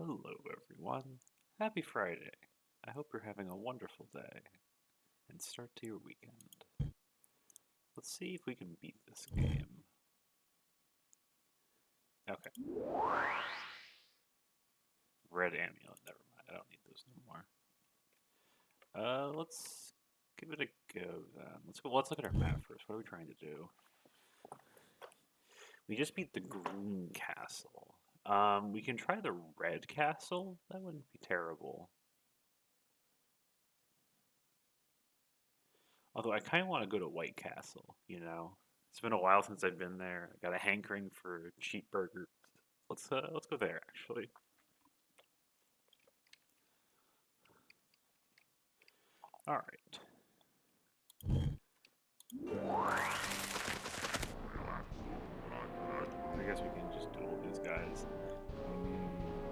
Hello, everyone. Happy Friday. I hope you're having a wonderful day and start to your weekend. Let's see if we can beat this game. Okay. Red amulet. Never mind. I don't need those no more. Let's give it a go then. Let's look at our map first. What are we trying to do? We just beat the green castle. We can try the red castle. That wouldn't be terrible. Although I kind of want to go to White Castle, you know. It's been a while since I've been there. I got a hankering for cheap burgers. Let's go there actually. All right. I guess we can just duel these guys.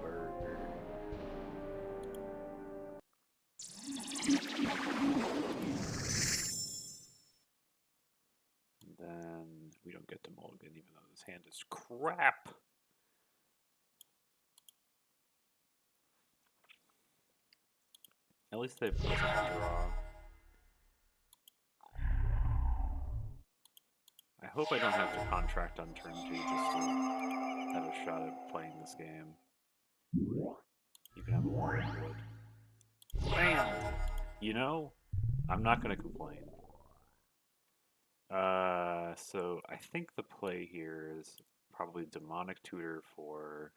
Burger. And then we don't get to mulligan even though this hand is crap. At least they've put us on a draw. I hope I don't have to contract on turn 2 just to have a shot at playing this game. You can have a warrior wood. Bam! You know, I'm not going to complain. So I think the play here is probably Demonic Tutor for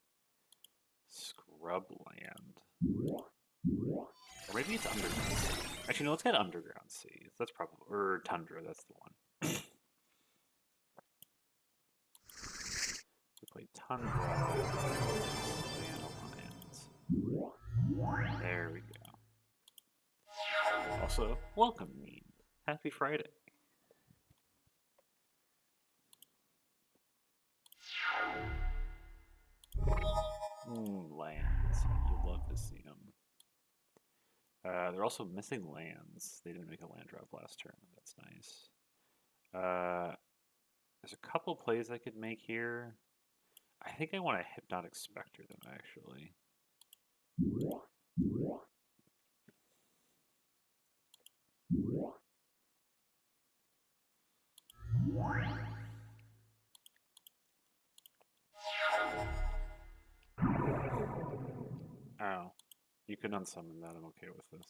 Scrubland. Or maybe it's Underground Sea. Actually, no, let's get Underground Sea. That's probably, or Tundra, that's the one. We play Tundra, Savannah Lions. There we go. Also, welcome, Mean. Happy Friday. Lands. You'd love to see them. They're also missing lands. They didn't make a land drop last turn. That's nice. There's a couple plays I could make here. I think I want to Hypnotic Spectre them, actually. Oh, you can unsummon that. I'm okay with this.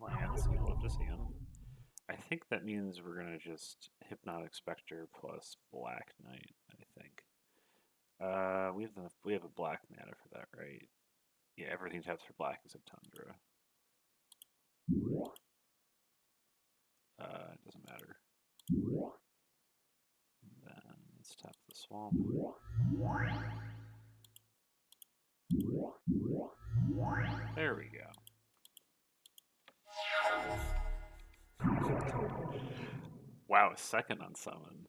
Lands, you'd love to see them. I think that means we're gonna just Hypnotic Spectre plus Black Knight. I think. We have a black mana for that, right? Yeah, everything taps for black except Tundra. It doesn't matter. And then let's tap the swamp. There we go. Wow, a second unsummon.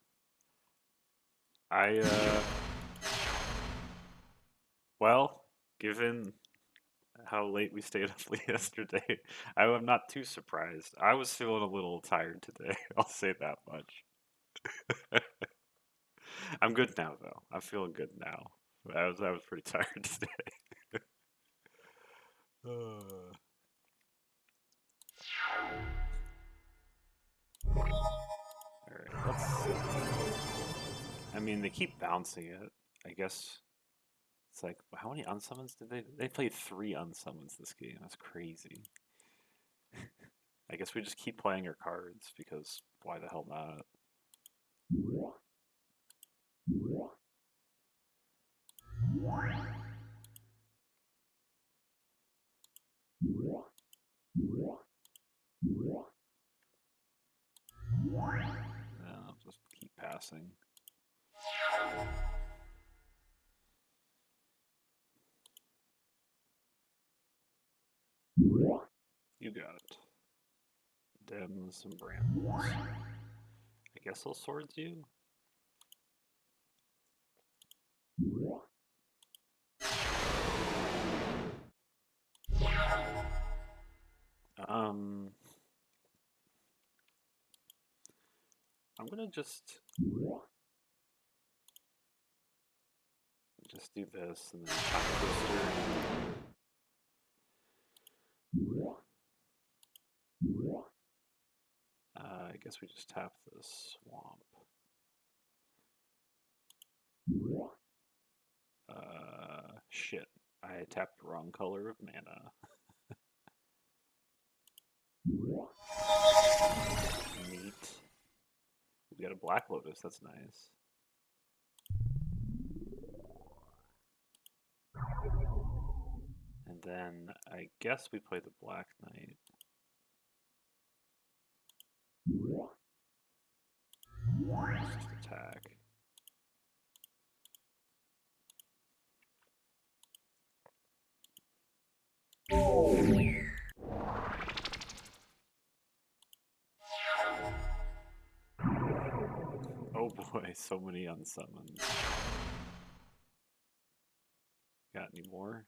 Well, given how late we stayed up yesterday, I'm not too surprised. I was feeling a little tired today, I'll say that much. I'm good now, though. I'm feeling good now. I was pretty tired today. Alright, let's see. I mean, they keep bouncing it. I guess it's like, how many unsummons did they? They played 3 unsummons this game. That's crazy. I guess we just keep playing our cards because why the hell not? I'll just keep passing. You got it. Dems and brambles. I guess I'll swords you. I'm gonna just Just do this and then time twister. I guess we just tap this swamp. Shit. I tapped the wrong color of mana. Neat. We got a Black Lotus, that's nice. And then I guess we play the Black Knight. Just attack. Oh boy, so many unsummons. Got any more?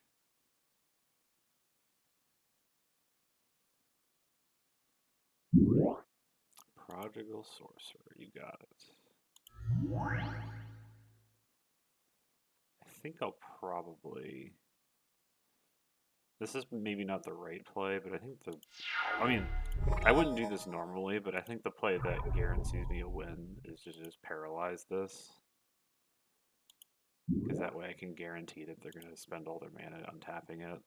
Prodigal Sorcerer, you got it. I think I'll probably... This is maybe not the right play, but I think the... I mean, I wouldn't do this normally, but I think the play that guarantees me a win is to just paralyze this. Because that way I can guarantee that they're going to spend all their mana untapping it.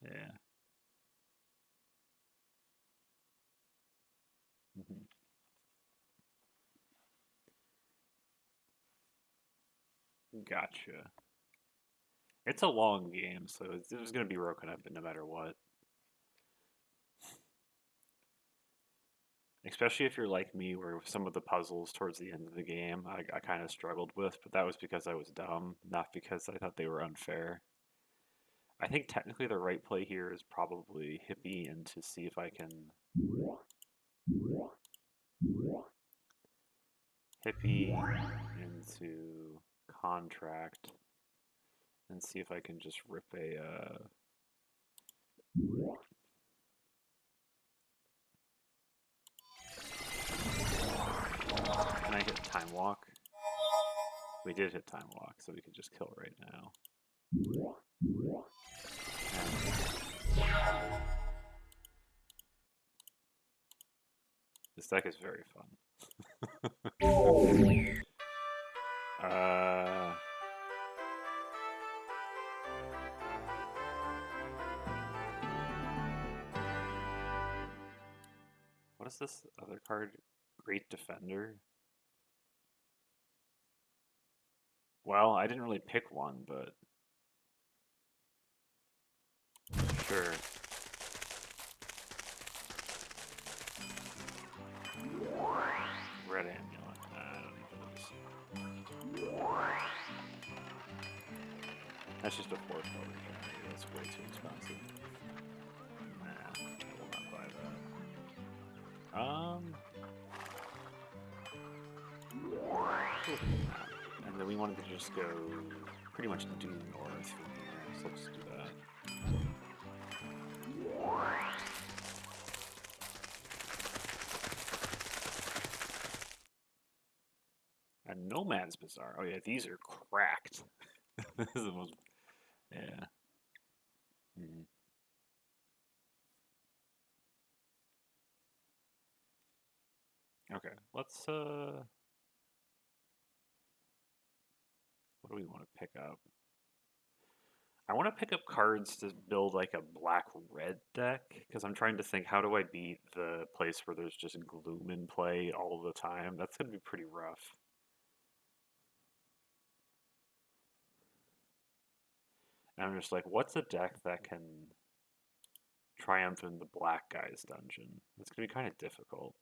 Yeah. Gotcha. It's a long game, so it was going to be broken up no matter what. Especially if you're like me, where some of the puzzles towards the end of the game I kind of struggled with, but that was because I was dumb, not because I thought they were unfair. I think technically the right play here is probably Hippie and to see if I can Hippie into Contract and see if I can just rip a can I hit Time Walk? We did hit Time Walk, so we could just kill right now. This deck is very fun. What is this other card? Great Defender? Well, I didn't really pick one, but sure. Red Amulet. Nah, I don't need those. That's just a 4-color shiny. That's way too expensive. Nah, I will not buy that. And then we wanted to just go pretty much due north from here, so let's do that. And Nomad's Bazaar. Oh yeah, these are cracked. This is the most, yeah. Mm. Okay, let's what do we want to pick up? I want to pick up cards to build like a black-red deck, because I'm trying to think, how do I beat the place where there's just Gloom in play all the time? That's going to be pretty rough. And I'm just like, what's a deck that can triumph in the black guy's dungeon? It's going to be kind of difficult.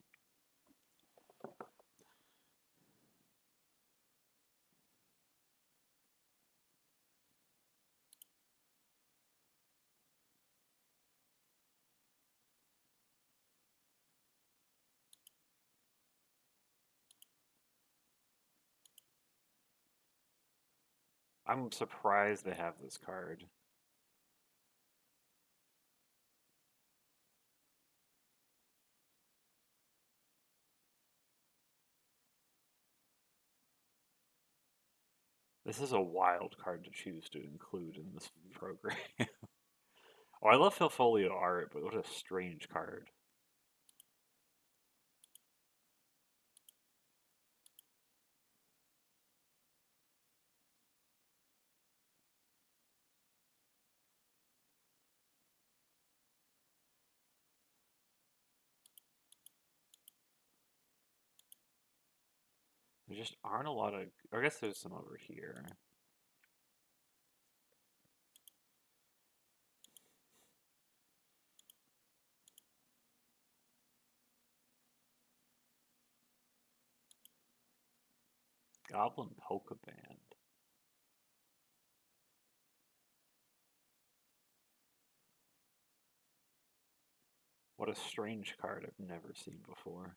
I'm surprised they have this card. This is a wild card to choose to include in this program. Oh, I love Filfolio art, but what a strange card. There just aren't a lot of. I guess there's some over here. Goblin Polka Band. What a strange card I've never seen before.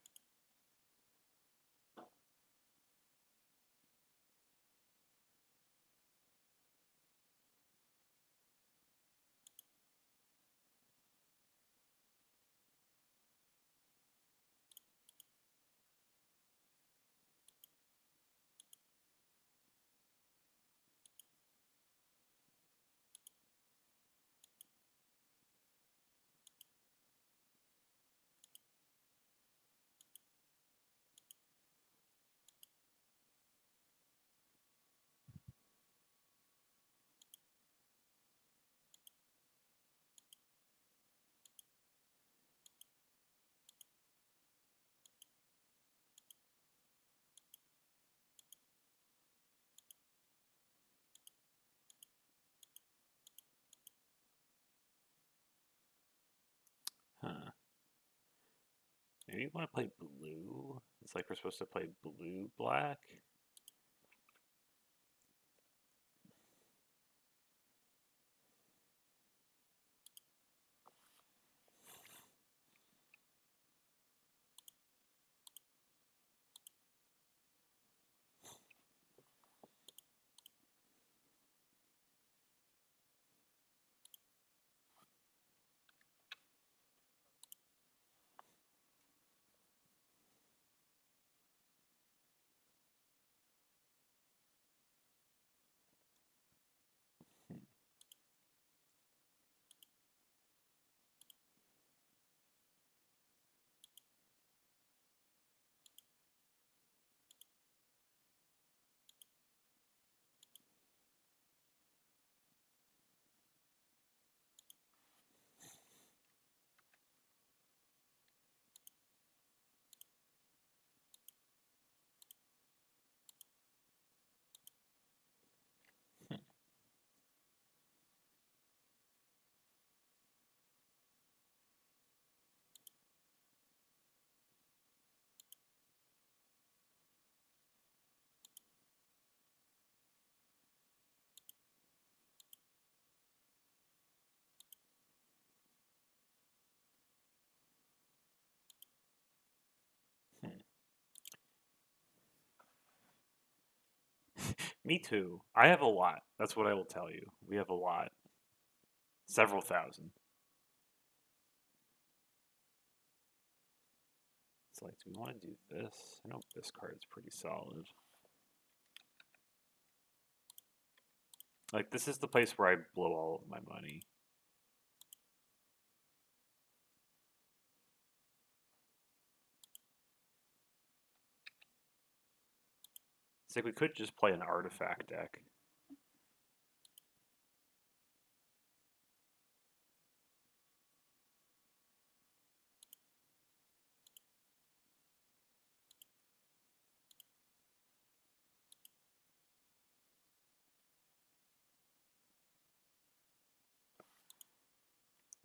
Huh. Maybe you want to play blue? It's like we're supposed to play blue-black? Hmm. Me too. I have a lot. That's what I will tell you. We have a lot. Several thousand. It's like, do we want to do this? I know this card's pretty solid. Like, this is the place where I blow all of my money. It's like we could just play an artifact deck.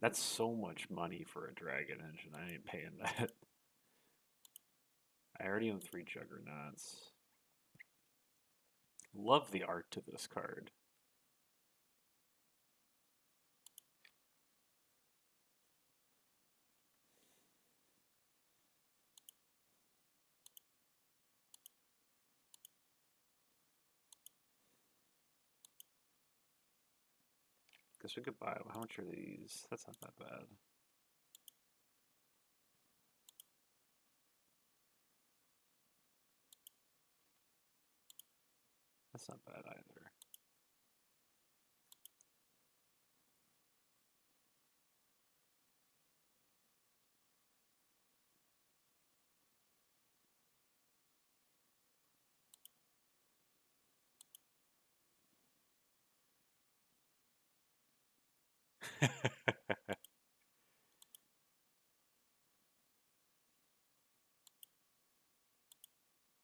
That's so much money for a dragon engine. I ain't paying that. I already own 3 juggernauts. Love the art to this card. Guess we could buy. How much are these? That's not that bad. That's not bad either.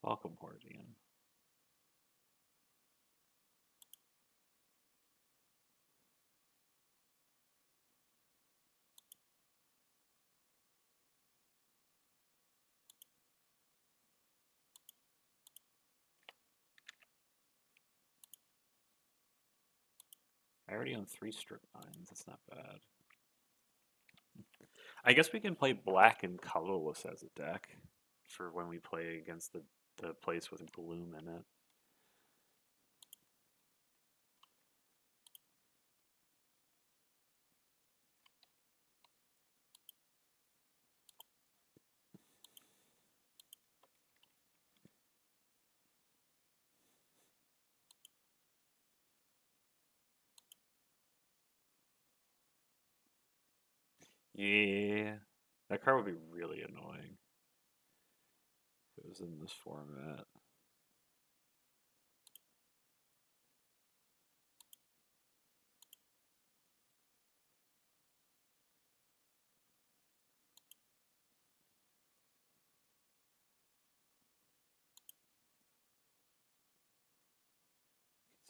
Welcome, Hordian. I already own 3 strip mines. That's not bad. I guess we can play black and colorless as a deck for when we play against the place with gloom in it. Yeah, that card would be really annoying if it was in this format.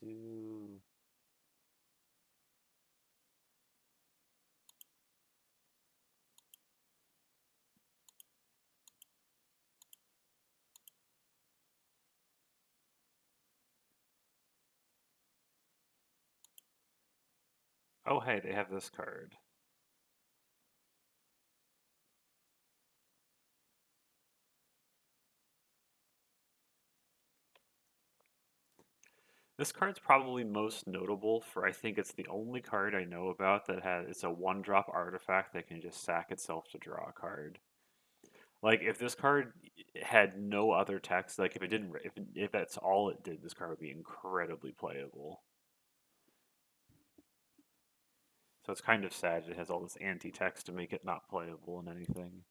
Do oh hey, they have this card. This card's probably most notable for I think it's the only card I know about that has it's a 1-drop artifact that can just sack itself to draw a card. Like if this card had no other text, like if it didn't, if that's all it did, this card would be incredibly playable. So it's kind of sad it has all this anti-text to make it not playable in anything.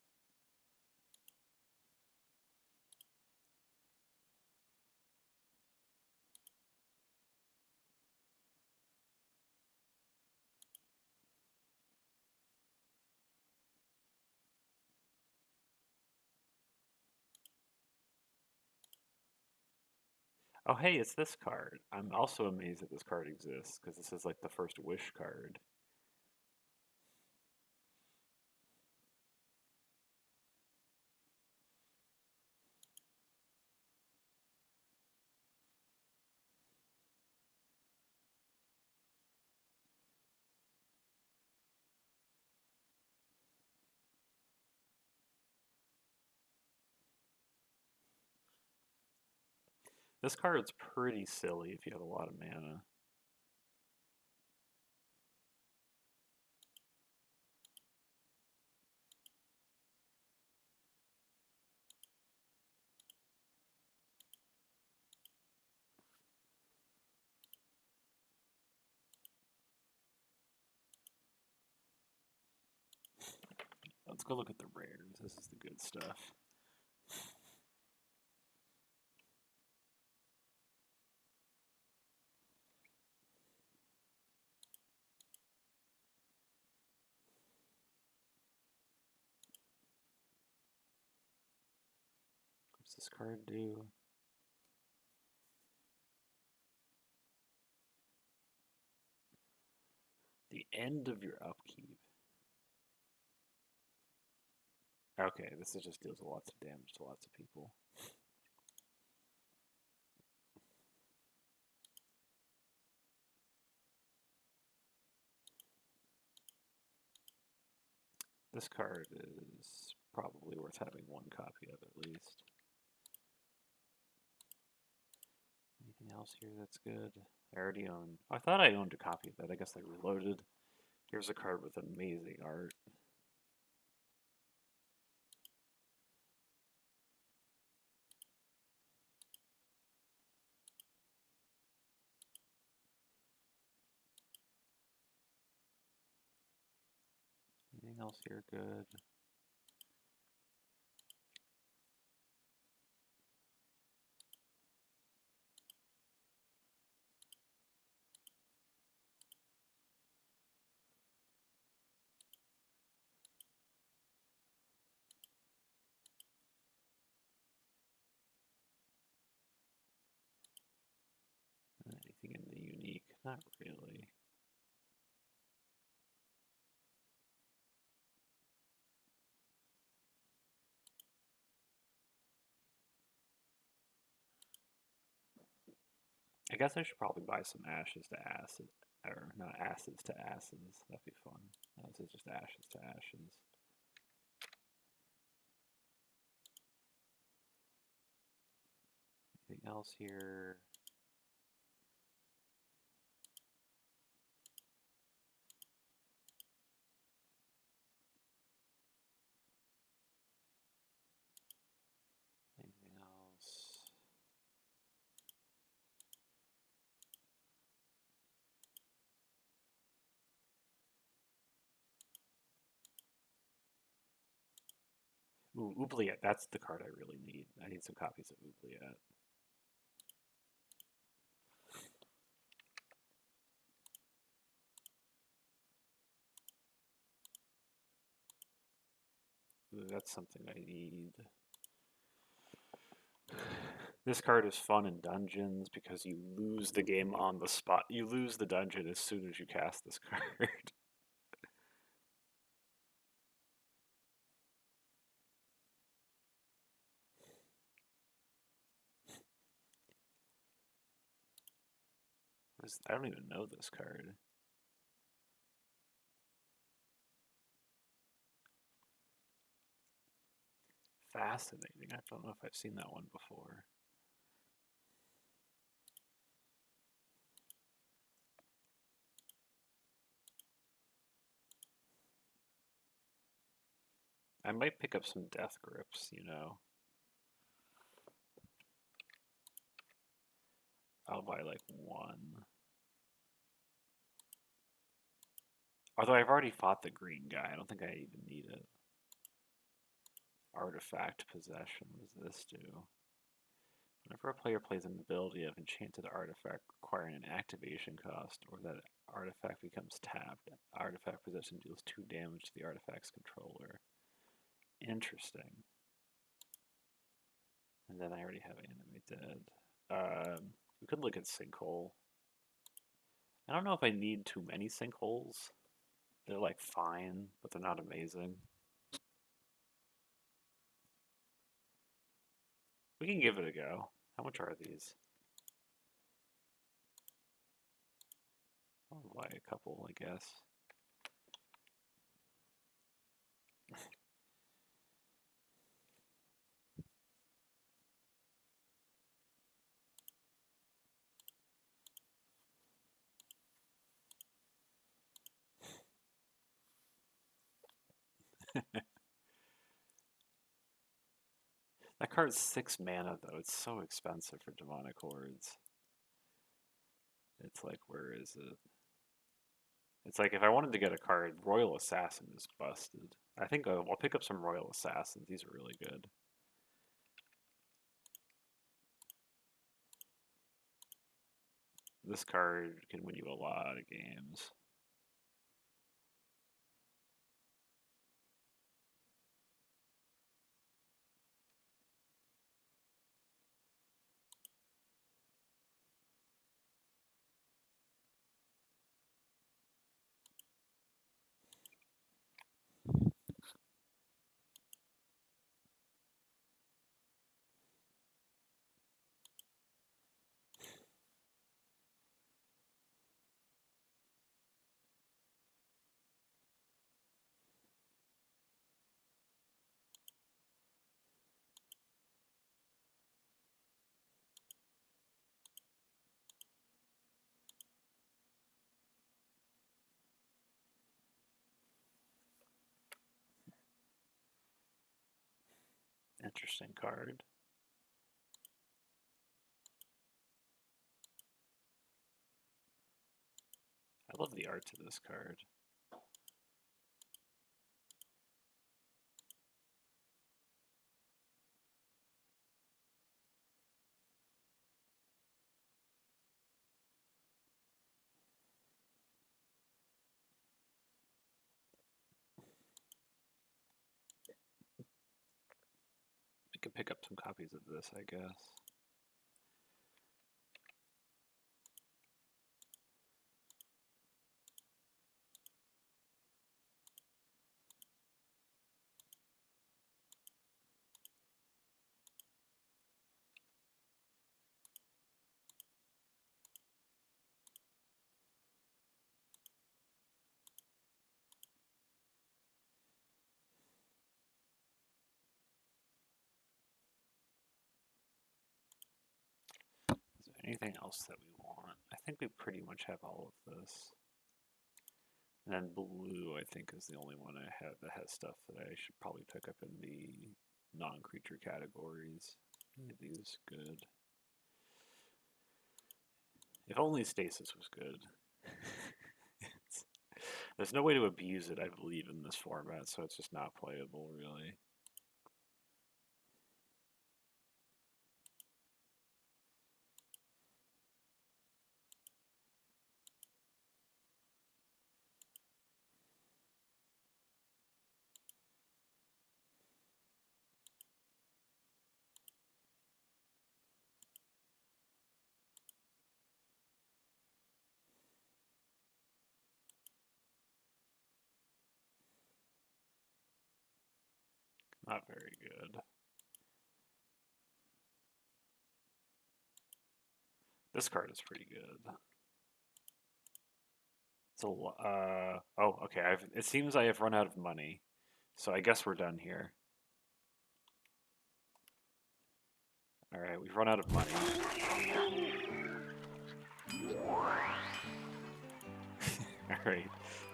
Oh hey, it's this card. I'm also amazed that this card exists because this is like the first wish card. This card's pretty silly if you have a lot of mana. Let's go look at the rares. This is the good stuff. What's this card do? The end of your upkeep. Okay, this just deals lots of damage to lots of people. This card is probably worth having 1 copy of at least. Anything else here that's good? I already own. I thought I owned a copy of that. I guess I reloaded. Here's a card with amazing art. Anything else here good? Anything in the unique? Not really. I guess I should probably buy some ashes to acid, or not acids to acids. That'd be fun. No, this is just ashes to ashes. Anything else here? Anything else? Ooh, Oubliette. That's the card I really need. I need some copies of Oubliette. Ooh, that's something I need. This card is fun in dungeons because you lose the game on the spot. You lose the dungeon as soon as you cast this card. I don't even know this card. Fascinating. I don't know if I've seen that one before. I might pick up some death grips, you know. I'll buy like one. Although I've already fought the green guy, I don't think I even need it. Artifact possession, what does this do? Whenever a player plays an ability of enchanted artifact requiring an activation cost, or that artifact becomes tapped, artifact possession deals 2 damage to the artifact's controller. Interesting. And then I already have enemy dead. We could look at sinkhole. I don't know if I need too many sinkholes. They're like fine, but they're not amazing. We can give it a go. How much are these? I'll buy a couple, I guess. That card's 6 mana though. It's so expensive for demonic hordes. It's like, where is it? It's like if I wanted to get a card, Royal Assassin is busted. I think I'll pick up some Royal Assassins. These are really good. This card can win you a lot of games. Interesting card. I love the art to this card. could pick up some copies of this, I guess. Anything else that we want? I think we pretty much have all of this. And then blue, I think, is the only one I have that has stuff that I should probably pick up in the non-creature categories. These good. If only stasis was good. There's no way to abuse it, I believe, in this format, so it's just not playable, really. Not very good. This card is pretty good. It's a oh, okay. It seems I have run out of money, so I guess we're done here. All right, we've run out of money. All right,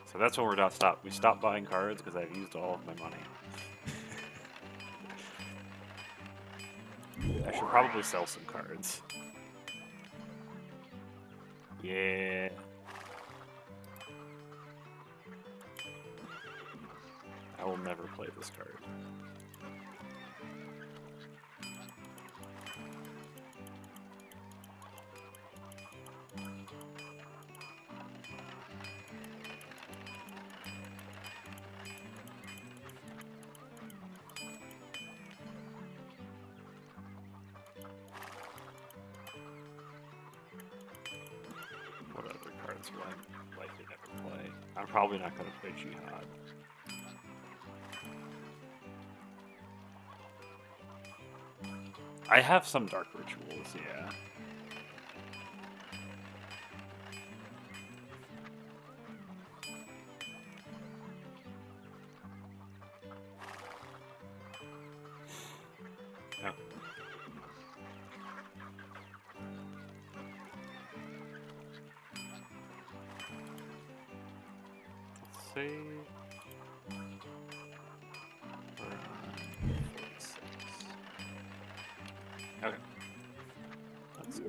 so that's when we're not stopped. We stopped buying cards because I've used all of my money. I should probably sell some cards. Yeah. I will never play this card. What other cards will I likely never play? I'm probably not going to play Jihad. I have some Dark Rituals, yeah. Oh. Let's see. We're on 46. Okay. Let's go.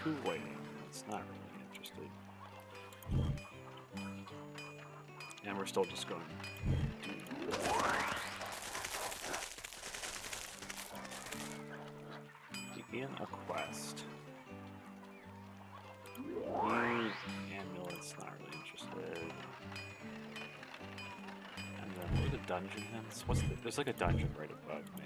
Two white. It's not really interested. And we're still just going to begin a quest. Use amulets, not really interested. And then what are the dungeon hints? There's like a dungeon right above me.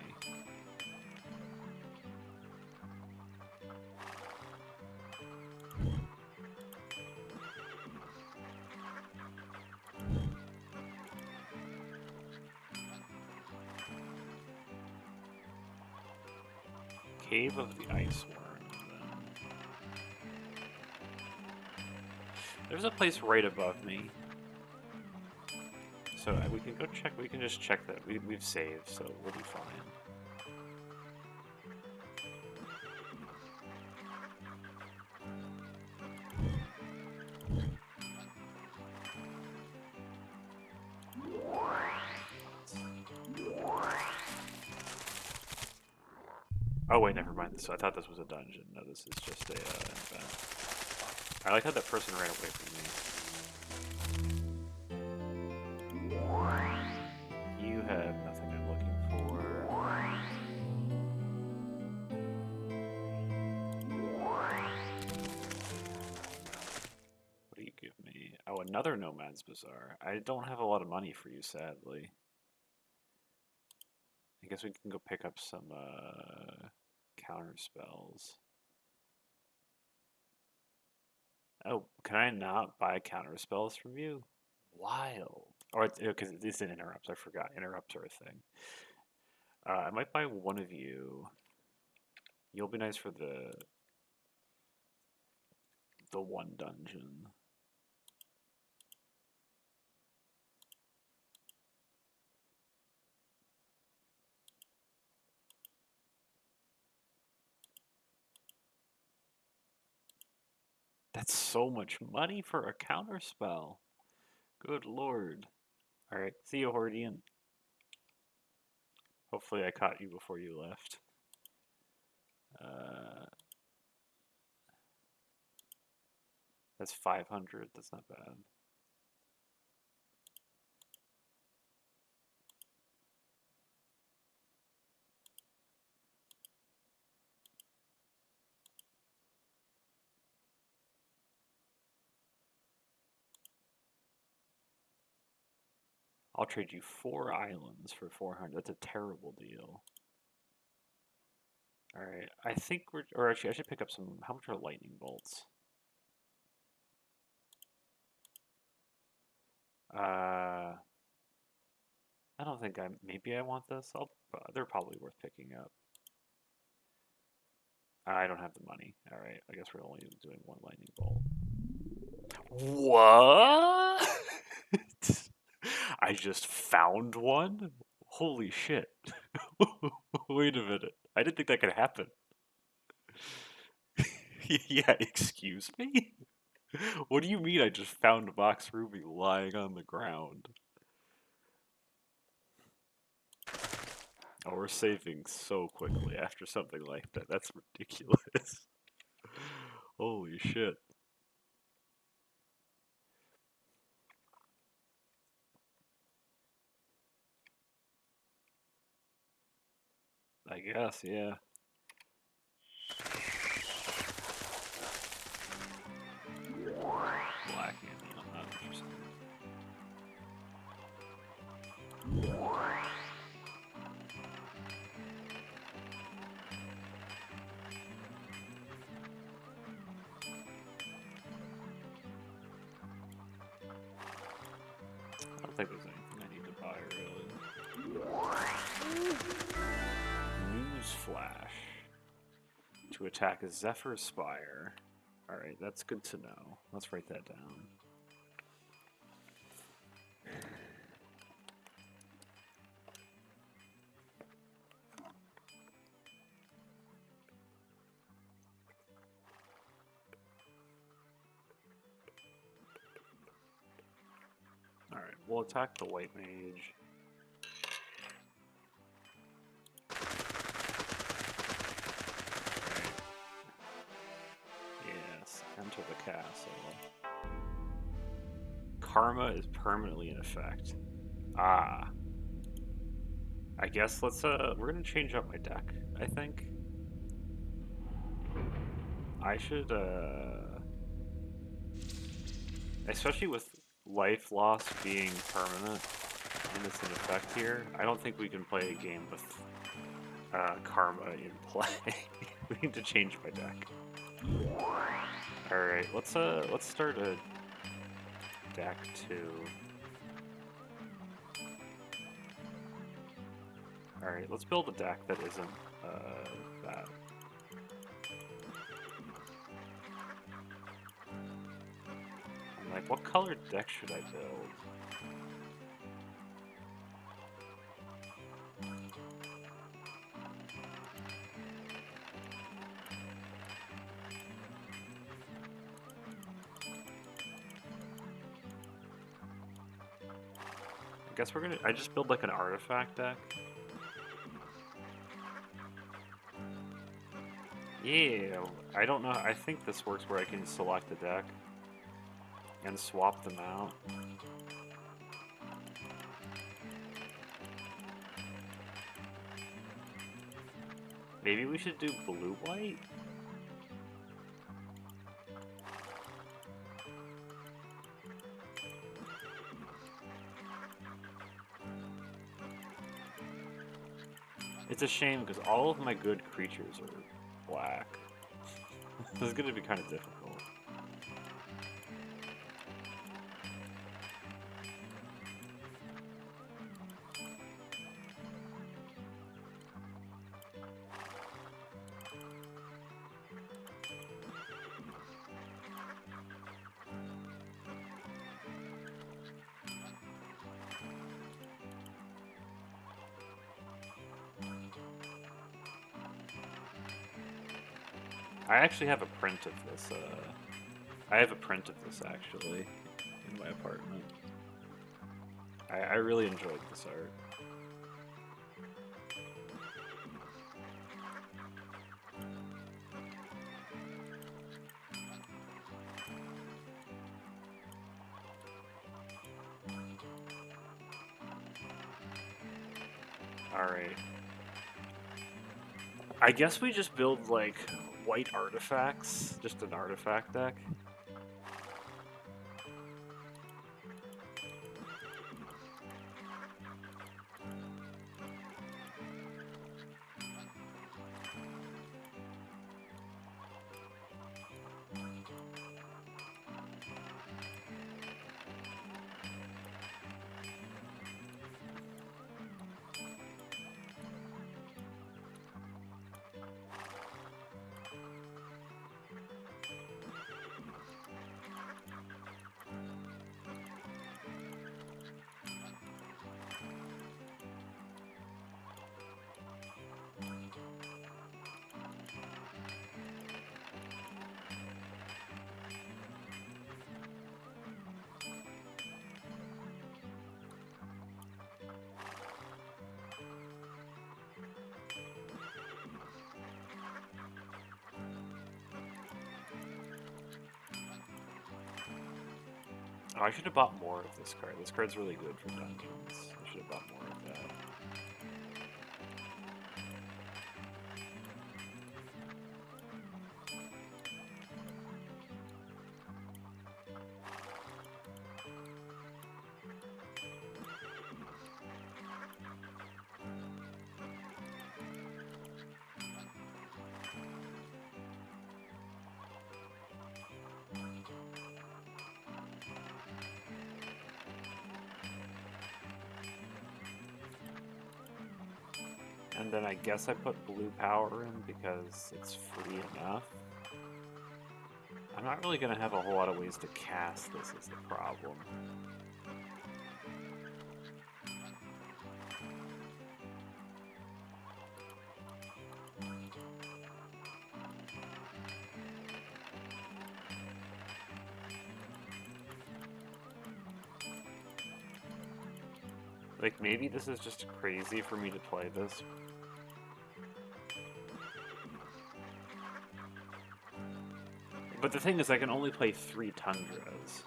Cave of the Ice Worm, then. There's a place right above me. So we can go check, we can just check that. We've saved, so we'll be fine. Oh wait, never mind. So I thought this was a dungeon. No, this is just a event. I like how that person ran away from me. You have nothing I'm looking for. What do you give me? Oh, a another Nomad's Bazaar. I don't have a lot of money for you, sadly. I guess we can go pick up some counter spells. Oh, can I not buy counter spells from you? Wild. Or because it's an interrupts. I forgot interrupts are a thing. I might buy one of you. You'll be nice for the one dungeon. That's so much money for a counter spell. Good lord. Alright, see you, Hordian. Hopefully I caught you before you left. That's 500. That's not bad. I'll trade you 4 islands for 400. That's a terrible deal. Alright, I think or actually I should pick up some, how much are lightning bolts? I don't think maybe I want this. They're probably worth picking up. I don't have the money. Alright, I guess we're only doing 1 lightning bolt. What? I just found one? Holy shit. Wait a minute. I didn't think that could happen. Yeah, excuse me? What do you mean I just found a box ruby lying on the ground? Oh, we're saving so quickly after something like that. That's ridiculous. Holy shit. I guess, yeah. Black Indian, I'm not interested. I don't think there's anything I need to buy, really. Newsflash. To attack a Zephyr Spire. Alright, that's good to know. Let's write that down. Alright, we'll attack the White Mage. Yes, enter the castle. Karma is permanently in effect. Ah. I guess we're gonna change up my deck, I think. I should, especially with life loss being permanent and it's in effect here, I don't think we can play a game with Karma in play. We need to change my deck. Alright, let's start a deck 2. Alright, let's build a deck that isn't that. I'm like, what colored deck should I build? I guess I just build like an artifact deck. Yeah, I don't know, I think this works where I can select a deck and swap them out. Maybe we should do blue-white? It's a shame because all of my good creatures are black. This is going to be kind of difficult. I actually have a print of this, I have a print of this actually in my apartment. I really enjoyed this art. Alright. I guess we just build, like, white artifacts. Just an artifact deck. Oh, I should have bought more of this card. This card's really good for dungeons. I should have bought more of that. And then I guess I put blue power in because it's free enough. I'm not really going to have a whole lot of ways to cast this is the problem. Like, maybe this is just crazy for me to play this. But the thing is, I can only play 3 Tundras.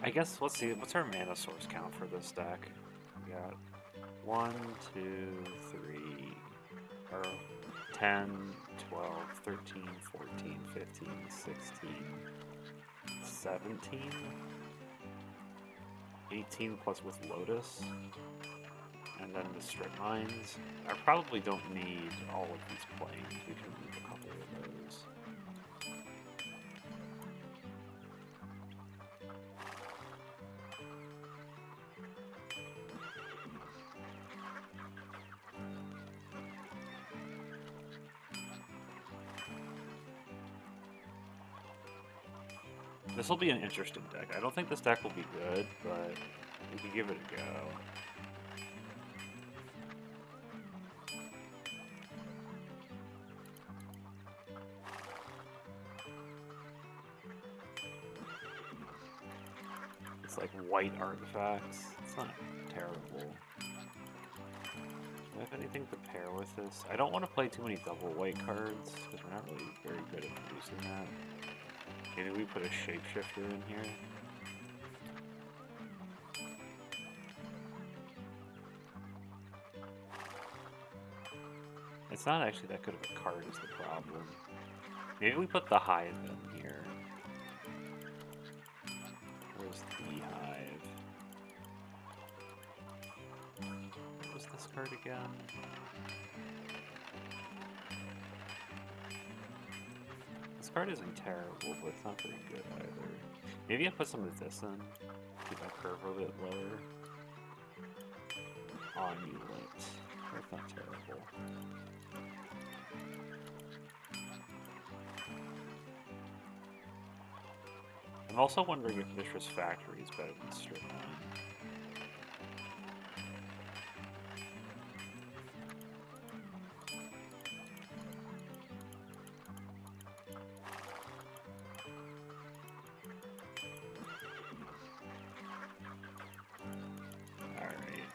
I guess, let's see, what's our mana source count for this deck? We got 1, 2, 3, or 10, 12, 13, 14, 15, 16, 17, 18 plus with Lotus, and then the strip mines. I probably don't need all of these planes, we can remove a couple of those. This will be an interesting deck. I don't think this deck will be good, but we can give it a go. it's like white artifacts. It's not terrible. Do I have anything to pair with this? I don't want to play too many double white cards, because we're not really very good at producing that. Maybe we put a shapeshifter in here. It's not actually that good of a card is the problem. Maybe we put the Hive in here. Where's the Hive? What was this card again? This card isn't terrible, but it's not very good either. Maybe I put some of this in. Keep my curve a bit lower. Amulet. That's not terrible. I'm also wondering if Mishra's Factory is better than Stripline. Alright.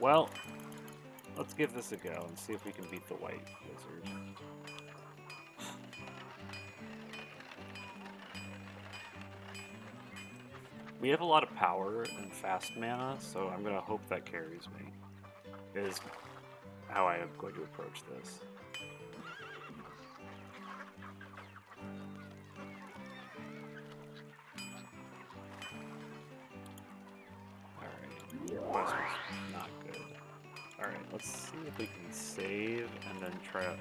Well, let's give this a go and see if we can beat the White Wizard. We have a lot of power and fast mana, so I'm going to hope that carries me, is how I am going to approach this. Alright, quest was not good. Alright, let's see if we can save and then try to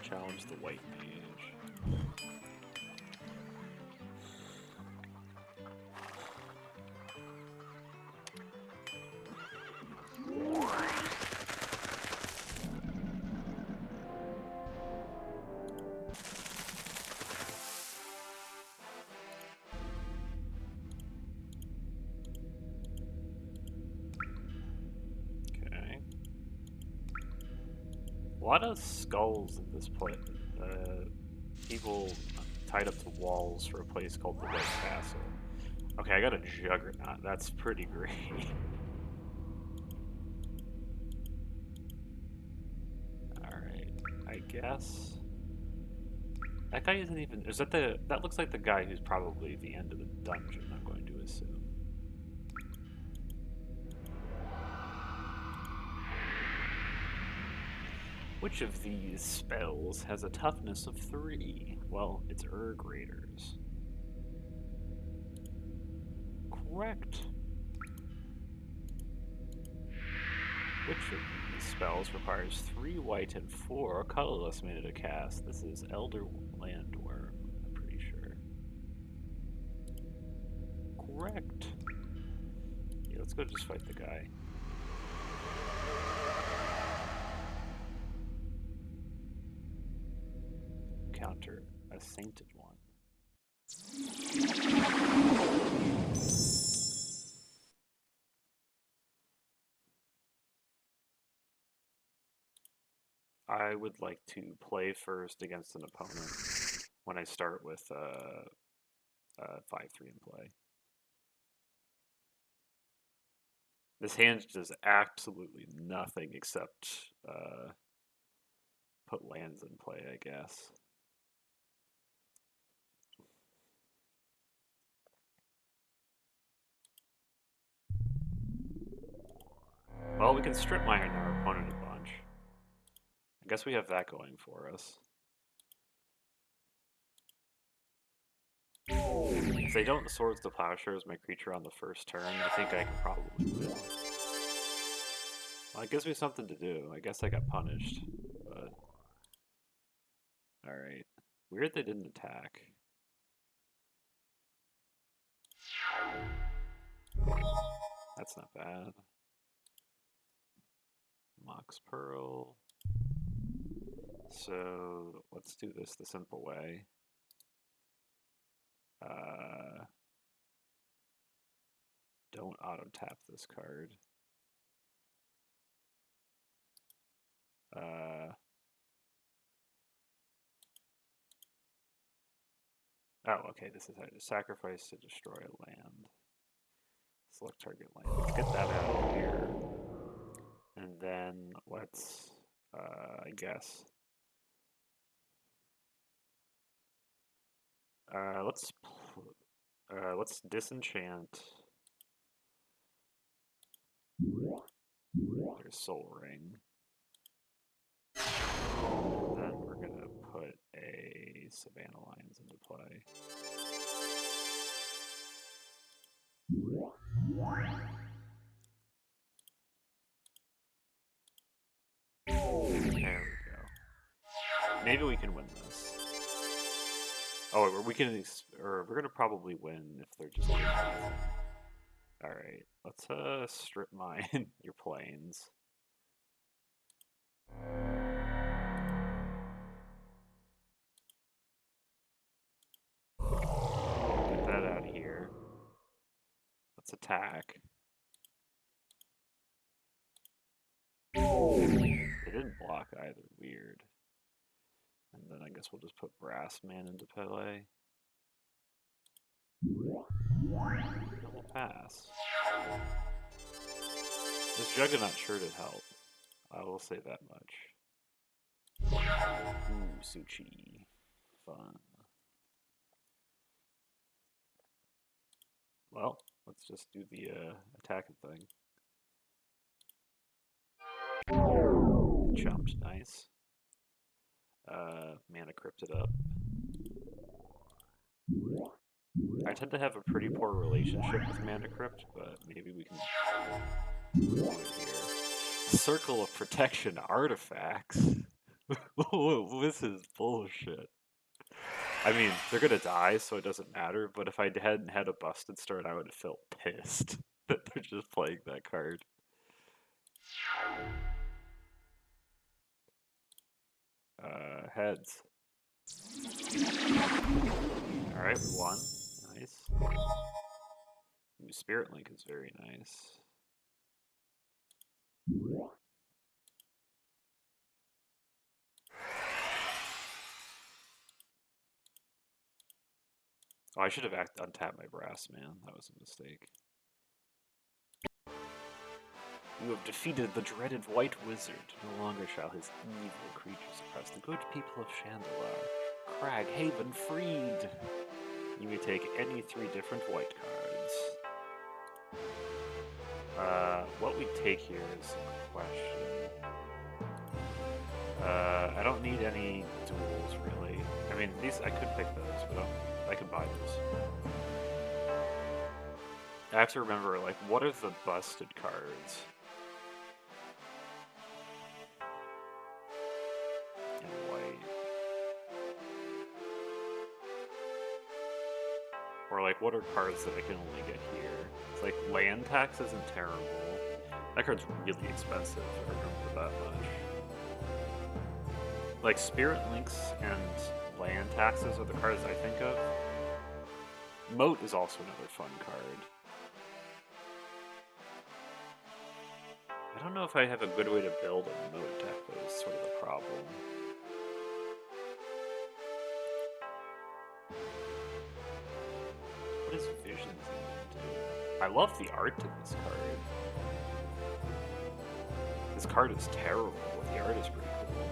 challenge the White Mage. A lot of skulls in this play. People tied up to walls for a place called the White Castle. Okay, I got a Juggernaut. That's pretty great. Alright, I guess. That guy isn't even... Is that the... That looks like the guy who's probably the end of the dungeon, I'm going to assume. Which of these spells has a toughness of 3? Well, it's Urg Raiders. Correct. Which of these spells requires 3 white and 4 colorless mana to cast? This is Elder Landworm, I'm pretty sure. Correct. Yeah, let's go just fight the guy. Counter a Sainted One. I would like to play first against an opponent when I start with 5-3 in play. This hand does absolutely nothing except put lands in play, I guess. Well, we can strip mine our opponent a bunch. I guess we have that going for us. If they don't Swords to Plowshares my creature on the first turn, I think I can probably win. Well, it gives me something to do. I guess I got punished, but... Alright. Weird they didn't attack. That's not bad. Mox Pearl. So, let's do this the simple way. Don't auto-tap this card. Oh, okay, this is how to sacrifice to destroy a land. Select target land. Let's get that out of here. And then let's, I guess, let's disenchant. There's Soul Ring. And then we're gonna put a Savannah Lions into play. There we go. Maybe we can win this. Oh, we can, or we're gonna probably win if they're just doing nothing. All right, let's strip mine your planes. Get that out of here. Let's attack. They didn't block either. Weird. And then I guess we'll just put Brass Man into play. And we'll pass. This Juggernaut sure did help. I will say that much. Ooh, Suchi. Fun. Well, let's just do the attacking thing. Jumped, nice. Mana crypted up. I tend to have a pretty poor relationship with Mana Crypt, but maybe we can do it here. Circle of Protection artifacts? This is bullshit. I mean, they're gonna die, so it doesn't matter, but if I hadn't had a busted start, I would have felt pissed that they're just playing that card. Heads. Alright, we won. Nice. Ooh, Spirit Link is very nice. Oh, I should have untapped my Brass Man. That was a mistake. You have defeated the dreaded White Wizard. No longer shall his evil creatures oppress the good people of Shandalar. Crag Haven freed! You may take any 3 different white cards. What we take here is a question. I don't need any duels, really. I mean, these I could pick those, but I could buy those. I have to remember, like, what are the busted cards? In white. Or, like, what are cards that I can only get here? It's like, land tax isn't terrible. That card's really expensive, if I remember that much. Like, Spirit Links and land taxes are the cards I think of. Moat is also another fun card. I don't know if I have a good way to build a Moat deck, though, is sort of the problem. What is Visions even do? I love the art in this card. This card is terrible, but the art is pretty cool.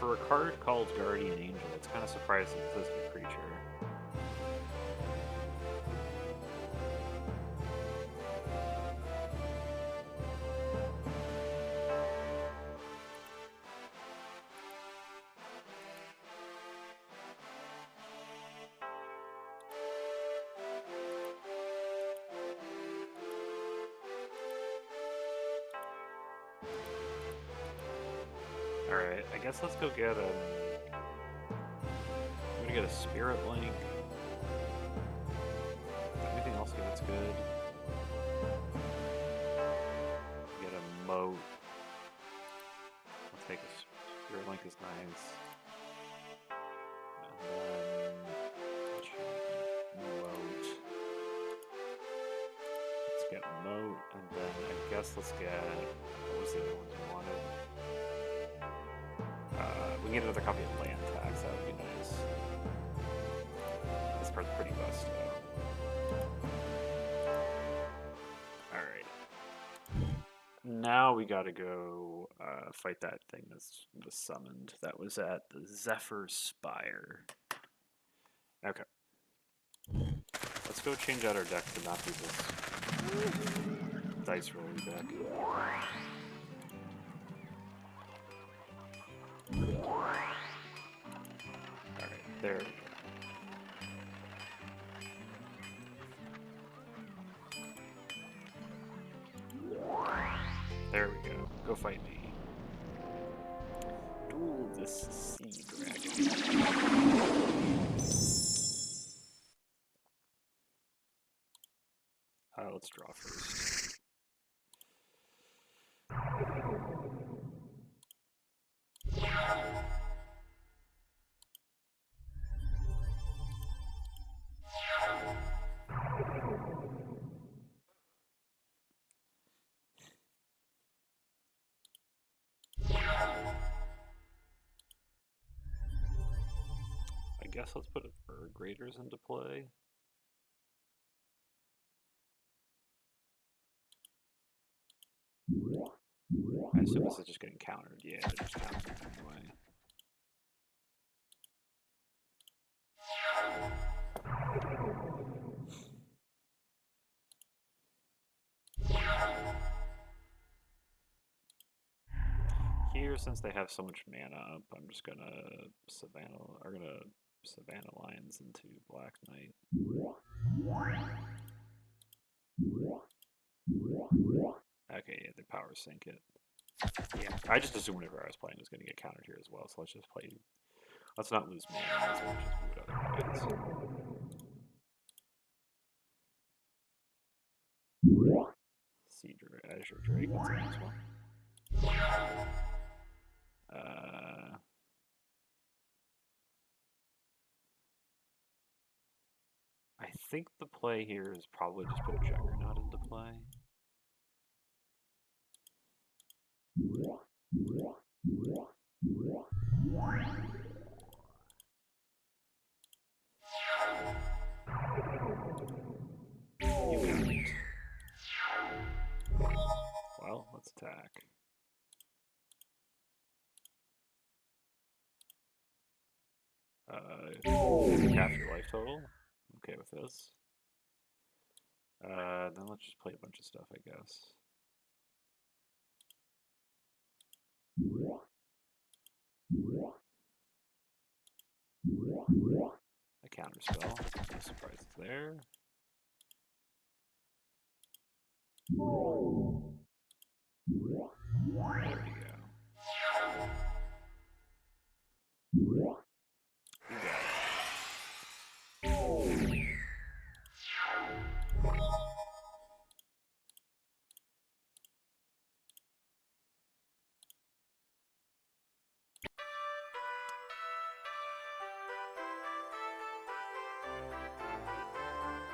For a card called Guardian Angel, it's kind of surprising this isn't a creature. Alright, I guess let's go get a... I'm gonna get a Spirit Link. Anything else here that's good? Get a Moat. I'll take a Spirit Link is nice. And then... Moat. Let's get Moat, and then I guess let's get... What was the other ones we wanted? We can get another copy of Land Tax, that would be nice. This part's pretty bust, though. Alright. Now we gotta go fight that thing that's summoned. That was at the Zephyr's Spire. Okay. Let's go change out our deck to not be this dice rolling deck. Alright, there we go. There we go. Go fight me. Duel this sea dragon. Let's draw first. I guess let's put Bird Raiders into play. I assume this is just getting countered. Yeah, they're just countering anyway. Here, since they have so much mana up, I'm just gonna Savannah Lions into Black Knight. Okay, yeah, they power sync it. Yeah, I just assumed whenever I was playing it was gonna get countered here as well, so let's just play. Let's not lose mana as much as we would otherwise. Cedar, Azure Drake, that's a nice one. I think the play here is probably just put Juggernaut into play. Well, let's attack. Half your life total. Okay with this. Then let's just play a bunch of stuff, I guess. A counter spell. No surprises there. There we go. You got it.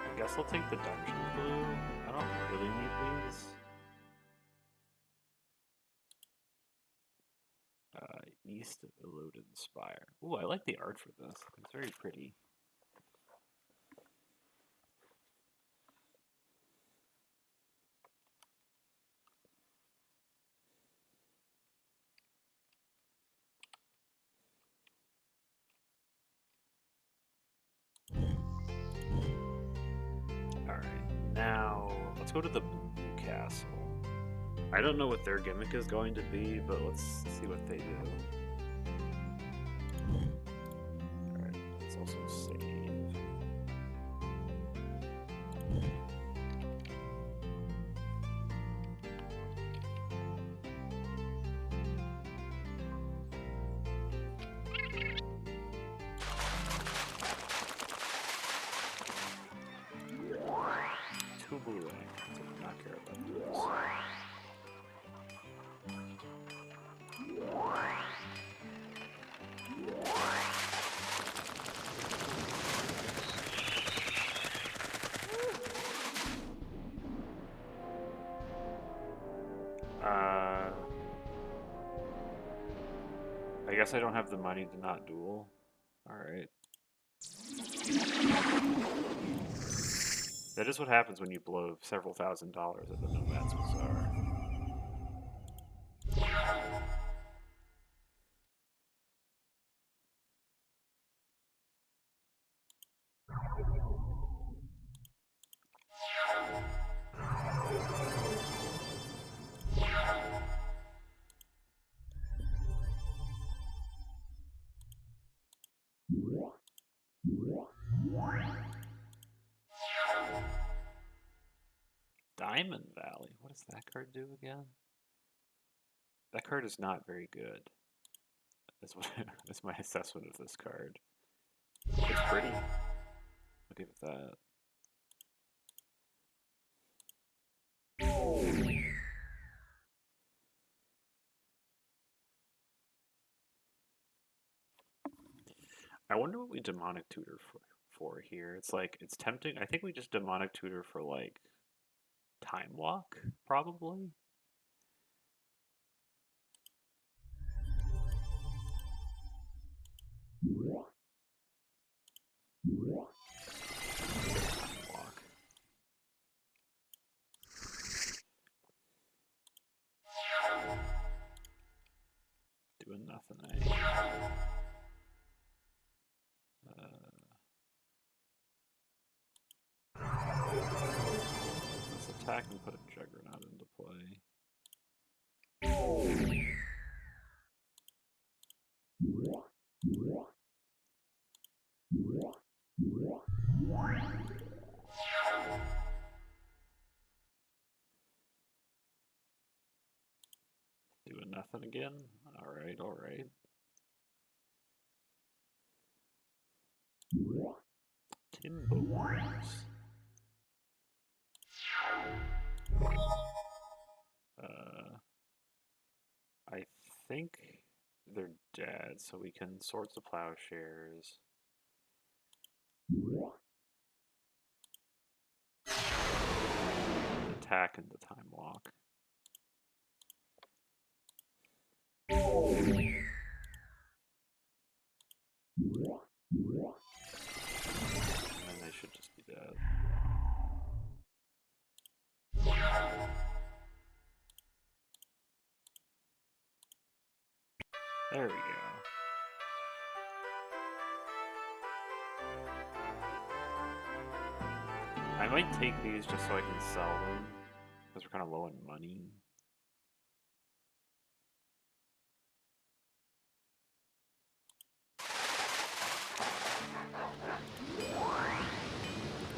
I guess I'll take the dungeon blue. I don't really need these. East of Eloded Spire. Ooh, I like the art for this. It's very pretty. Alright, now let's go to the Blue Castle. I don't know what their gimmick is going to be, but let's see what they do. Alright, let's also save. I guess I don't have the money to not duel. Alright. That is what happens when you blow several $1,000s at the Nomad's Bazaar. Diamond Valley. What does that card do again? That card is not very good. That's my assessment of this card. It's pretty. I'll give it that. I wonder what we demonic tutor for here. It's like, it's tempting. I think we just demonic tutor for like time walk, probably. Time walk. Doing nothing, eh? Let's attack and put a Juggernaut into play. Doing nothing again? Alright, alright. Timbo Worms. I think they're dead, so we can Swords to Plowshares. Attack into Time Walk. And they should just be dead. There we go. I might take these just so I can sell them, because we're kind of low on money.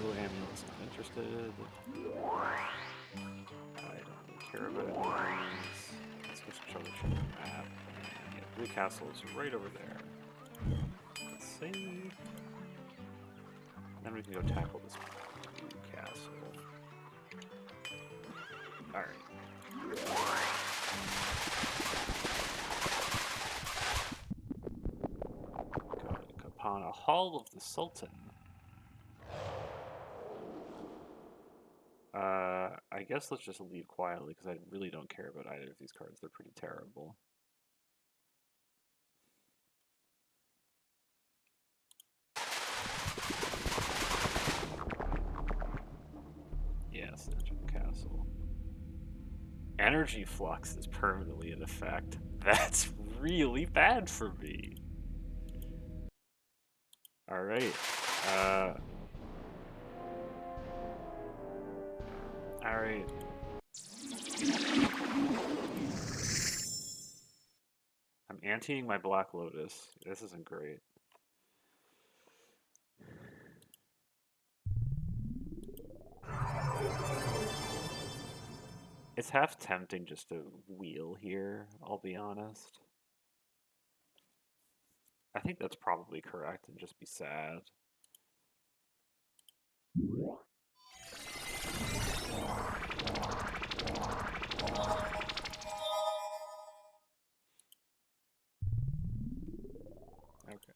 Blue Amulet's not interested. I don't really care about any of these. Let's go show the map. And yeah, Blue Castle is right over there. Let's save. Then we can go tackle this Blue Castle. Alright. Go upon a Hall of the Sultan. I guess let's just leave quietly because I really don't care about either of these cards. They're pretty terrible. Yes, enter the castle. Energy Flux is permanently in effect. That's really bad for me. Alright. Alright. I'm anteing my Black Lotus. This isn't great. It's half tempting just to wheel here, I'll be honest. I think that's probably correct and just be sad. Okay.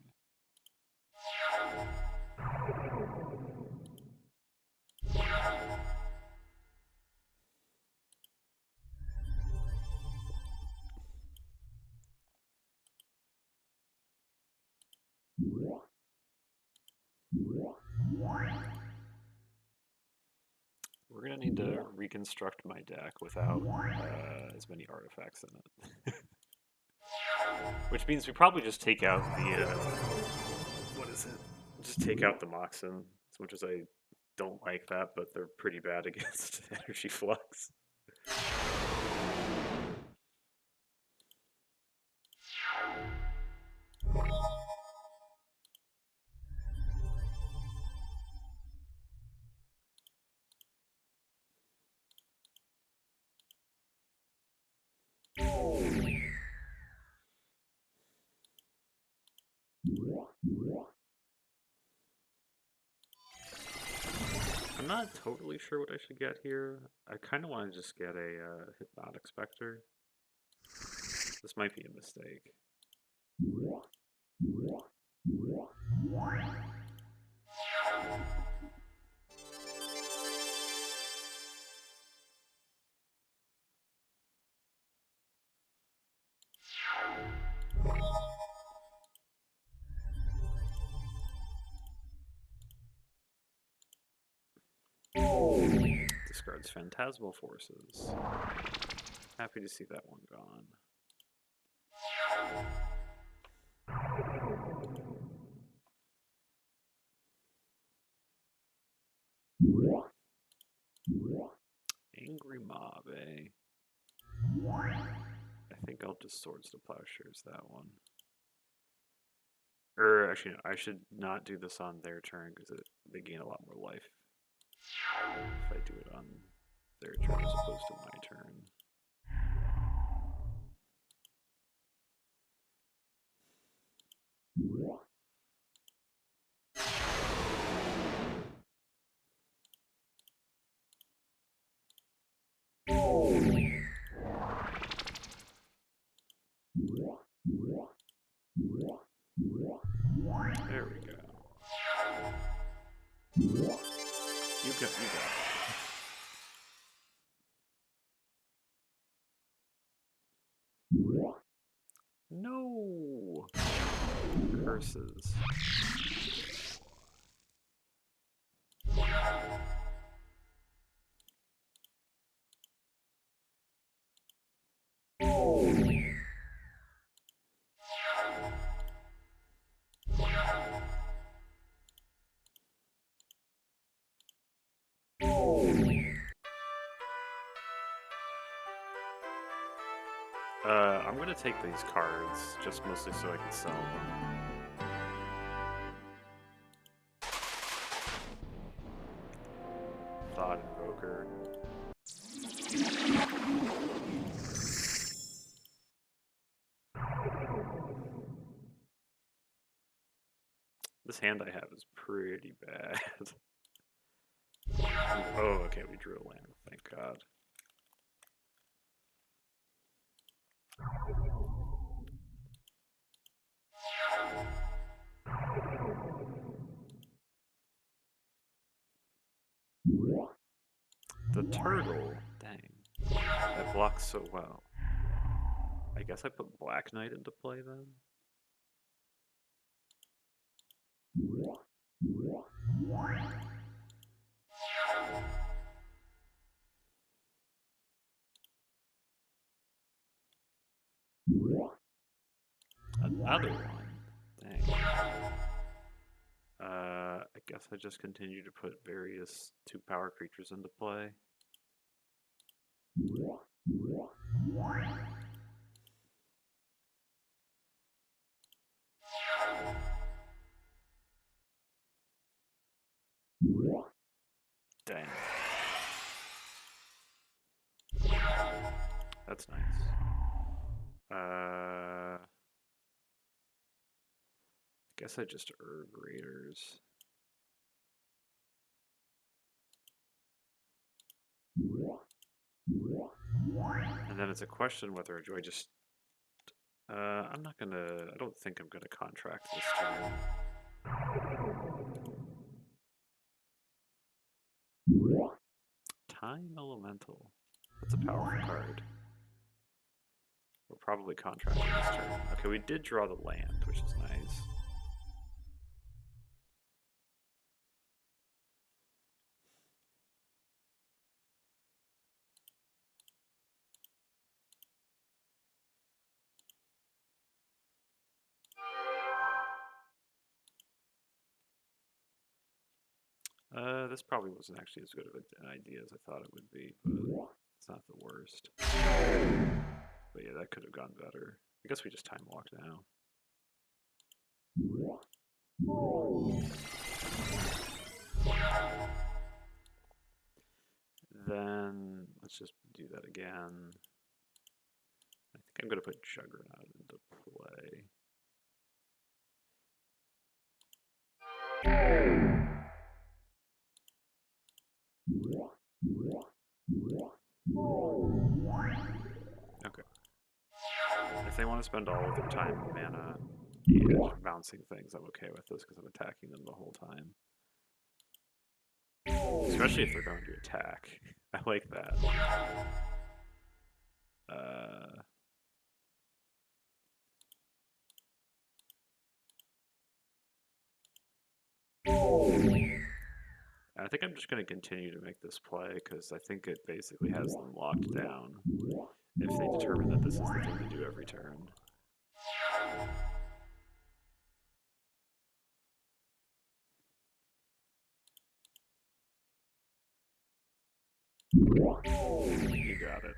need to reconstruct my deck without as many artifacts in it. Which means we probably just take out the, what is it? Just take out the Moxen, as much as I don't like that, but they're pretty bad against Energy Flux. I'm not totally sure what I should get here. I kind of want to just get a Hypnotic Spectre. This might be a mistake. Discards Phantasmal Forces. Happy to see that one gone. Angry Mob, eh? I think I'll just Swords to Plowshares that one. Or actually, no, I should not do this on their turn because they gain a lot more life if I do it on their turn as opposed to my turn. There we go. You got it. No! Curses. I'm gonna take these cards, just mostly so I can sell them. Thought Invoker. This hand I have is pretty bad. Oh, okay, we drew a land, thank God. The turtle, dang, that blocks so well. I guess I put Black Knight into play then? Another one, dang. I guess I just continue to put various 2-power creatures into play. Dang. That's nice. I guess I just Urg Raiders. And then it's a question whether do I just... I'm not gonna... I don't think I'm gonna contract this turn. Time Elemental. That's a powerful card. We're probably contracting this turn. Okay, we did draw the land, which is nice. This probably wasn't actually as good of an idea as I thought it would be, but it's not the worst. But yeah, that could have gone better. I guess we just time walk now. Then let's just do that again. I think I'm going to put Juggernaut into play. Okay. If they want to spend all of their time and mana bouncing things, I'm okay with this because I'm attacking them the whole time. Especially if they're going to attack. I like that. I think I'm just going to continue to make this play because I think it basically has them locked down if they determine that this is the thing to do every turn. You got it.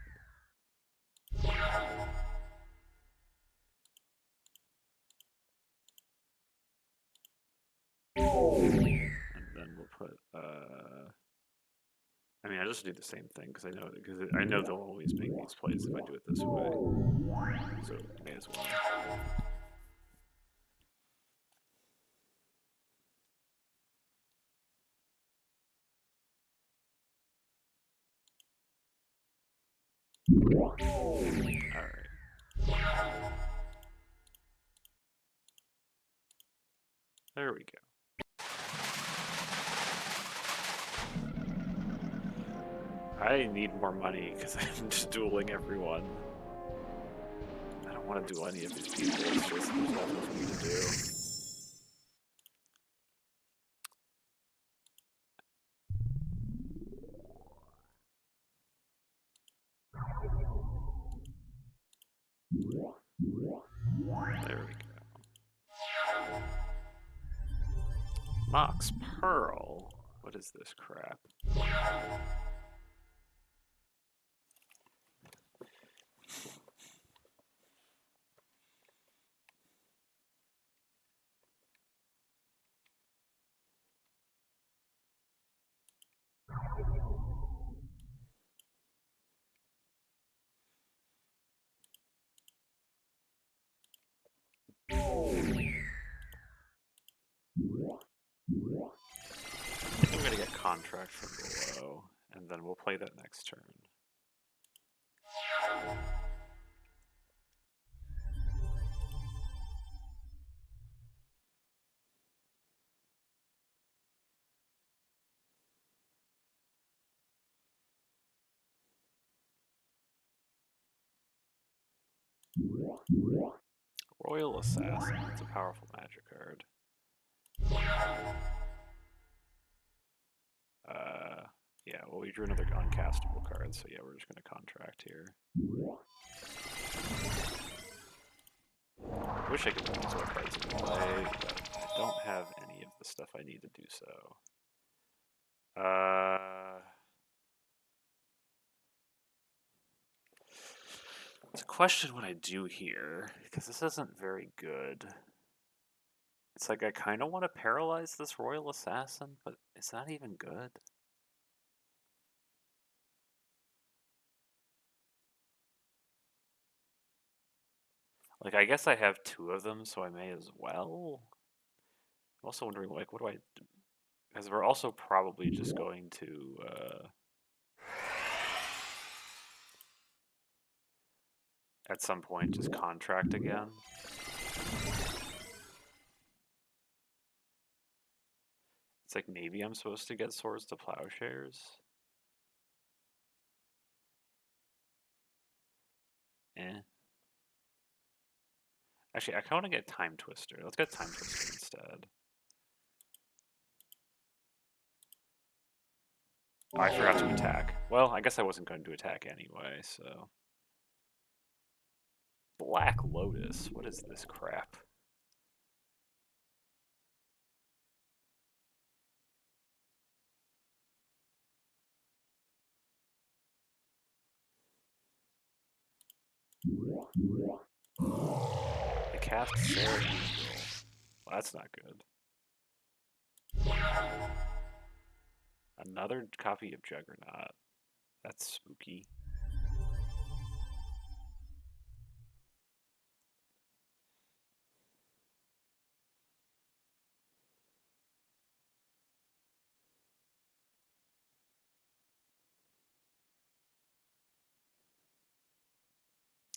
And then we'll put, I mean, I just do the same thing because I know they'll always make these plays if I do it this way. So may as well. Alright. There we go. I need more money because I'm just dueling everyone. I don't want to duel any of these people, it's just there's nothing for me to do. There we go. Mox Pearl? What is this crap? I'm gonna get contract from below, and then we'll play that next turn. Royal Assassin, it's a powerful magic card. Yeah, well, we drew another uncastable card, so yeah, we're just gonna contract here. I wish I could put these what cards in play, but I don't have any of the stuff I need to do so. It's a question what I do here, because this isn't very good. It's like I kind of want to paralyze this Royal Assassin, but it's not even good. Like, I guess I have two of them, so I may as well. I'm also wondering, like, what do I do? Because we're also probably just going to, at some point, just contract again. It's like maybe I'm supposed to get Swords to Plowshares. Eh. Actually, I kind of want to get Time Twister. Let's get Time Twister instead. Oh, I forgot to attack. Well, I guess I wasn't going to attack anyway, so... Black Lotus? What is this crap? They cast Sarah Angel. Well, that's not good. Another copy of Juggernaut. That's spooky.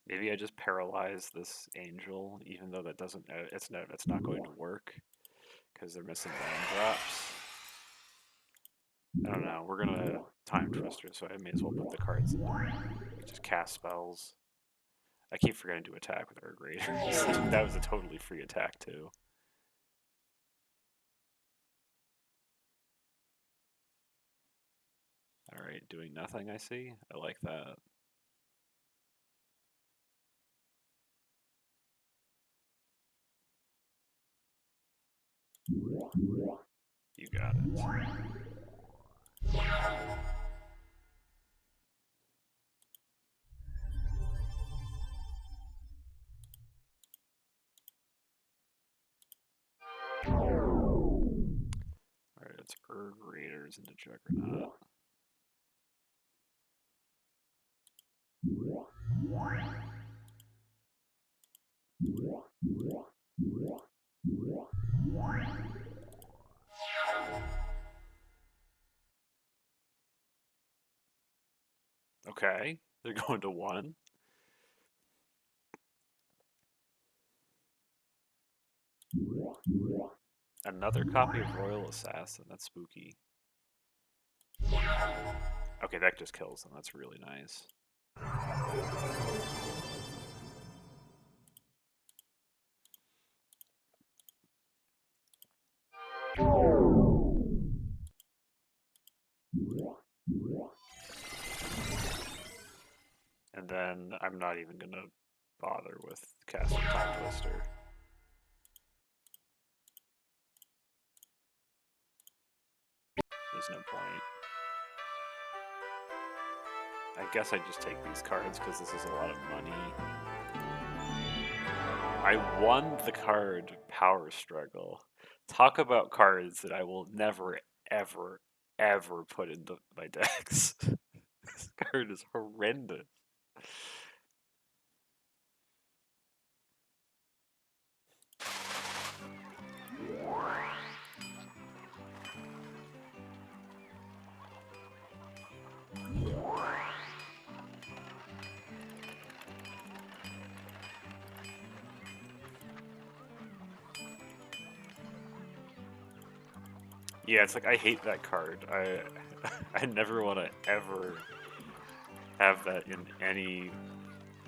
Maybe I just paralyze this angel, even though that doesn't. It's not going to work because they're missing land drops. I don't know. We're gonna time twister, so I may as well put the cards in there. Just cast spells. I keep forgetting to attack with our Raiders. That was a totally free attack too. All right, doing nothing. I see. I like that. You got it. Alright, it's Raiders into Juggernaut. Okay, they're going to 1. Another copy of Royal Assassin. That's spooky. Okay, that just kills them. That's really nice. And then I'm not even gonna bother with casting Time Twister. There's no point. I guess I just take these cards because this is a lot of money. I won the card Power Struggle. Talk about cards that I will never, ever, ever put into my decks. This card is horrendous. Yeah, it's like I hate that card. I never want to ever have that in any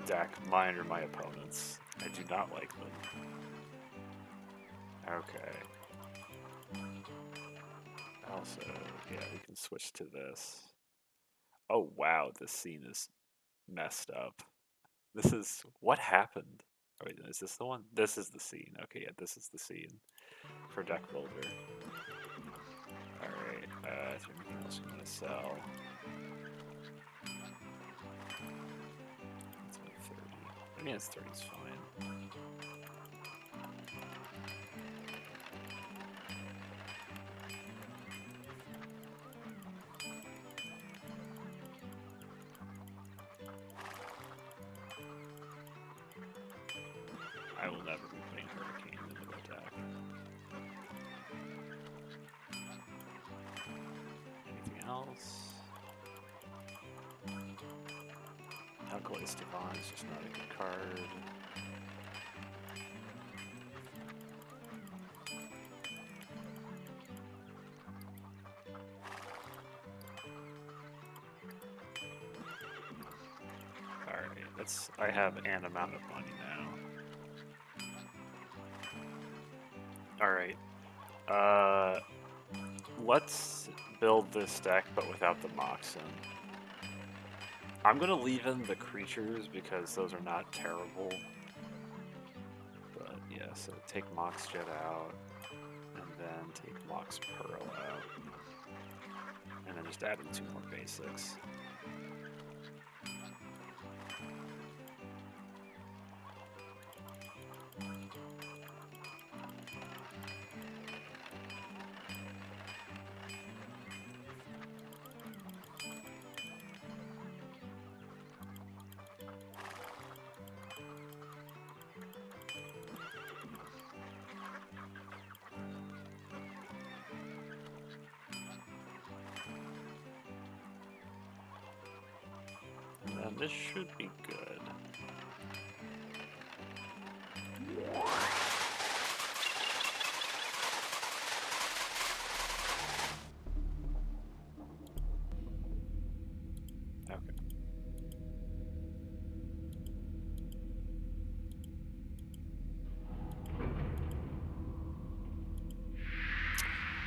deck, mine or my opponent's. I do not like them. Okay. Also, yeah, we can switch to this. Oh wow, this scene is messed up. This is what happened. Oh, wait, is this the one? This is the scene. Okay, yeah, this is the scene for deck builder. All right. Is there anything else you want to sell? It's like 30. I mean, it's 30 is fine. I will never be putting Hurricane into the deck. Anything else? Calculate Devon is just not a good card. Alright, I have an amount of money now. Alright. Let's build this deck, but without the Moxen. I'm gonna leave in the creatures because those are not terrible. But yeah, so take Mox Jet out, and then take Mox Pearl out. And then just add in 2 more basics. And this should be good. Okay.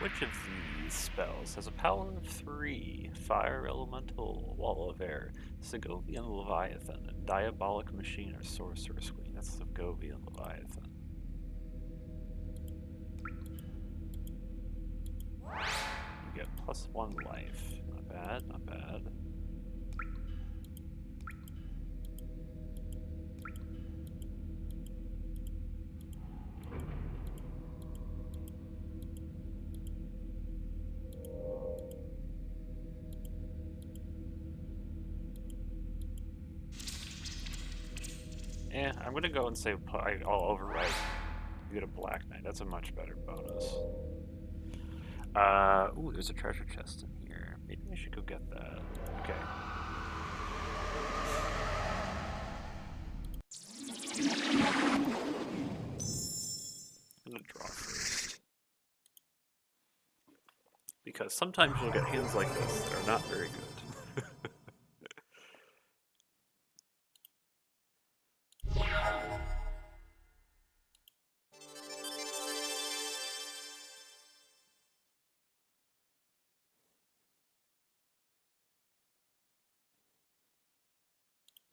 Which of these spells has a power of 3? Fire Elemental, Wall of Air, Segovian Leviathan, Diabolic Machine, or Sorcerer's Queen? That's Segovian Leviathan. You get +1 life. Not bad, not bad. Yeah, I'm gonna go and say I'll override. You get a Black Knight. That's a much better bonus. Ooh, there's a treasure chest in here. Maybe I should go get that. Okay. I'm gonna draw first. Because sometimes you'll get hands like this that are not very good.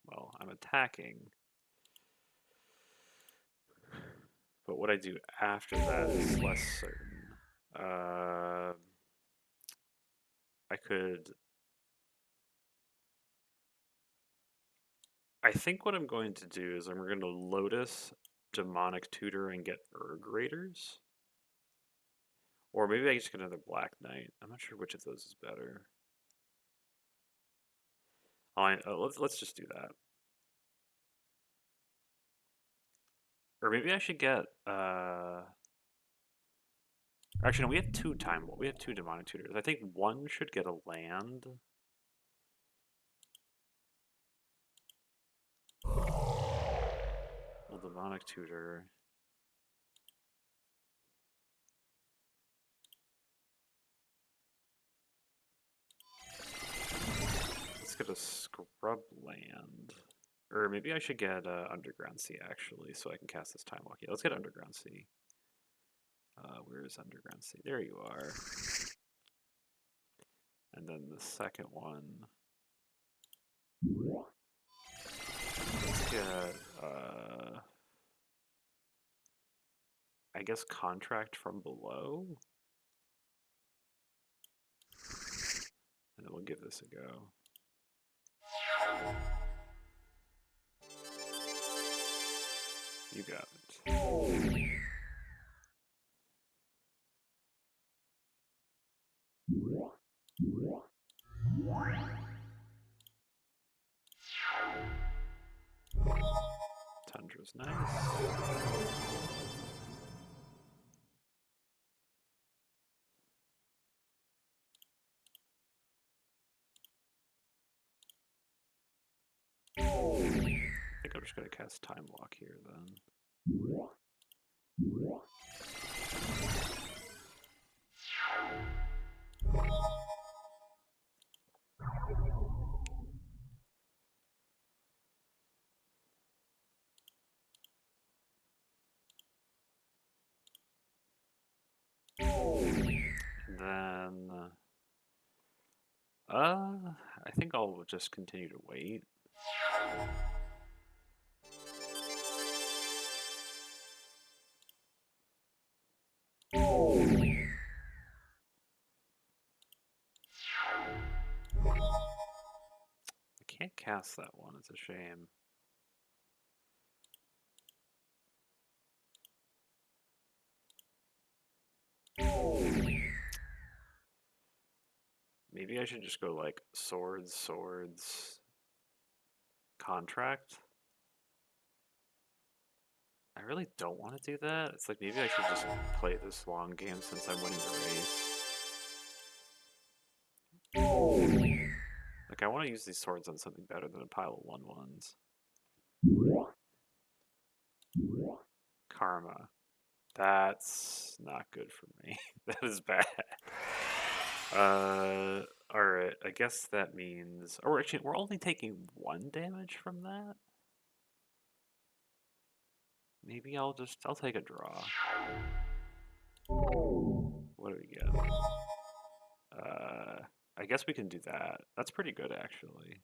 Well, I'm attacking. But what I do after that is less certain. I could... I think what I'm going to do is I'm going to Lotus, Demonic Tutor, and get Urg Raiders. Or maybe I just get another Black Knight. I'm not sure which of those is better. Let's just do that. Or maybe I should get actually no, we have two Demonic Tutors. I think one should get a land. Well, Demonic Tutor. Let's get a Scrub land. Or maybe I should get Underground Sea, actually, so I can cast this Time Walk. Yeah, let's get Underground Sea. Where is Underground Sea? There you are. And then the second one. Let's get, I guess Contract from Below? And then we'll give this a go. You got it. Tundra's nice. I think I'm just going to cast Time Walk here then. And then, I think I'll just continue to wait. I can't cast that one, it's a shame. Maybe I should just go like swords, swords, contract. I really don't want to do that. It's like maybe I should just play this long game since I'm winning the race. Like I want to use these swords on something better than a pile of 1/1s. Karma. That's not good for me. That is bad. Alright, I guess that means... Or actually, we're only taking 1 damage from that? Maybe I'll take a draw. What do we get? I guess we can do that. That's pretty good, actually.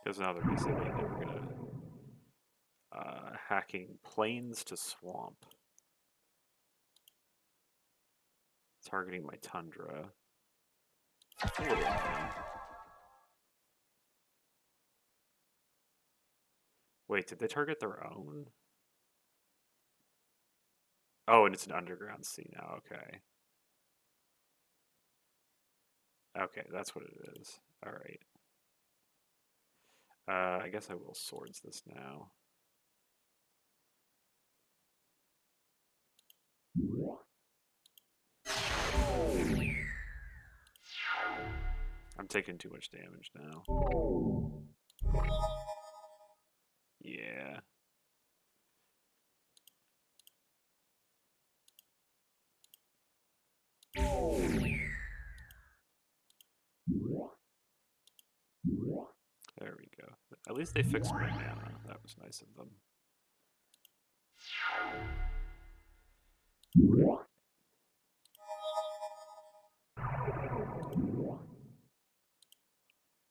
There's another reason maybe we're gonna hacking plains to swamp. Targeting my tundra. It's a little fun. Wait, did they target their own? Oh, and it's an underground sea now, okay. Okay, that's what it is. Alright. I guess I will swords this now. I'm taking too much damage now. Yeah. There we go. At least they fixed my mana. That was nice of them.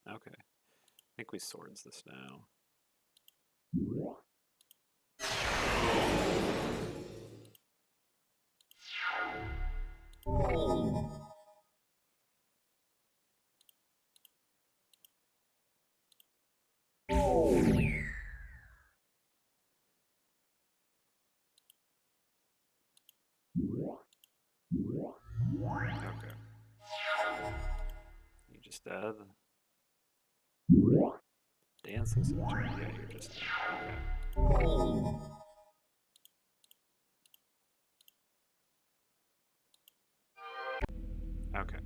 Okay. I think we swords this now. Okay. You just dead? Dancing cemetery. Yeah, you're just dead. Okay. Okay.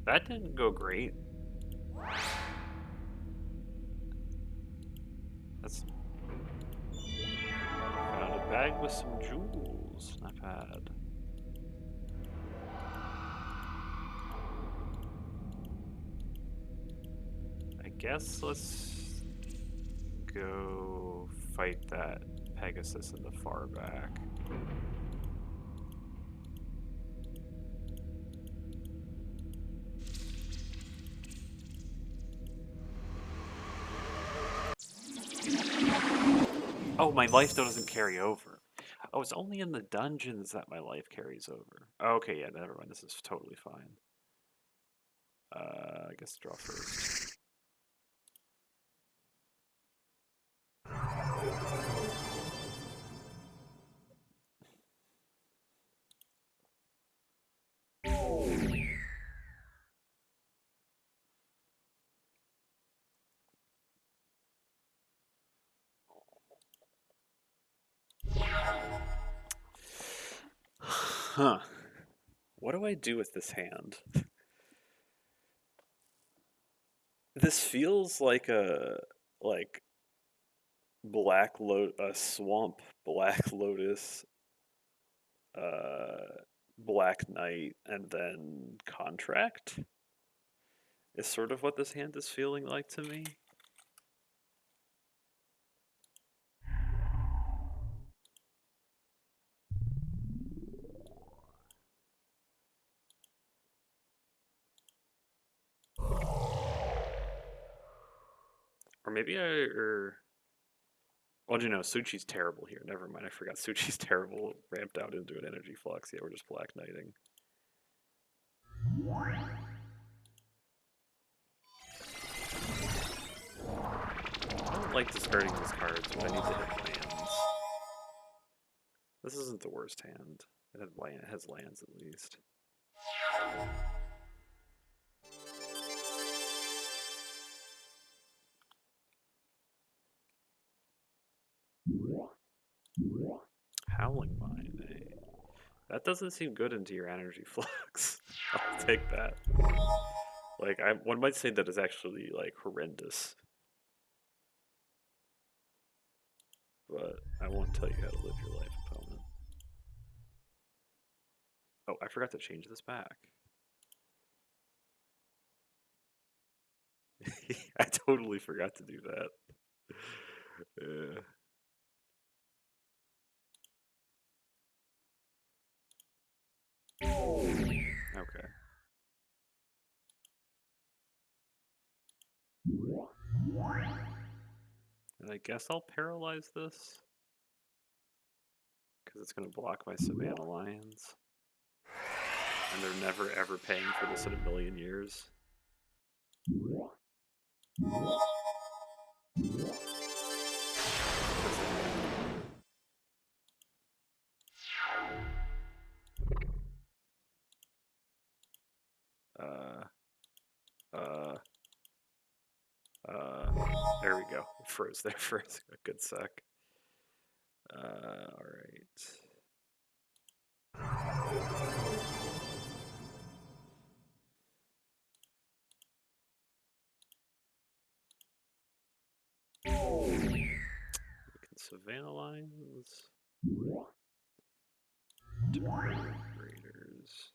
That didn't go great. That's... Found a bag with some jewels. Not bad. I guess let's go fight that Pegasus in the far back. Oh, my life doesn't carry over. Oh, it's only in the dungeons that my life carries over. Okay, yeah, never mind. This is totally fine. I guess draw first. Huh. What do I do with this hand? This feels like a a swamp black lotus, black knight, and then contract is sort of what this hand is feeling like to me. Or maybe well, you know, Suchi's terrible here. Never mind, I forgot. Suchi's terrible, ramped out into an energy flux. Yeah, we're just black knighting. I don't like discarding these cards, but I need to hit lands. This isn't the worst hand. It has lands at least. Howling Mine, eh? That doesn't seem good into your energy flux. I'll take that. Like, one might say that is actually, like, horrendous. But I won't tell you how to live your life, opponent. Oh, I forgot to change this back. I totally forgot to do that. Okay. And I guess I'll paralyze this. Because it's going to block my Savannah Lions. And they're never ever paying for this in a million years. There we go. It froze there for a good sec. Alright. We can Savannah Lions. Raiders.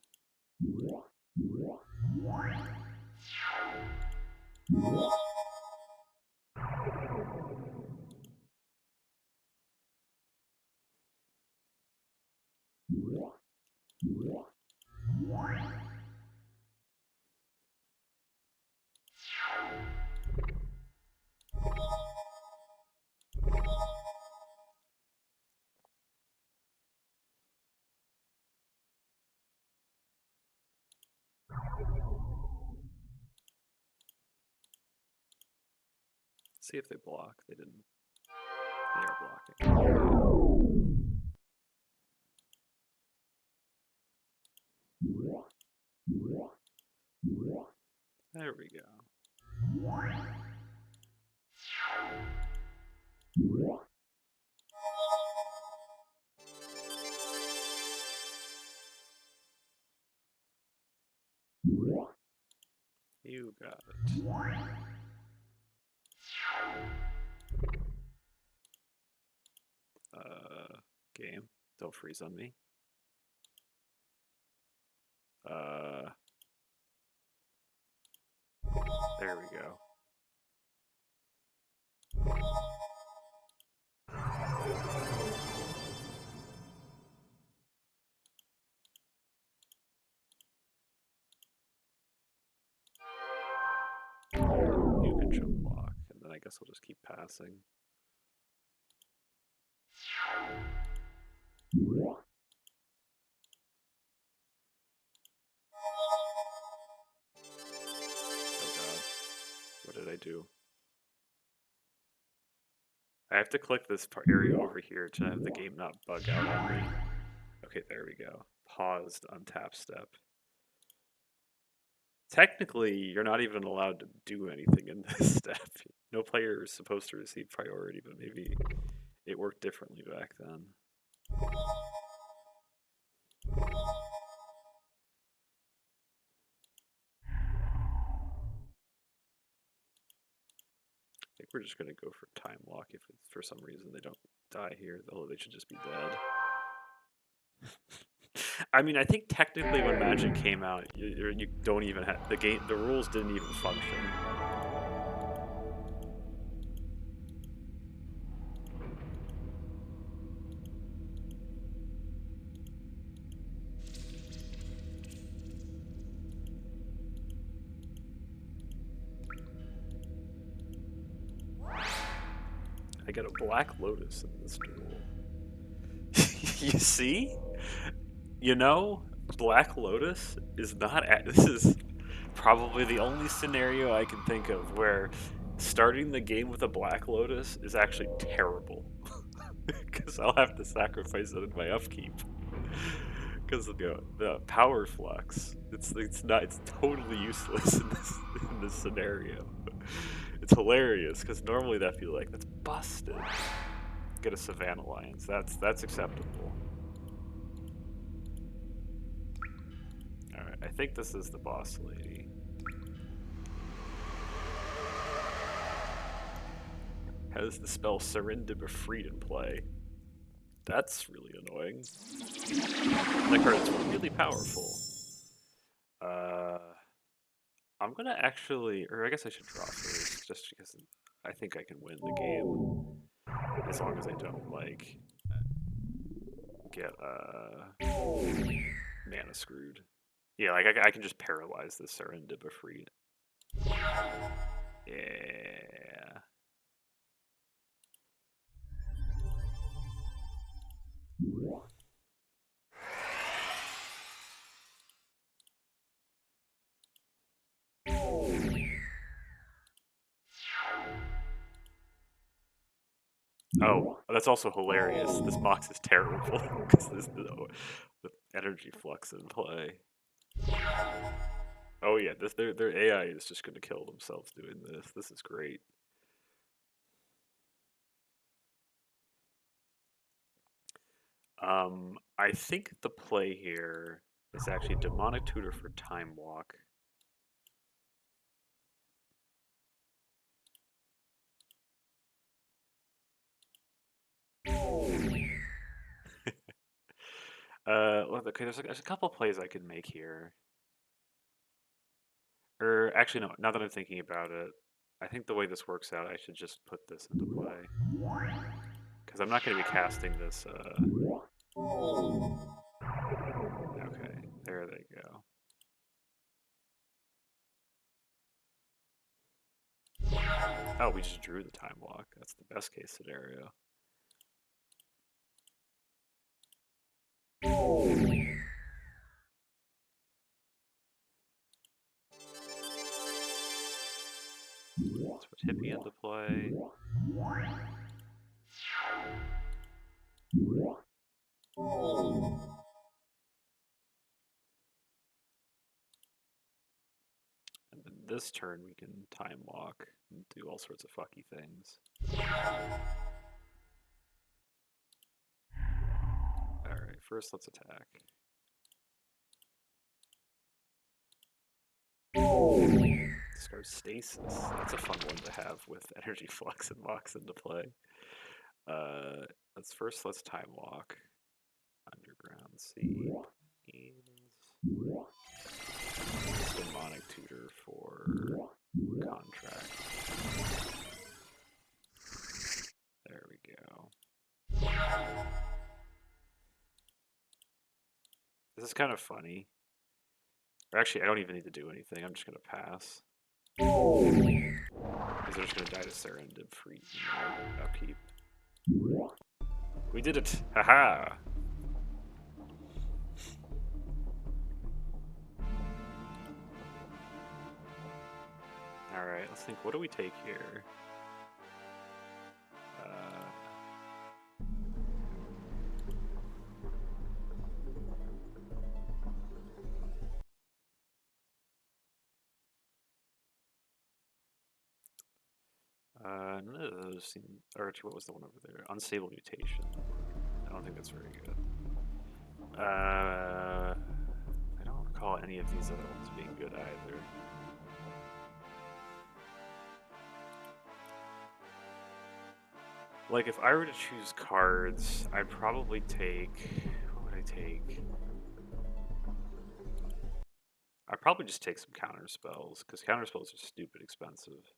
See if they block. They didn't. They are blocking. There we go. You got it. Game. Don't freeze on me. There we go. You can jump block, and then I guess I'll just keep passing. Oh god. What did I do? I have to click this area over here to have the game not bug out on me. Okay, there we go. Paused on tap step. Technically, you're not even allowed to do anything in this step. No player is supposed to receive priority, but maybe it worked differently back then. I think we're just going to go for time lock if for some reason they don't die here, though they should just be dead. I mean, I think technically when Magic came out, you don't even have the rules didn't even function. I get a Black Lotus in this duel. You see? You know, Black Lotus is not. This is probably the only scenario I can think of where starting the game with a Black Lotus is actually terrible. Because I'll have to sacrifice it in my upkeep. Because the power flux, it's totally useless in this scenario. It's hilarious because normally that'd be like, that's busted. Get a Savannah Lions. That's acceptable. All right, I think this is the boss lady. Has the spell Serendipity in play. That's really annoying. That card is really powerful. I'm gonna actually, or I guess I should draw first, just because I think I can win the game as long as I don't like get mana screwed. Yeah, like I can just paralyze this Serendipity. Yeah. Oh, that's also hilarious. This box is terrible because there's the energy flux in play. Oh yeah, their AI is just gonna kill themselves doing this. This is great. I think the play here is actually Demonic Tutor for Time Walk. Well, okay, there's a couple plays I could make here. Or actually, no. Now that I'm thinking about it, I think the way this works out, I should just put this into play because I'm not going to be casting this. Okay, there they go. Oh, we just drew the Time Walk. That's the best case scenario. Let's put Hippie into play. And then this turn we can Time Walk and do all sorts of fucky things. Alright, first let's attack. Discard Stasis. That's a fun one to have with Energy Flux and Walks into play. Let's Time Walk. Underground Sea. Demonic Tutor for Contract. There we go. This is kind of funny. Or actually, I don't even need to do anything. I'm just going to pass. Because they're just going to die to Serendipity upkeep. We did it! Haha! Alright, let's think. What do we take here? None of those seem. Or what was the one over there? Unstable Mutation. I don't think that's very good. I don't recall any of these other ones being good either. Like, if I were to choose cards, I'd probably take. What would I take? I'd probably just take some counter spells, because counter spells are stupid expensive.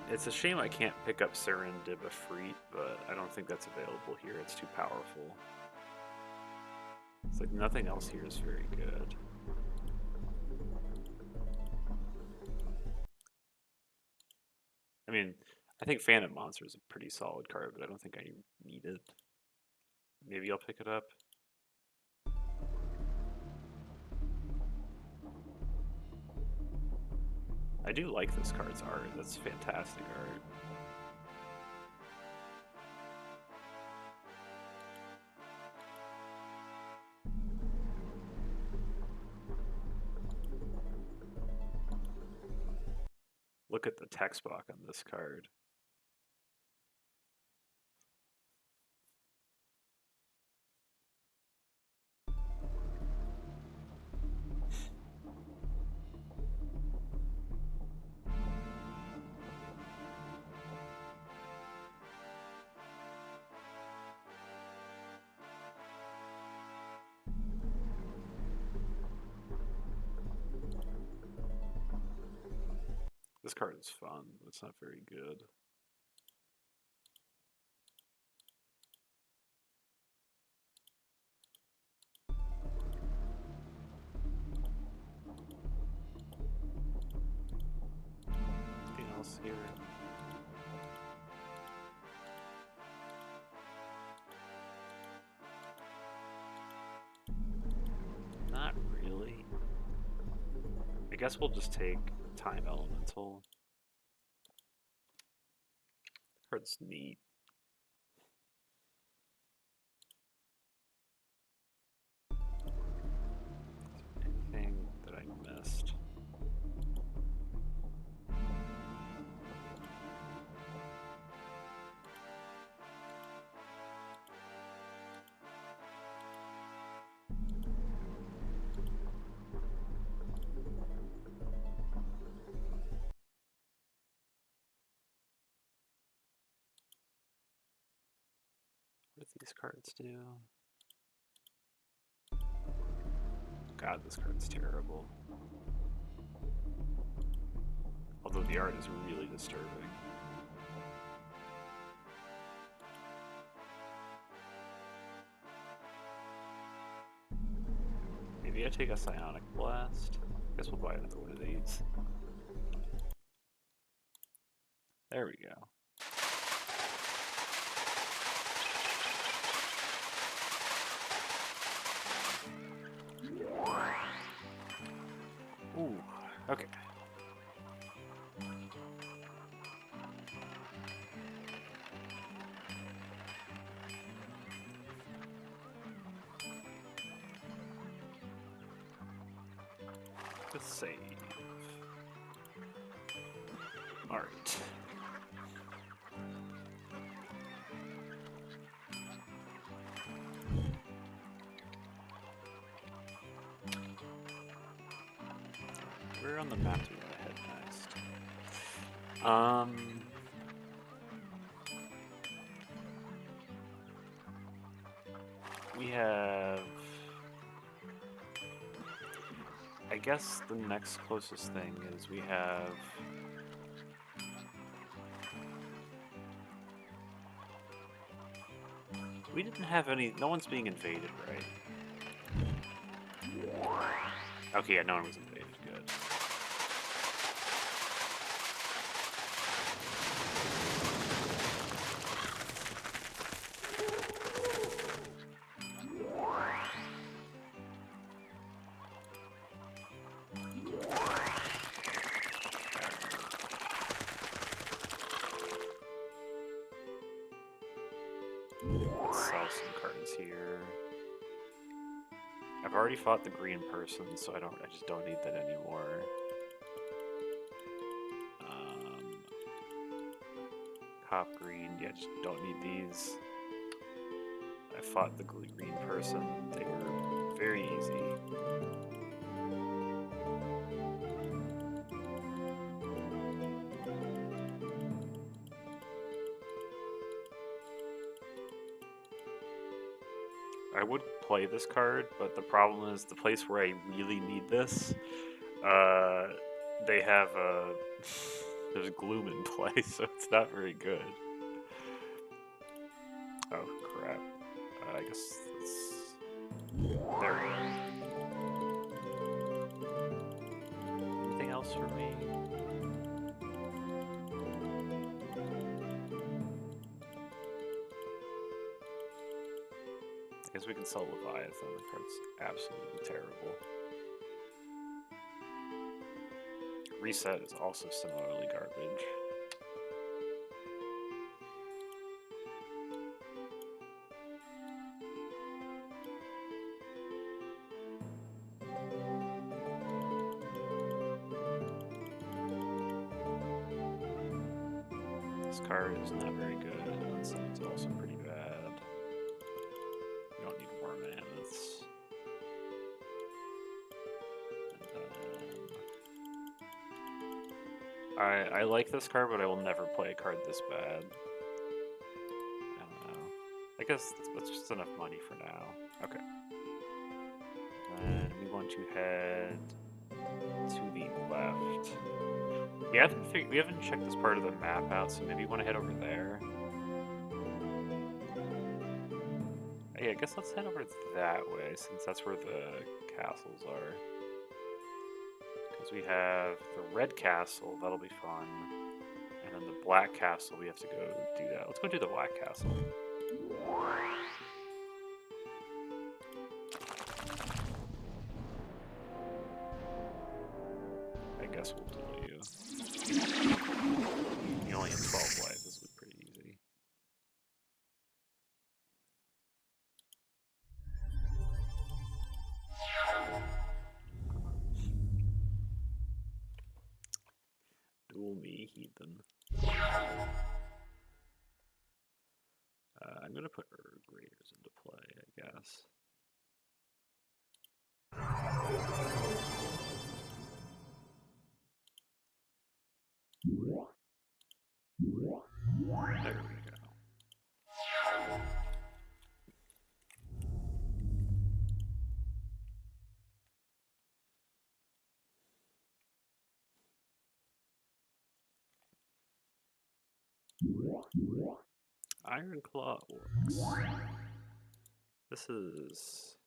It's a shame I can't pick up Serendipity, but I don't think that's available here. It's too powerful. It's like nothing else here is very good. I mean, I think Phantom Monster is a pretty solid card, but I don't think I need it. Maybe I'll pick it up. I do like this card's art. That's fantastic art. Look at the text box on this card. This card is fun, but it's not very good. Anything else here? Not really. I guess we'll just take Time Elemental. Card's neat. Anything that I missed? What do these cards do? God, this card's terrible. Although the art is really disturbing. Maybe I take a Psionic Blast. Guess we'll buy another one of these. There we go. Ooh, okay. Let's save. Alright. Where on the map do we want to head next? We have... I guess the next closest thing is we have... We didn't have any... No one's being invaded, right? Okay, yeah, no one was invaded. Good. Let's sell some cards here. I've already fought the green person, so I just don't need that anymore. Cop green, yeah, just don't need these. I fought the green person. They were very easy. I would play this card, but the problem is the place where I really need this, they have there's gloom in play, so it's not very good. Oh crap! I guess there we go. Anything else for me? I guess we can sell Leviathan. The card's absolutely terrible. reset is also similarly garbage. This card is not very good. It's also pretty bad. You don't need more mammoths. I like this card, but I will never play a card this bad. I don't know. I guess that's just enough money for now. Okay. Then we want to head to the left. We haven't checked this part of the map out, so maybe you want to head over there. Hey, I guess let's head over that way, since that's where the castles are. Because we have the red castle, that'll be fun. And then the black castle, we have to go do that. Let's go do the black castle. I guess we'll duel you. You only have 12 life, this will be pretty easy. Duel me, heathen. I'm gonna put Graders into play, I guess. There we go. Iron Claw Orcs. This is...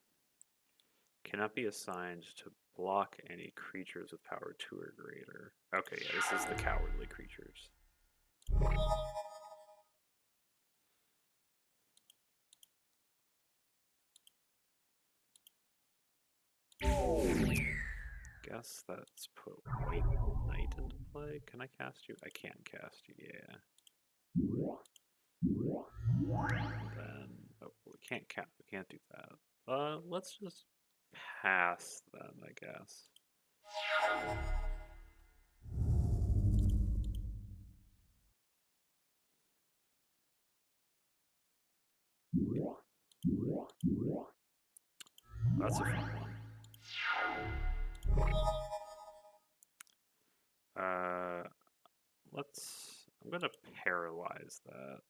Cannot be assigned to block any creatures with power 2 or greater. Okay, yeah, this is the cowardly creatures. Guess that's put White Knight into play. Can I cast you? I can cast you, yeah. And then we can't do that. Let's just pass then, I guess. That's a fun one. I'm gonna paralyze that.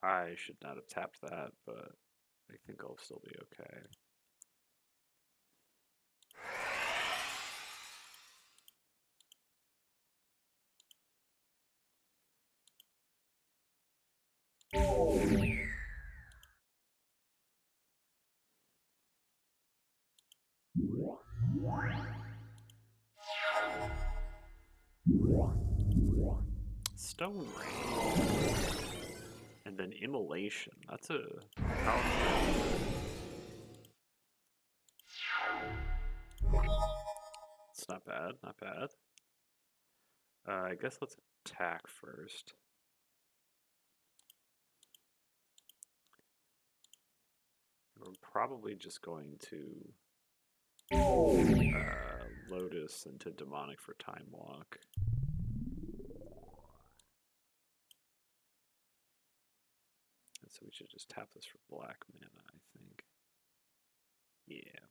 I should not have tapped that, but I think I'll still be okay. Stone Rain. And then Immolation. That's a powerful. It's not bad, not bad. I guess let's attack first. We're probably just going to Lotus into Demonic for Time Walk. And so we should just tap this for black mana, I think. Yeah.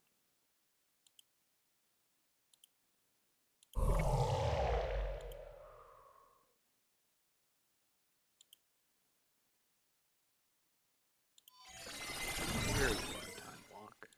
Where is our Time Walk?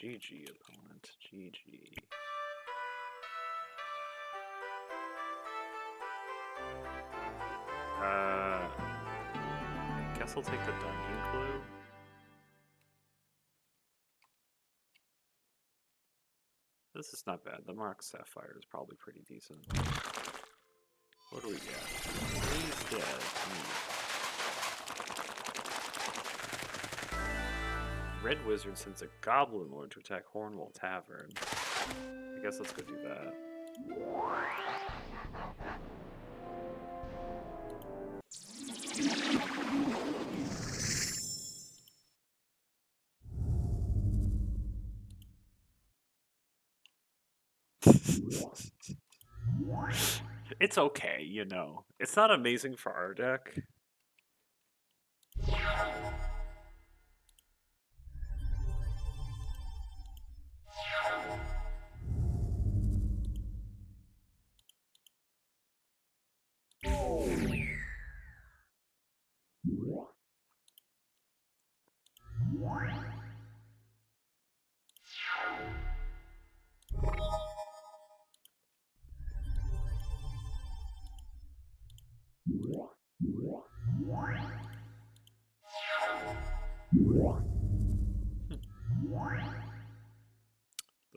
GG, opponent. GG. Guess I'll take the dungeon clue. This is not bad. The Mark Sapphire is probably pretty decent. What do we get? He's dead. Red Wizard sends a Goblin Lord to attack Hornwall Tavern. I guess let's go do that. It's okay, you know. It's not amazing for our deck.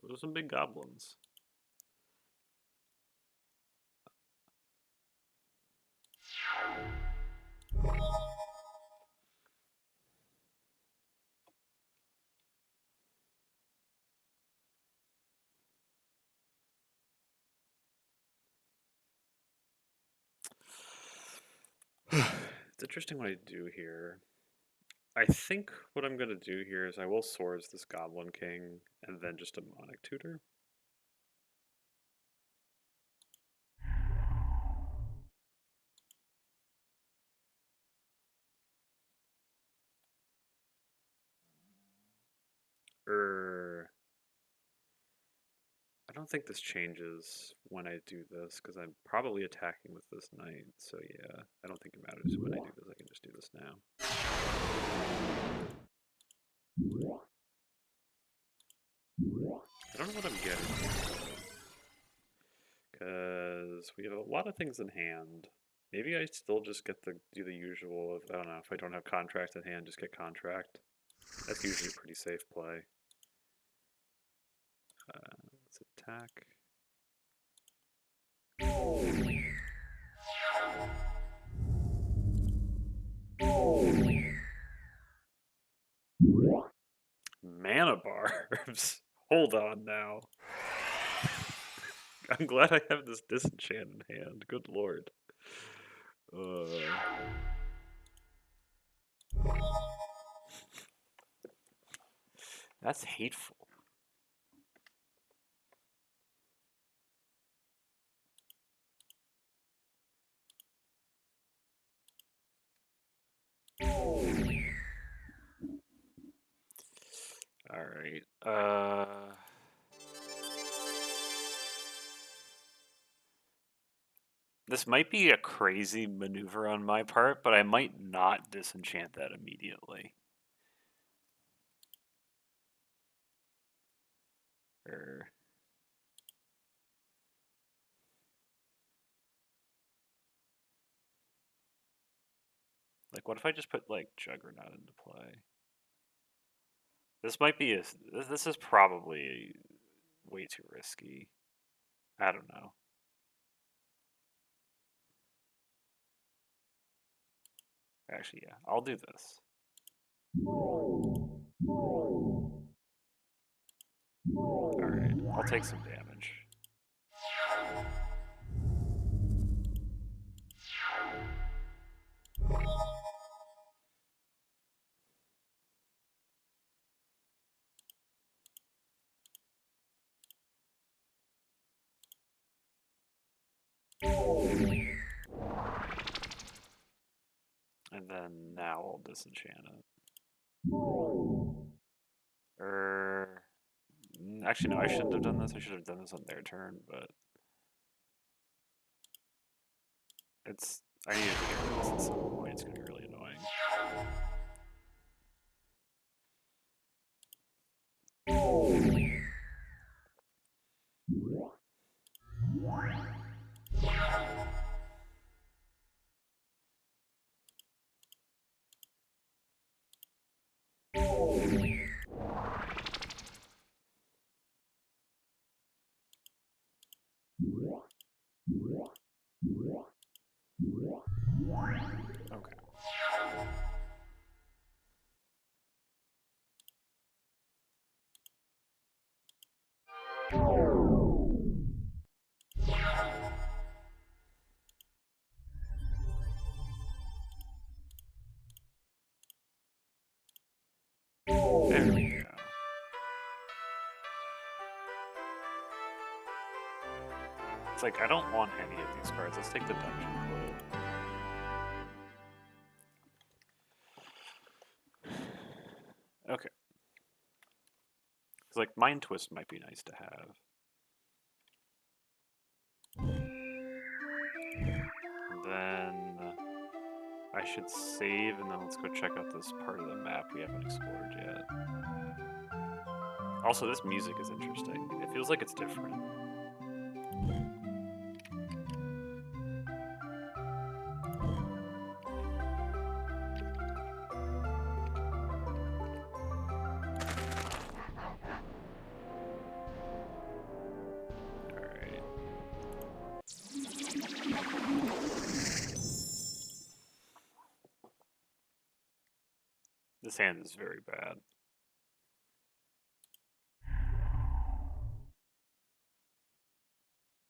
Those are some big goblins. It's interesting what I do here. I think what I'm going to do here is I will Swords this Goblin King and then just a Demonic Tutor. I don't think this changes when I do this because I'm probably attacking with this knight. So yeah, I don't think it matters when I do this. I can just do this now. I don't know what I'm getting because we have a lot of things in hand. Maybe I still just get to do the usual of, I don't know, if I don't have contract in hand, just get contract. That's usually a pretty safe play. Let's attack. Mana barbs. Hold on now. I'm glad I have this disenchant in hand. Good lord. That's hateful. Alright. This might be a crazy maneuver on my part, but I might not disenchant that immediately. Like, what if I just put, like, Juggernaut into play? This might be this is probably way too risky. I don't know. Actually, yeah, I'll do this. Alright, I'll take some damage. And then now I'll disenchant it. Actually, no, I shouldn't have done this. I should have done this on their turn, but I needed to get rid of this at some point. It's gonna be really annoying. Okay. There we go. It's like, I don't want any of these cards. Let's take the Dungeon Clue. Okay. It's like, Mind Twist might be nice to have. And then I should save, and then let's go check out this part of the map we haven't explored yet. Also, this music is interesting. It feels like it's different. Alright. This hand is very bad.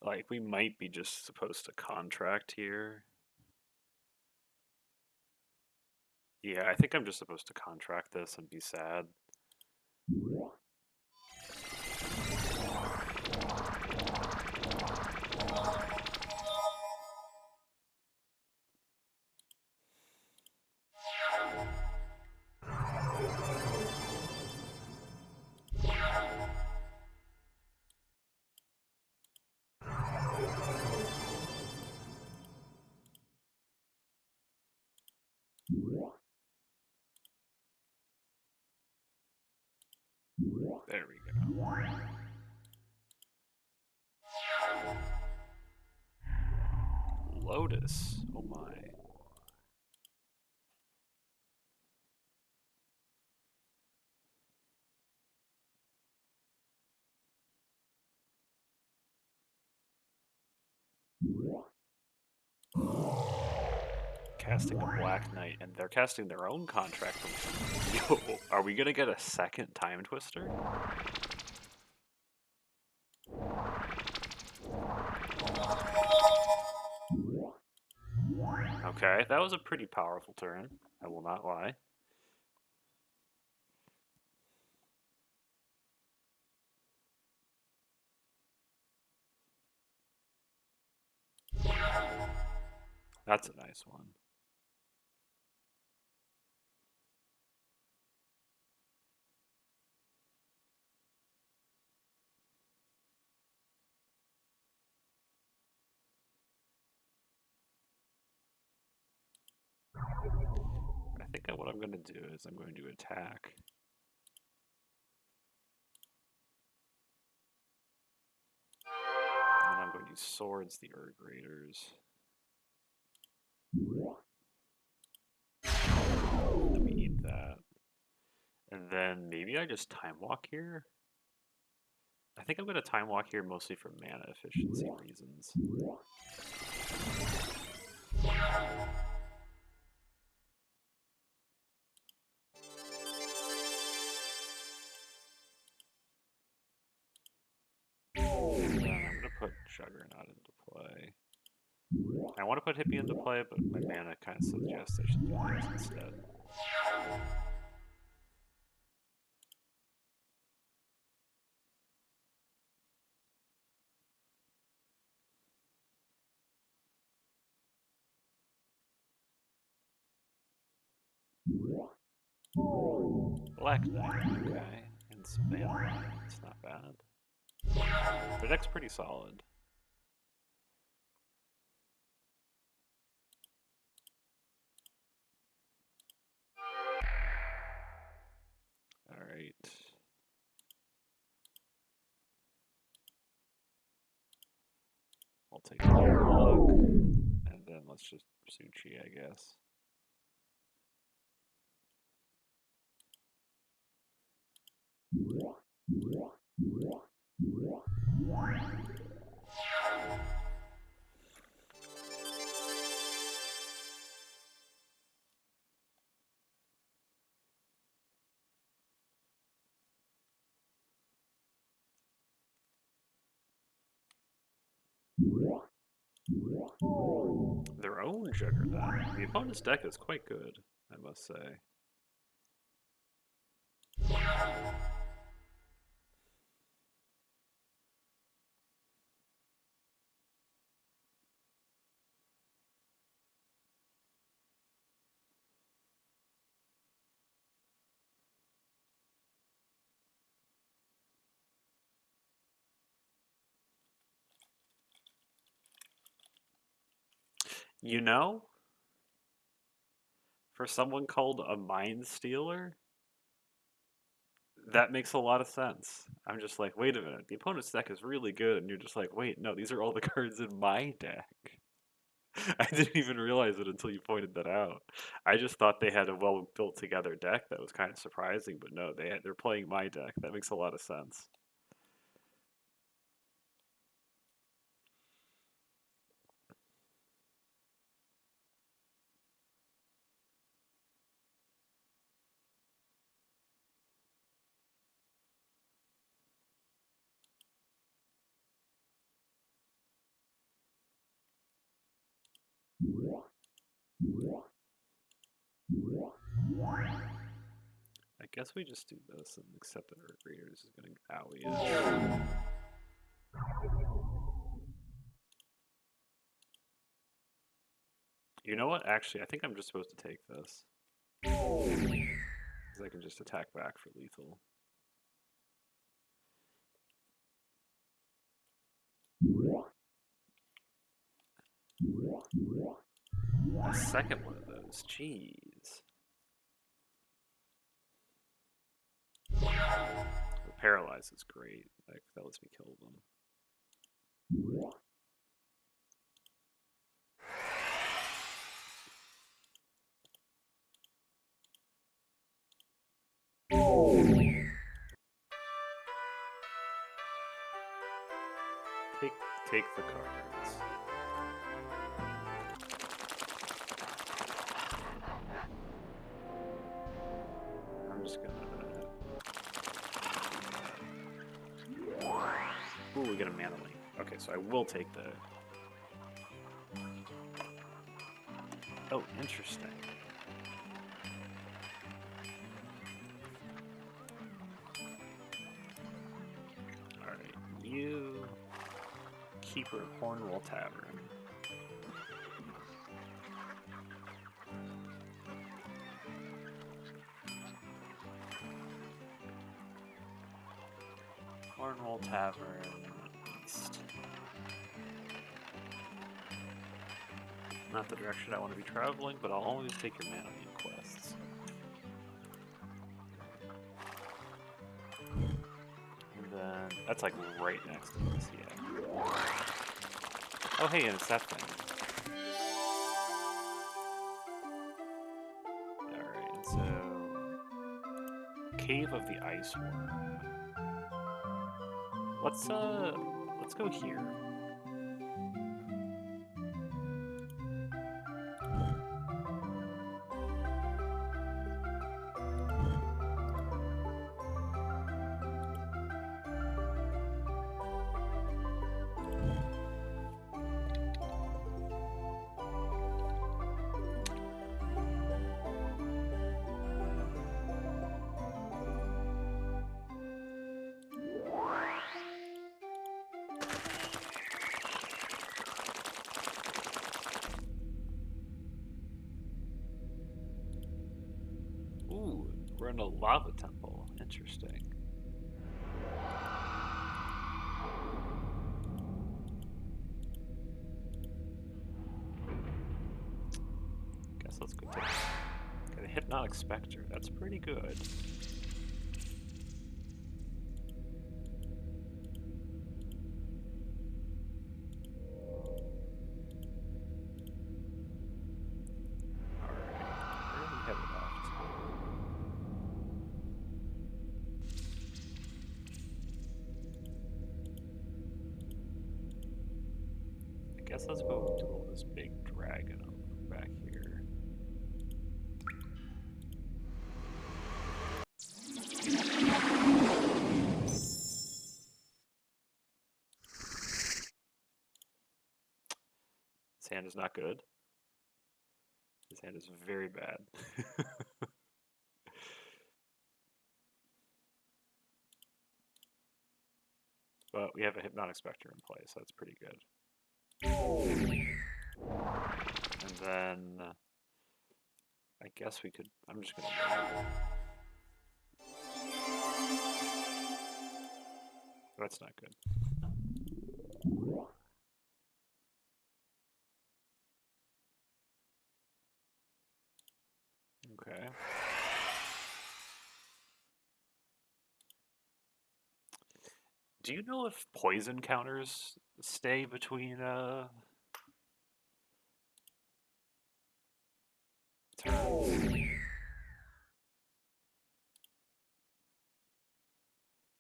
Like, we might be just supposed to contract here. Yeah, I think I'm just supposed to contract this and be sad. There we go. Lotus. Oh my. Casting a Black Knight, and they're casting their own contract. Yo, are we gonna get a second Time Twister? Okay, that was a pretty powerful turn. I will not lie. That's a nice one. I think what I'm going to do is I'm going to attack. And I'm going to swords the Ur Graders. Let me eat that. And then maybe I just time walk here? I think I'm going to time walk here mostly for mana efficiency reasons. And then I'm going to put Juggernaut into play. I want to put Hippie into play, but my mana kind of suggests I should do this instead. Black Knight, okay. And Savannah, it's not bad. Their deck's pretty solid. Alright. I'll take a look, and then let's just Suchi, I guess. Their own Juggernaut. The opponent's deck is quite good, I must say. You know, for someone called a Mind Stealer, that makes a lot of sense. I'm just like, wait a minute, the opponent's deck is really good, and you're just like, wait, no, these are all the cards in my deck. I didn't even realize it until you pointed that out. I just thought they had a well built together deck that was kind of surprising, but no, they're playing my deck. That makes a lot of sense. I guess we just do this and accept that our Raiders is going to owie us. You know what? Actually, I think I'm just supposed to take this. Because I can just attack back for lethal. A second one of those. Jeez. Paralyze is great. Like, that lets me kill them. Take the cards. I'm just gonna... Ooh, we get a mana link. Okay, so I will take the... Oh, interesting. Alright, you... Keeper of Hornwall Tavern. Hornwall Tavern East. Not the direction I want to be traveling, but I'll always take your mana link quests. And then that's like right next to this, yeah. Oh hey, and it's that thing. Alright, and so... Cave of the Ice Worm. Let's go here. Ooh, we're in a lava temple. Interesting. Guess let's go take it. Got a Hypnotic Spectre. That's pretty good. I guess let's go duel this big dragon over back here. His hand is not good. His hand is very bad. But we have a Hypnotic Spectre in play, so that's pretty good. And then I guess we could. I'm just gonna. That's not good. Okay. Do you know if poison counters stay between turns?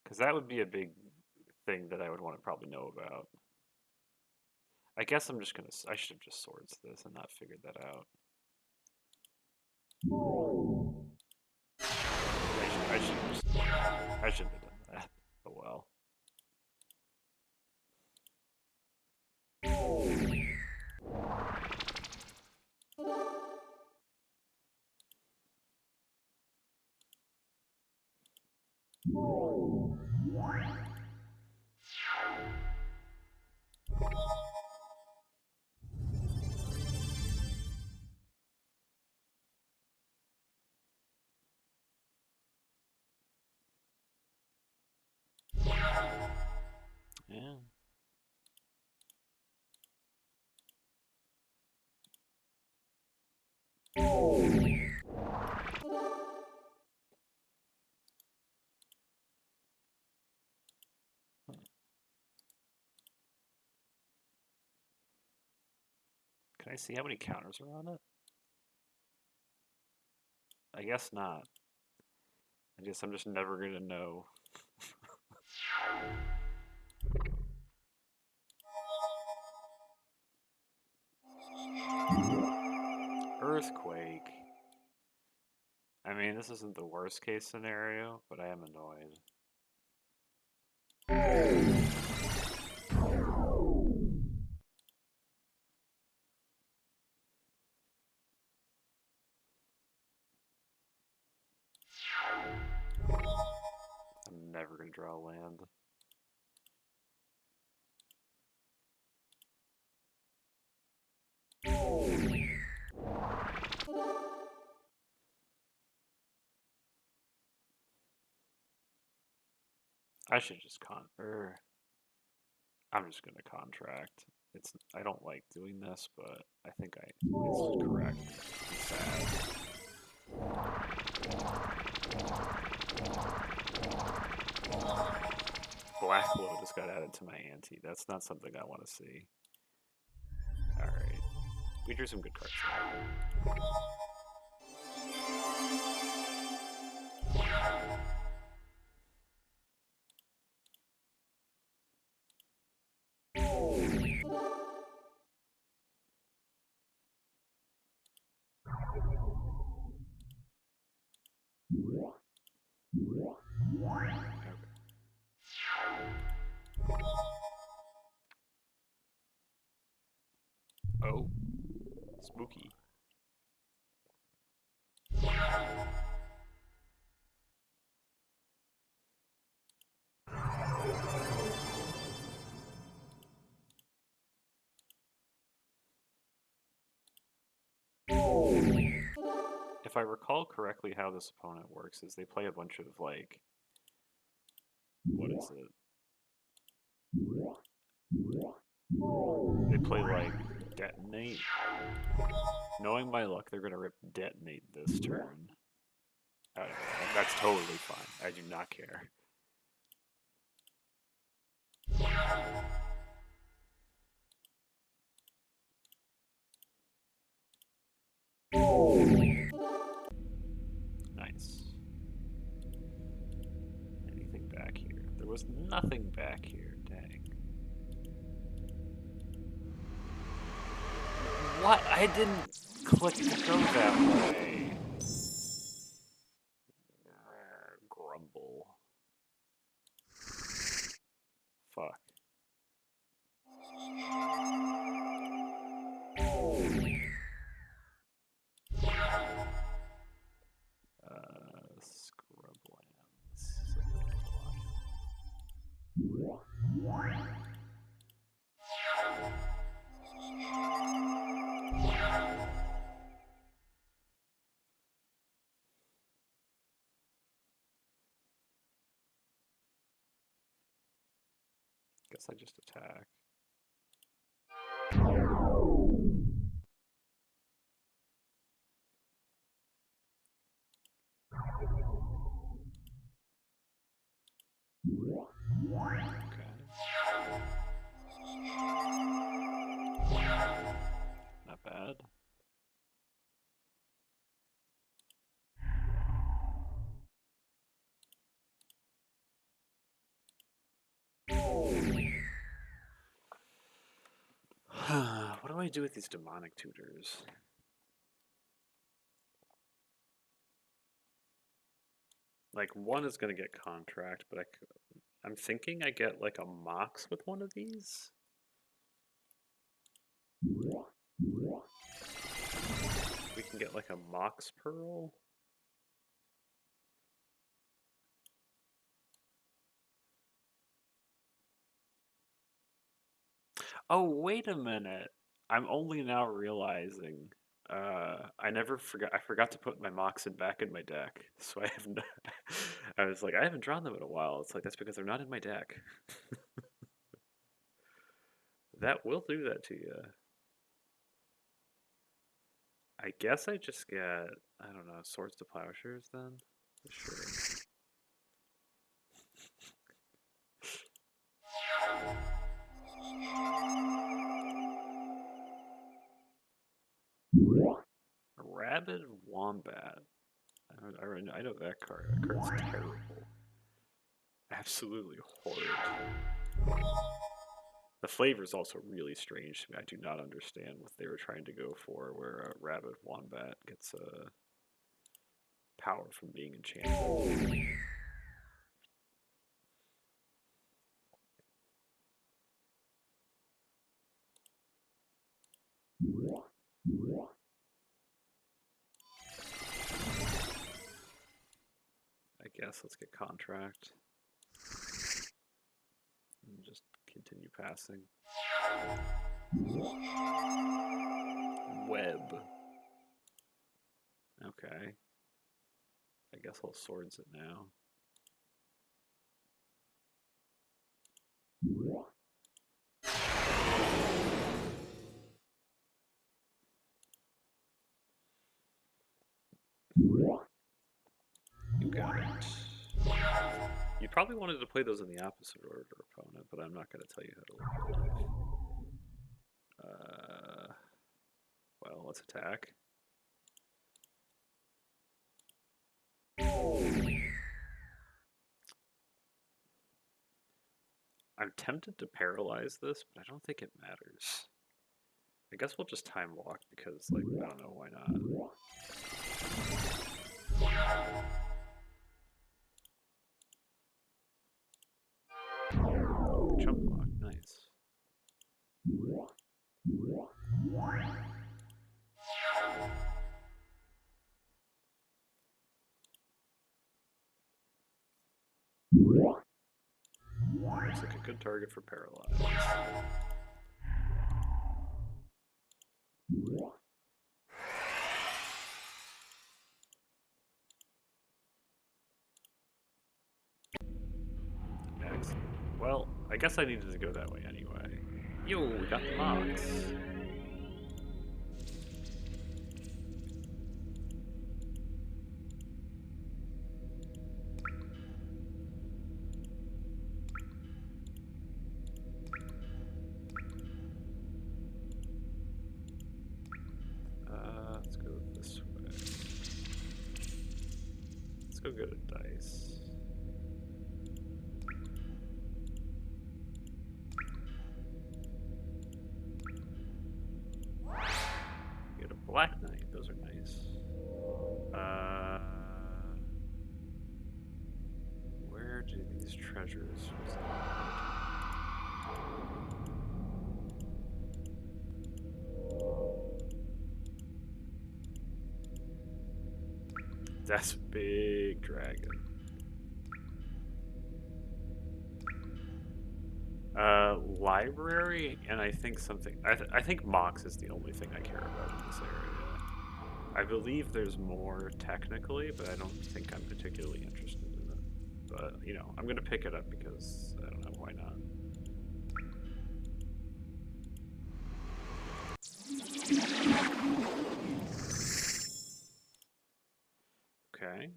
Because that would be a big thing that I would want to probably know about. I guess I'm just gonna. I should have just swords this and not figured that out. I shouldn't have done that. Oh well. Yeah. Can I see how many counters are on it? I guess not. I guess I'm just never gonna know. Earthquake. I mean, this isn't the worst case scenario, but I am annoyed. I'm never gonna draw a land. I should just I'm just gonna contract. I don't like doing this, but I think it's correct. It's sad. Black Lotus got added to my ante. That's not something I want to see. Alright. We drew some good cards there. Oh, spooky. If I recall correctly how this opponent works is they play a bunch of like, what is it? They play like detonate. Knowing my luck, they're gonna rip detonate this turn. That's totally fine. I do not care. Nice. Anything back here? There was nothing back here. Dang. What? I didn't click to go that way. Grumble. Fuck. Guess I just attack. Not bad. What do I do with these demonic tutors? Like, one is going to get contract, but I'm thinking I get like a Mox with one of these. We can get like a Mox Pearl. Oh, wait a minute. I'm only now realizing. I forgot to put my Moxen back in my deck. So I have no, I was like, I haven't drawn them in a while. It's like, that's because they're not in my deck. That will do that to you. I guess I just get, I don't know, Swords to Plowshares then? Sure. A Rabid Wombat. I know that card. That card's terrible. Absolutely horrid. The flavor is also really strange to me. I do not understand what they were trying to go for, where a Rabid Wombat gets power from being enchanted. I guess let's get contract. And just continue passing. Web. Okay. I guess I'll swords it now. You got it. You probably wanted to play those in the opposite order, opponent, but I'm not going to tell you how to live your life. Well, let's attack. I'm tempted to paralyze this, but I don't think it matters. I guess we'll just time walk because, like, I don't know, why not? Chump block, nice. Looks like a good target for paralyze. Excellent. Well, I guess I needed to go that way anyway. Yo, we got the Mox. Let's go this way. Let's go get a dice. Get a Black Knight. Those are nice. Where do these treasures reside? That's big dragon. Library, and I think something. I think Mox is the only thing I care about in this area. I believe there's more technically, but I don't think I'm particularly interested in it. But you know, I'm gonna pick it up because I don't know why not. Okay.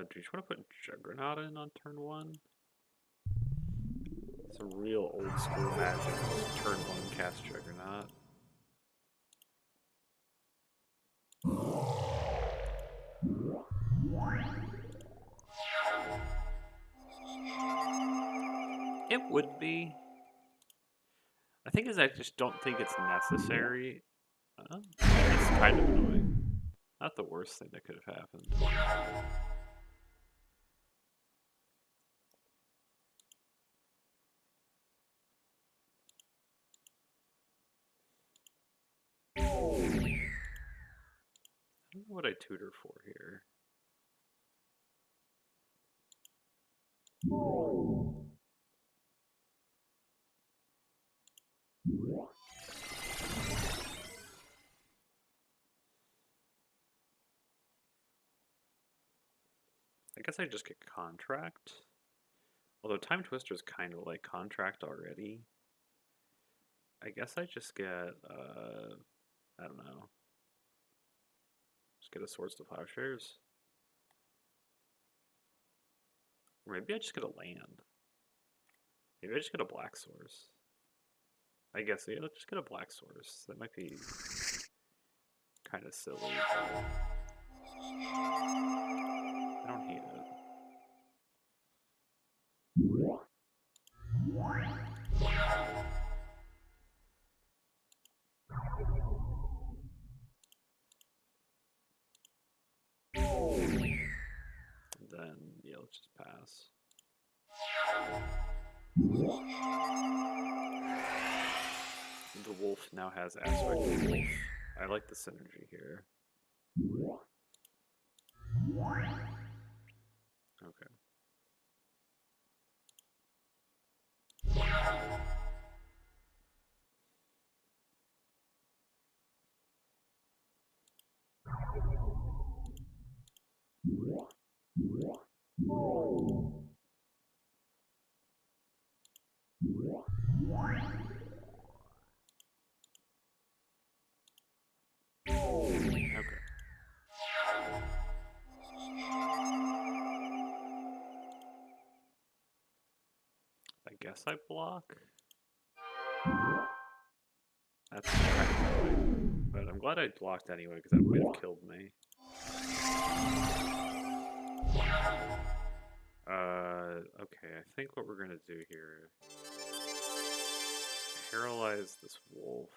Do you just want to put Juggernaut in on turn 1? Some real old school magic. Just turn 1 cast Juggernaut. It would be. I think is I just don't think it's necessary. It's kind of annoying. Not the worst thing that could have happened. I don't know what I tutor for here. I guess I just get Contract. Although Time Twister is kind of like Contract already. I guess I just get, I don't know. Just get a Swords to Plowshares. Or maybe I just get a land. Maybe I just get a Black Source. I guess, yeah, let's just get a Black Source. That might be kind of silly. I don't hate it. Then, yeah, let's just pass. The wolf now has aspect of wolf. I like the synergy here. Okay. Okay. I guess I block. That's kind of annoying. But I'm glad I blocked anyway, because that would have killed me. Okay, I think what we're gonna do here, paralyze this wolf.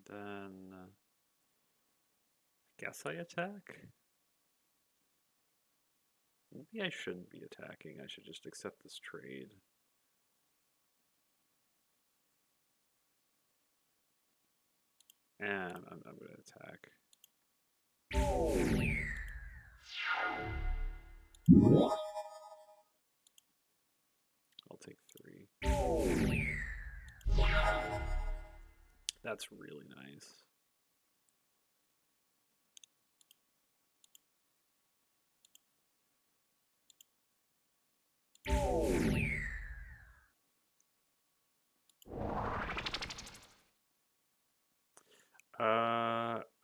Then, I guess I attack? Maybe I shouldn't be attacking, I should just accept this trade. And I'm gonna attack. I'll take 3. That's really nice.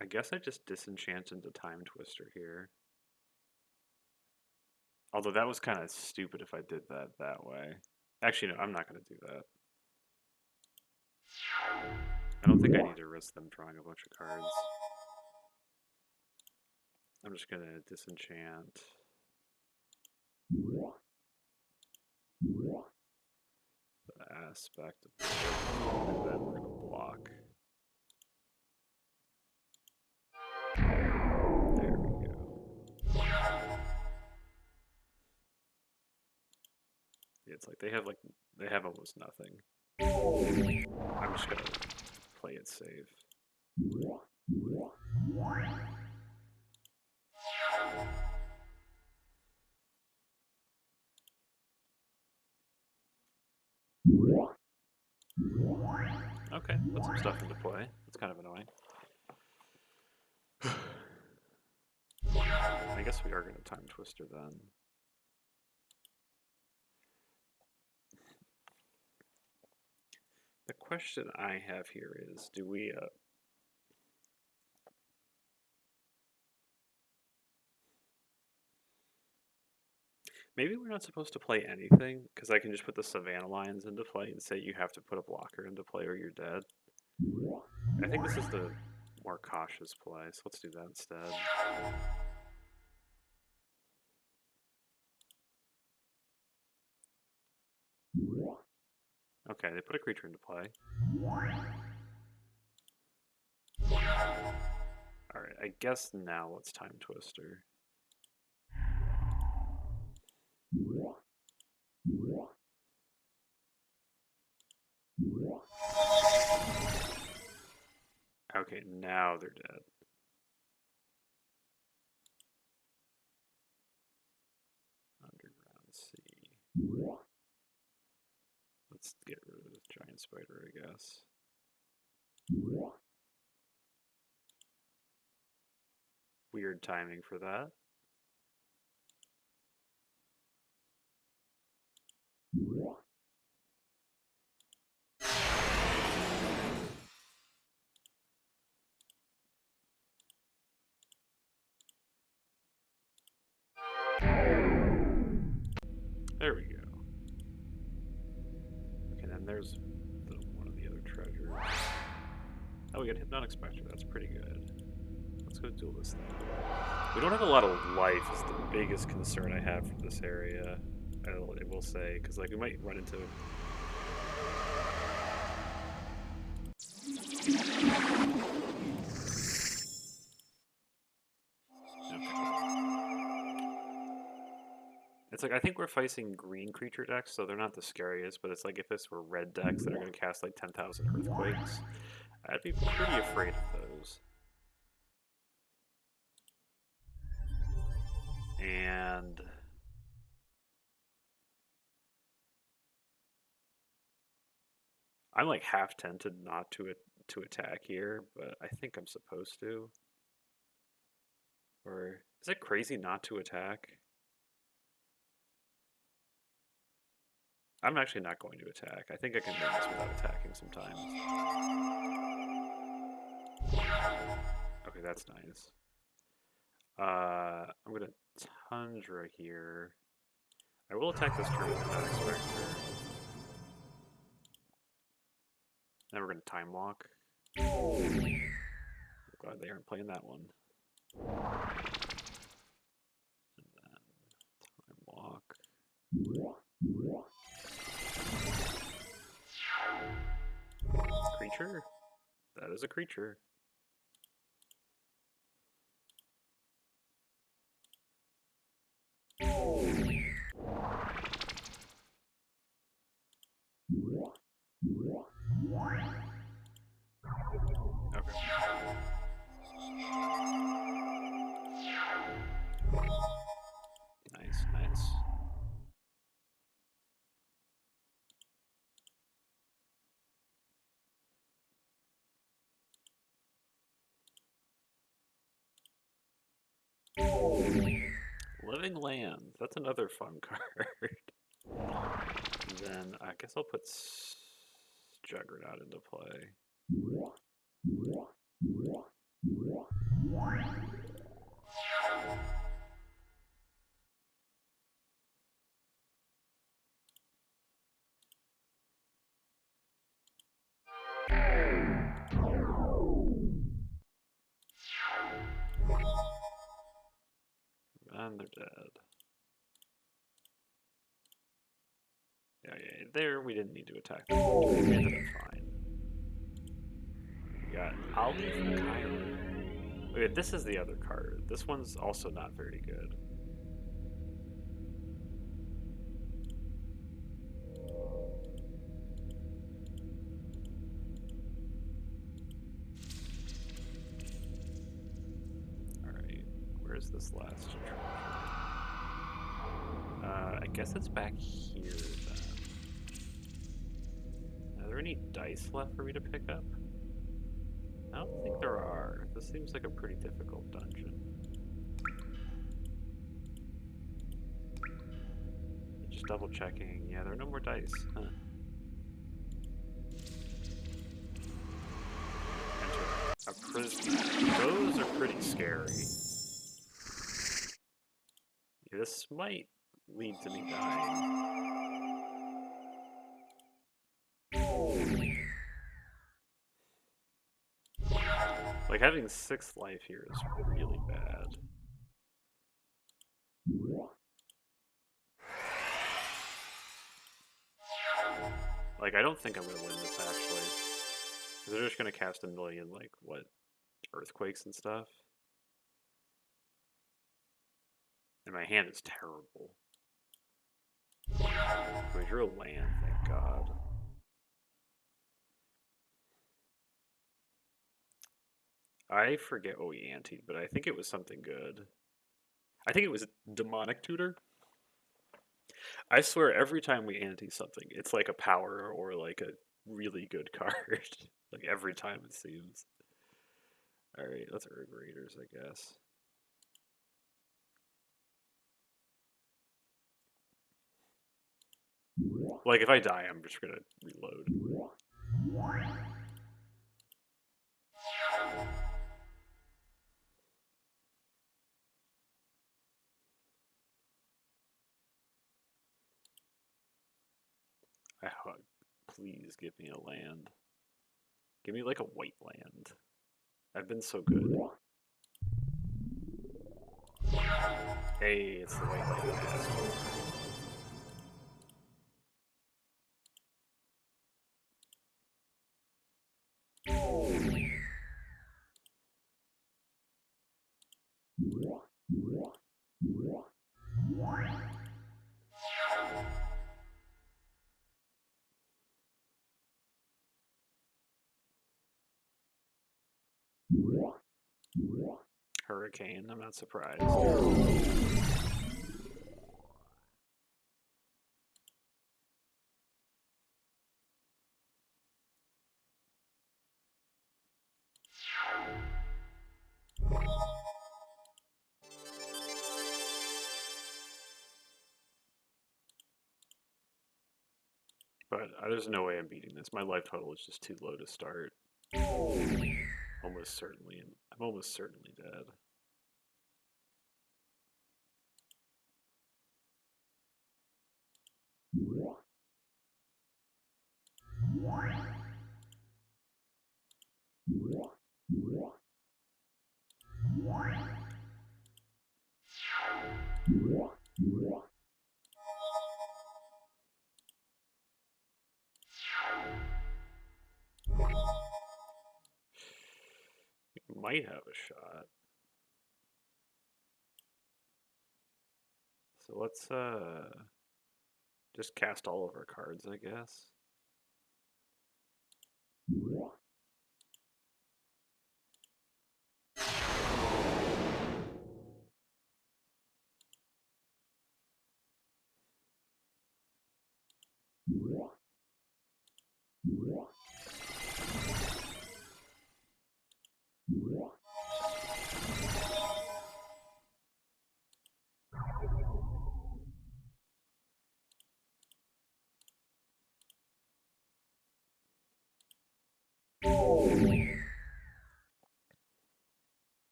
I guess I just disenchant into Time Twister here. Although that was kind of stupid if I did that way. Actually, no, I'm not going to do that. I don't think I need to risk them drawing a bunch of cards. I'm just going to disenchant. The aspect of and then we're going to block. There we go. Yeah, it's like they have almost nothing. I'm just gonna play it safe. Okay, put some stuff into play. That's kind of annoying. I guess we are going to Time Twister then. The question I have here is, do we... maybe we're not supposed to play anything, because I can just put the Savannah Lions into play and say you have to put a blocker into play or you're dead. I think this is the more cautious play, so let's do that instead. Okay, they put a creature into play. Alright, I guess now let's Time Twister. Okay, now they're dead. Underground Sea. Let's get rid of this giant spider, I guess. Weird timing for that. There we go. Okay, then there's one of the other treasures. Oh, we got Hypnotic Spectre. That's pretty good. Let's go duel this thing. We don't have a lot of life is the biggest concern I have for this area. I will say, because like we might run into... It's like, I think we're facing green creature decks, so they're not the scariest, but it's like if this were red decks that are going to cast like 10,000 Earthquakes, I'd be pretty afraid of those. And... I'm like half tempted not to attack here, but I think I'm supposed to. Or is it crazy not to attack? I'm actually not going to attack. I think I can win this without attacking sometimes. Okay, that's nice. I'm gonna Tundra here. I will attack this turn with Hypnotic Spectre. Then we're gonna Time Walk. Glad they aren't playing that one. And then Time Walk. Creature? That is a creature. Okay. Nice, nice. Living Land. That's another fun card. Then I guess I'll put Juggernaut into play. And they're dead. Yeah, there we didn't need to attack them. We ended up fine. We got Ali from Cairo. Wait, this is the other card. This one's also not very good. this last trophy? I guess it's back here then. Are there any dice left for me to pick up? I don't think there are. This seems like a pretty difficult dungeon. Just double checking. Yeah, there are no more dice. Huh. Enter a prison. Those are pretty scary. Yeah, this might lead to me dying. Like, having 6 life here is really bad. Like, I don't think I'm gonna win this, actually. Because they're just gonna cast a million, like, what? Earthquakes and stuff? And my hand is terrible. We drew a land, thank God. I forget what we anteed, but I think it was something good. I think it was Demonic Tutor. I swear every time we ante something, it's like a power or like a really good card. Like every time it seems. Alright, let's Urg Raiders, I guess. Like if I die, I'm just gonna reload. I hug. Please give me a land. Give me like a white land. I've been so good. Hey, it's the white land I asked for. Hurricane, I'm not surprised. But there's no way I'm beating this. My life total is just too low to start. Almost certainly, I'm almost certainly dead. We might have a shot. So let's just cast all of our cards, I guess.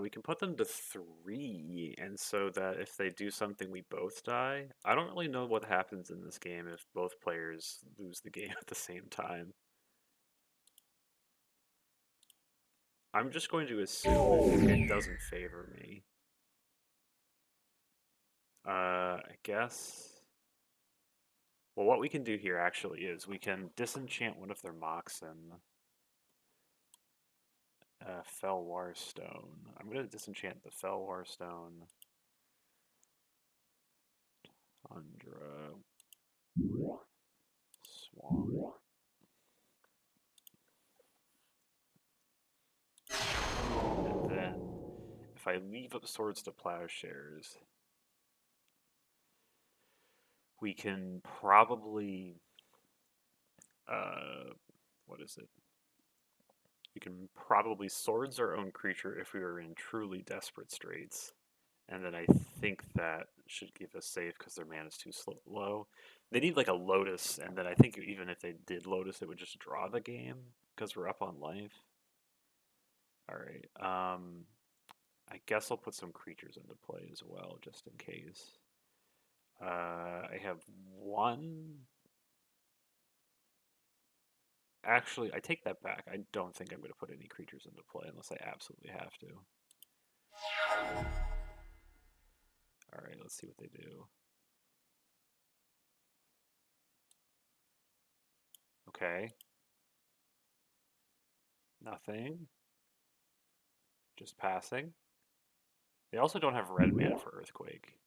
We can put them to 3, and so that if they do something, we both die. I don't really know what happens in this game if both players lose the game at the same time. I'm just going to assume it doesn't favor me. I guess. Well, what we can do here actually is we can disenchant one of their Moxen. Fell Warstone. I'm going to disenchant the Fell Warstone. Tundra. Swamp. And then if I leave up Swords to Plowshares, we can probably what is it? We can probably Swords our own creature if we are in truly desperate straits. And then I think that should give us save because their mana is too low. They need like a Lotus, and then I think even if they did Lotus, it would just draw the game because we're up on life. All right. I guess I'll put some creatures into play as well, just in case. I have one. Actually, I take that back. I don't think I'm going to put any creatures into play unless I absolutely have to. All right, let's see what they do. Okay. Nothing. Just passing. They also don't have red mana for Earthquake.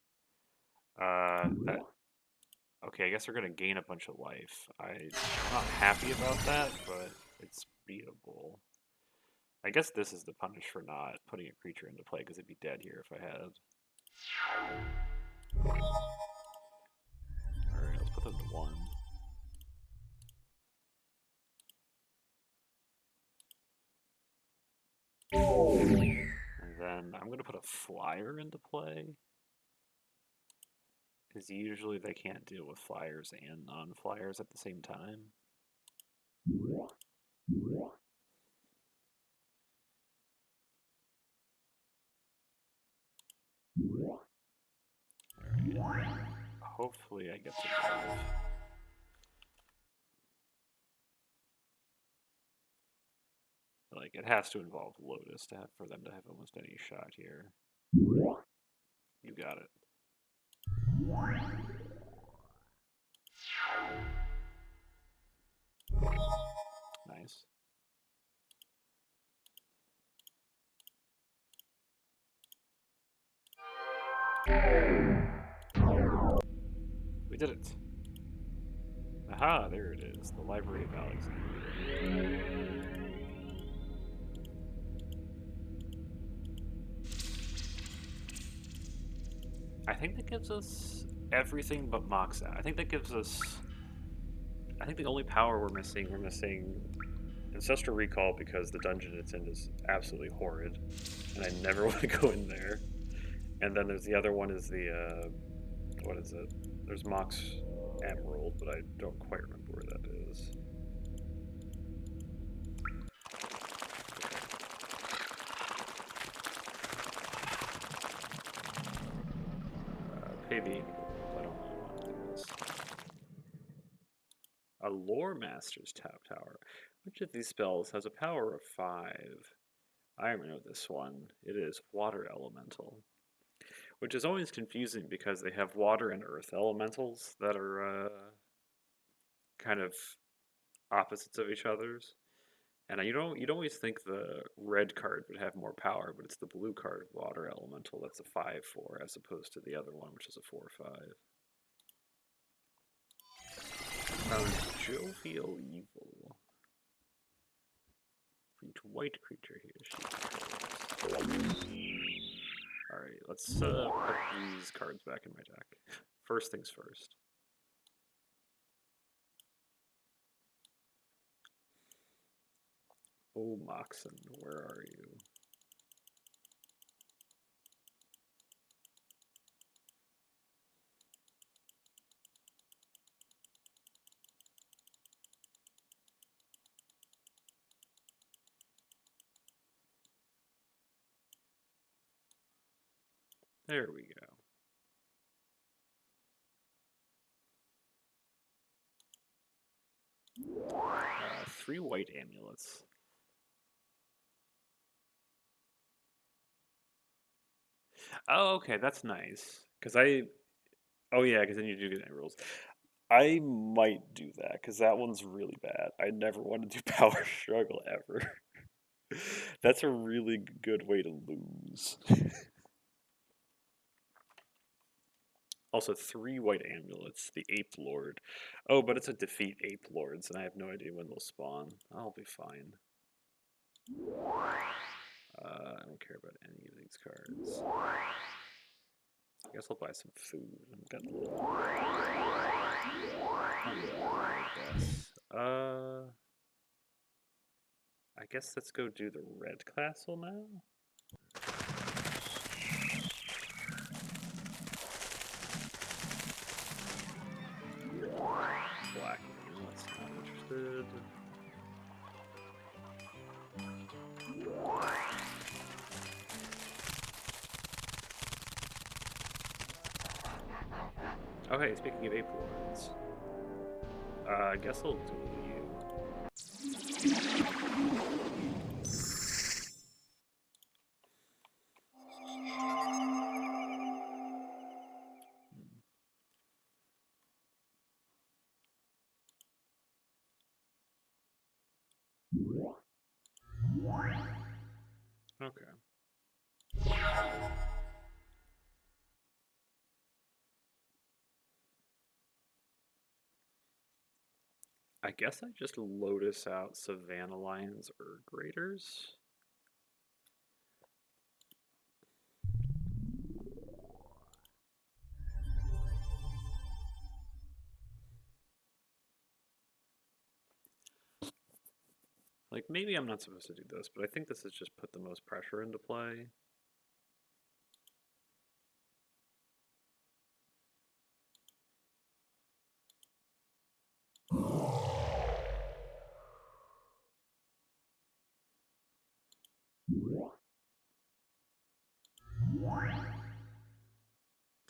That okay, I guess they're gonna gain a bunch of life. I'm not happy about that, but it's beatable. I guess this is the punish for not putting a creature into play because it'd be dead here if I had. Alright, let's put them to 1. And then I'm gonna put a flyer into play. Because usually they can't deal with flyers and non-flyers at the same time. Alright. Hopefully I get to live. Like, it has to involve Lotus to have, for them to have almost any shot here. You got it. Nice. We did it. Aha, there it is. The Library of Alexandria. I think that gives us everything but Moxa. I think that gives us... I think the only power we're missing Ancestral Recall because the dungeon it's in is absolutely horrid. And I never want to go in there. And then there's the other one is the, what is it? There's Mox Emerald, but I don't quite remember where that is. Pay the Emerald. I don't really want to do this. A Lore Master's Tap Tower. Which of these spells has a power of 5? I already know this one. It is Water Elemental. Which is always confusing because they have water and earth elementals that are kind of opposites of each other's. And you'd always think the red card would have more power, but it's the blue card, Water Elemental, that's a 5/4, as opposed to the other one, which is a 4/5. Jovial Evil. For each white creature he or she controls. Alright, let's put these cards back in my deck. First things first. Oh, Moxen, where are you? There we go. 3 white amulets. Oh, okay, that's nice. Oh yeah, because then you do get rules. I might do that because that one's really bad. I never want to do Power Struggle ever. That's a really good way to lose. Also, 3 white amulets. The Ape Lord. Oh, but it's a defeat Ape Lords, and I have no idea when they'll spawn. I'll be fine. I don't care about any of these cards. I guess I'll buy some food. I've got the little... I guess let's go do the red castle now. Black, that's not interested. Oh hey, speaking of Ape Lords, I guess I'll duel you. Okay. I guess I just Lotus out Savannah Lions or Graders. Like, maybe I'm not supposed to do this, but I think this has just put the most pressure into play.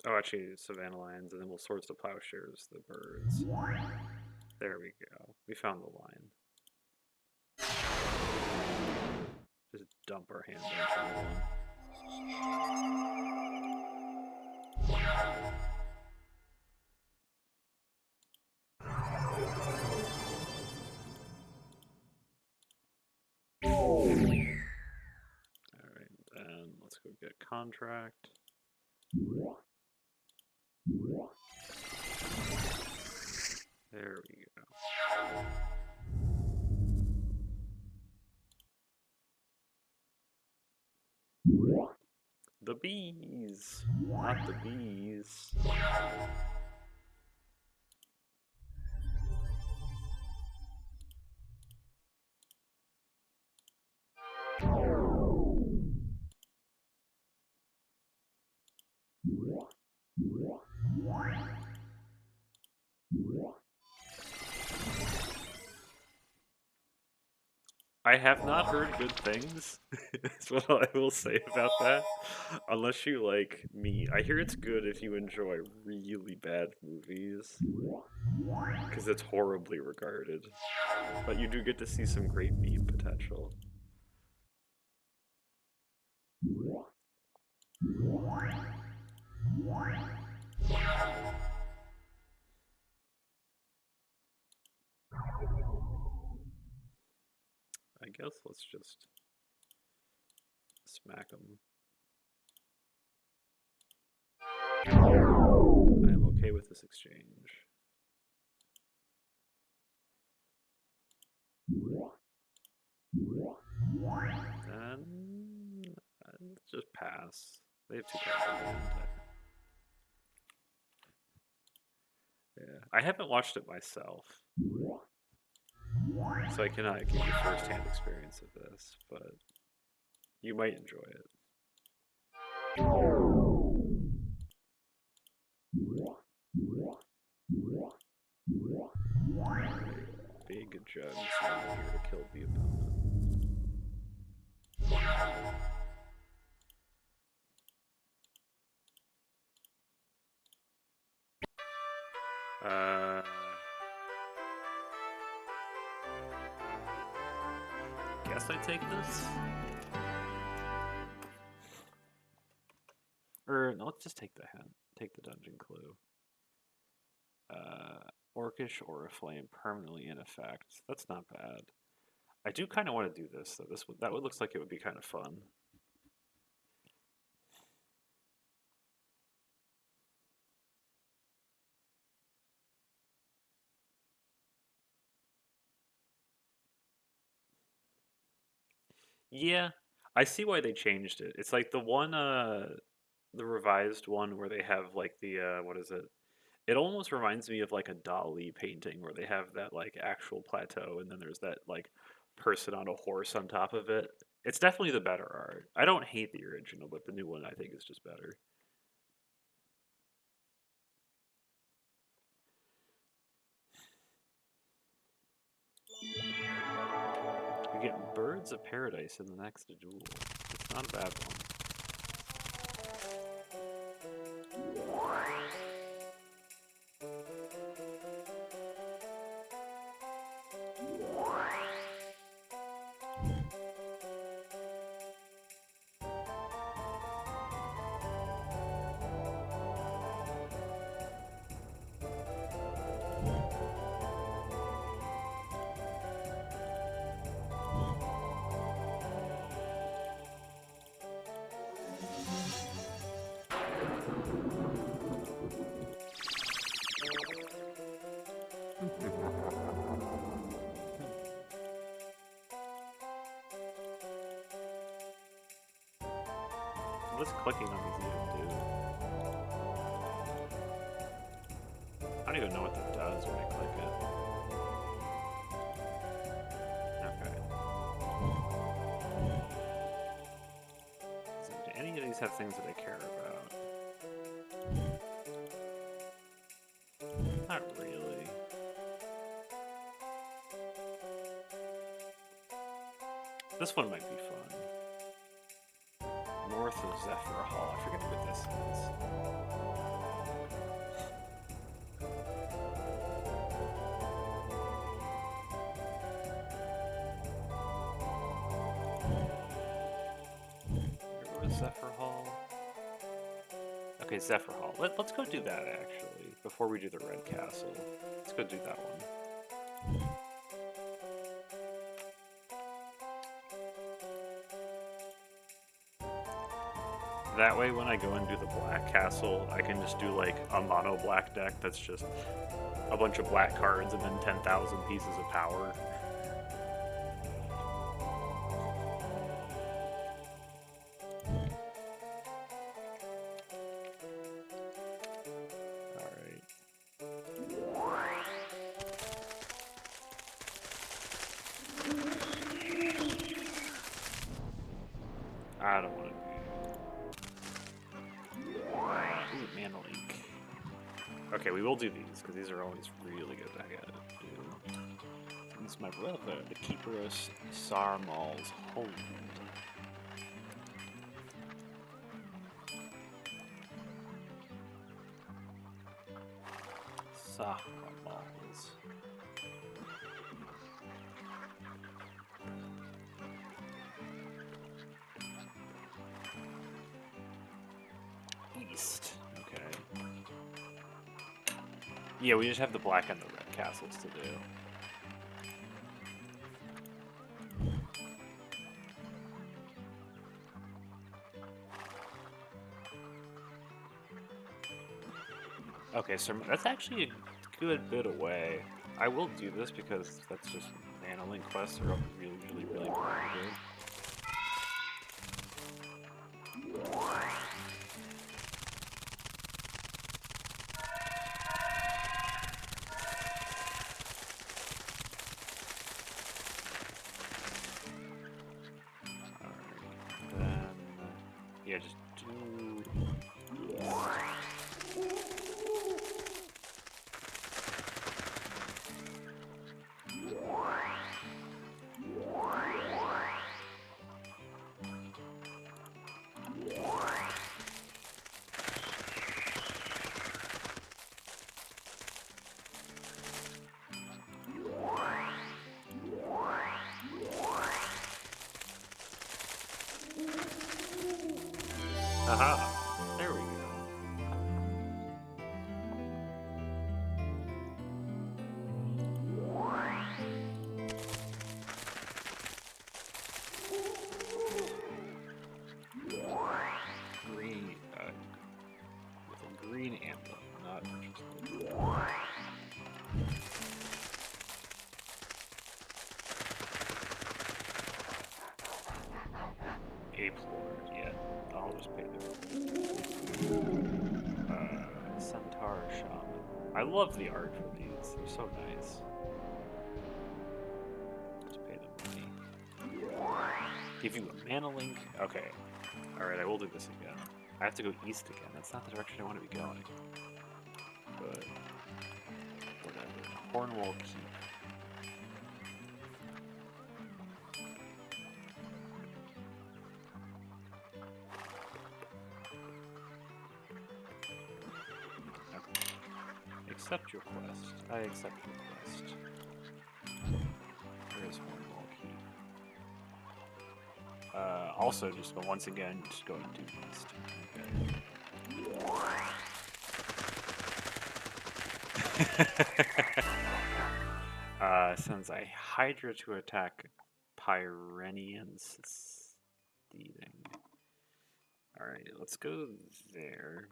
Oh, actually, Savannah Lions, and then we'll Swords to Plowshares, the birds. There we go. We found the line. Just dump our hand into one. Alright, then let's go get contract. There we go. The bees! Not the bees. I have not heard good things. That's what I will say about that. Unless you like me. I hear it's good if you enjoy really bad movies. Because it's horribly regarded. But you do get to see some great meme potential. I guess let's just smack them. I am okay with this exchange. And let's just pass. They have 2 cards in hand. Yeah, I haven't watched it myself, so I cannot give you first-hand experience of this, but you might enjoy it. Big jugs here to kill the opponent. Guess I take this? Or no, let's just take the hint. Take the dungeon clue. Orcish Oriflame permanently in effect. That's not bad. I do kind of want to do this though. That would looks like it would be kind of fun. Yeah, I see why they changed it. It's like the one, the revised one where they have like the what is it? It almost reminds me of like a Dali painting where they have that like actual plateau and then there's that like person on a horse on top of it. It's definitely the better art. I don't hate the original, but the new one I think is just better. You get Birds of Paradise in the next duel. It's not a bad one. What's clicking on these even do? I don't even know what that does when I click it. Okay. So do any of these have things that I care about? Not really. This one might be fun. North of Zephyr Hall. I forget what this is. Where was Zephyr Hall? Okay, Zephyr Hall. Let's go do that actually before we do the Red Castle. Let's go do that one. That way when I go and do the Black Castle, I can just do like a mono black deck that's just a bunch of black cards and then 10,000 pieces of power. Alright. I don't want to do Mana Leak. Okay, we will do these, because these are always really good. I gotta do. This is my brother, the Keeper of Sarmal's Hold. Sarmal's. East. Okay. Yeah, we just have the black and the red castles to do. Okay, so that's actually a good bit away. I will do this because that's just Mana Link quests are really good. Alright, then yeah, just do. Aha! There we go. Green, with a green emblem, not interested. Ape Lord, yeah. I'll just pay the Centaur Shaman. I love the art for these. They're so nice. Let's pay the money. Give you a mana link? Okay. Alright, I will do this again. I have to go east again. That's not the direction I want to be going. But whatever. Cornwall Keep. Accept your quest. I accept your quest. Where is Cornwall Keep? Also, just once again, just go into east. Okay. Sends a Hydra to attack Pyrenians. Stealing. Alright, let's go there.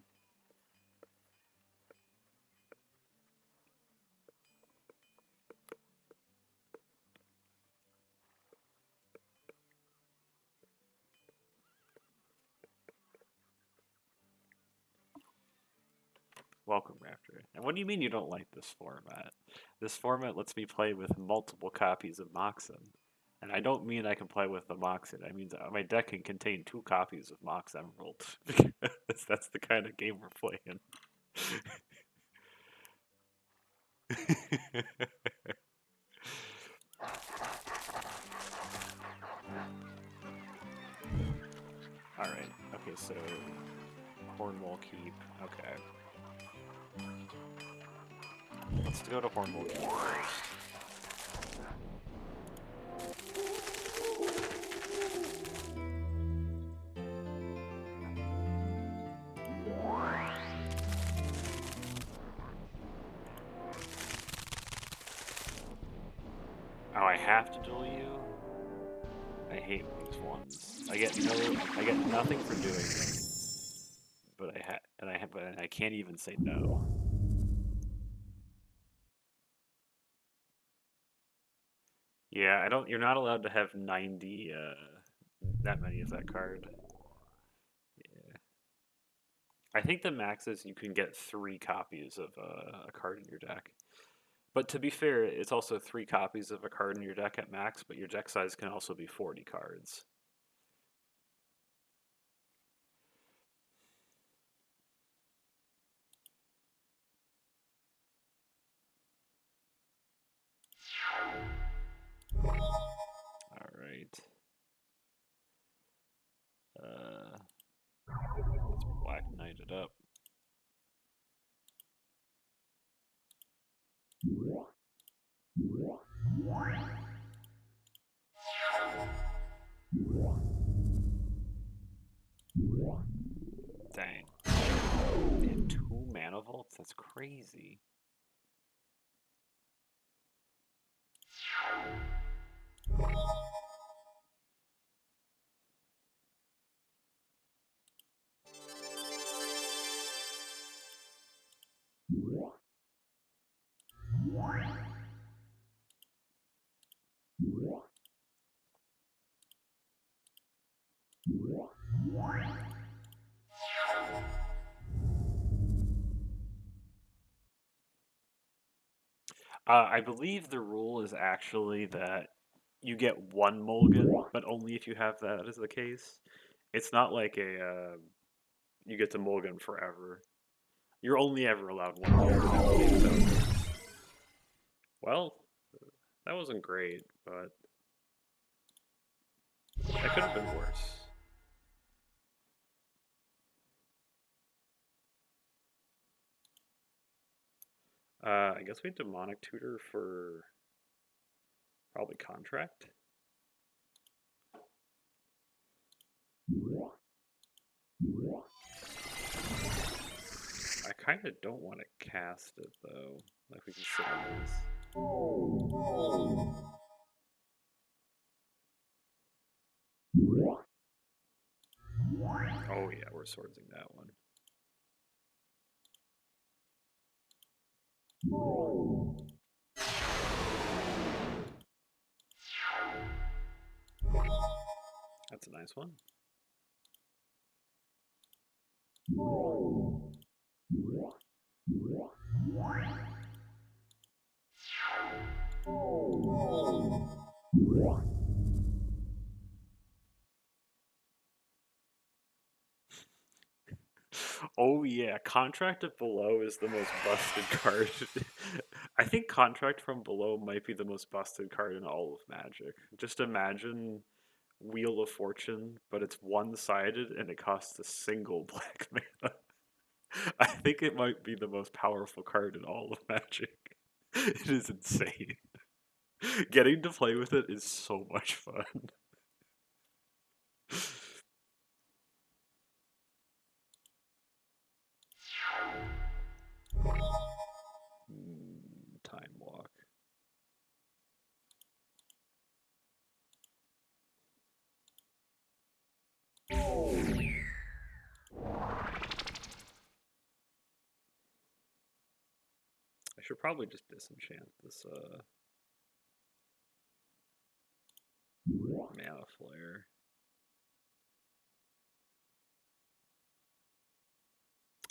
Welcome, Raptor. And what do you mean you don't like this format? This format lets me play with multiple copies of Moxen. And I don't mean I can play with the Moxen. I mean my deck can contain 2 copies of Mox Emerald. Because that's the kind of game we're playing. Alright, okay, so Cornwall Keep, okay. Let's go to Cornwall Keep first. Oh, I have to duel you? I hate these ones. I get nothing for doing them. But I can't even say no. Yeah, you're not allowed to have 90 that many of that card. Yeah. I think the max is you can get 3 copies of a card in your deck. But to be fair, it's also 3 copies of a card in your deck at max, but your deck size can also be 40 cards. Alright. Let's Black Knight it up. Dang. They have 2 mana vaults? That's crazy. I believe the rule is actually that you get 1 mulligan, but only if you have that as the case. It's not like you get to mulligan forever. You're only ever allowed 1 mulligan. Well, that wasn't great, but that could have been worse. I guess we had Demonic Tutor for probably Contract. I kind of don't want to cast it though. Like we can sit on this. Oh yeah, we're swordsing that one. That's a nice one. Oh yeah, Contract of Below is the most busted card. I think Contract from Below might be the most busted card in all of Magic. Just imagine Wheel of Fortune, but it's one-sided and it costs a single black mana. I think it might be the most powerful card in all of Magic. It is insane. Getting to play with it is so much fun. Time Walk. I should probably just disenchant this Mana Flare.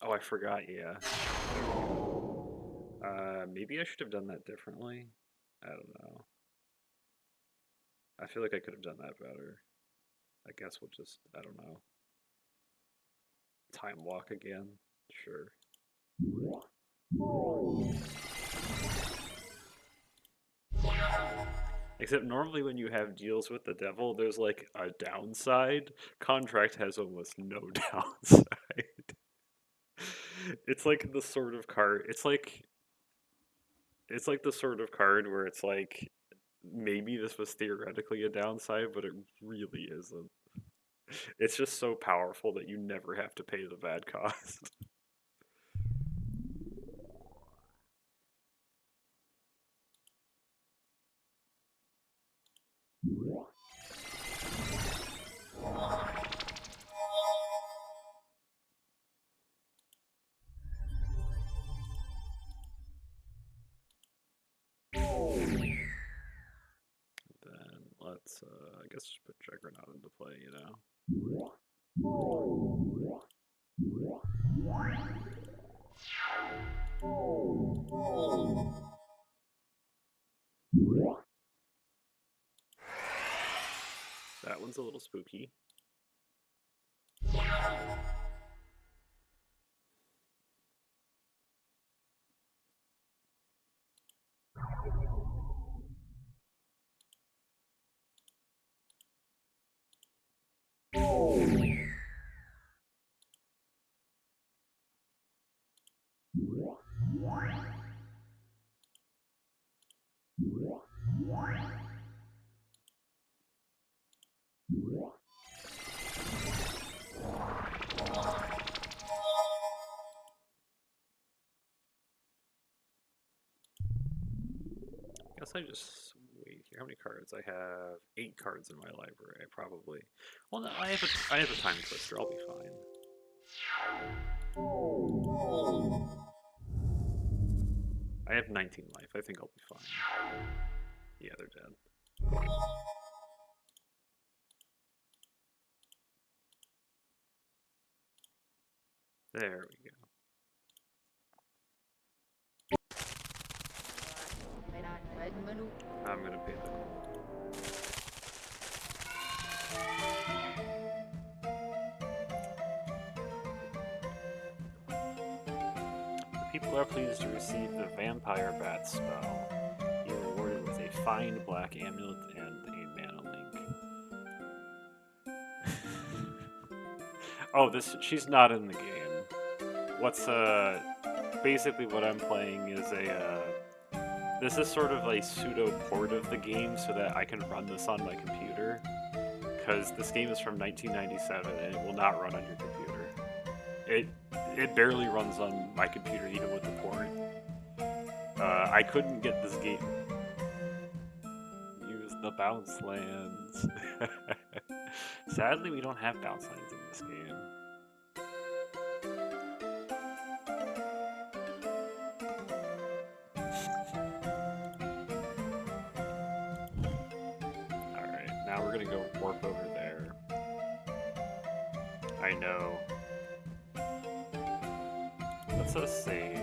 Oh, I forgot, yeah. Maybe I should have done that differently. I don't know. I feel like I could have done that better. I guess we'll just, I don't know. Time Walk again? Sure. Except normally when you have deals with the devil, there's like a downside. Contract has almost no downside. It's like the sort of card. It's like the sort of card where it's like maybe this was theoretically a downside, but it really isn't. It's just so powerful that you never have to pay the bad cost. Then let's, I guess, just put Juggernaut into play, you know? That one's a little spooky. Guess I just wait here. How many cards? I have 8 cards in my library. I probably. Well, no, I have a time twister. I'll be fine. I have 19 life. I think I'll be fine. Yeah, they're dead. There we go. I'm gonna pay the call. The people are pleased to receive the Vampire Bat spell. You're rewarded with a Find Black Amulet and a Mana Link. Oh, she's not in the game. What's basically what I'm playing is this is sort of a pseudo port of the game so that I can run this on my computer. Because this game is from 1997 and it will not run on your computer. It barely runs on my computer even with the port. I couldn't get this game. Use the bounce lands. Sadly, we don't have bounce lands in this game. Alright, now we're gonna go warp over there. I know. Let's save.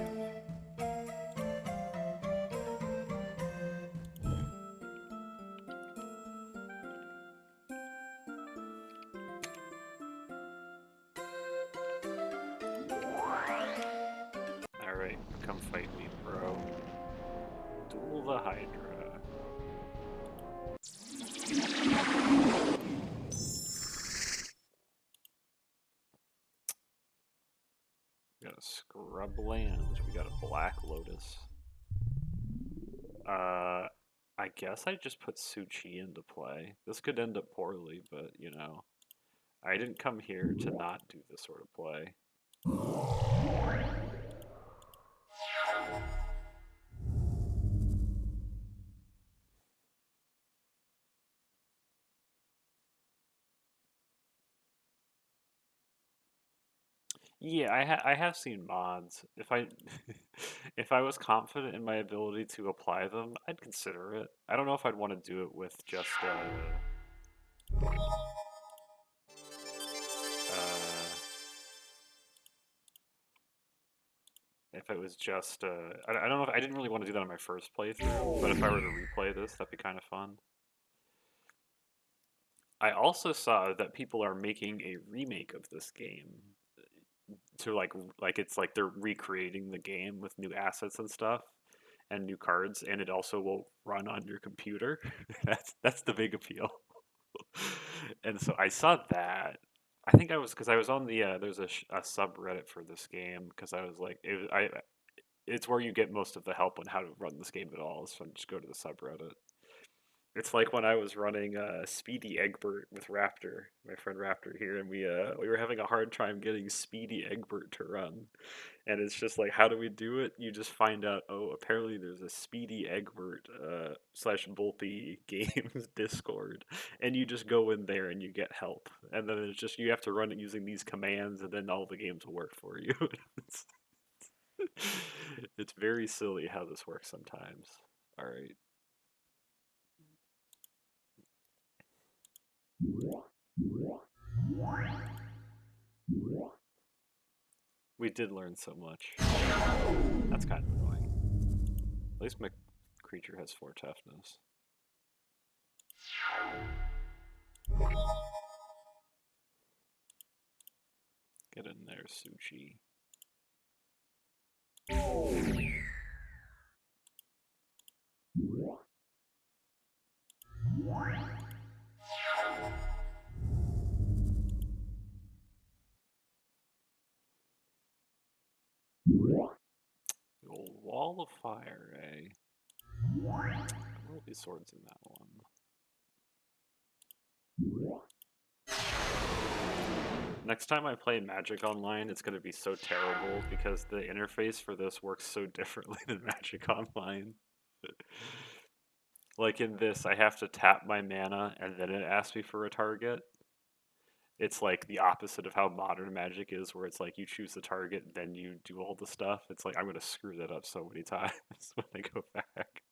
Alright, come fight me, bro. Duel the Hydra. We got a Scrub Land. We got a Black Lotus. I guess I just put Suchi into play. This could end up poorly, but you know, I didn't come here to not do this sort of play. Yeah, I have seen mods. If I if I was confident in my ability to apply them, I'd consider it. I don't know if I'd want to do it with just if it was just I don't know if I didn't really want to do that on my first playthrough, but if I were to replay this, that'd be kind of fun. I also saw that people are making a remake of this game to like it's like they're recreating the game with new assets and stuff and new cards, and it also will run on your computer. That's the big appeal. And so I saw that. I think I was because I was on the there's a subreddit for this game because I was like it's where you get most of the help on how to run this game at all. So just go to the subreddit. It's like when I was running Speedy Egbert with Raptor, my friend Raptor here, and we were having a hard time getting Speedy Egbert to run. And it's just like, how do we do it? You just find out, oh, apparently there's a Speedy Egbert slash Bulpy Games Discord, and you just go in there and you get help. And then it's just you have to run it using these commands, and then all the games will work for you. it's, it's very silly how this works sometimes. All right. We did learn so much. That's kind of annoying. At least my creature has 4 toughness. Get in there, Suchi. The old wall of fire, eh? There will be swords in that one. Next time I play Magic Online, it's going to be so terrible because the interface for this works so differently than Magic Online. Like in this, I have to tap my mana and then it asks me for a target. It's like the opposite of how modern Magic is, where it's like you choose the target, then you do all the stuff. It's like I'm going to screw that up so many times when I go back.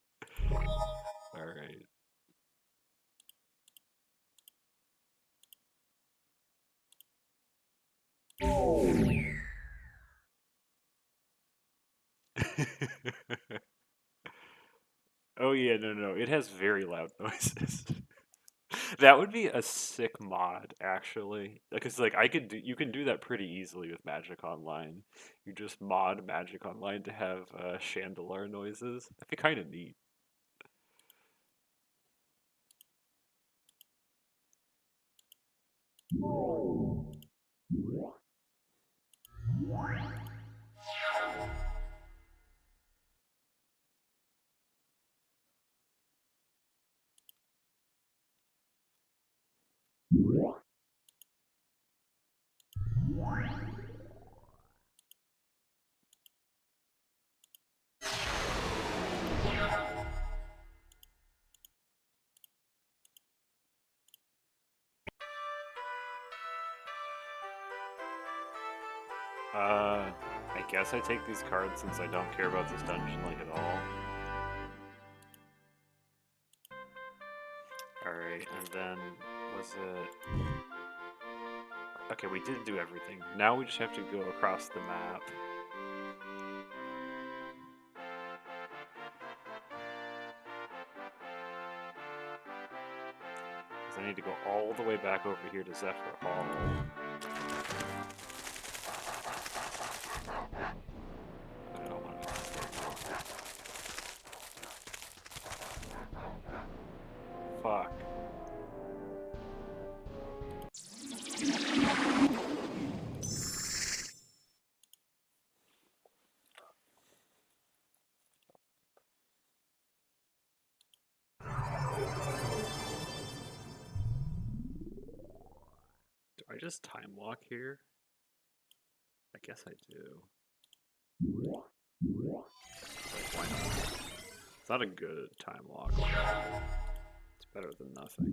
All right. Oh yeah, no, it has very loud noises. That would be a sick mod, actually, because like you can do that pretty easily with Magic Online. You just mod Magic Online to have Shandalar noises. That'd be kind of neat. I guess I take these cards since I don't care about this dungeon like at all. Alright, and then was it... Okay, we did do everything. Now we just have to go across the map I need to go all the way back over here to Zephyr Hall. I don't want to. Fuck. Do I just time walk here? I guess I do. Like, why not? It's not a good time walk. It's better than nothing.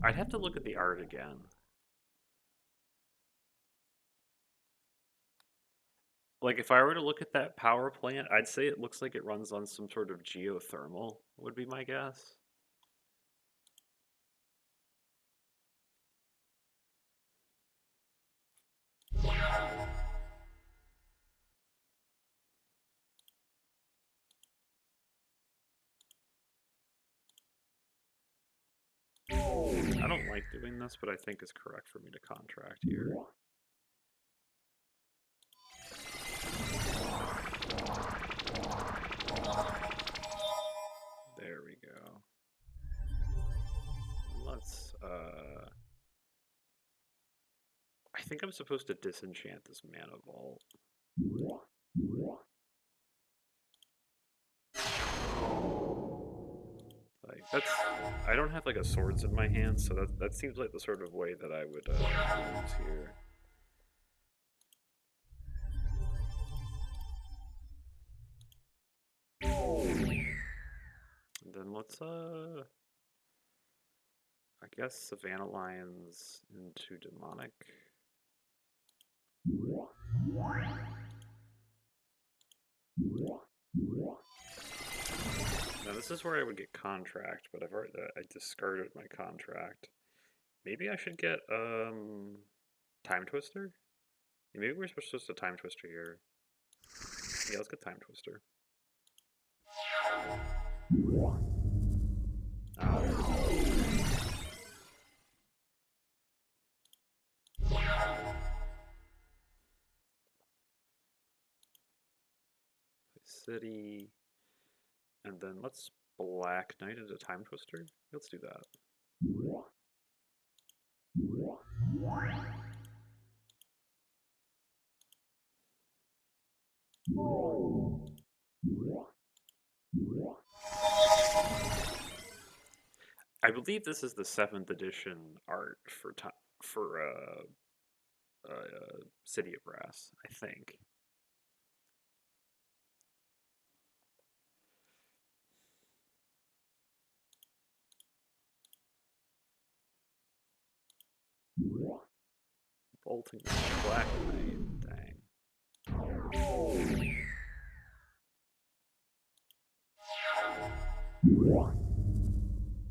I'd have to look at the art again. Like, if I were to look at that power plant, I'd say it looks like it runs on some sort of geothermal, would be my guess. I don't like doing this, but I think it's correct for me to contract here. There we go. Let's, I think I'm supposed to disenchant this mana vault. Like, that's, I don't have like a swords in my hand, so that seems like the sort of way that I would lose here. And then let's I guess Savannah Lions into Demonic. Now this is where I would get contract, but I discarded my contract. Maybe I should get Time Twister? Yeah, maybe we're supposed to Time Twister here. Yeah, let's get Time Twister. City, and then let's Black Knight into Time Twister. Let's do that. I believe this is the 7th edition art for City of Brass, I think. Bolting Black Knight, dang.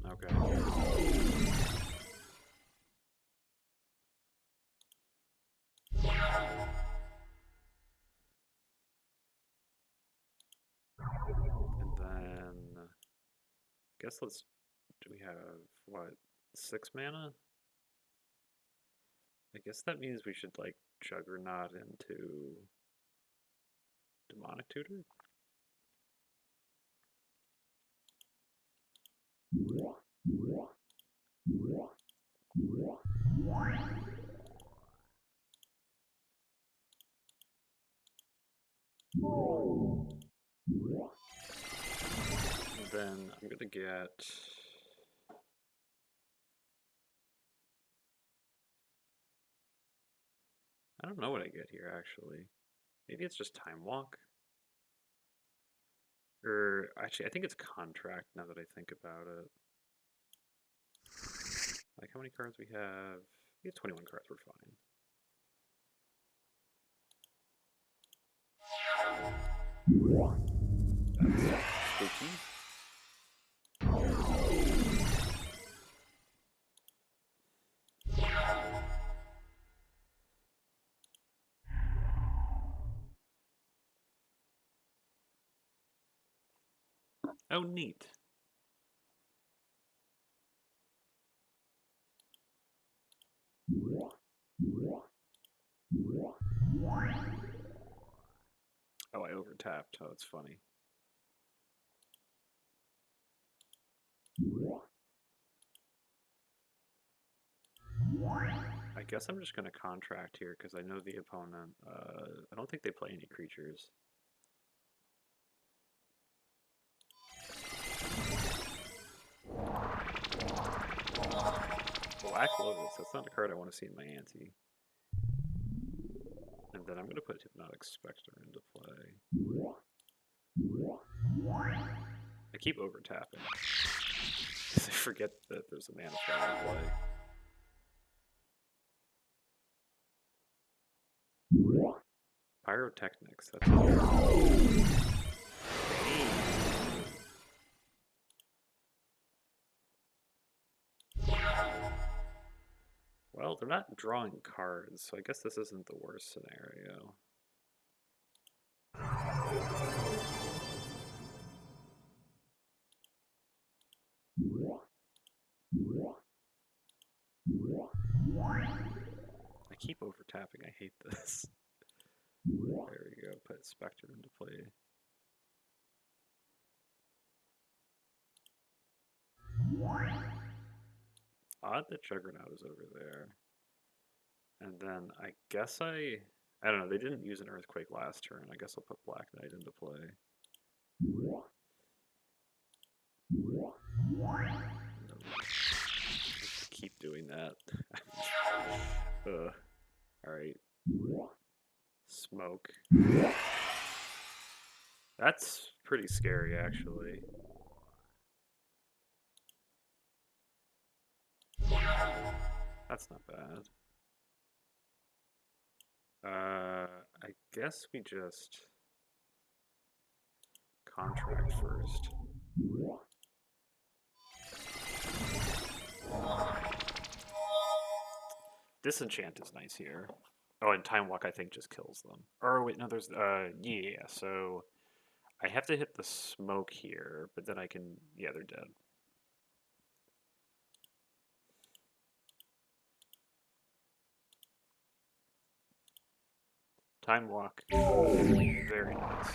Okay. And then, I guess do we have, what, 6 mana? I guess that means we should, like, Juggernaut into Demonic Tutor? And then I'm gonna get... I don't know what I get here, actually. Maybe it's just Time Walk? Or, actually, I think it's Contract, now that I think about it. Like, how many cards we have? We have 21 cards, we're fine. That's spooky. Oh, neat. Oh, I overtapped. Oh, that's funny. I guess I'm just going to contract here because I know the opponent. I don't think they play any creatures. Black Lotus. That's not a card I want to see in my ante. And then I'm going to put Hypnotic Spectre into play. I keep overtapping. Because I forget that there's a mana flare in play. Pyrotechnics, that's well, they're not drawing cards, so I guess this isn't the worst scenario. I keep overtapping, I hate this. There we go, put Spectre into play. Odd that Juggernaut is over there. And then I guess I don't know, they didn't use an Earthquake last turn. I guess I'll put Black Knight into play. Keep doing that. Alright. Smoke. That's pretty scary, actually. That's not bad. I guess we just contract first. Disenchant is nice here. Oh, and Time Walk I think just kills them. Or wait, no, there's yeah. So I have to hit the smoke here, but then I can yeah, they're dead. Time Walk, very nice.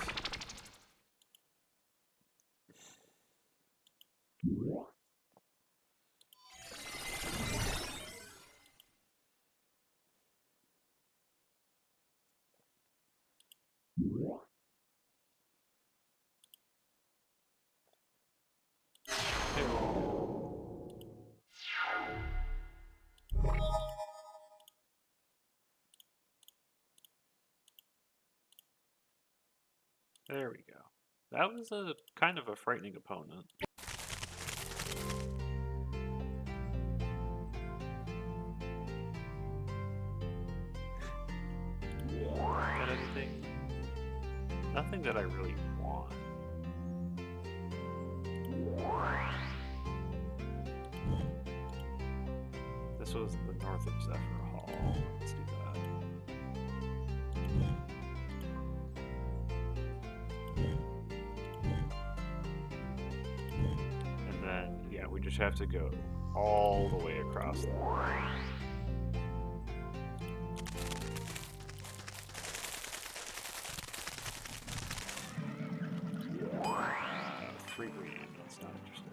There we go. That was a kind of a frightening opponent. Got anything? Nothing that I really want. This was the north of Zephyr Hall. Let's do that. And then, yeah, we just have to go all the way across the line. Three green, that's not interesting.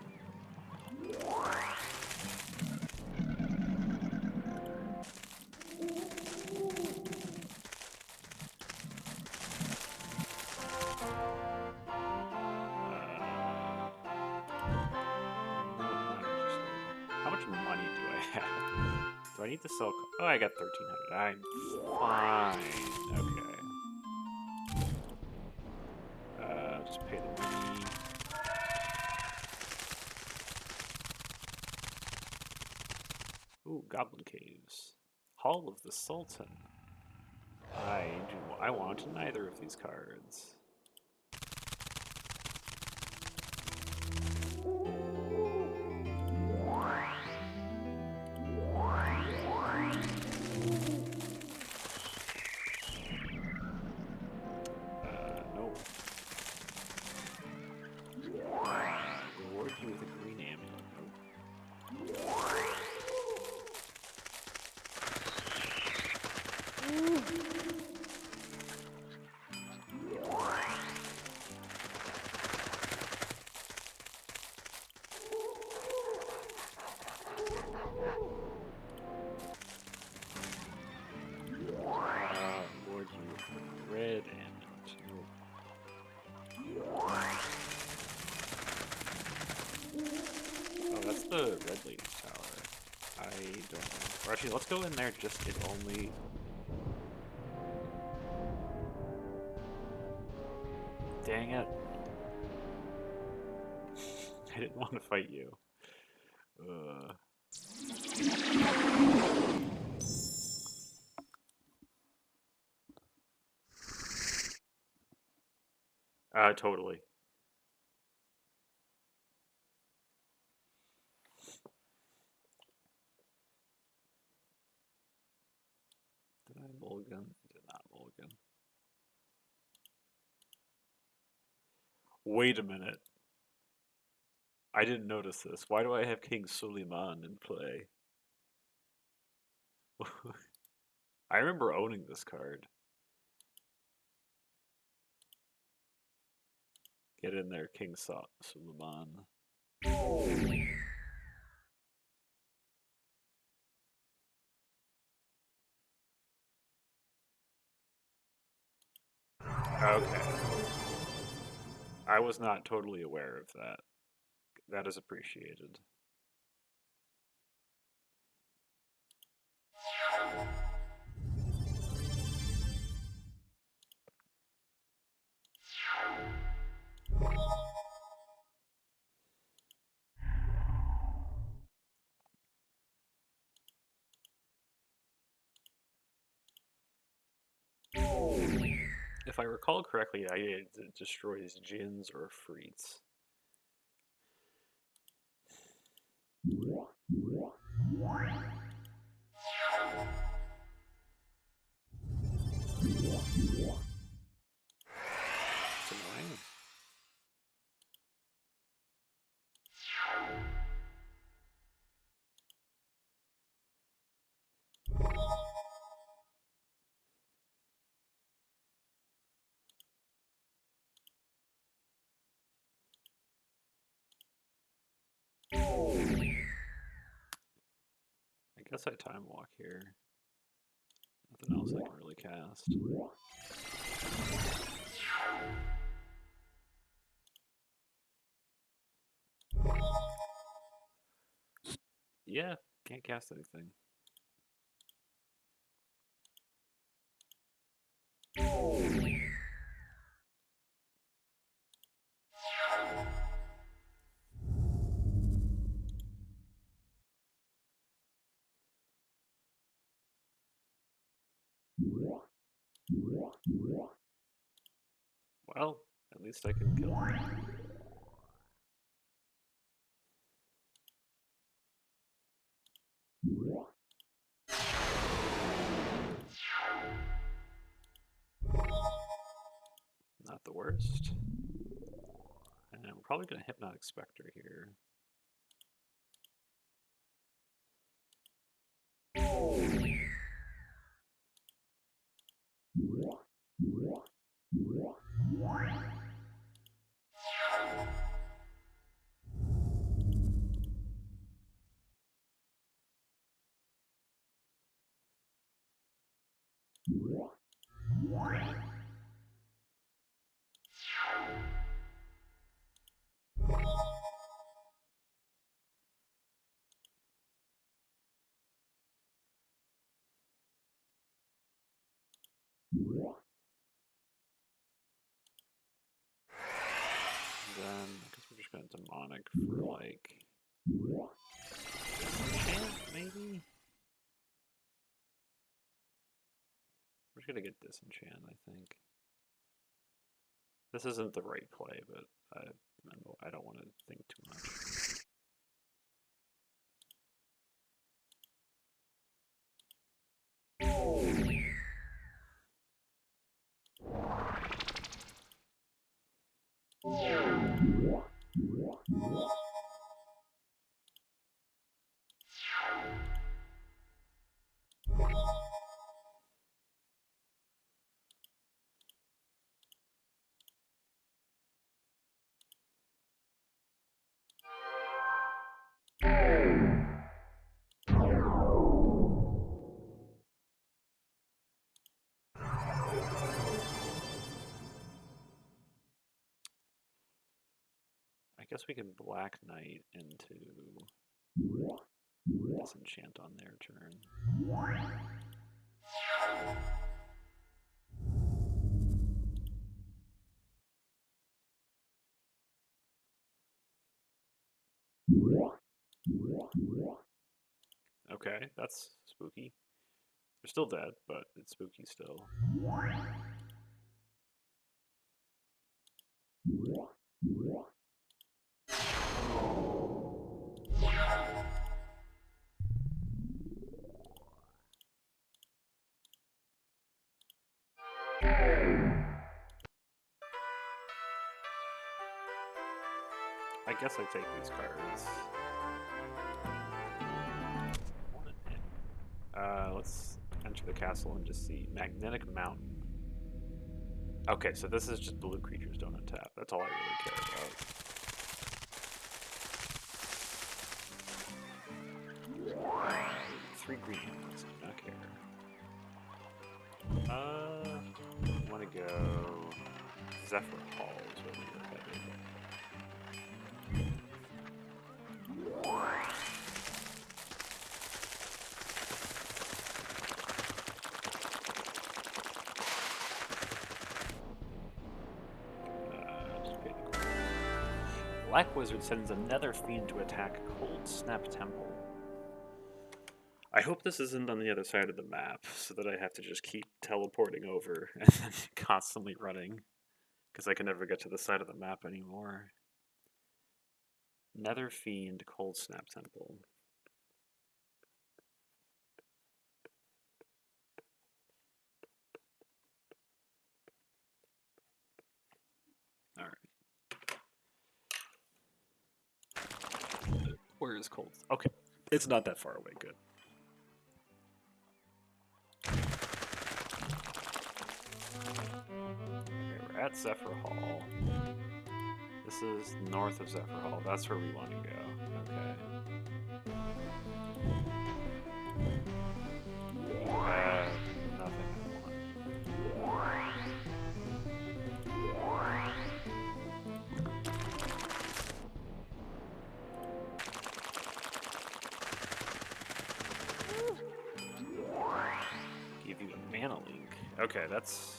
How much money do I have? Do I need to sell? Oh, I got 1,300. I'm fine. Okay. Just pay the money. Ooh, Goblin Caves. Hall of the Sultan. I want neither of these cards. No. the red lady tower? I don't know. Or actually, let's go in there just if only. Dang it. I didn't want to fight you. Totally. Did I mulligan? I did not mulligan. Wait a minute. I didn't notice this. Why do I have King Suleiman in play? I remember owning this card. Get in there, King Suleiman. Okay. I was not totally aware of that. That is appreciated. If I recall correctly, it destroys Jins or Freets. It's annoying. I guess I time walk here. Nothing else I can really cast. Yeah, can't cast anything. Well, at least I can kill him. Not the worst. And we're probably going to Hypnotic Spectre here. Then I guess we're just going to Demonic for like Disenchant, maybe? We're just going to get Disenchant, I think. This isn't the right play, but I don't want to think too much. I guess we can Black Knight into Disenchant on their turn. Okay, that's spooky. They're still dead, but it's spooky still. I guess I take these cards. Let's enter the castle and just see. Magnetic Mountain. Okay, so this is just blue creatures don't untap. That's all I really care about. 3 green ones, do not care. I want to go Zephyr Hall is where we were headed. Black Wizard sends another fiend to attack Cold Snap Temple. I hope this isn't on the other side of the map, so that I have to just keep teleporting over and then constantly running, because I can never get to the side of the map anymore. Nether Fiend, Cold Snap Temple. Alright. Where is Cold? Okay. It's not that far away. Good. Okay, we're at Zephyr Hall. This is north of Zephyr Hall. That's where we want to go. Okay. Nothing I want. Give you a mana link. Okay, that's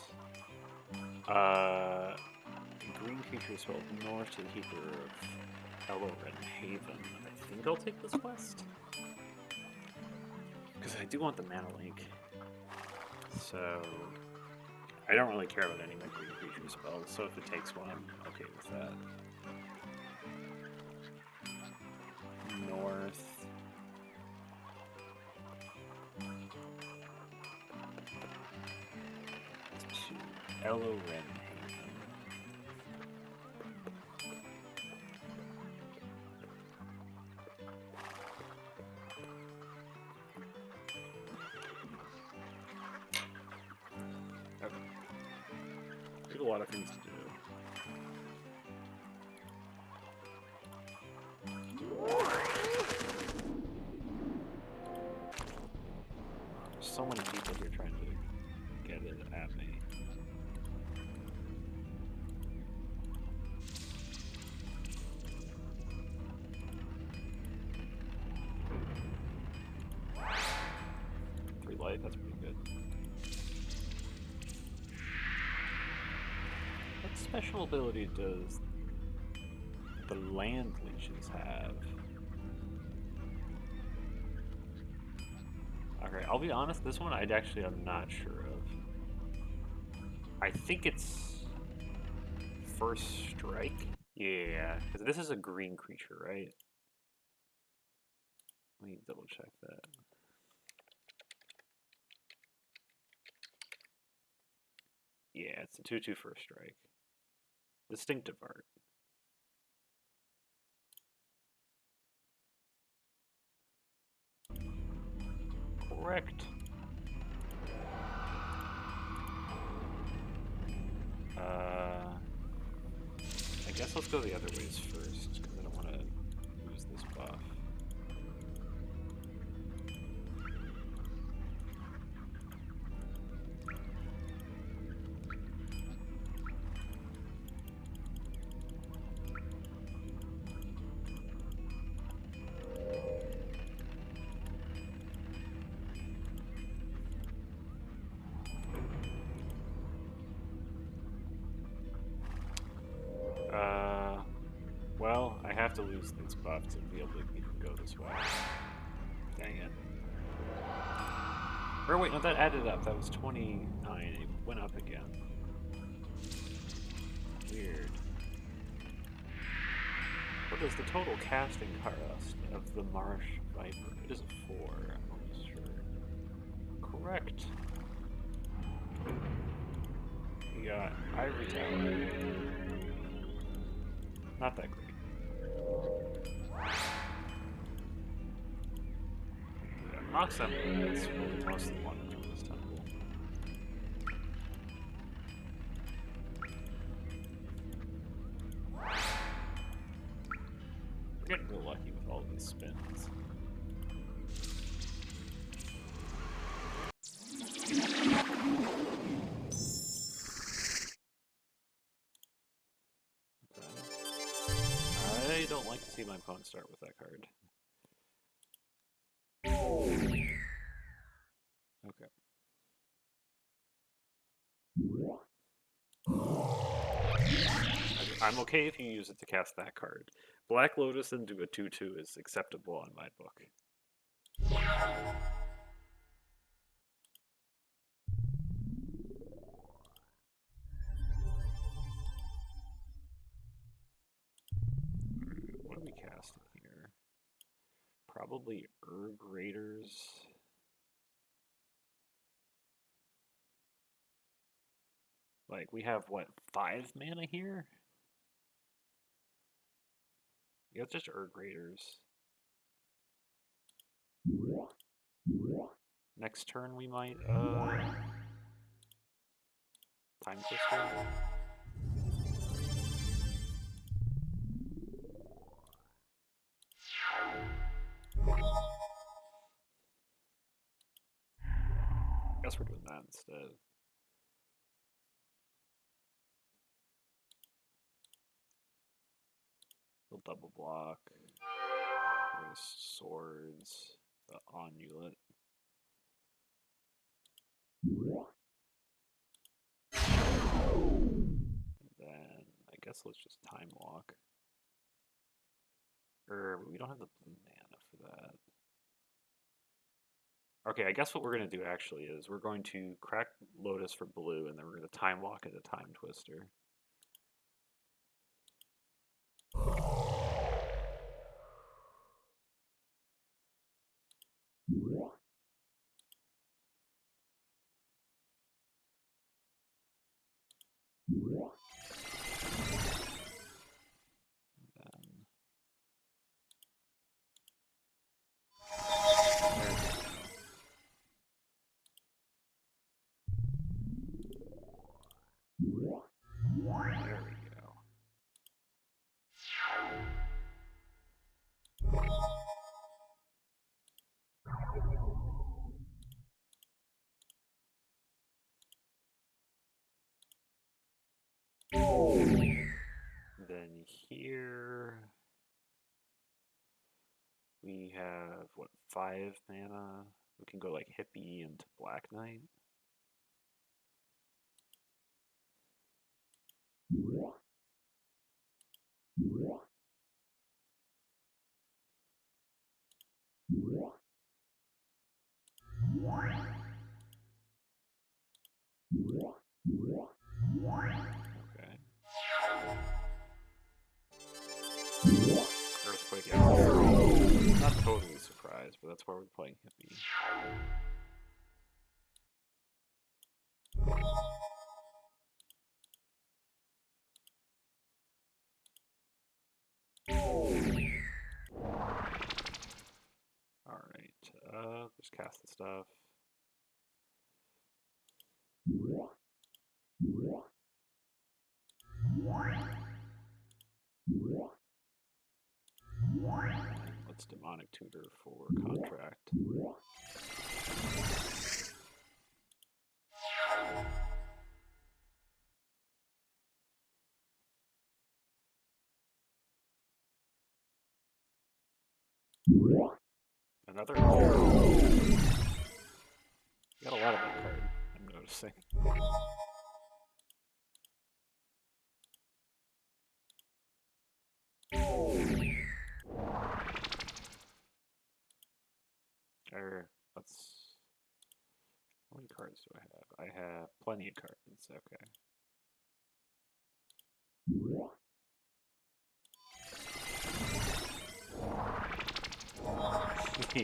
green creature spelled north to the keeper of Eloren Haven. I think I'll take this quest. Because I do want the mana link. So I don't really care about any of my green creature spells, so if it takes one, I'm okay with that. North. To Eloren Haven. Okay. There's a lot of things to do. There's so many people here trying to get it at me. Life, that's pretty good. What special ability does the land leeches have? Okay, I'll be honest, this one I'm not sure of. I think it's First Strike? Yeah, because this is a green creature, right? Let me double check that. Yeah, it's a 2/2 First Strike. Distinctive art. Correct. I guess let's go the other ways first, because I don't want to lose this buff. Well, I have to lose this buff to be able to even go this way. Dang it. Or wait, no, that added up. That was 29. It went up again. Weird. What is the total casting cost of the Marsh Viper? It is a 4, I'm almost sure. Correct. We got Ivory Tower. Not that great. Yeah, Mox Emblem is really mostly wanted from this temple. We're getting real lucky with all these spins. I don't like to see my opponent start with that card. Okay. I'm okay if you use it to cast that card. Black Lotus into a 2/2 is acceptable on my book. What are we casting here? Probably Urg Raiders. Like, we have, what, 5 mana here? Yeah, it's just Urg Raiders. Next turn we might, Time Twister. Guess we're doing that instead. We'll double block. There's swords. The Onulet. Then I guess let's just time walk. We don't have the blue mana for that. Okay, I guess what we're going to do actually is we're going to crack Lotus for blue, and then we're going to time walk into Time Twister. There we go. Then here we have, what, 5 mana? We can go like Hippie into Black Knight. Okay. Earthquake out. Not totally surprised, but that's why we're playing Hippie. Alright, just cast the stuff. Let's Demonic Tutor for Contract. Another card. You got a lot of that card, I'm noticing. Or let's. How many cards do I have? I have plenty of cards. Okay.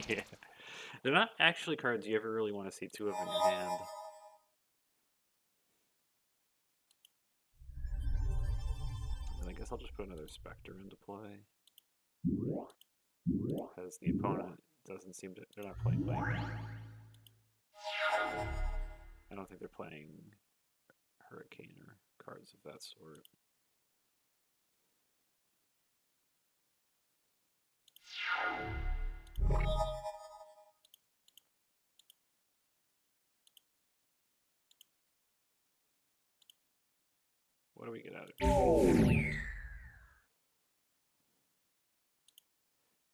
Yeah. They're not actually cards you ever really want to see two of in your hand. And I guess I'll just put another Spectre into play. Because the opponent doesn't seem to. They're not playing like. I don't think they're playing Hurricane or cards of that sort. What do we get out of it?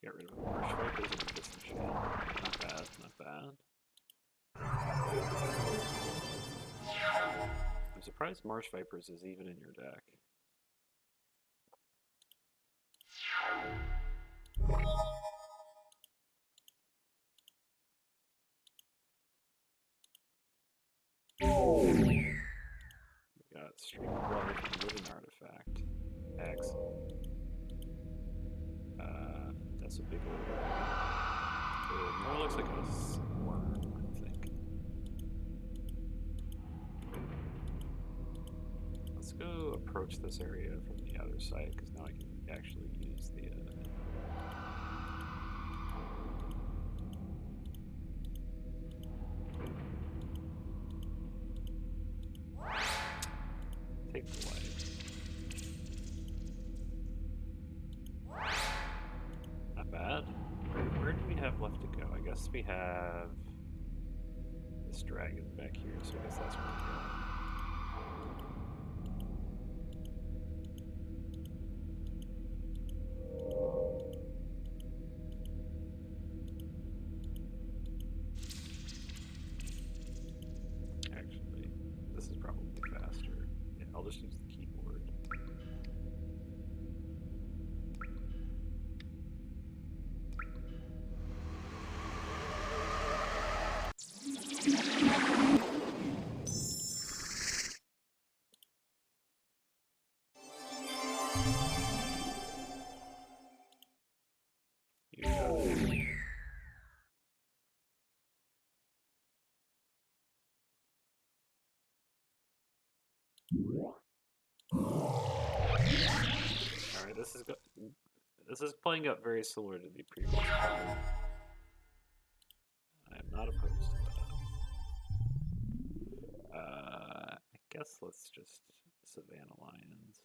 Get rid of Marsh Vipers and Disenchant. Not bad, not bad. I'm surprised Marsh Vipers is even in your deck. We got Stream of Life and Living Artifact. Excellent. That's a big old dragon. It more looks like a worm, I think. Let's go approach this area from the other side, because now I can actually use the... Take the light. Not bad. Where do we have left to go? I guess we have this dragon back here, so I guess that's where we're going. Actually, this is probably faster. Yeah, I'll just use the keyboard. You got it. Alright, this is playing up very similar to the previous one. I am not opposed to that. I guess let's just Savannah Lions.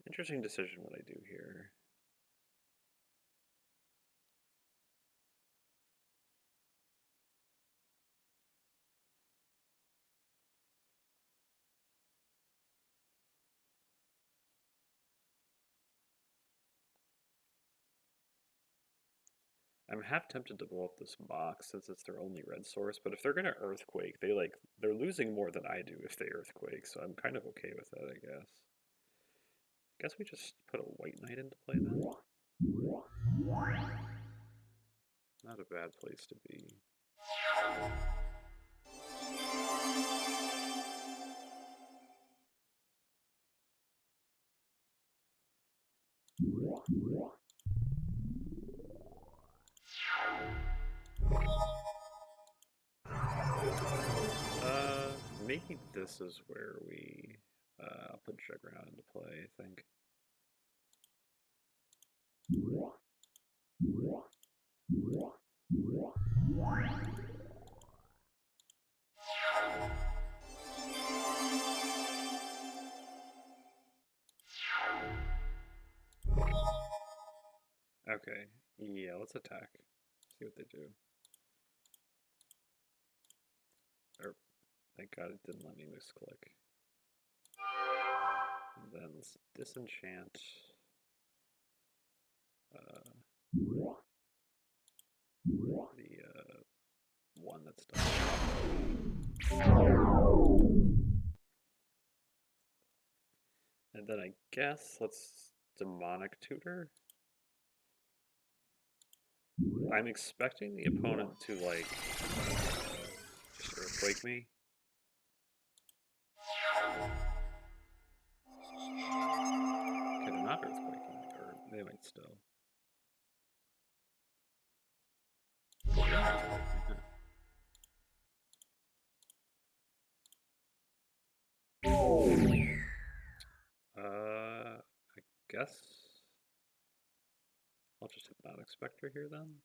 Interesting decision what I do here. I'm half tempted to blow up this box since it's their only red source, but if they're gonna Earthquake, they're losing more than I do if they Earthquake, so I'm kind of okay with that, I guess. I guess we just put a white knight into play then. Not a bad place to be. Maybe this is where we put Juggernaut into play, I think. Okay, yeah, let's attack. See what they do. Or, thank God it didn't let me misclick. And then let's disenchant. The one that's done. And then I guess let's demonic tutor. I'm expecting the opponent to like just earthquake me. Okay, they're not earthquaking, or they might still. I guess I'll just Hypnotic Spectre here then.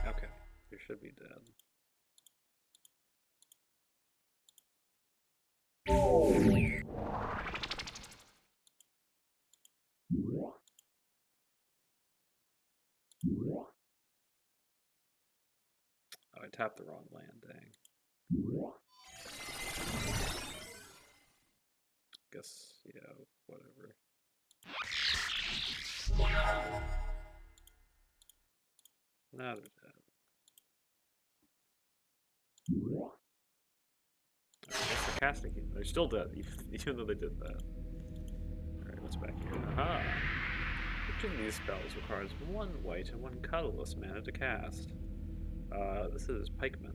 Okay, you should be dead. Oh, I tapped the wrong land, dang. Guess, yeah, whatever. Now they're dead. I guess they're casting it. They're still dead, even though they did that. Alright, what's back here? Aha! Each of these spells requires 1 white and 1 colorless mana to cast. This is Pikeman.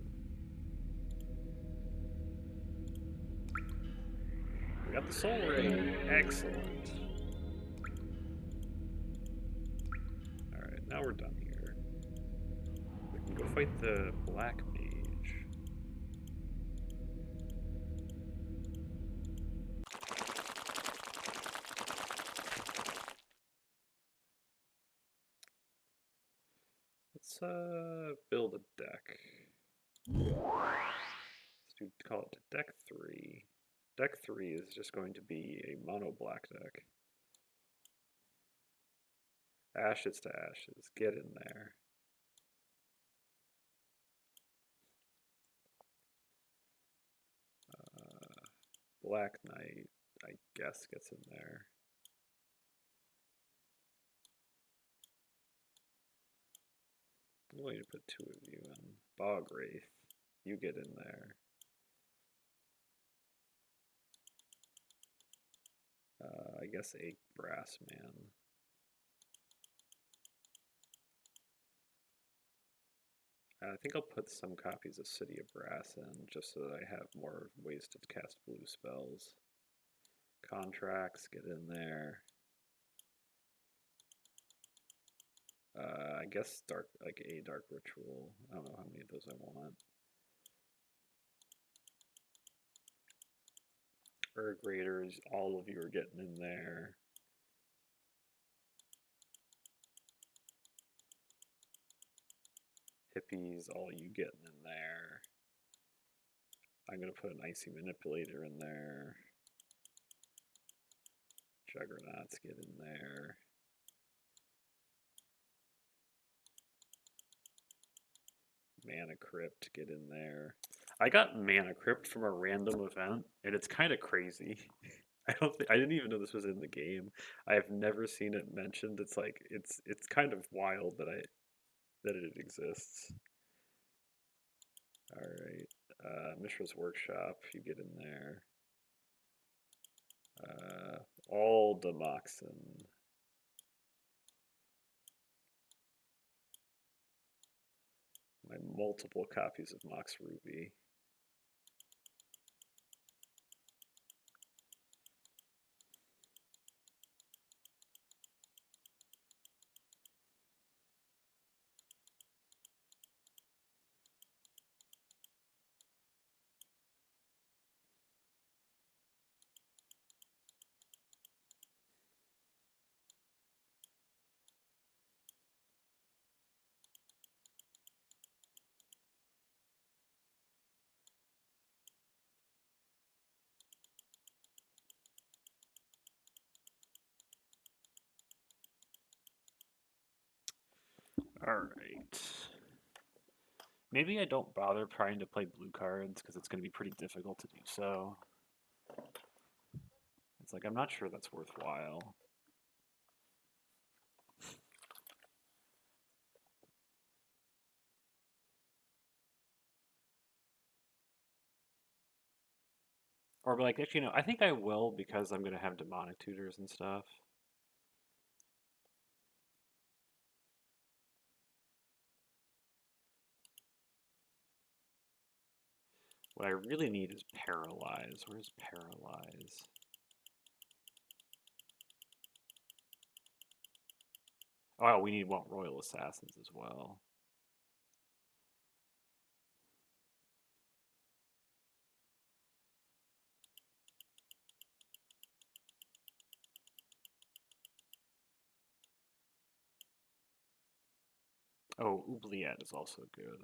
We got the Soul Ring. Excellent. Alright, now we're done here. We can go fight the Black Mage. Let's build a deck. Let's call it deck 3. Deck 3 is just going to be a mono black deck. Ashes to ashes, get in there. Black Knight, I guess, gets in there. I'm going to put 2 of you in. Bog Wraith, you get in there. I guess a Brass Man. I think I'll put some copies of City of Brass in, just so that I have more ways to cast blue spells. Contracts, get in there. I guess dark ritual. I don't know how many of those I want. Urg Raiders, all of you are getting in there. Hippies, all you getting in there. I'm gonna put an Icy Manipulator in there. Juggernauts, get in there. Mana Crypt, get in there. I got Mana Crypt from a random event, and it's kind of crazy. I didn't even know this was in the game. I have never seen it mentioned. It's like it's kind of wild that it exists. All right, Mishra's Workshop, you get in there. All Demoxin. My multiple copies of Mox Ruby. Alright. Maybe I don't bother trying to play blue cards because it's going to be pretty difficult to do so. It's like, I'm not sure that's worthwhile. Or like, actually, no, I think I will because I'm going to have demonic tutors and stuff. What I really need is paralyze. Where's paralyze? Oh, we need royal assassins as well. Oh, oubliette is also good.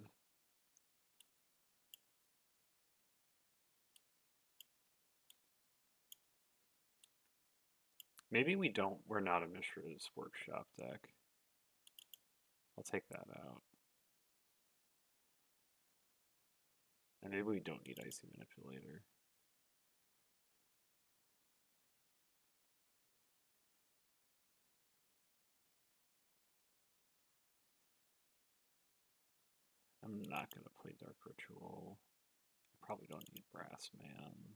Maybe we're not a Mishra's Workshop deck. I'll take that out. And maybe we don't need Icy Manipulator. I'm not going to play Dark Ritual. I probably don't need Brass Man.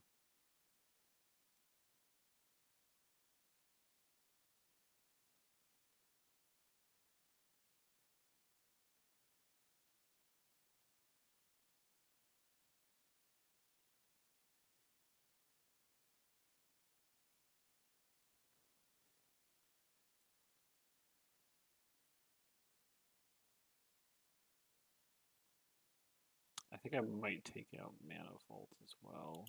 I think I might take out Mana Vault as well.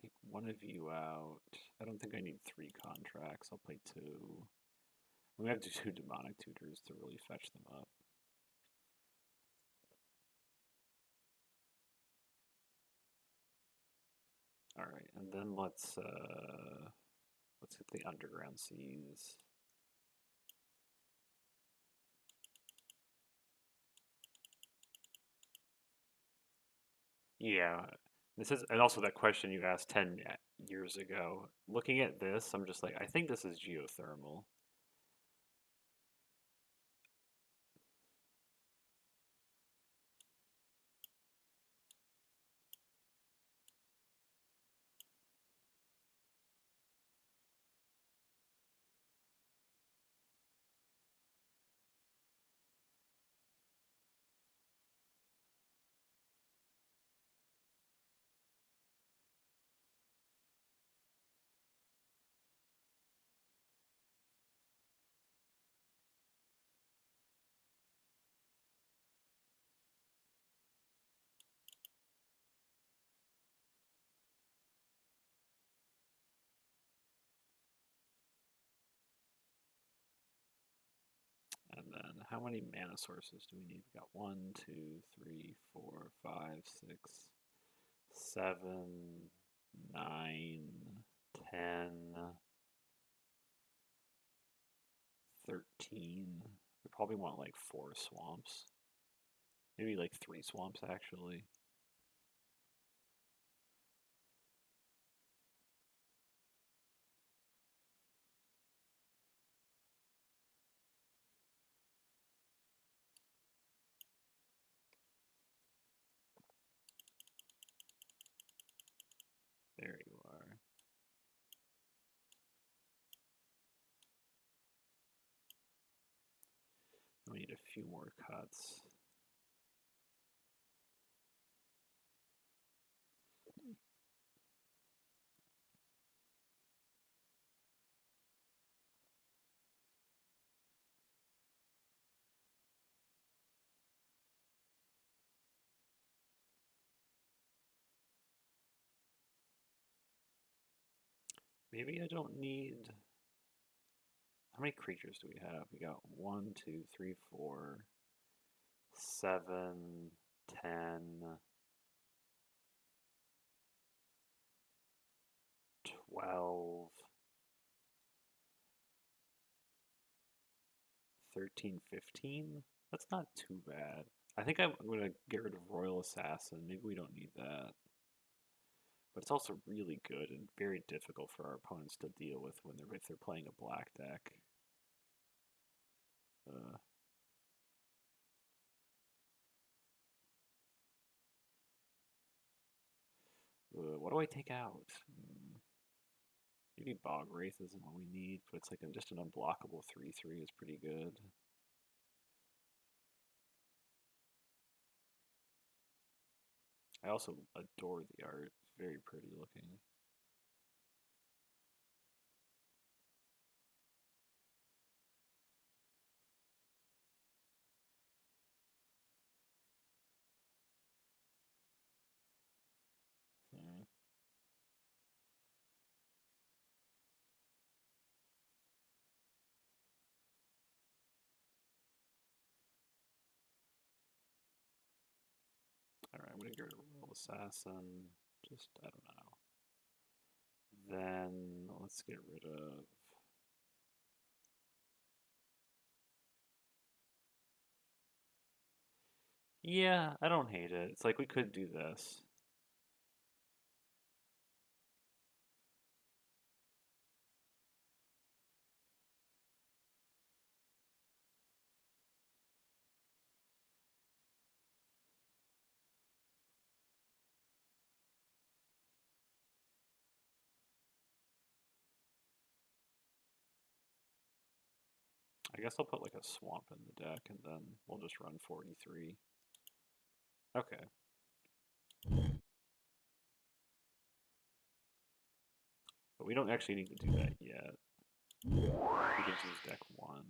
Take one of you out. I don't think I need 3 contracts. I'll play 2. We have to do 2 demonic tutors to really fetch them up. Alright, and then let's hit the Underground Seas. Yeah, this is, and also that question you asked 10 years ago. Looking at this, I'm just like, I think this is geothermal. And then how many mana sources do we need? We got 1, 2, 3, 4, 5, 6, 7, 9, 10, 13. We probably want like 4 swamps. Maybe like 3 swamps actually. There you are. We need a few more cuts. Maybe I don't need. How many creatures do we have? We got 1, 2, 3, 4, 7, 10. 12, 13, 15. That's not too bad. I think I'm going to get rid of Royal Assassin. Maybe we don't need that. But it's also really good and very difficult for our opponents to deal with when if they're playing a black deck. Uh, what do I take out? Maybe Bog Wraith isn't what we need, but it's like just an unblockable 3/3 is pretty good. I also adore the art. Very pretty looking. Hmm. Alright, I'm gonna get rid of Royal Assassin. Just, I don't know. Then let's get rid of. Yeah, I don't hate it. It's like we could do this. I guess I'll put like a swamp in the deck and then we'll just run 43. Okay. But we don't actually need to do that yet. We can choose deck 1.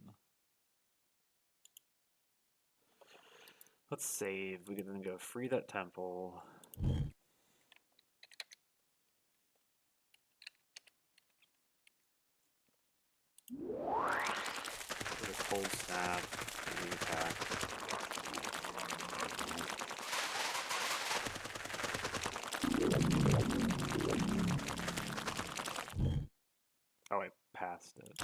Let's save. We can then go free that temple. Put a cold snap. And attack. Oh, I passed it.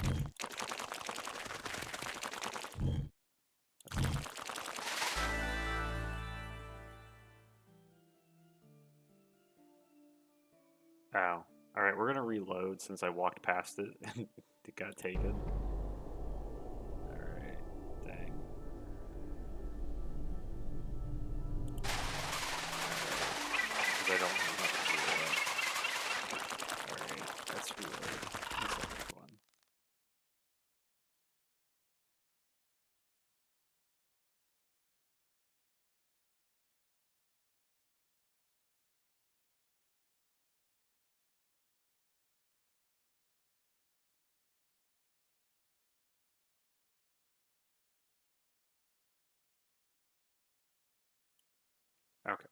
Oh. Alright, we're gonna reload since I walked past it and it got taken. Alright. Dang. Because I don't know how to do that. Alright, let's reload. That's a big one. Okay.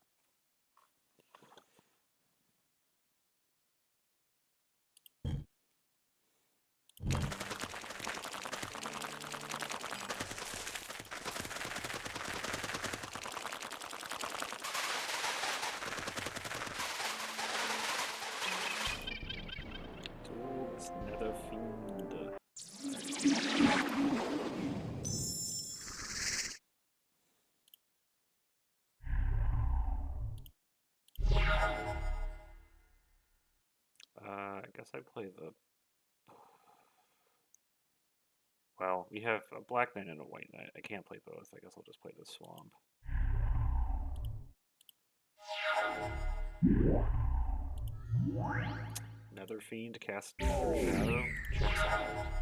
Duel's Nether Fiend. I guess I play the. Well, we have a black knight and a white knight. I can't play both. I guess I'll just play the swamp. Nether Fiend, cast Nether Shadow. Checks out.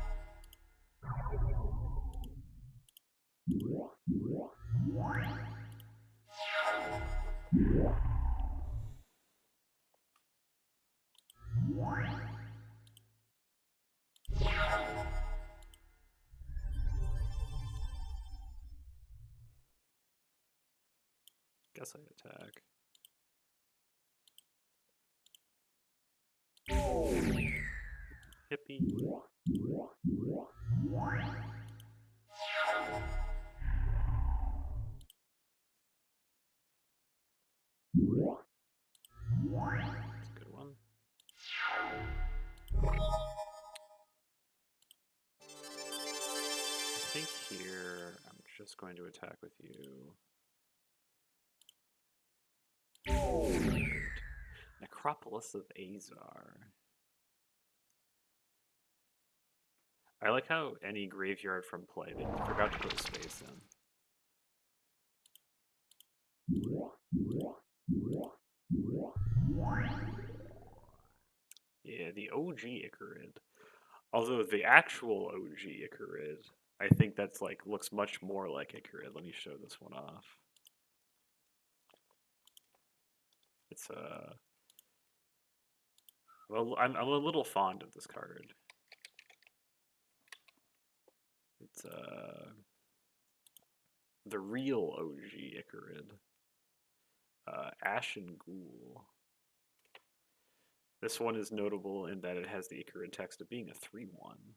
Guess I attack. Hippie. That's a good one. here. I'm just going to attack with you. Necropolis of Azar. I like how any graveyard from play, they forgot to put a space in. Yeah, the OG Icarid. Although the actual OG Icarid, I think that's like looks much more like Icarid. Let me show this one off. It's well, I'm a little fond of this card. It's the real OG Icarid. Ashen Ghoul. This one is notable in that it has the Icarid text of being a 3/1.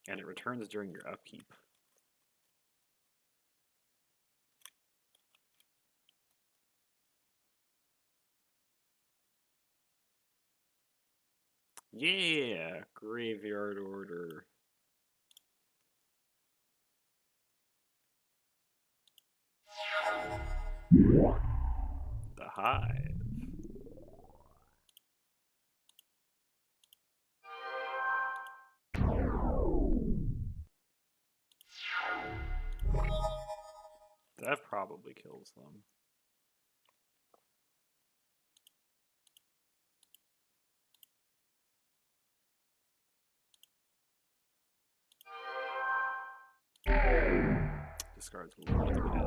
And it returns during your upkeep. Yeah, Graveyard Order. The Hive. That probably kills them. Discards Lord of the Pit.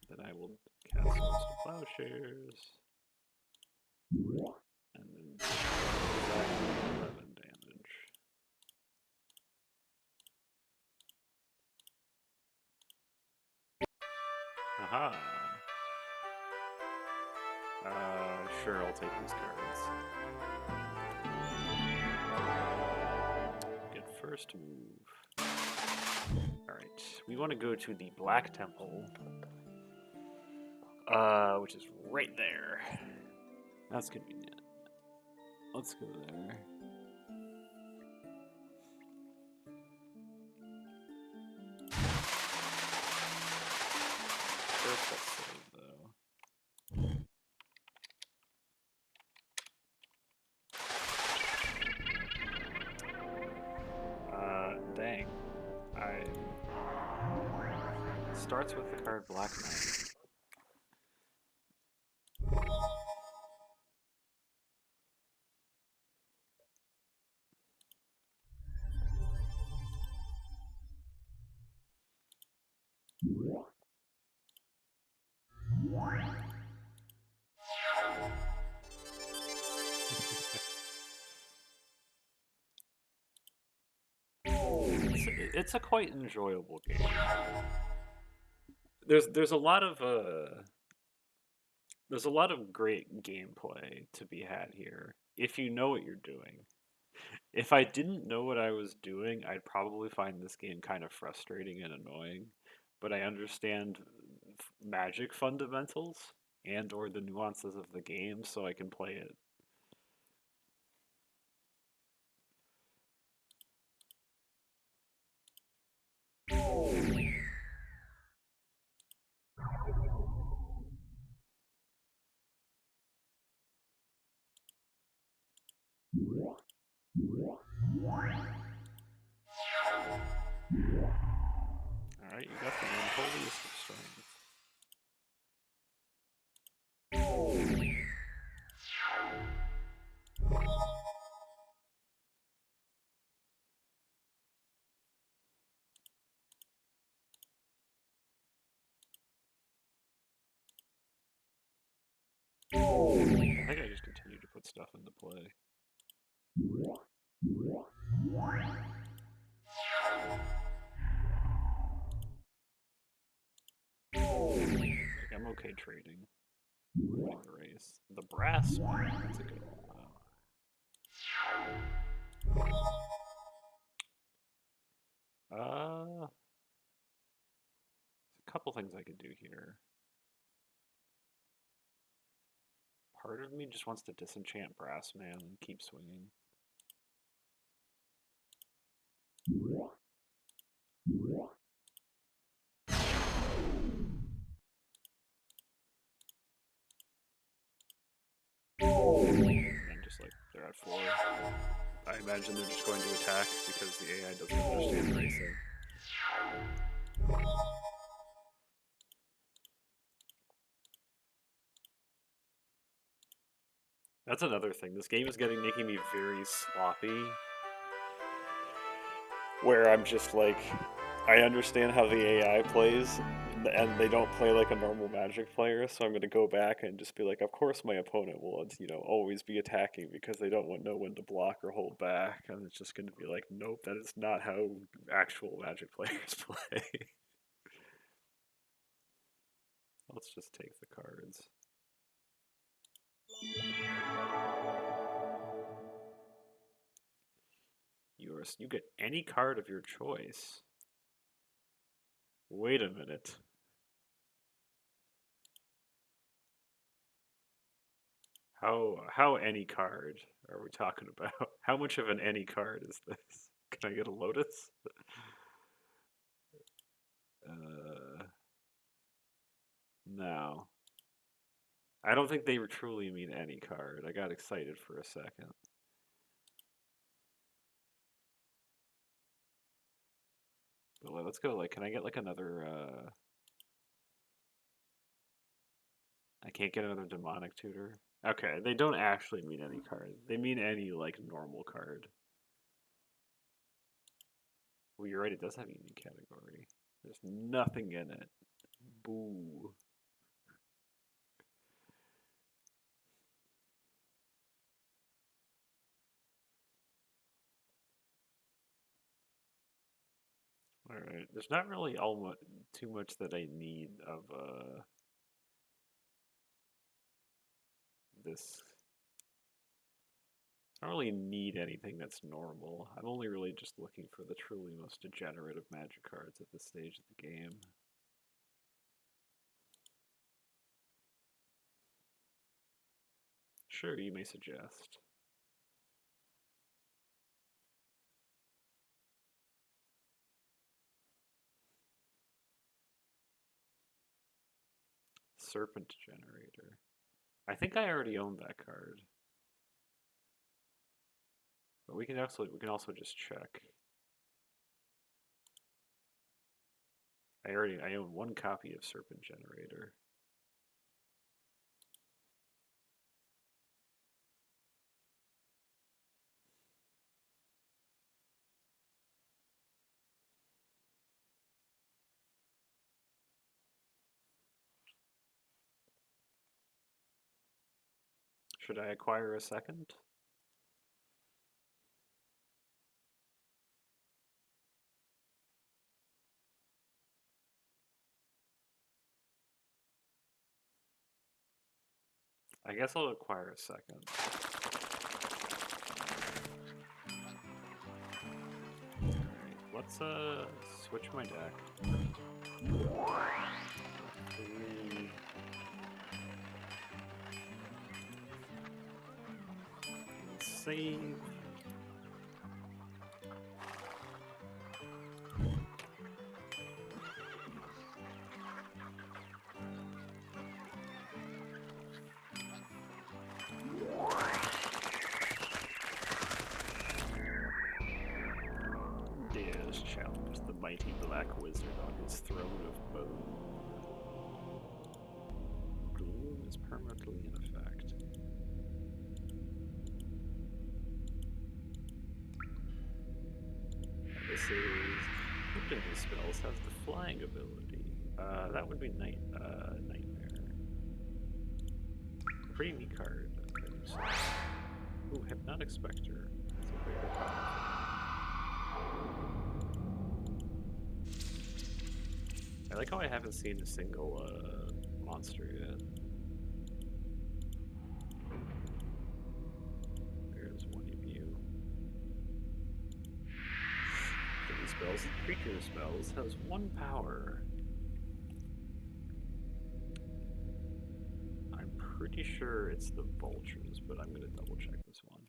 Then I will cast Swords to Plowshares. And then 11 damage. Aha. Sure, I'll take these cards. Good first move. Alright, we want to go to the Black Temple. Which is right there. That's convenient. Let's go there. First, let's save, though. Dang. Starts with the card Black Knight. It's a quite enjoyable game. There's a lot of great gameplay to be had here if you know what you're doing. If I didn't know what I was doing, I'd probably find this game kind of frustrating and annoying. But I understand Magic fundamentals and or the nuances of the game, so I can play it. Alright, you got the Unholiest of Strength. I think I just continue to put stuff into play. Like, I'm okay trading. Winning the race. The Brass one, that's a good one, though. couple things I could do here. Part of me just wants to disenchant Brass Man and keep swinging. And just like they're at 4. I imagine they're just going to attack because the AI doesn't understand racing. That's another thing. This game is making me very sloppy. Where I'm just like, I understand how the AI plays, and they don't play like a normal Magic player, so I'm going to go back and just be like, of course my opponent will, always be attacking because they don't know when to block or hold back, and it's just going to be like, nope, that is not how actual Magic players play. Let's just take the cards. You get any card of your choice. Wait a minute. How any card are we talking about? How much of an any card is this? Can I get a Lotus? No. I don't think they truly mean any card. I got excited for a second. But let's go, can I get another, I can't get another Demonic Tutor? Okay, they don't actually mean any card. They mean any, normal card. Well, you're right, it does have a unique category. There's nothing in it. Boo. Alright, there's not really too much that I need of this. I don't really need anything that's normal. I'm only really just looking for the truly most degenerate of Magic cards at this stage of the game. Sure, you may suggest. Serpent Generator. I think I already own that card. But we can also just check. I own one copy of Serpent Generator. Should I acquire a second? I guess I'll acquire a second. Alright, let's switch my deck. 3. Save. Dares challenge the mighty black wizard on his throne of bone. Gloom is permanently in effect. This is Hypnotic spells have the flying ability. That would be Nightmare. Pretty neat card. Ooh, Hypnotic Spectre. That's a very powerful. I like how I haven't seen a single monster yet. There's one of you. Creature spells has 1 power. pretty sure it's the vultures, but I'm gonna double check this one.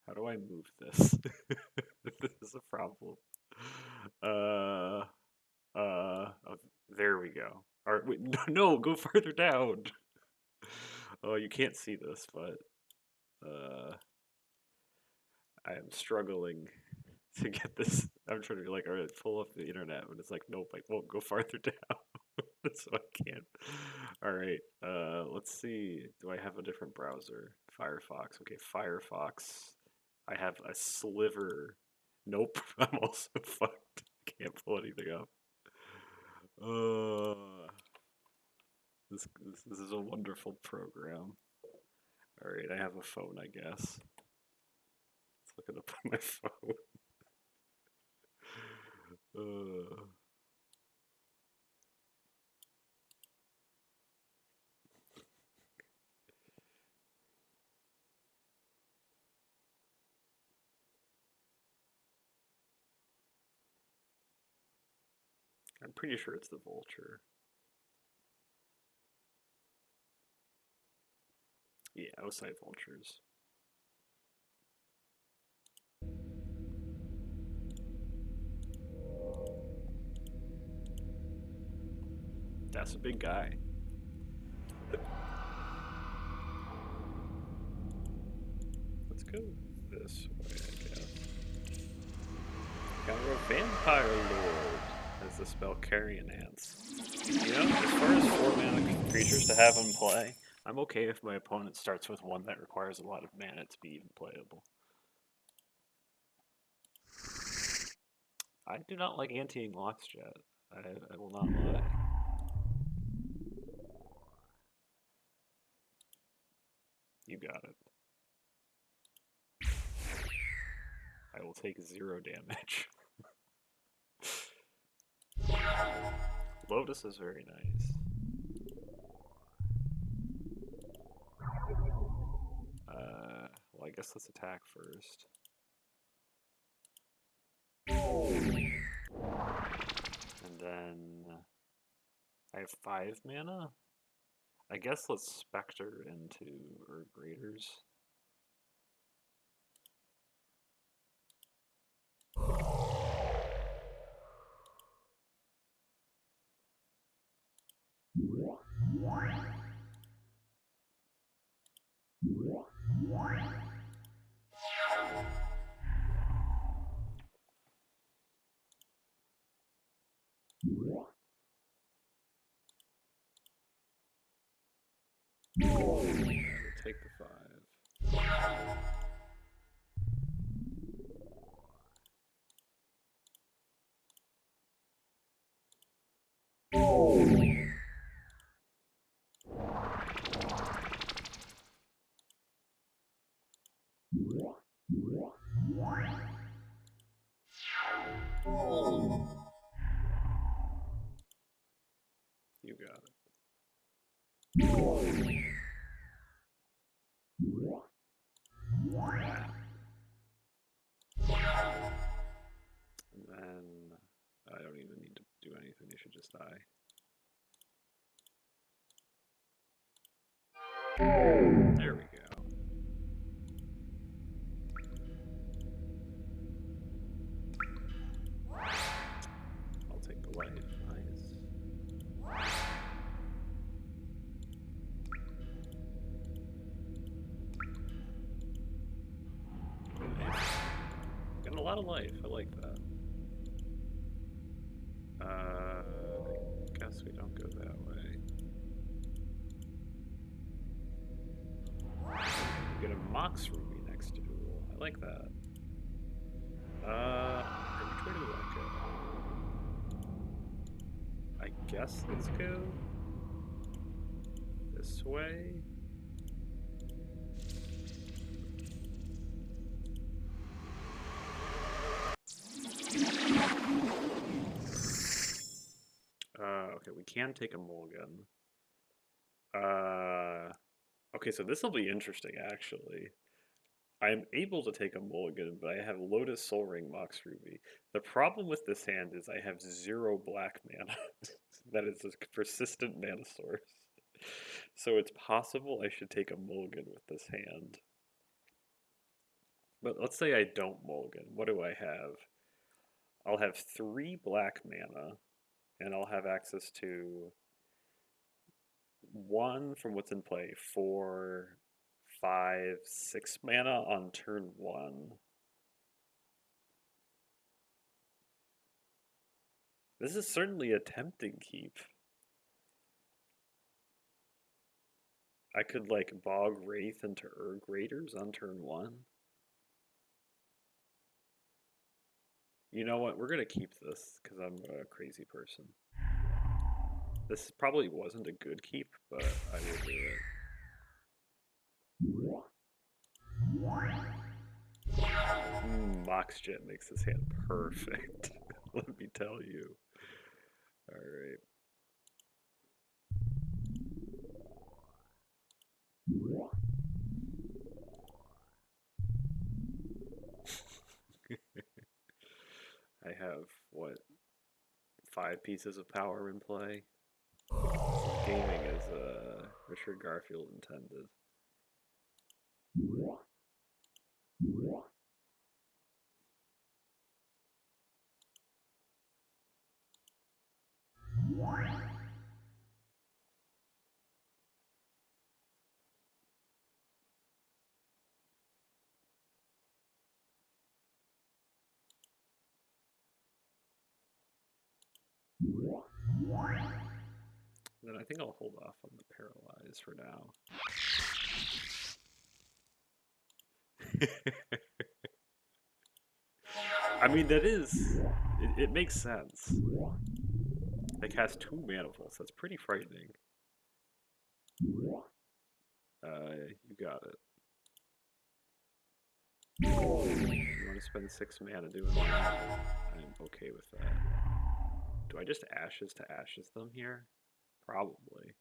How do I move this? This is a problem. Oh, there we go. All right, wait, no, go further down. Oh, you can't see this, but I am struggling to get this. I'm trying to be like, all right, pull up the internet, but it's like, nope, I won't go farther down, so I can't. All right, let's see. Do I have a different browser? Firefox. Okay, Firefox. I have a sliver. Nope, I'm also fucked. Can't pull anything up. This is a wonderful program. All right, I have a phone, I guess. Let's look it up on my phone. I'm pretty sure it's the vulture. Yeah, outside vultures. That's a big guy. Let's go this way, I guess. Counter a Vampire Lord as the spell Carrion Ants. You know, as far as 4-mana creatures to have in play, I'm okay if my opponent starts with one that requires a lot of mana to be even playable. I do not like anti-ing Locksjet. I will not lie. You got it. I will take 0 damage. Lotus is very nice. Well, I guess let's attack first. And then I have 5 mana. I guess let's Spectre into Urg Raiders. Take the 5. You got it. And then I don't even need to do anything, you should just die. There we go. I'll take the life, nice. Nice. Getting a lot of life, I like that. I guess we don't go that way. We get a Mox Ruby next duel. I like that. Which way do we want to go? I guess let's go this way. Okay, we can take a mulligan. Okay, so this will be interesting actually. I'm able to take a mulligan, but I have Lotus Soul Ring Mox Ruby. The problem with this hand is I have 0 black mana. That is a persistent mana source. So it's possible I should take a mulligan with this hand. But let's say I don't mulligan. What do I have? I'll have 3 black mana, and I'll have access to 1 from what's in play, 4, 5, 6 mana on turn 1. This is certainly a tempting keep. I could like Bog Wraith into Urg Raiders on turn 1. You know what? We're gonna keep this because I'm a crazy person. This probably wasn't a good keep, but I will do it. Mox Jet makes this hand perfect. Let me tell you. Alright. I have, what, 5 pieces of power in play? Gaming as Richard Garfield intended. Then I think I'll hold off on the Paralyze for now. I mean, that is... It makes sense. They cast 2 mana vaults. That's pretty frightening. You got it. You want to spend 6 mana doing that? I'm okay with that. Do I just Ashes to Ashes them here? Probably.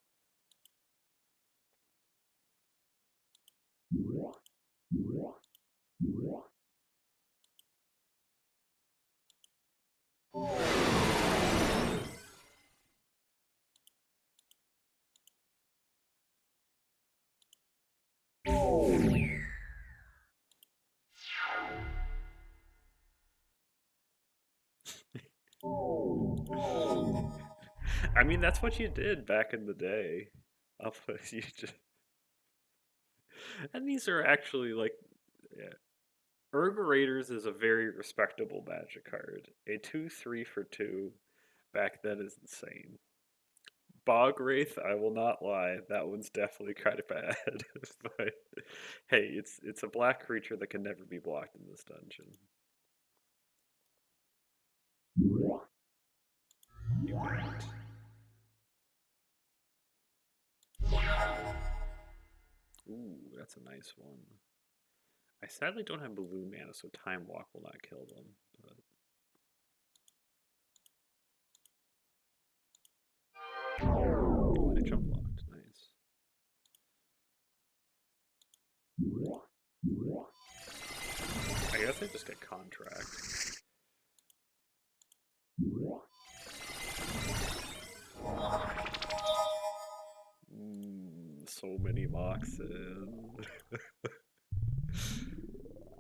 I mean, that's what you did back in the day. You just... And these are actually like, yeah. Urg Raiders is a very respectable Magic card. A 2/3 for 2 back then is insane. Bog Wraith, I will not lie, that one's definitely kind of bad. But hey, it's a black creature that can never be blocked in this dungeon. You got it. Ooh, that's a nice one. I sadly don't have blue mana, so Time Walk will not kill them. But... Oh, I jump blocked. Nice. I guess I just get Contract. So many Moxes.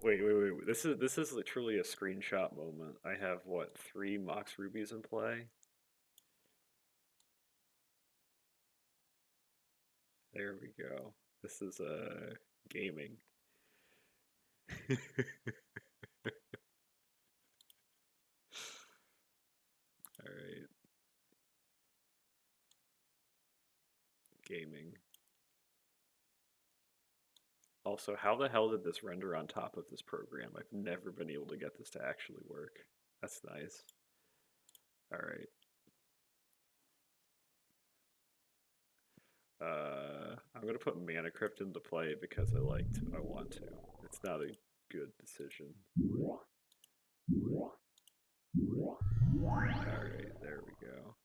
Wait. This is truly a screenshot moment. I have what, 3 Mox Rubies in play? There we go. This is gaming. Alright. Gaming. Also, how the hell did this render on top of this program? I've never been able to get this to actually work. That's nice. Alright. I'm gonna put Mana Crypt into play because I want to. It's not a good decision. Alright, there we go.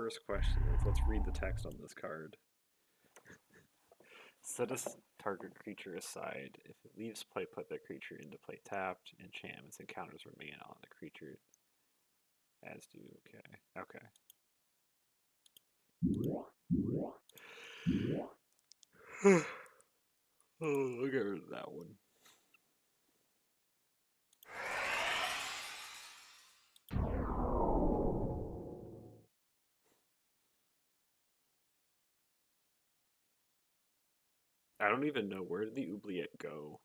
first question is, let's read the text on this card. Set a target creature aside. If it leaves play, put that creature into play tapped. Enchantments and counters remain on the creature. As do, okay. Oh, I'll get rid of that one. I don't even know, where did the oubliette go?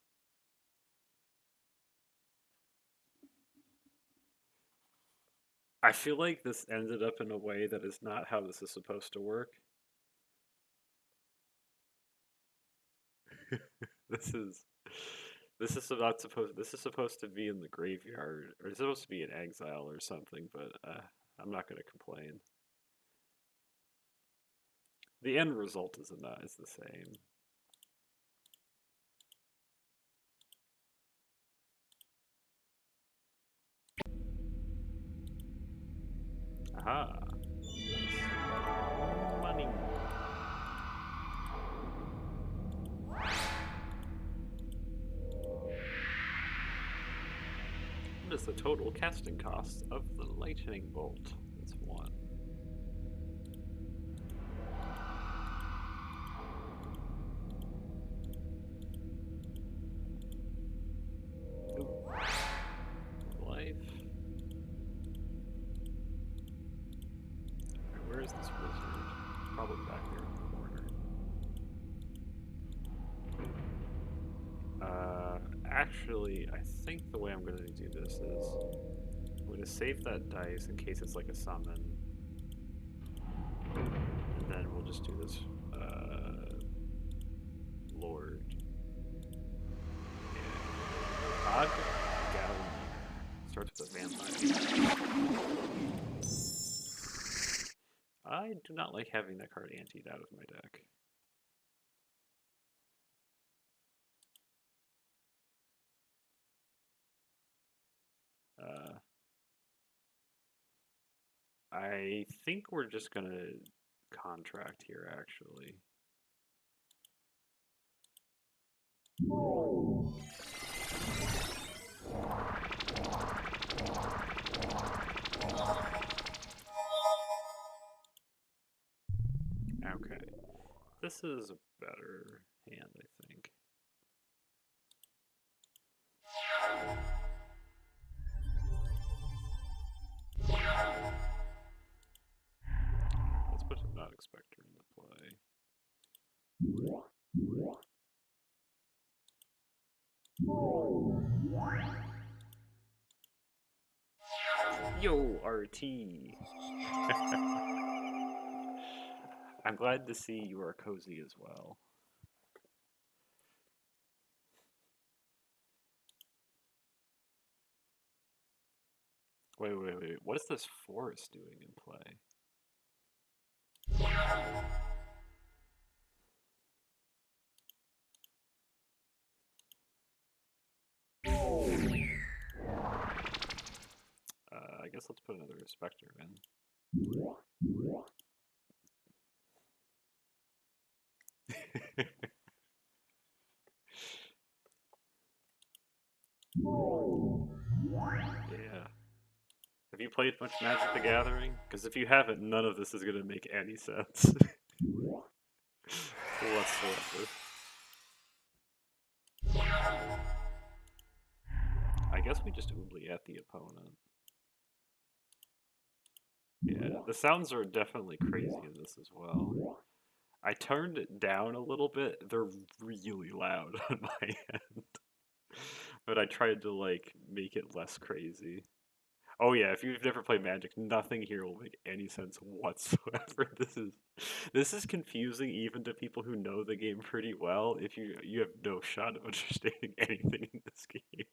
I feel like this ended up in a way that is not how this is supposed to work. This is this is supposed to be in the graveyard, or it's supposed to be in exile or something, but I'm not gonna complain. The end result is the same. Aha. Money. What is the total casting cost of the lightning bolt? It's 1. Ooh. Life. Where is this wizard? Probably back there in the corner. Actually, I think the way I'm going to do this is I'm going to save that dice in case it's like a summon. And then we'll just do this Lord. Yeah. Starts with a vampire. I do not like having that card anteed out of my deck. I think we're just gonna contract here, actually. Okay. This is a better hand, I think. Let's put Hypnotic Spectre into play. Yo, RT! I'm glad to see you are cozy as well. Wait. What is this forest doing in play? I guess let's put another Spectre in. Yeah. Have you played much Magic the Gathering? Because if you haven't, none of this is going to make any sense. Whatsoever. I guess we just oubliette the opponent. Yeah, the sounds are definitely crazy in this as well. I turned it down a little bit. They're really loud on my end. But I tried to, like, make it less crazy. Oh yeah, if you've never played Magic, nothing here will make any sense whatsoever. This is confusing even to people who know the game pretty well. If you have no shot of understanding anything in this game.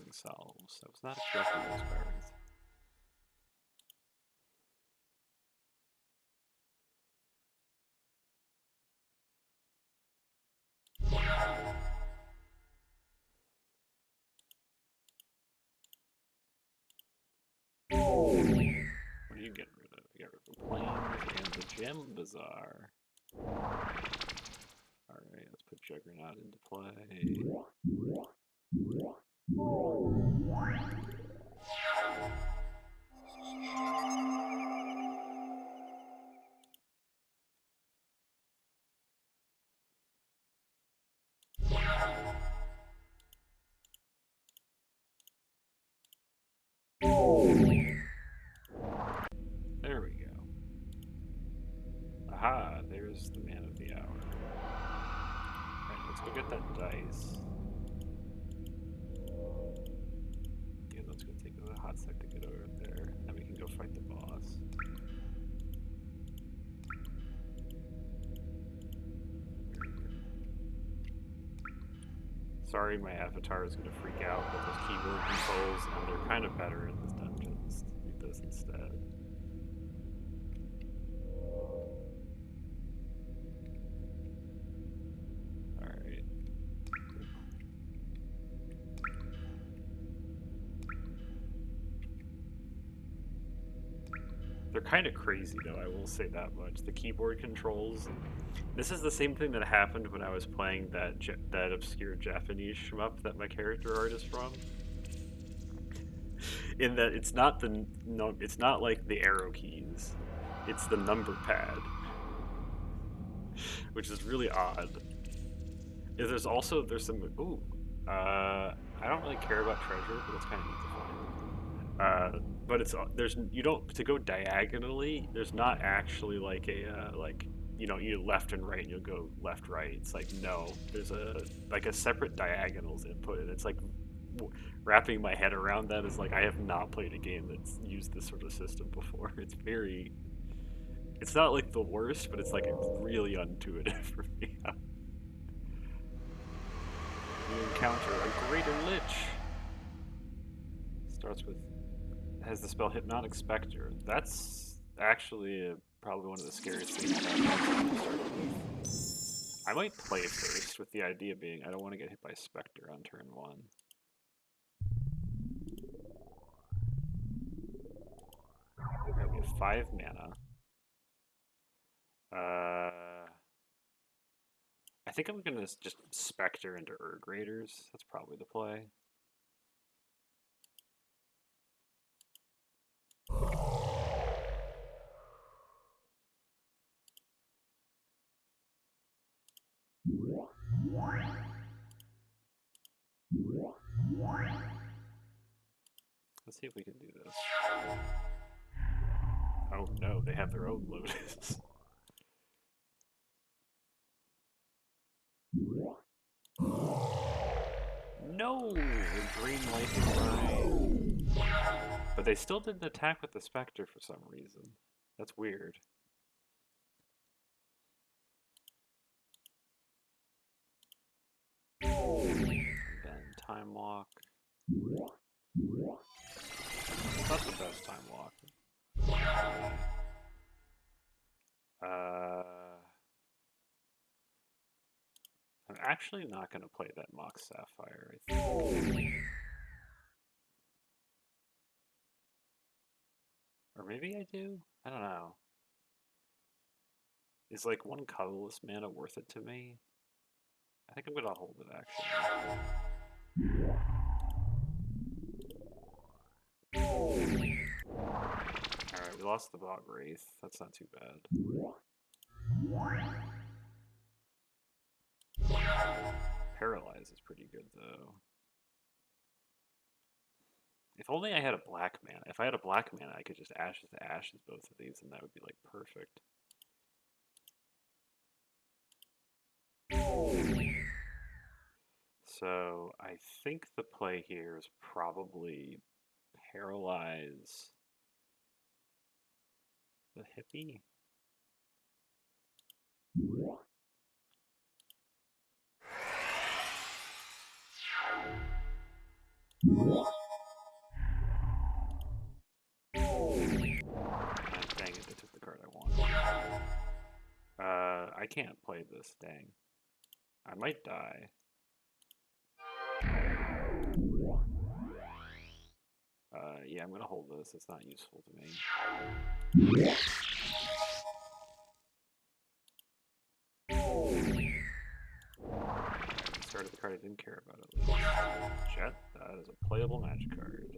themselves. That was not a kill from those cards. What are you getting rid of? You got rid of the Plains and the Gem Bazaar. Alright, let's put Juggernaut into play. There we go. Aha, there's the man of the hour. Alright, let's go get that dice. Yeah, that's gonna take a hot sec to get over there. Then we can go fight the boss. Sorry, my avatar is gonna freak out with those keyboard controls, and they're kind of better in this dungeon. Let's do this instead. Alright. They're kind of crazy, though, I will say that much. The keyboard controls. This is the same thing that happened when I was playing that obscure Japanese shmup that my character art is from. In that it's not it's not like the arrow keys. It's the number pad, which is really odd. There's some I don't really care about treasure, but it's kind of neat to find. But you don't to go diagonally. There's not actually like a you left and right and you'll go left right. It's like no, there's a separate diagonals input, and it's like wrapping my head around that is like I have not played a game that's used this sort of system before. It's not like the worst, but it's like really intuitive for me. You encounter a greater lich. Has the spell Hypnotic Spectre. That's actually probably one of the scariest things I've started with. I might play first, with the idea being I don't want to get hit by Spectre on turn 1. Alright, we have 5 mana. I think I'm gonna just Spectre into Urg Raiders. That's probably the play. Let's see if we can do this. Oh no, they have their own Lotus. No! The green light is right. But they still didn't attack with the Spectre for some reason. That's weird. And then Time Walk. Not the best Time Walk. I'm actually not going to play that Mox Sapphire, I think. Or maybe I do? I don't know. Is like 1 colorless mana worth it to me? I think I'm going to hold it, actually. Alright, we lost the Bog Wraith. That's not too bad. Paralyze is pretty good, though. If only I had a black mana. If I had a black mana, I could just Ashes to Ashes both of these, and that would be, like, perfect. So, I think the play here is probably Paralyze the Hippie. Dang it, they took the card I wanted. I can't play this, dang. I might die. Yeah, I'm gonna hold this. It's not useful to me. Started the card I didn't care about at least. Jet, that is a playable magic card.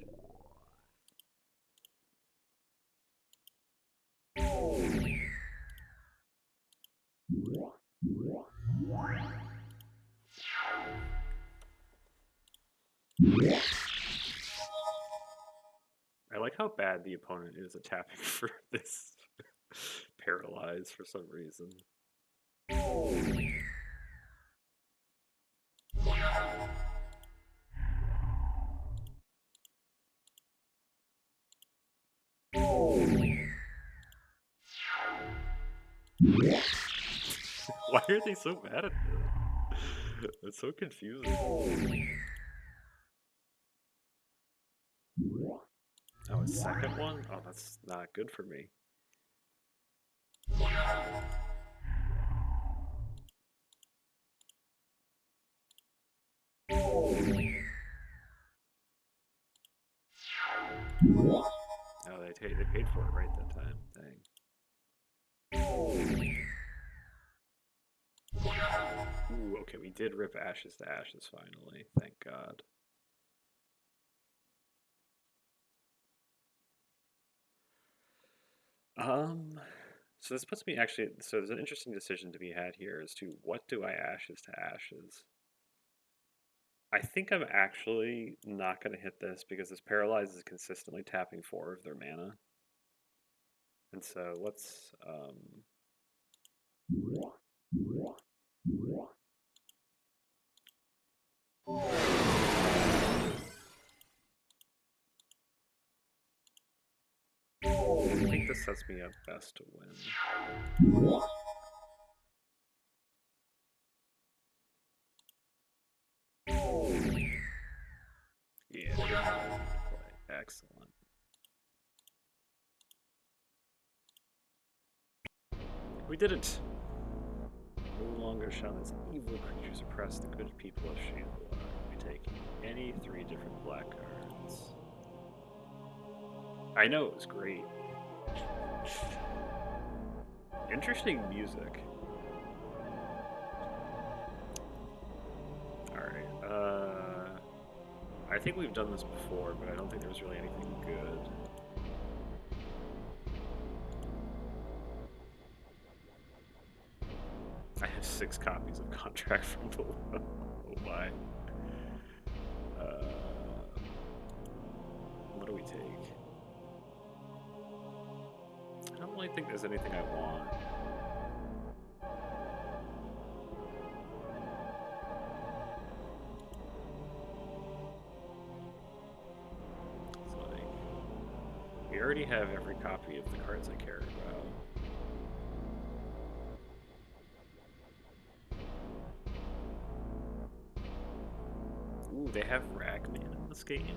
I like how bad the opponent is at tapping for this paralyze for some reason. Why are they so mad at this? It's so confusing. Oh, a second one? Oh, that's not good for me. Oh, they paid for it right that time. Dang. Ooh, okay, we did rip Ashes to Ashes finally. Thank God. So this puts me actually, so there's an interesting decision to be had here as to what do I Ashes to Ashes? I think I'm actually not going to hit this because this Paralyze is consistently tapping 4 of their mana. And so let's, I think this sets me up best to win. Yeah, they didn't have anything to play. Excellent. We did it! No longer shall this evil creature suppress the good people of Shandalar. We take any 3 different black cards. I know, it was great. Interesting music. Alright, I think we've done this before, but I don't think there was really anything good. I have 6 copies of Contract from Below. Oh my. What do we take? I don't really think there's anything I want. It's like, we already have every copy of the cards I care about. Ooh, they have Ragman in this game?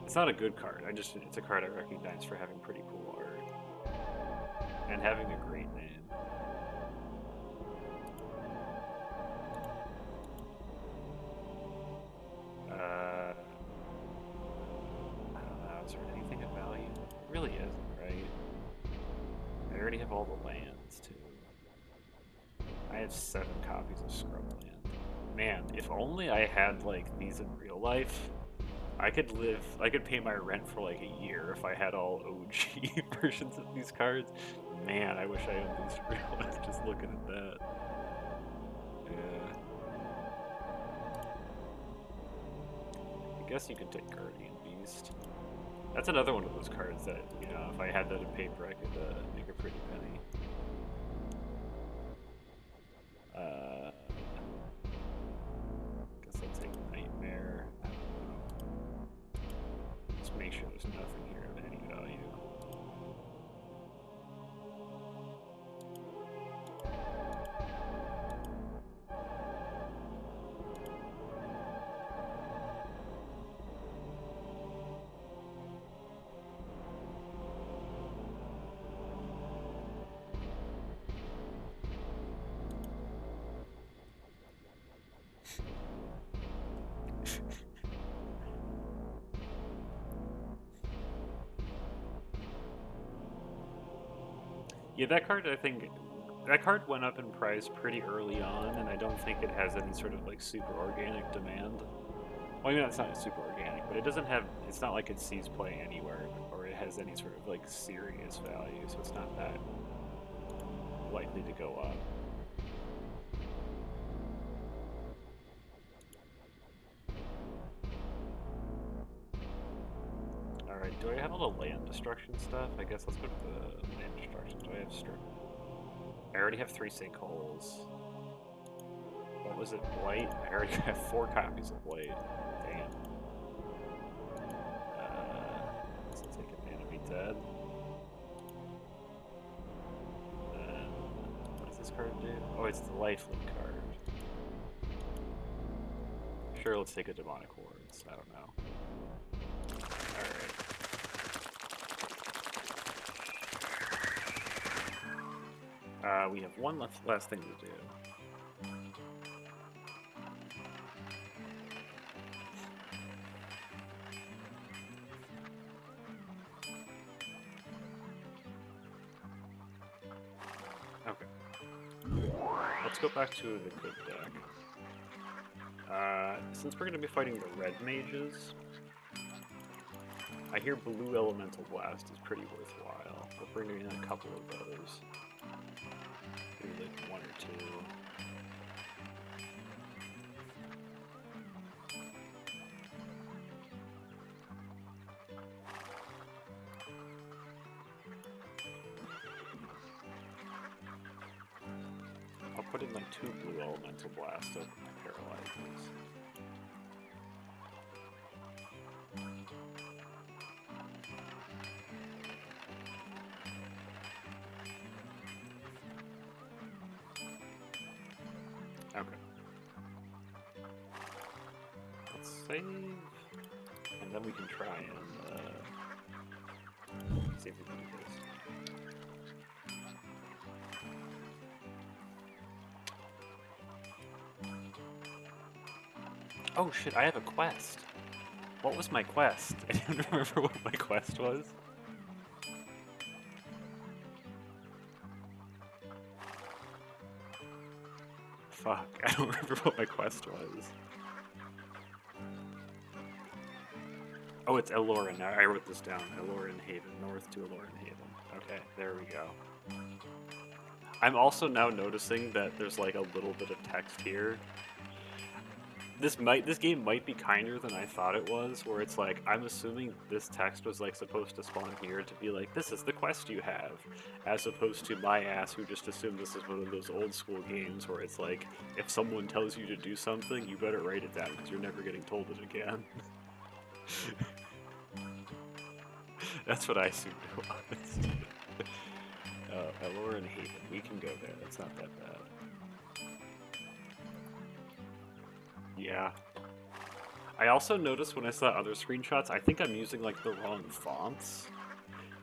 It's not a good card, it's a card I recognize for having pretty cool art. And having a great name. I don't know, is there anything of value? It really isn't, right? I already have all the lands, too. I have 7 copies of Scrubland. Man, if only I had, like, these in real life, I could pay my rent for, like, a year if I had all OG versions of these cards. Man, I wish I owned these in real life, just looking at that. Yeah. I guess you could take Guardian Beast. That's another one of those cards that, you know, if I had that in paper, I could make a pretty penny. Guess I'll take Nightmare. I don't know. Just make sure there's nothing here of any value. Yeah, that card, I think, that card went up in price pretty early on, and I don't think it has any sort of like super organic demand. Well, I mean, it's not super organic, but it doesn't have, it's not like it sees play anywhere, or it has any sort of like serious value, so it's not that likely to go up. Alright, do I have all the land destruction stuff? I guess let's go to the land destruction. Do I have I already have 3 sinkholes. What was it? Blight? I already have 4 copies of Blight. Damn. Let's take a mana be dead. Then, what does this card do? Oh, it's the lifelink card. Sure, let's take a demonic hordes. I don't know. Alright. We have one last thing to do. Okay. Let's go back to the good deck. Since we're going to be fighting the red mages, I hear blue elemental blast is pretty worthwhile. We're bringing in a couple of those. Maybe like 1 or 2. I'll put in like 2 blue elemental blasts over my paralyzers. Okay. Let's save, and then we can try and see if we can do this. Oh shit, I have a quest. What was my quest? I don't remember what my quest was. Fuck, I don't remember what my quest was. Oh, it's Eloran. I wrote this down. Eloran Haven. North to Eloran Haven. Okay, there we go. I'm also now noticing that there's like a little bit of text here. This game might be kinder than I thought it was, where it's like, I'm assuming this text was like supposed to spawn here to be like, this is the quest you have, as opposed to my ass who just assumed this is one of those old school games where it's like, if someone tells you to do something, you better write it down because you're never getting told it again. That's what I assumed it was. Eloran Haven, we can go there, that's not that bad. Yeah. I also noticed when I saw other screenshots, I think I'm using like the wrong fonts.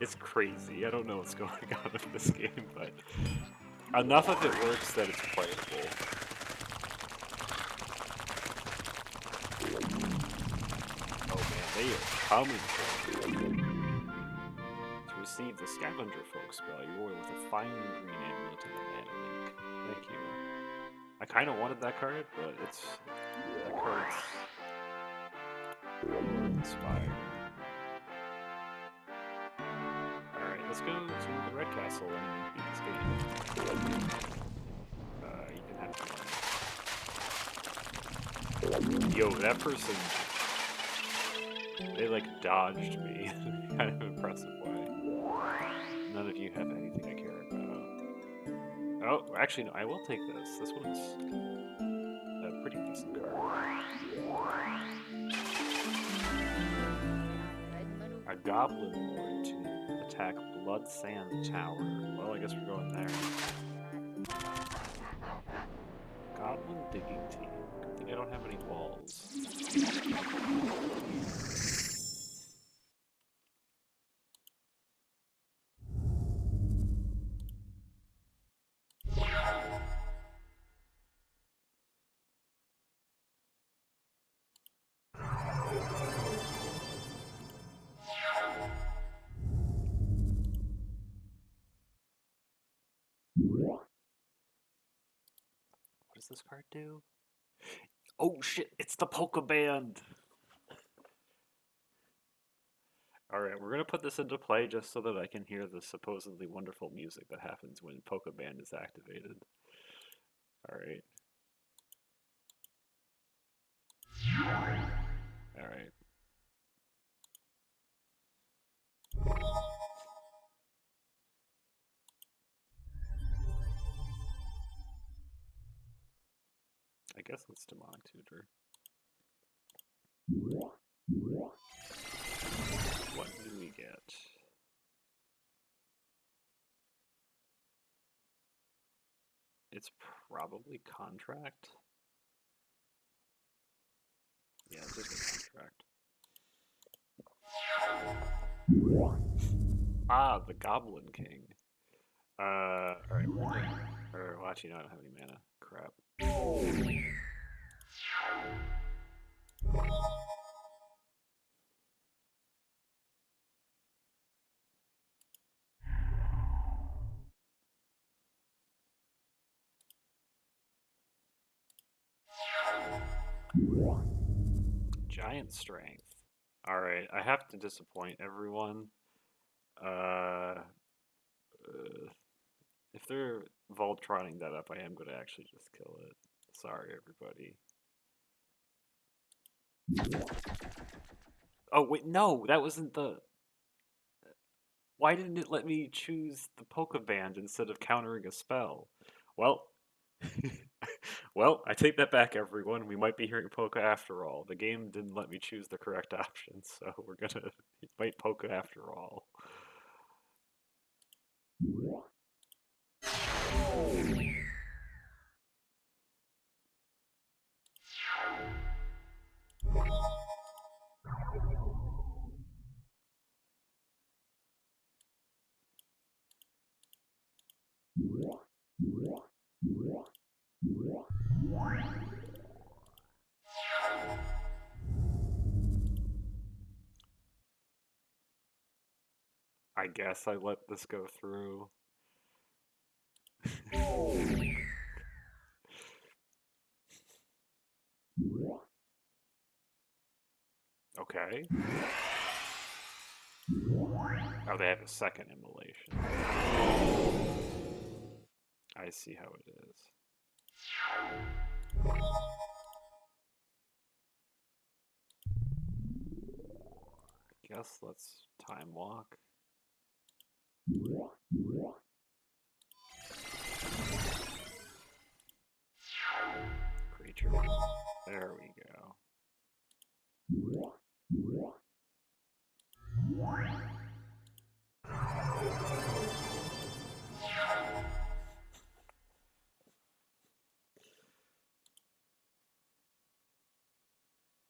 It's crazy. I don't know what's going on with this game, but enough of it works that it's playable. Oh man, they are coming for you. To receive the Scavenger Folk spell, you roll with a fine green amulet and a mana link. Thank you. I kind of wanted that card, but that card's inspired. Alright, let's go to the Red Castle and beat this game. You can have one. Yo, that person, they like dodged me in kind of an impressive way. None of you have anything I care about. Oh, actually, no, I will take this. This one's a pretty decent card. A Goblin Lord to attack Blood Sand Tower. Well, I guess we're going there. Goblin Digging Team. Good thing I don't have any walls. does this card do? Oh shit, it's the Polka Band! Alright, we're gonna put this into play just so that I can hear the supposedly wonderful music that happens when Polka Band is activated. Alright. Alright. I guess let's Demonic Tutor. What do we get? It's probably Contract. Yeah, it's just a Contract. Ah, the Goblin King. Alright, we're gonna... Or, well, actually, no, I don't have any mana. Crap. Giant Strength. Alright, I have to disappoint everyone. If they're Voltroning that up, I am going to actually just kill it. Sorry, everybody. Oh, wait, no, that wasn't the... Why didn't it let me choose the Polka Band instead of countering a spell? Well, well, I take that back, everyone. We might be hearing Polka after all. The game didn't let me choose the correct option, so we're gonna fight Polka after all. I guess I let this go through. Okay. Oh, they have a second immolation. I see how it is. I guess let's Time Walk. Creature. There we go.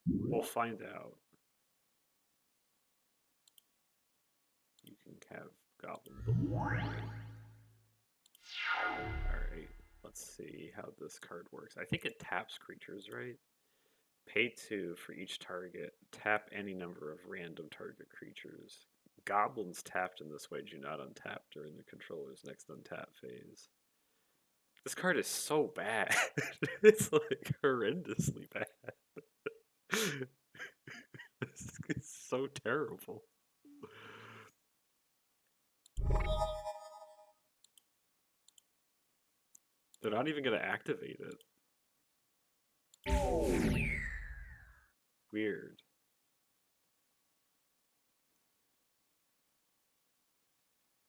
We'll find out. You can have Goblin. Alright, let's see how this card works. I think it taps creatures, right? Pay 2 for each target. Tap any number of random target creatures. Goblins tapped in this way do not untap during the controller's next untap phase. This card is so bad. It's like horrendously bad. This is so terrible. They're not even going to activate it. Weird.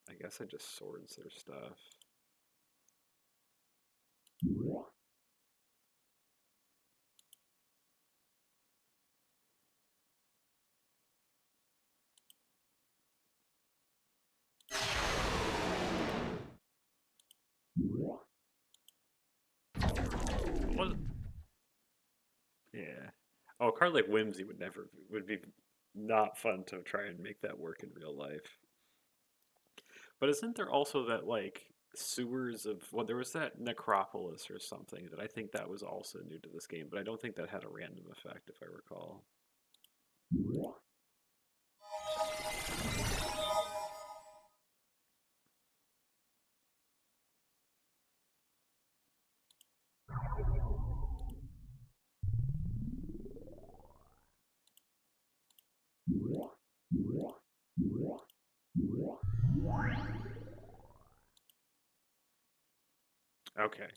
I guess I just swords their stuff. What? Yeah. Oh, a card like Whimsy would be not fun to try and make that work in real life. But isn't there also that like sewers of well, there was that Necropolis or something that I think that was also new to this game, but I don't think that had a random effect if I recall. Okay.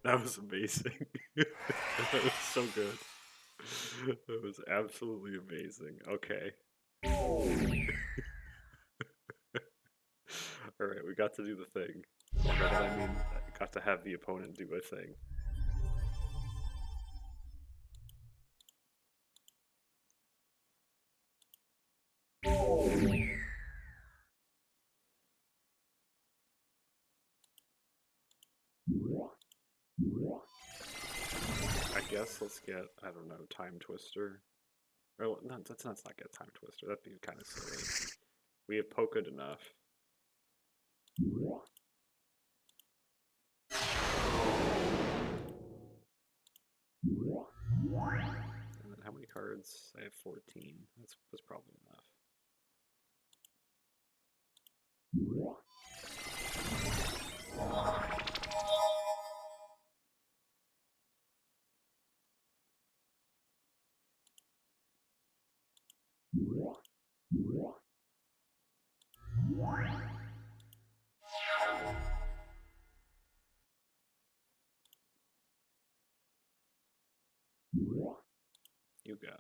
That was amazing. That was so good. That was absolutely amazing. Okay. Alright, we got to do the thing. And by that I mean, I got to have the opponent do a thing. I guess let's get, I don't know, Time Twister. Oh, no, let's not get Time Twister. That'd be kind of silly. We have Pokéd enough. And then how many cards? I have 14. That's probably enough. You got it.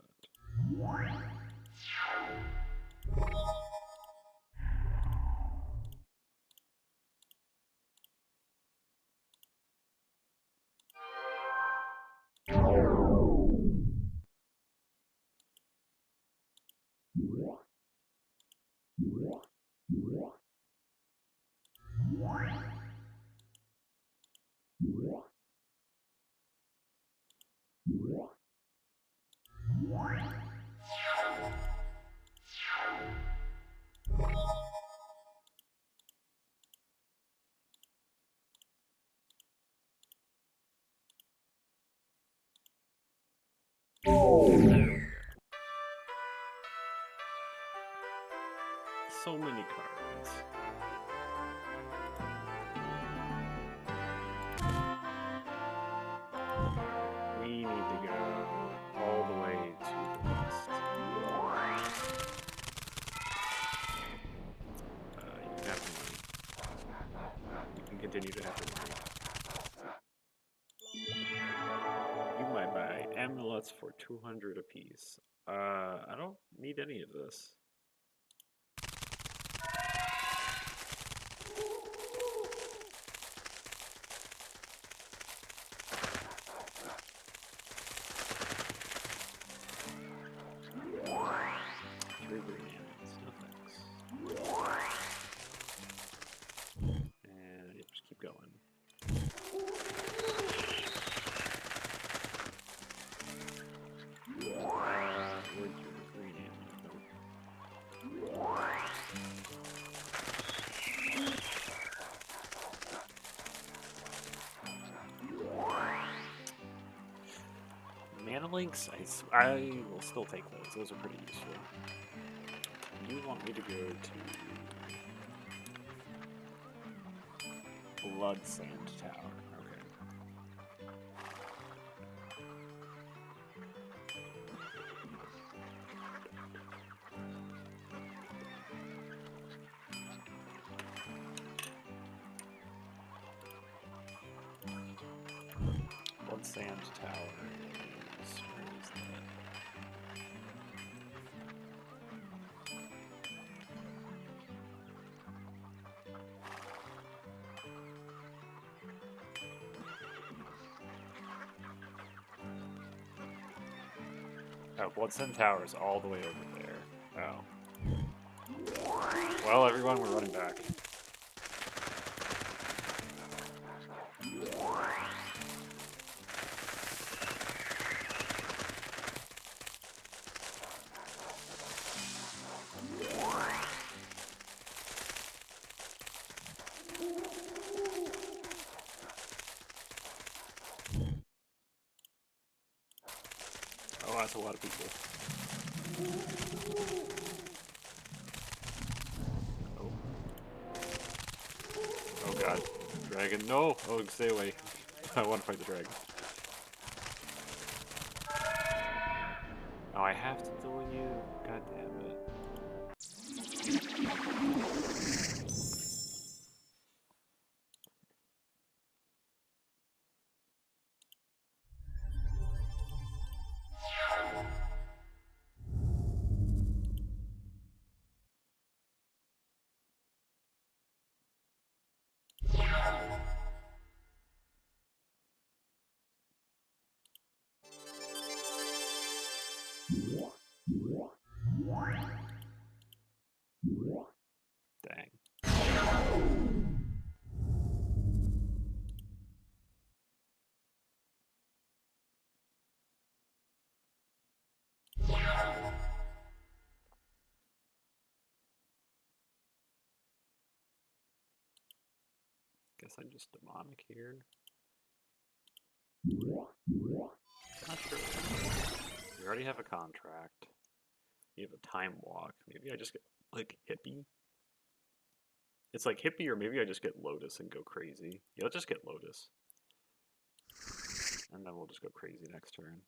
So many cards. We need to go all the way to the west. You can have the money. You can continue to have the money. You might buy amulets for 200 apiece. I don't need any of this. Three green amulets, no thanks. And yeah, just keep going. Where'd your green amulet go? Mana links, I will still take those. Those are pretty useful. You want me to go to Blood Sand Tower? Okay. Blood Sand Tower is, where is that? Oh, Bloodsend Tower is all the way over there. Oh. Well, everyone, we're running back. Oh, that's a lot of people. Oh. Oh god. Dragon, no! Oh, stay away. I want to fight the dragon. I have to duel you? God damn it. Dang. Guess I'm just demonic here. Not sure. We already have a contract. We have a time walk. Maybe I just get like hippie. It's like hippie, or maybe I just get Lotus and go crazy. Yeah, let's just get Lotus. And then we'll just go crazy next turn.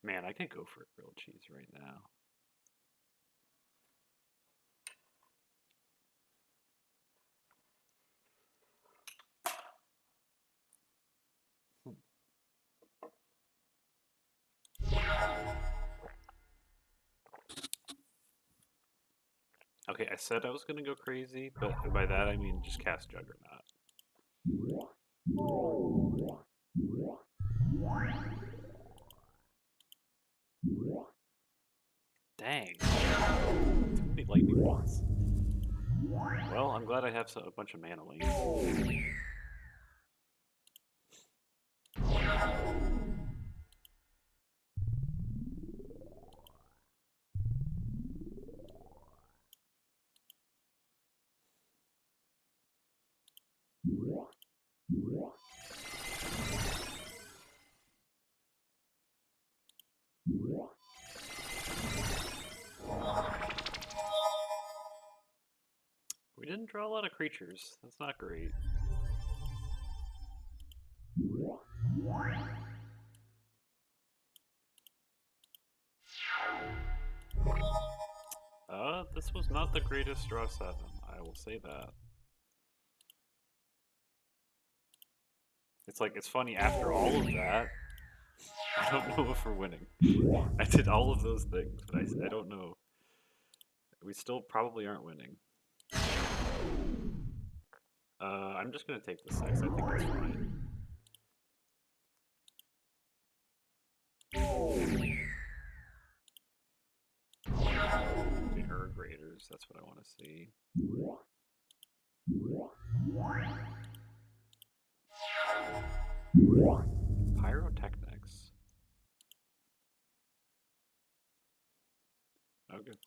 Man, I could go for a grilled cheese right now. Okay, I said I was gonna go crazy, but by that I mean just cast Juggernaut. Dang. Too many lightning bolts. Well, I'm glad I have a bunch of mana lanes. We didn't draw a lot of creatures. That's not great. This was not the greatest draw 7. I will say that. It's like, it's funny, after all of that, I don't know if we're winning. I did all of those things, but I don't know. We still probably aren't winning. I'm just gonna take the 6. I think that's fine. The Her Graders, that's what I want to see. Pyrotechnics. Okay.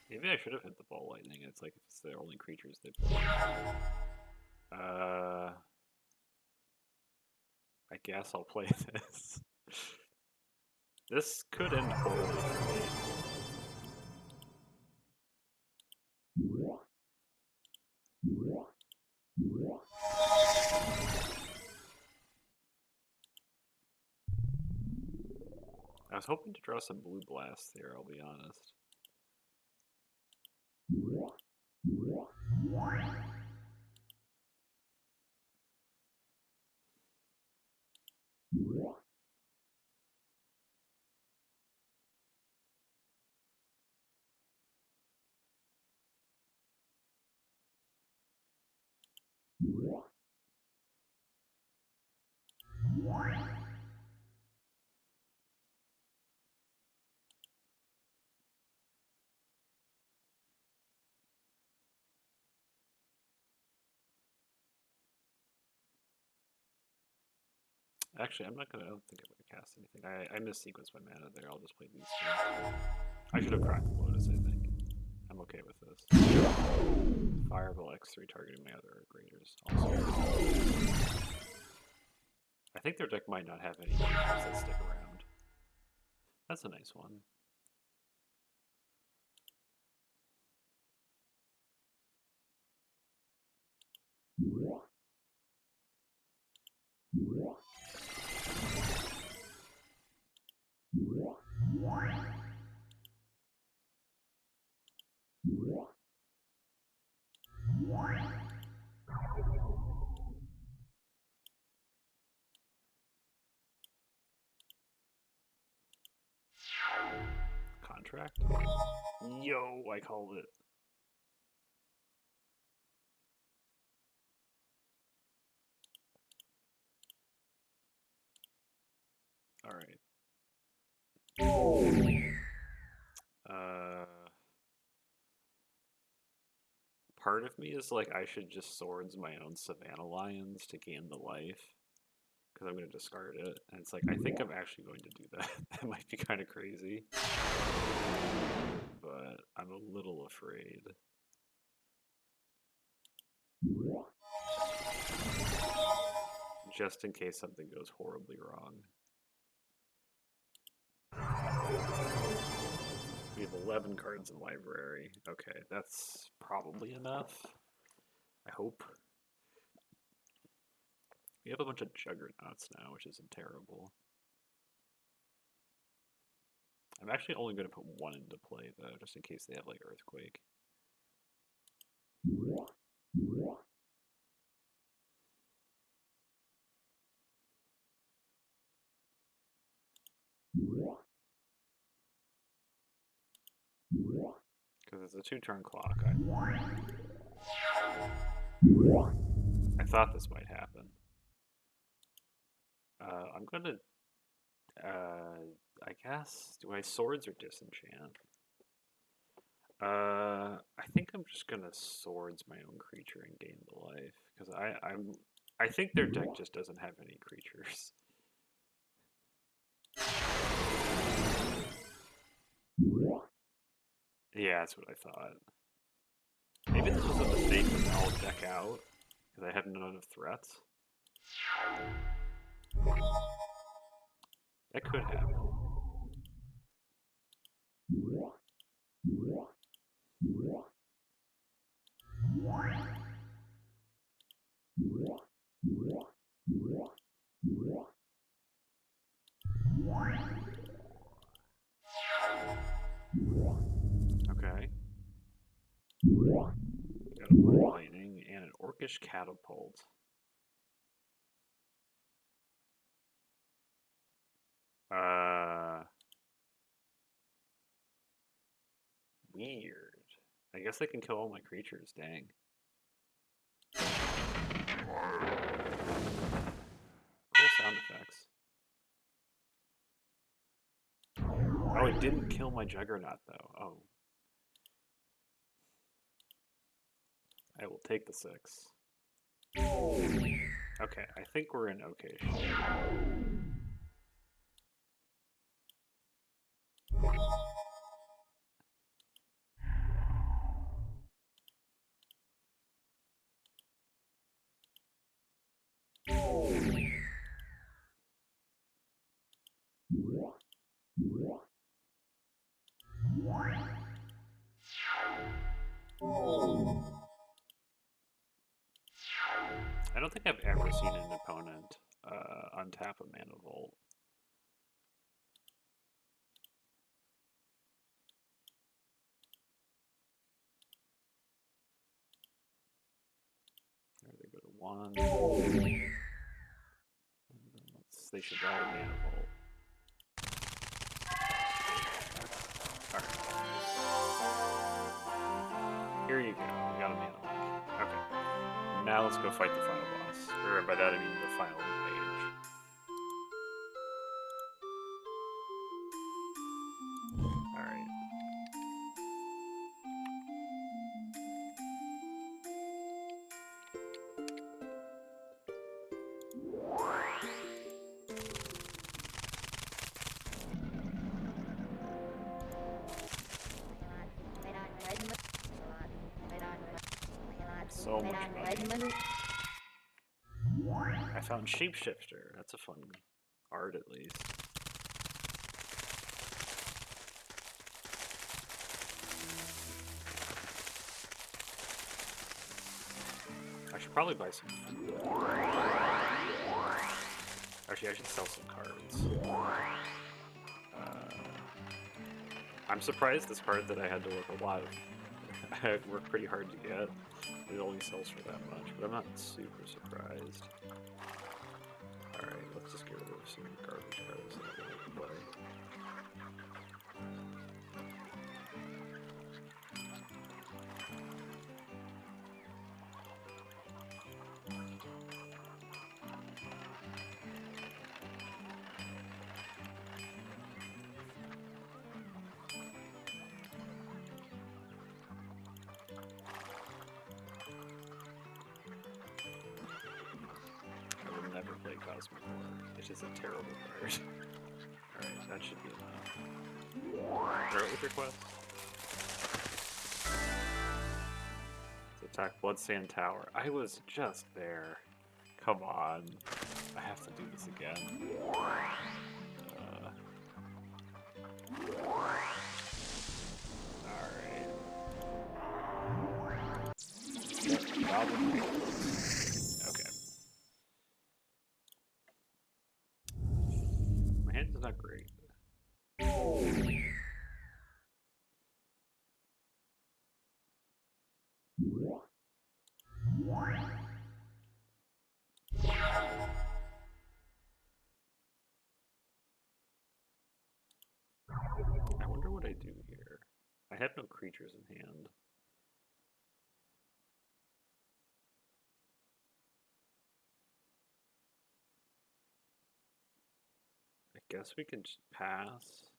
Maybe I should have hit the ball lightning. It's like if it's the only creatures they play. I guess I'll play this. This could end poorly for me. I was hoping to draw some blue blasts here, I'll be honest. Actually, I don't think I'm gonna cast anything. I missequenced my mana there. I'll just play these two. I should have cracked the Lotus, I think. I'm okay with this. Fireball X3 targeting my other graders. Also. I think their deck might not have any creatures that stick around. That's a nice one. contract. Yo, I called it. All right. Part of me is like I should just swords my own Savannah Lions to gain the life, because I'm going to discard it. And it's like, I think I'm actually going to do that. That might be kind of crazy, but I'm a little afraid. Just in case something goes horribly wrong. We have 11 cards in library. Okay, that's probably enough. I hope. We have a bunch of juggernauts now, which isn't terrible. I'm actually only going to put one into play, though, just in case they have, like, Earthquake. Because it's a 2-turn clock. I thought this might happen. I'm going to... I guess... Do I swords or disenchant? I think I'm just gonna swords my own creature and gain the life, because I think their deck just doesn't have any creatures. Yeah, that's what I thought. Maybe this was a mistake and I'll deck out, because I had none of threats. That could happen. Okay. Got a Blue Lightning and an Orcish Catapult. Weird. I guess they can kill all my creatures, dang. Cool sound effects. Oh, it didn't kill my Juggernaut, though. Oh. I will take the 6. Okay, I think we're in okay shape. I don't think I've ever seen an opponent untap a Mana Vault. There they go to 1. They should die to Mana Vault. Alright. Here you go. We got a Mana Link. Okay. Now let's go fight the final boss. Or by that I mean the final mage. Alright. So much money. I found Shapeshifter. That's a fun art, at least. I should probably buy some food. Actually, I should sell some cards. I'm surprised this card that I had to work a lot of. I had worked pretty hard to get. It only sells for that much, but I'm not super surprised. Alright, let's just get rid of some garbage cards that we can play. Plasma Core. It is a terrible card. Alright, that should be enough. Throw it with your quest. Let's attack Blood Sand Tower. I was just there. Come on. I have to do this again. Alright. Okay. My hand is not great. I wonder what I do here. I have no creatures in hand. I guess we can just pass.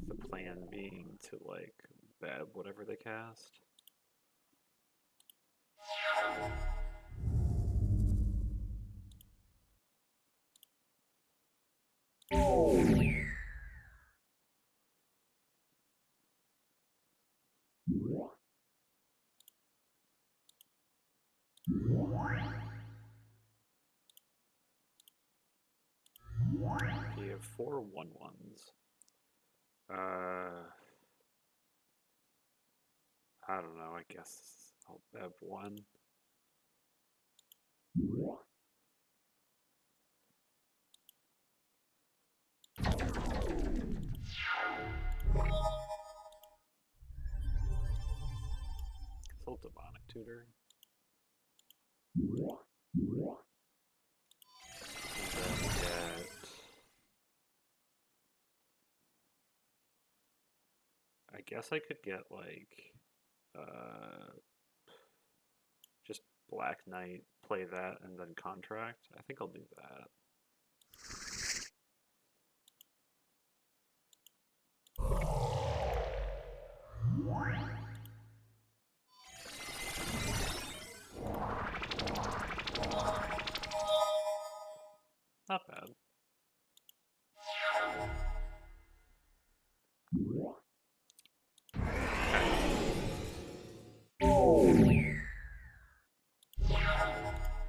The plan being to, like, bab whatever they cast. You have 4 1/1s. I don't know, I guess I'll bab 1. Consult Demonic Tutor. And then get... I guess I could get, like, just Black Knight, play that, and then contract. I think I'll do that. Not bad.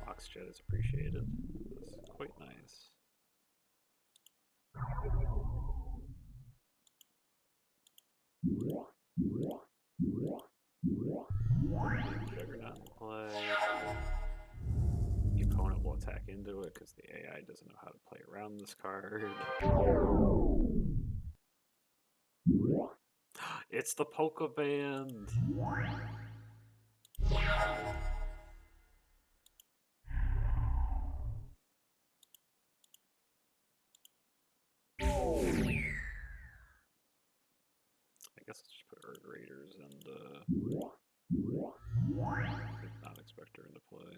Oxjet is appreciated. This is quite nice. Juggernaut in play. The opponent will attack into it because the AI doesn't know how to play around this card. It's the Polka Band! I guess let's just put Urd Raiders and not expect her into play.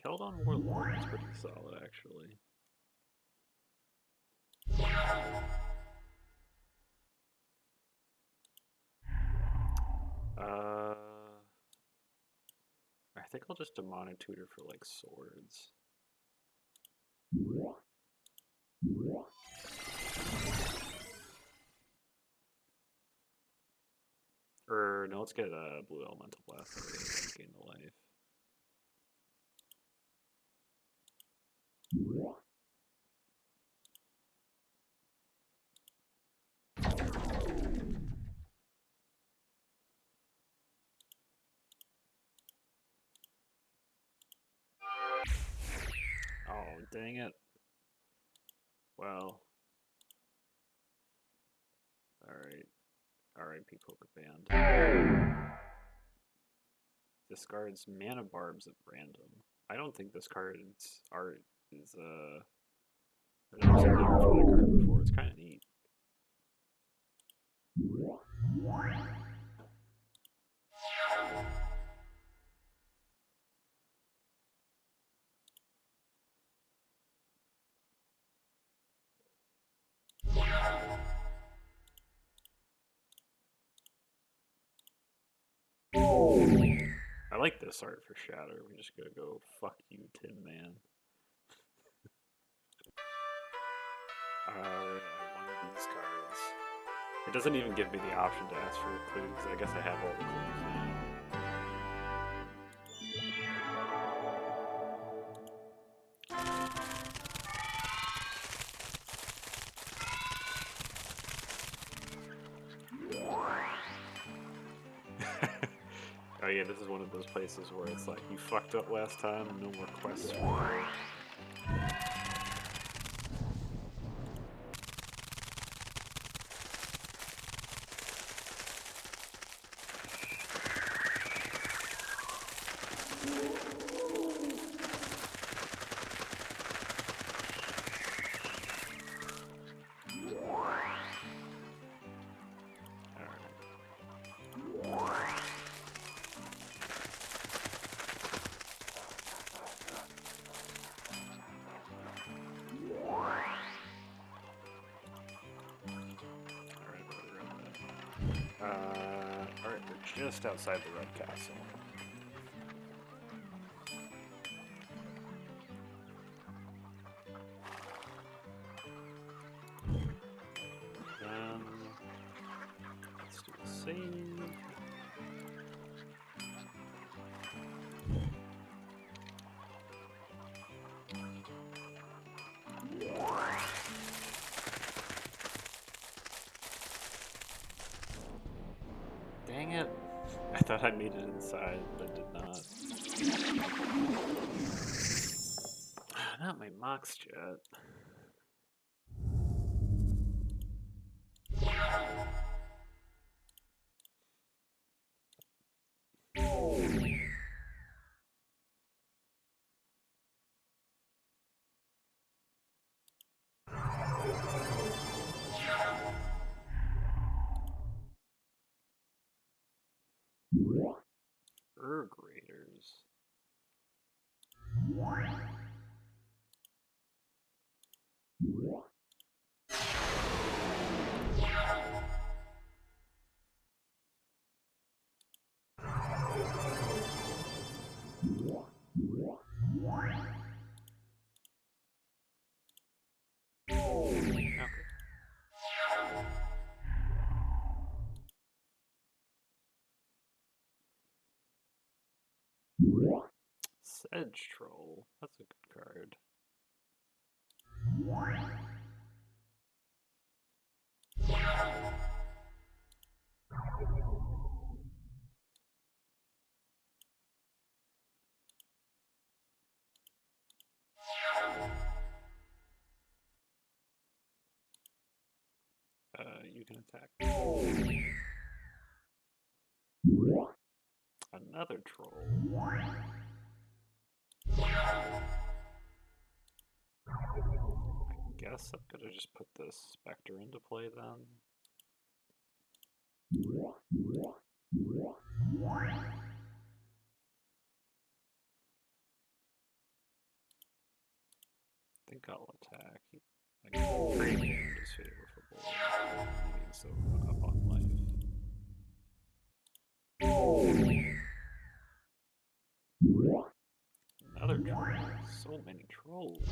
Keldon Warlord is pretty solid, actually. I think I'll just Demonic Tutor for, like, swords. Or, no, let's get a Blue Elemental Blast and gain the life. Oh, dang it. Well. Alright. R.I.P. Polka Band. Discards Mana Barbs at random. I don't think this card is art is I've never seen the art for that card before. It's kinda neat. like this art for Shatter. We're just gonna go fuck you, Tin Man. Alright, I won these cards. It doesn't even give me the option to ask for clues. I guess I have all the clues now. Oh yeah, this is one of those places where it's like, you fucked up last time, no more quests for you. Alright, we're just outside the Red Castle. Let's do the same. Dang it. I thought I made it inside, but I did not. Not my Mox Jet. Graders. Sedge Troll. That's a good card. You can attack. Another troll. I guess I'm gonna just put this Spectre into play then. I think I'll attack. Trade damage is favorable. So up on life. Another troll. So many trolls.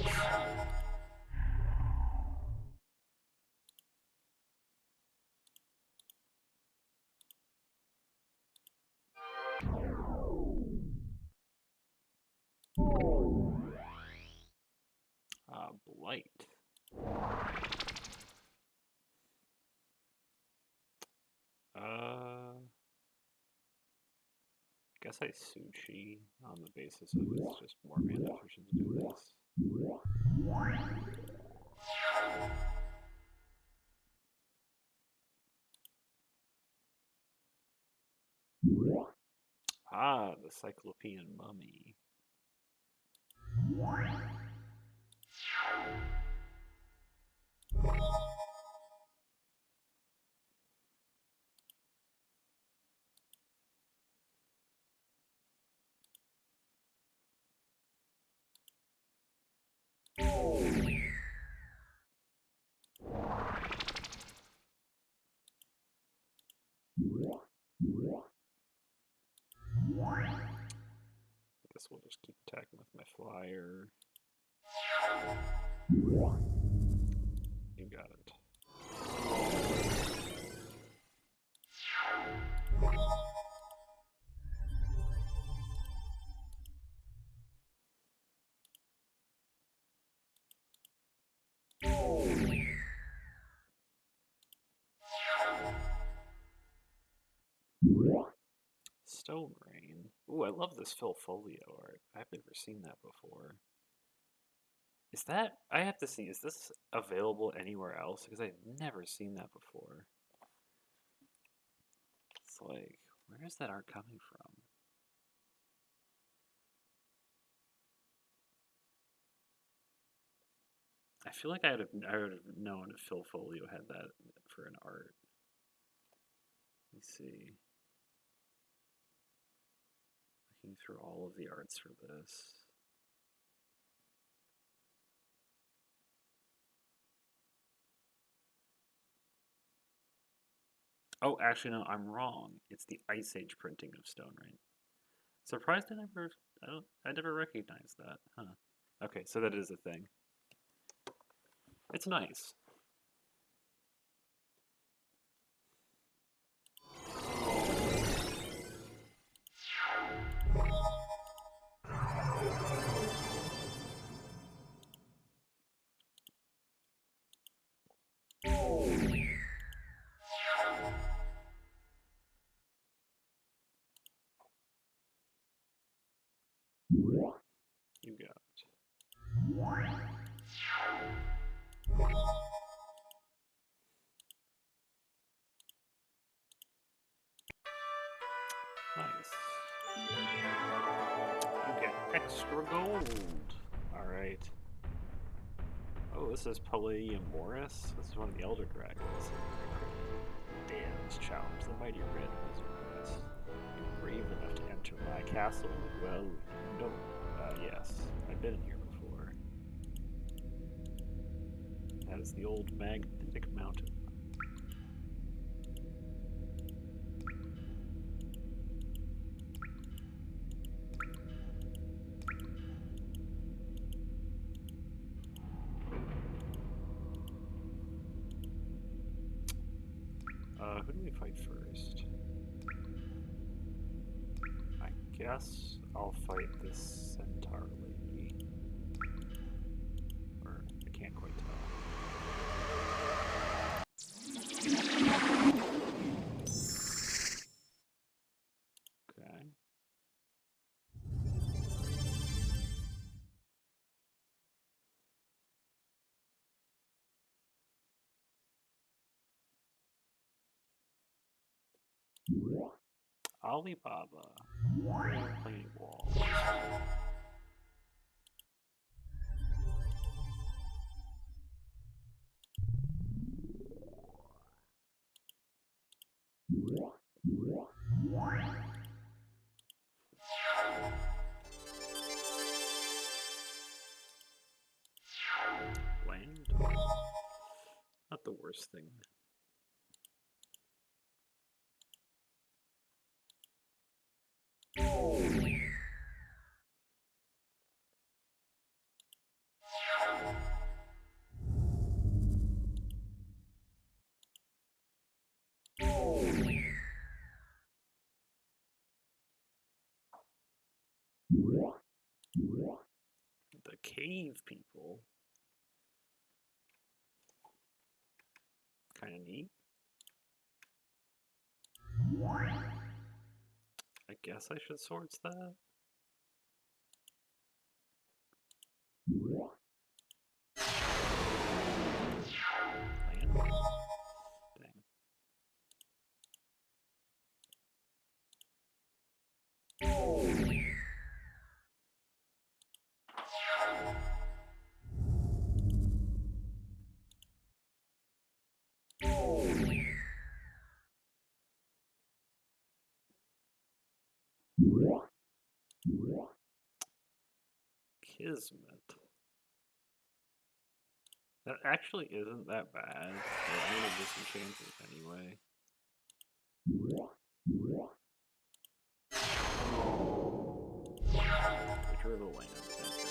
Blight. Guess I Suchi on the basis of it's just more mana efficient to do this. Ah, the Cyclopean Mummy. we'll just keep attacking with my flyer. You got it. Stone Rain. Ooh, I love this Filfolio art. I've never seen that before. Is that, I have to see, is this available anywhere else? Because I've never seen that before. It's like, where is that art coming from? I feel like I would have known if Filfolio had that for an art. Let me see. Looking through all of the arts for this. Oh, actually, no, I'm wrong. It's the Ice Age printing of Stone Rain. Surprised I never recognized that. Huh. Okay, so that is a thing. It's nice. You got it. Nice. You get extra gold. Alright. Oh, this is Palladium Morris. This is one of the Elder Dragons. Dan's challenge the mighty red wizards. You're brave enough to enter my castle. Well, you don't. Yes, I've been here before. That is the old magnetic mountain. Who do we fight first? I guess I'll fight this centaur lady. Or, I can't quite tell. Okay. Alibaba. Playing walls. Land? Not the worst thing. The cave people. Kind of neat. I guess I should swords that. Land? Dang. Kismet. That actually isn't that bad. I'm gonna disenchant it anyway. for the land, thank God.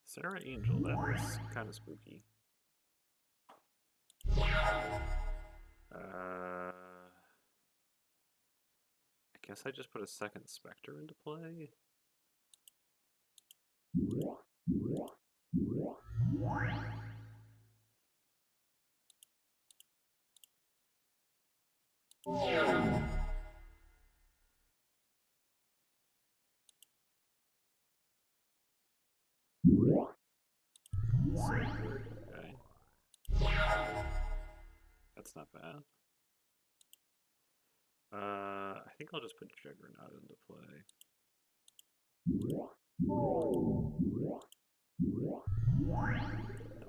Sarah Angel, that was kind of spooky. I guess I just put a second Spectre into play. Sacred, okay. That's not bad. I think I'll just put Juggernaut into play. Then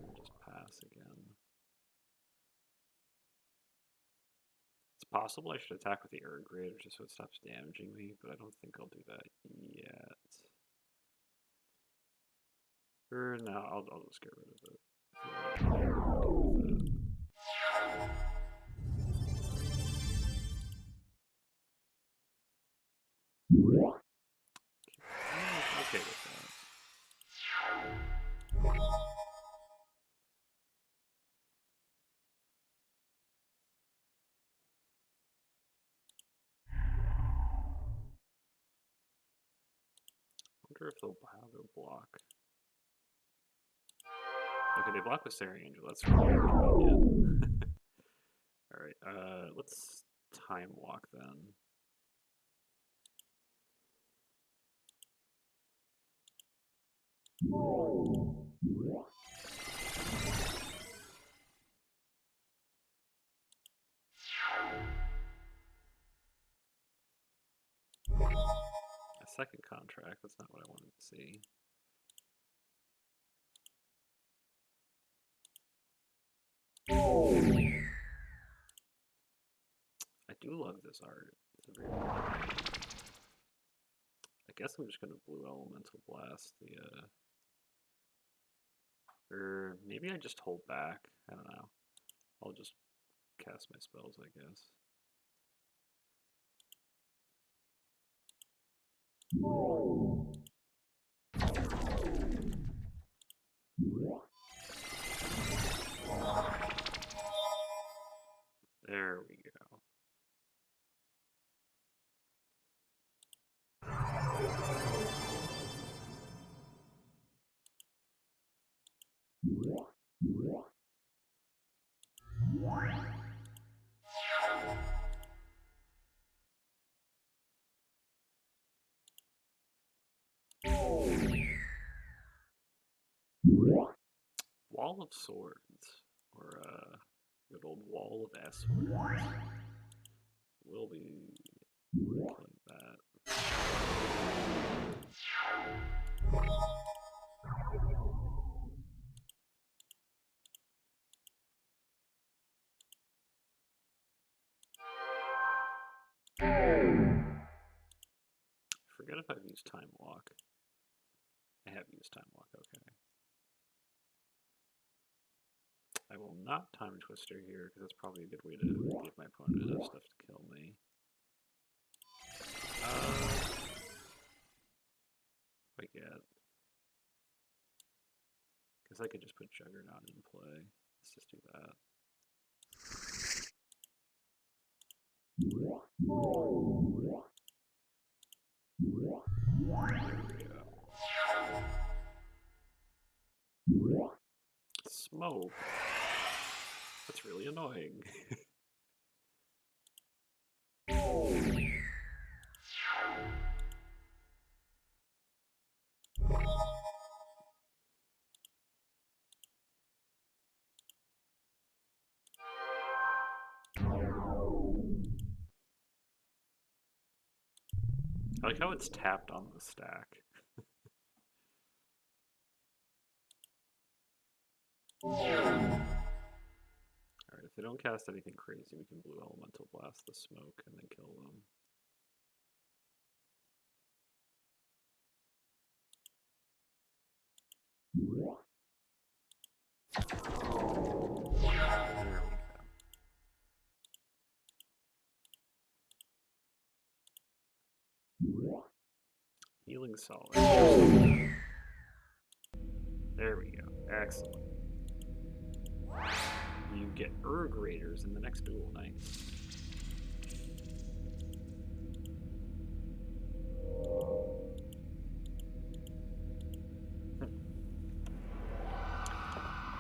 we'll just pass again. It's possible I should attack with the Urn Grader just so it stops damaging me, but I don't think I'll do that yet. Or no, I'll just get rid of it. Okay with that. I wonder if they'll have a block. Okay, they block with Sarah Angel. That's really convenient. Alright, let's time walk then. A second contract, that's not what I wanted to see. I do love this art. It's a very I guess I'm just gonna blue elemental blast the or maybe I just hold back. I don't know. I'll just cast my spells, I guess. There we go. Wall of Swords, or good old Wall of S Swords. We'll be killing that. Forget if I've used Time Walk. I have used Time Walk, okay. I will not Time Twister here, because that's probably a good way to give my opponent enough stuff to kill me. I get. Because I could just put Juggernaut in play. Let's just do that. There we go. Smoke. That's really annoying. I like how it's tapped on the stack. Alright, if If they don't cast anything crazy, we can blue elemental blast the smoke and then kill them. There we go. Healing solid. There we go. Excellent. You get Urg Raiders in the next duel. Nice.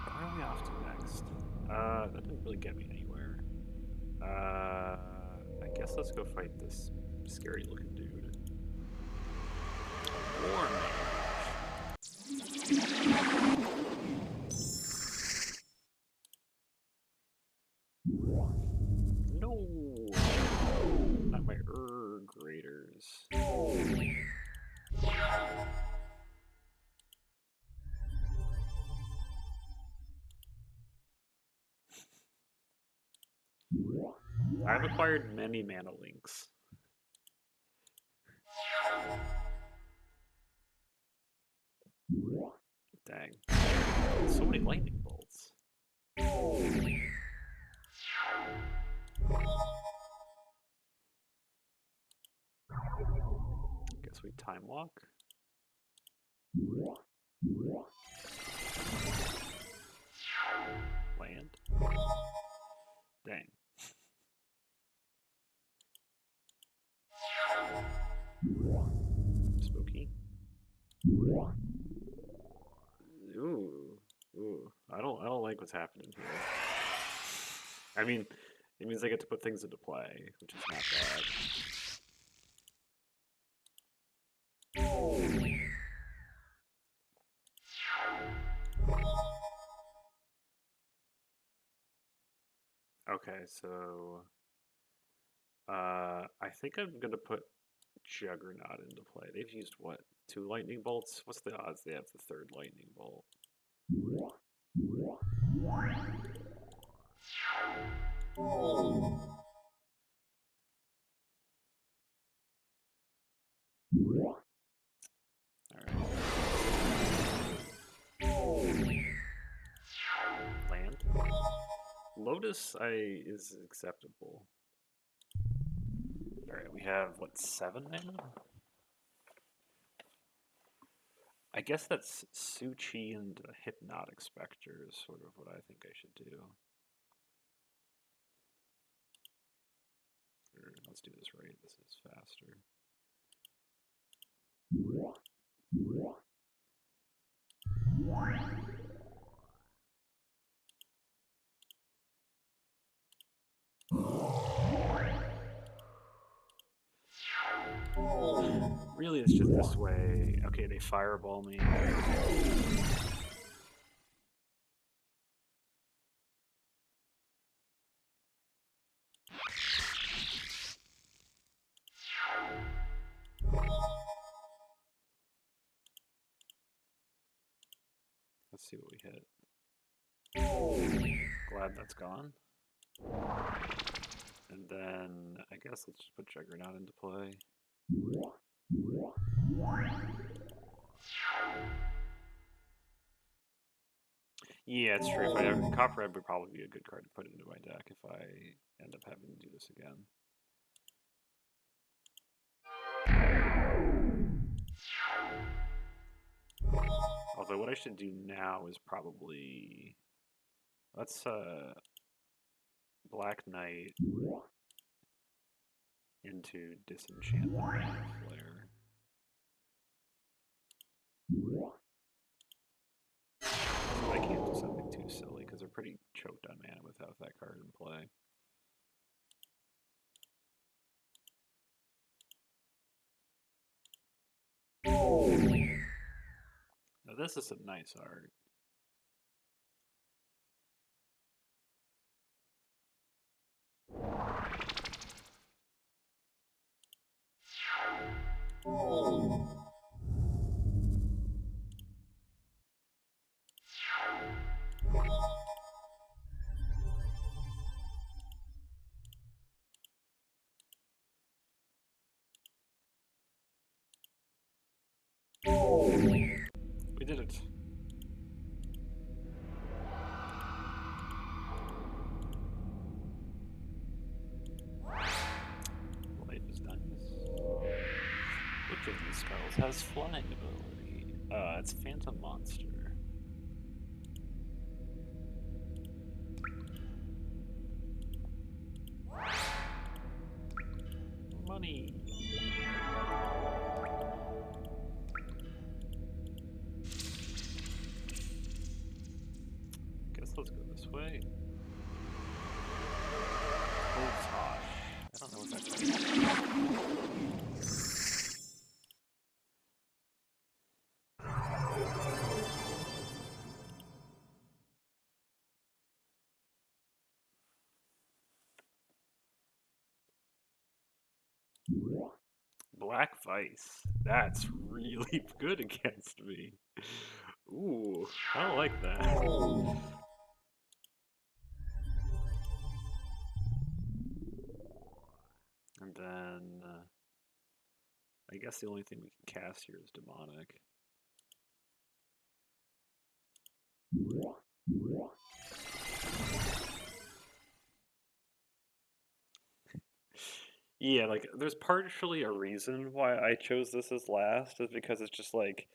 Where are we off to next? That didn't really get me anywhere. I guess let's go fight this scary looking dude. War No! Not my Urg Raiders. I've acquired many mana links. Dang. So many lightning bolts. Guess we time walk. Land. Dang. Spooky. Ooh. I don't like what's happening here. I mean, it means I get to put things into play, which is not bad. Okay, so I think I'm gonna put Juggernaut into play. They've used what? 2 lightning bolts? What's the odds they have the 3rd lightning bolt? Alright. Land. Lotus is acceptable. Alright, we have what, 7 mana? I guess that's Suchi and Hypnotic Spectre is sort of what I think I should do. Let's do this right, this is faster. Really, it's just this way. Okay, they fireball me. Let's see what we hit. Glad that's gone. And then I guess let's just put Juggernaut into play. Yeah, it's true. If I have Copperhead would probably be a good card to put into my deck if I end up having to do this again. Although what I should do now is probably let's Black Knight into Disenchant the Mana Flare. I can't do something too silly because they're pretty choked on mana without that card in play. Now this is some nice art. We did it. Light is nice. Which of these spells has flying ability? It's Phantom Monster. Money. Guess let's go this way. Oh, Tosh. I don't know what that does. Black Vice. That's really good against me. Ooh, I don't like that. And then, I guess the only thing we can cast here is Demonic. Yeah, like, there's partially a reason why I chose this as last, is because it's just like,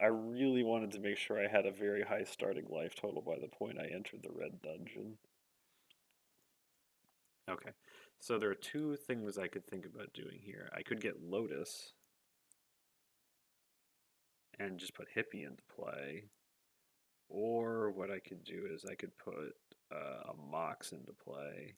I really wanted to make sure I had a very high starting life total by the point I entered the red dungeon. Okay, so there are two things I could think about doing here. I could get Lotus and just put Hippie into play, or what I could do is I could put a Mox into play.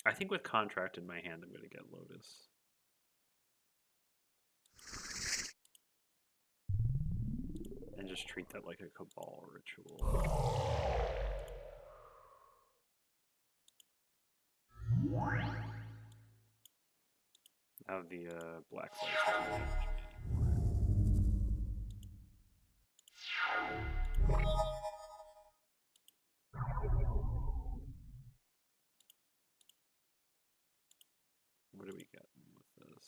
I think with Contract in my hand, I'm going to get Lotus. And just treat that like a Cabal ritual. Now the Black Flash doesn't damage me anymore. What do we get with this?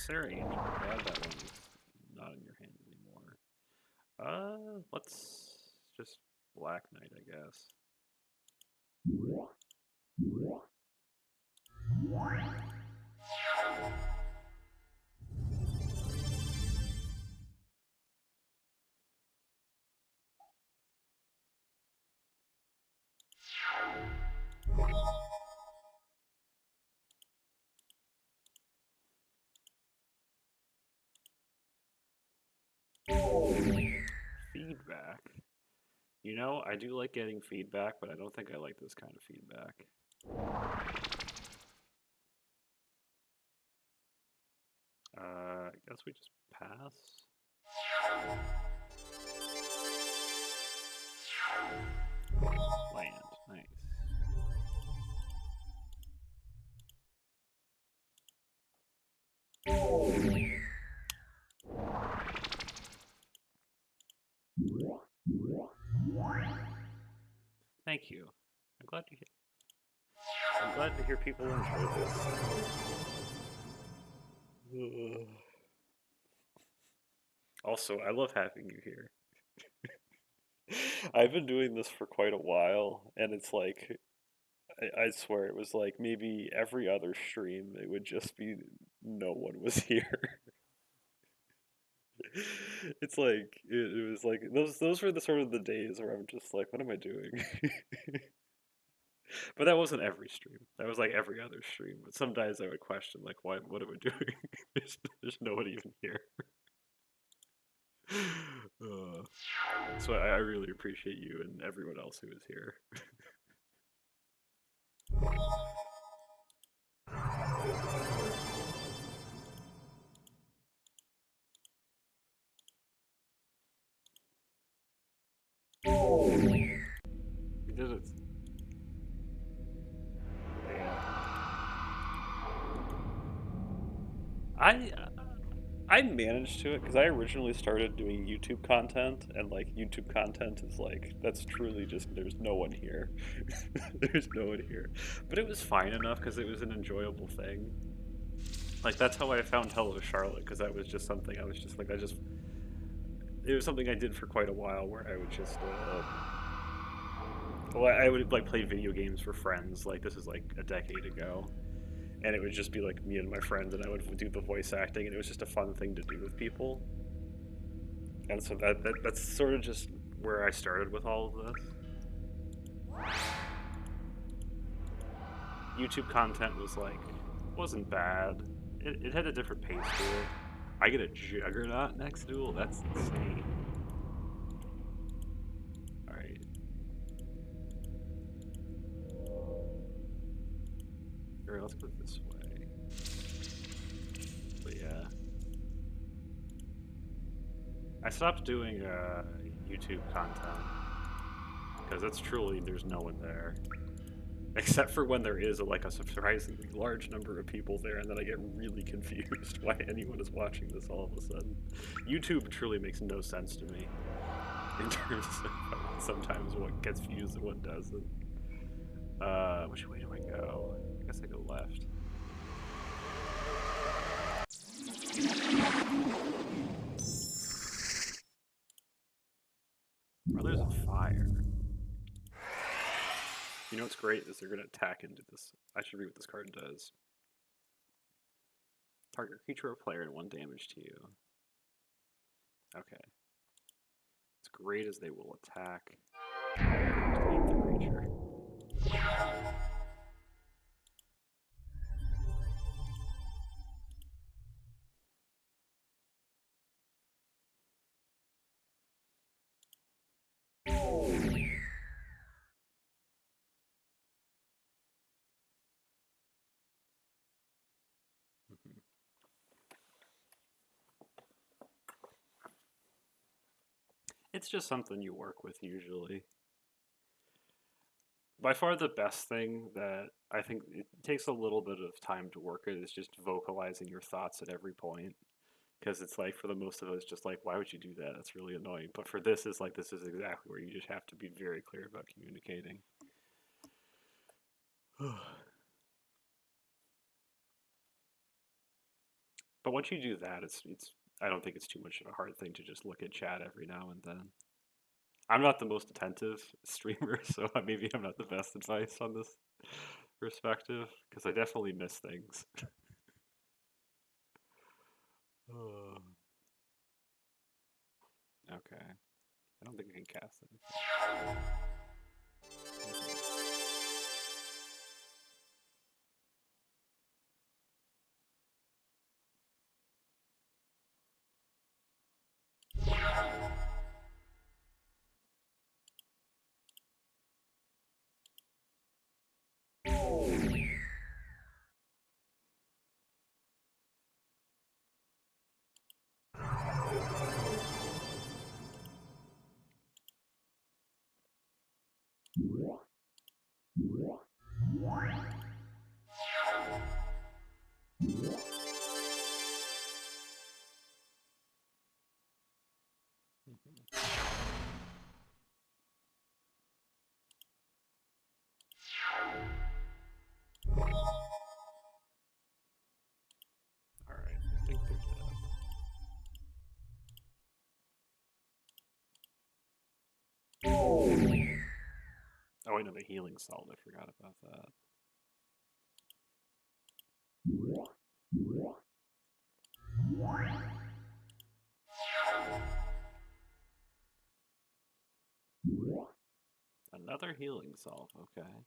Sarah Angel. Glad that one is not in your hand anymore. Let's just Black Knight, I guess. Feedback. You know, I do like getting feedback, but I don't think I like this kind of feedback. I guess we just pass. Land, nice. Thank you. I'm glad to hear people enjoy this. Also, I love having you here. I've been doing this for quite a while, and it's like, I swear it was like maybe every other stream, it would just be no one was here. It's like, it was like, those were the sort of the days where I'm just like, what am I doing? But that wasn't every stream. That was like every other stream. But some days I would question, like, what am I doing? There's nobody even here. So I really appreciate you and everyone else who was here. We did it. Yeah. I managed to it because I originally started doing YouTube content, and like YouTube content is like that's truly just there's no one here. There's no one here. But it was fine enough because it was an enjoyable thing. Like that's how I found Hello Charlotte because that was just something I was just like I just it was something I did for quite a while where I would just well I would like play video games for friends like this is like a decade ago and it would just be like me and my friends and I would do the voice acting and it was just a fun thing to do with people. And so that's sort of just where I started with all of this. YouTube content was like wasn't bad. It had a different pace to it. I get a juggernaut next duel. That's insane. All right. All right, let's go this way. But yeah, I stopped doing YouTube content because it's truly there's no one there. Except for when there is like a surprisingly large number of people there, and then I get really confused why anyone is watching this all of a sudden. YouTube truly makes no sense to me in terms of sometimes what gets views and what doesn't. Which way do I go? I guess I go left. Brothers of Fire. You know what's great is they're going to attack into this. I should read what this card does. Target creature or player and 1 damage to you. Okay. It's great as they will attack. The creature. It's just something you work with usually. By far the best thing that I think it takes a little bit of time to work it is just vocalizing your thoughts at every point. Because it's like for the most of it, it's just like, why would you do that? That's really annoying. But for this, is like this is exactly where you just have to be very clear about communicating. But once you do that, it's I don't think it's too much of a hard thing to just look at chat every now and then. I'm not the most attentive streamer, so maybe I'm not the best advice on this perspective because I definitely miss things. Okay. I don't think I can cast anything. Alright, I think they're dead. Oh, wait, no, the healing salt. I forgot about that. Another healing salt, okay.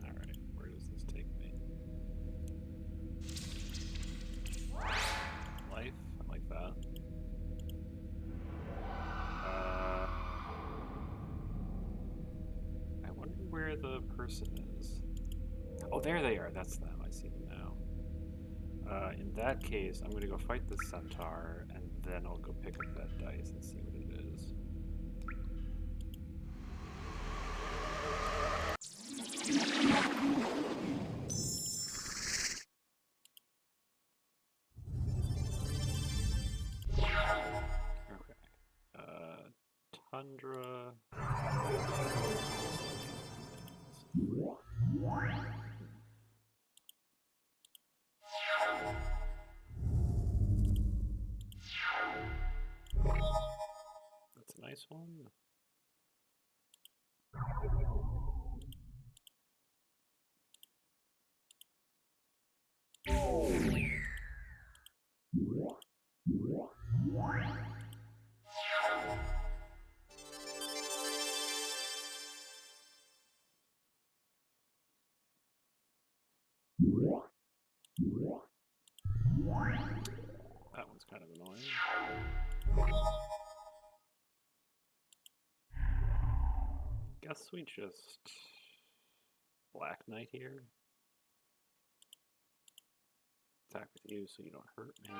Alright, where does this take me? Life? I like that. I wonder where the person is. Oh, there they are. That's them. I see them now. In that case, I'm gonna go fight the centaur, and then I'll go pick up that dice and see what it is. Okay. Tundra. That's a nice one. That one's kind of annoying. Guess we just Black Knight here. Attack with you so you don't hurt me.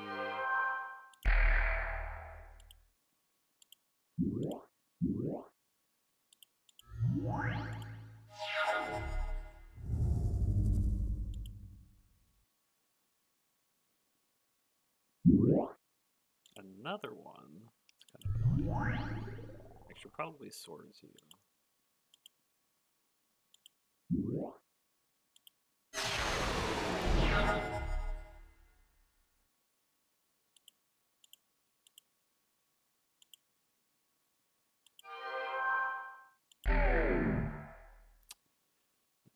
Another one. It's kind of annoying. I should probably swords you.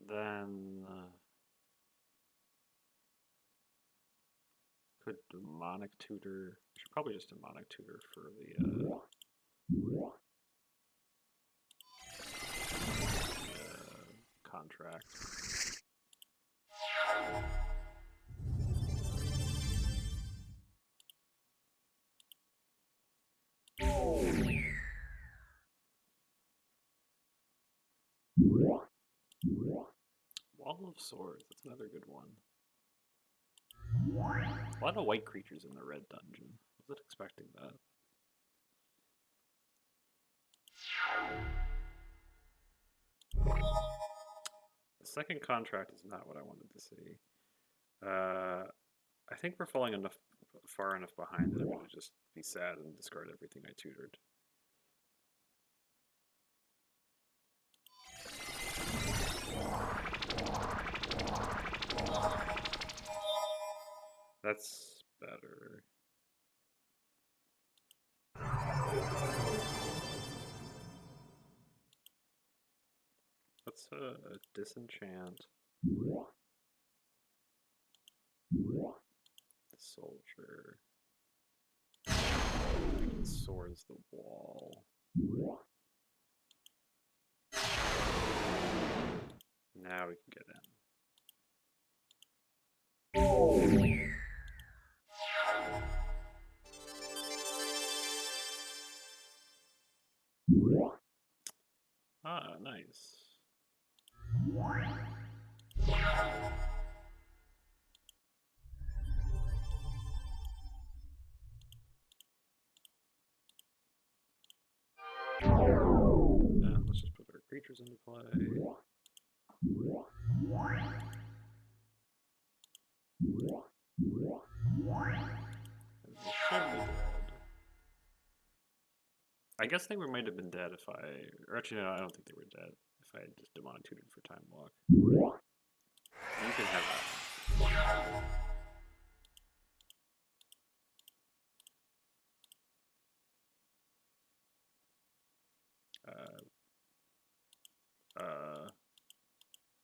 Then could demonic tutor. I should probably just demonic tutor for the contract. Wall of Swords, that's another good one. A lot of white creatures in the red dungeon. Wasn't expecting that. The second contract is not what I wanted to see. I think we're falling far enough behind that I'm going to just be sad and discard everything I tutored. That's better. Let's disenchant the soldier. And swords the wall. Now we can get in. Ah, nice. Yeah, let's just put our creatures into play. And they should be dead. I guess they might have been dead if or actually no, I don't think they were dead. If I had just demonic tutored for time walk. You can have that.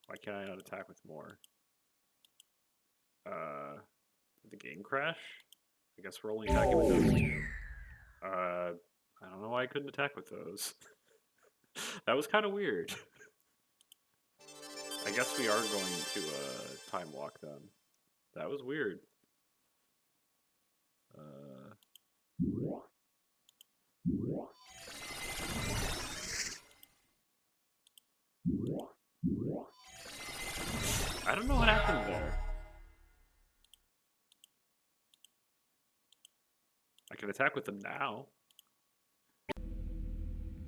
Why can't I not attack with more? Did the game crash? I guess we're only attacking with those two. I don't know why I couldn't attack with those. That was kind of weird. I guess we are going to time walk then. That was weird. I don't know what happened there. I can attack with them now.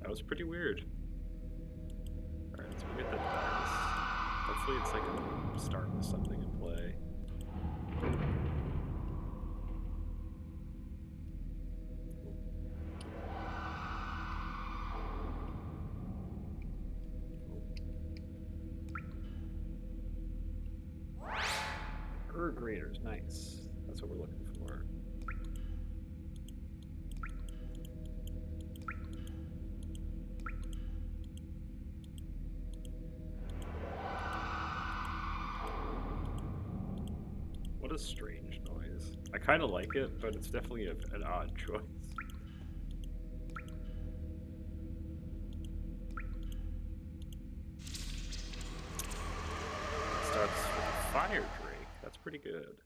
That was pretty weird. Alright, let's get that dice. Hopefully it's like a start with something in play. Graders, nice. That's what we're looking for. What a strange noise. I kind of like it, but it's definitely an odd choice. It starts with a fire drake. That's pretty good.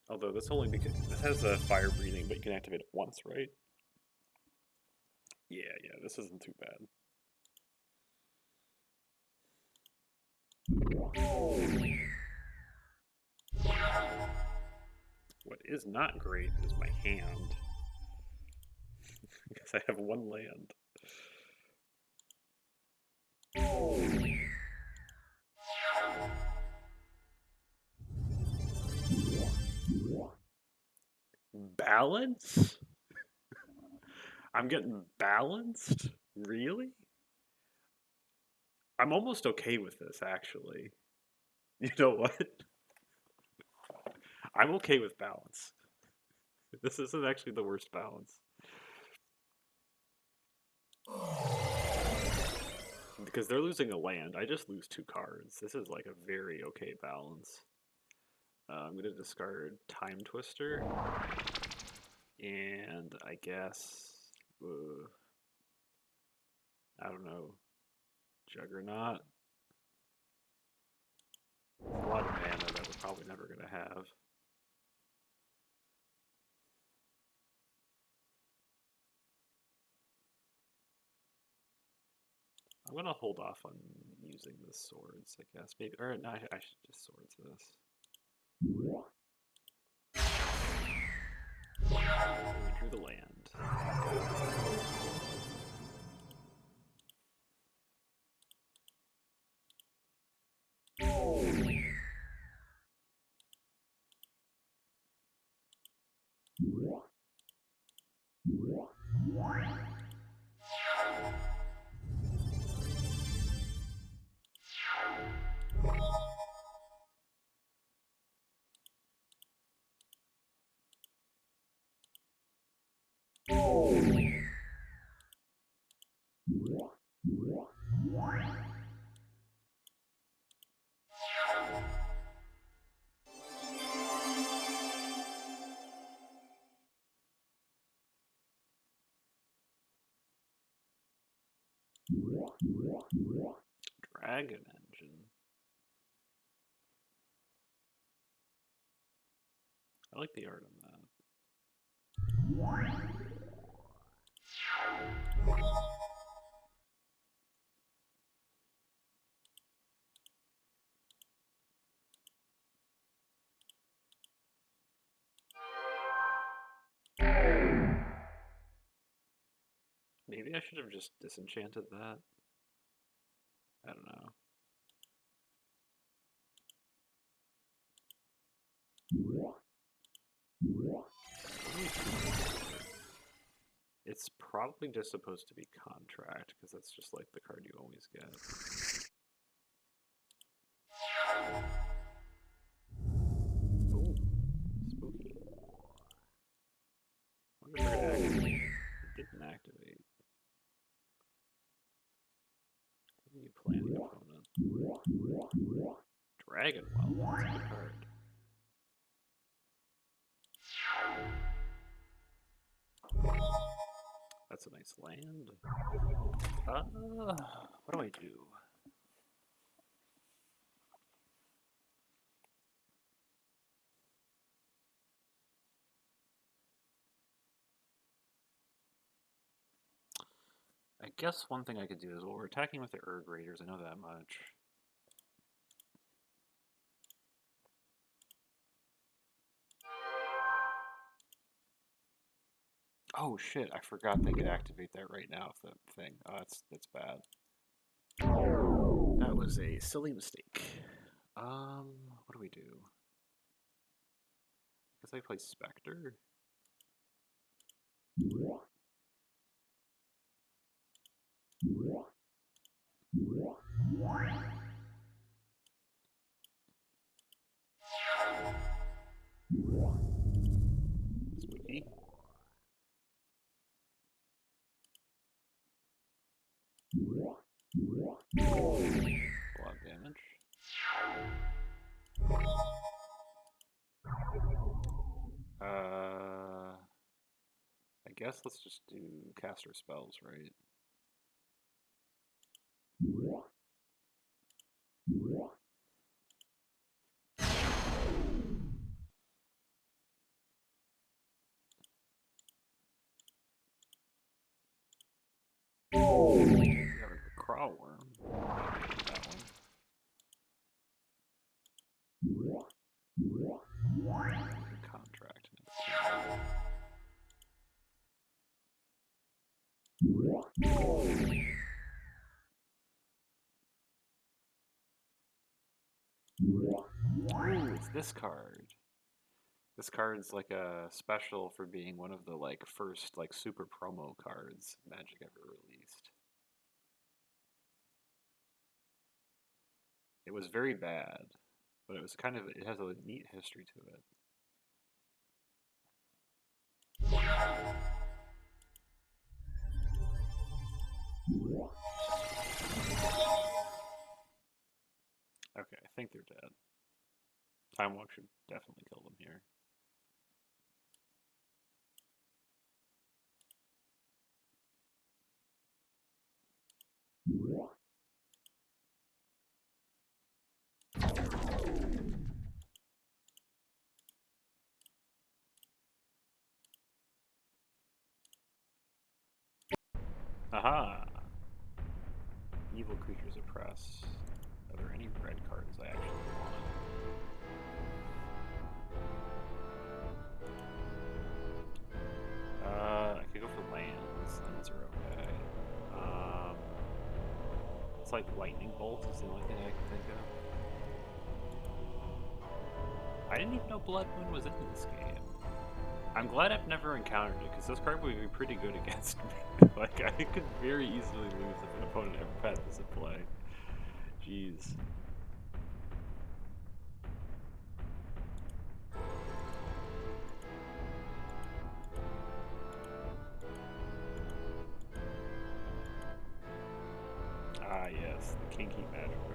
Although this only because this has a fire breathing, but you can activate it once, right? Yeah, this isn't too bad. What is not great is my hand. Because I have one land. Balance? I'm getting balanced? Really? I'm almost okay with this, actually. You know what? I'm okay with balance. This isn't actually the worst balance. Because they're losing a land. I just lose 2 cards. This is like a very okay balance. I'm going to discard Time Twister. And I guess... I don't know. Juggernaut. A lot of mana that we're probably never going to have. I'm going to hold off on using the swords, I guess. Maybe, or no, I should just swords this. We drew the land. Dragon Engine. I like the art on that. Maybe I should have just disenchanted that. I don't know. It's probably just supposed to be Contract, because that's just like the card you always get. Ooh, spooky. I wonder if we're gonna activate. It didn't activate. What are you planning, opponent? Dragonwell, that's a good card. That's a nice land. What do I do? I guess one thing I could do is, well, we're attacking with the Raiders, I know that much. Oh shit, I forgot they could activate that right now if that thing. Oh, that's bad. That was a silly mistake. What do we do? Guess I play Spectre. Spooky. A lot of damage. I guess let's just do caster spells, right? We have a crawl worm. That one. Contract. Ooh, it's this card. This card's like a special for being one of the like first like super promo cards Magic ever released. It was very bad, but it was kind of it has a neat history to it. Okay, I think they're dead. Time Walk should definitely kill them here. Aha! Evil creatures oppress. Are there any red cards I actually want? I could go for lands. Lands are okay. It's like Lightning Bolt is the only thing I can think of. I didn't even know Blood Moon was in this game. I'm glad I've never encountered it, because this card would be pretty good against me. Like, I could very easily lose if an opponent ever had this in play. Jeez. Ah, yes, the kinky magic card.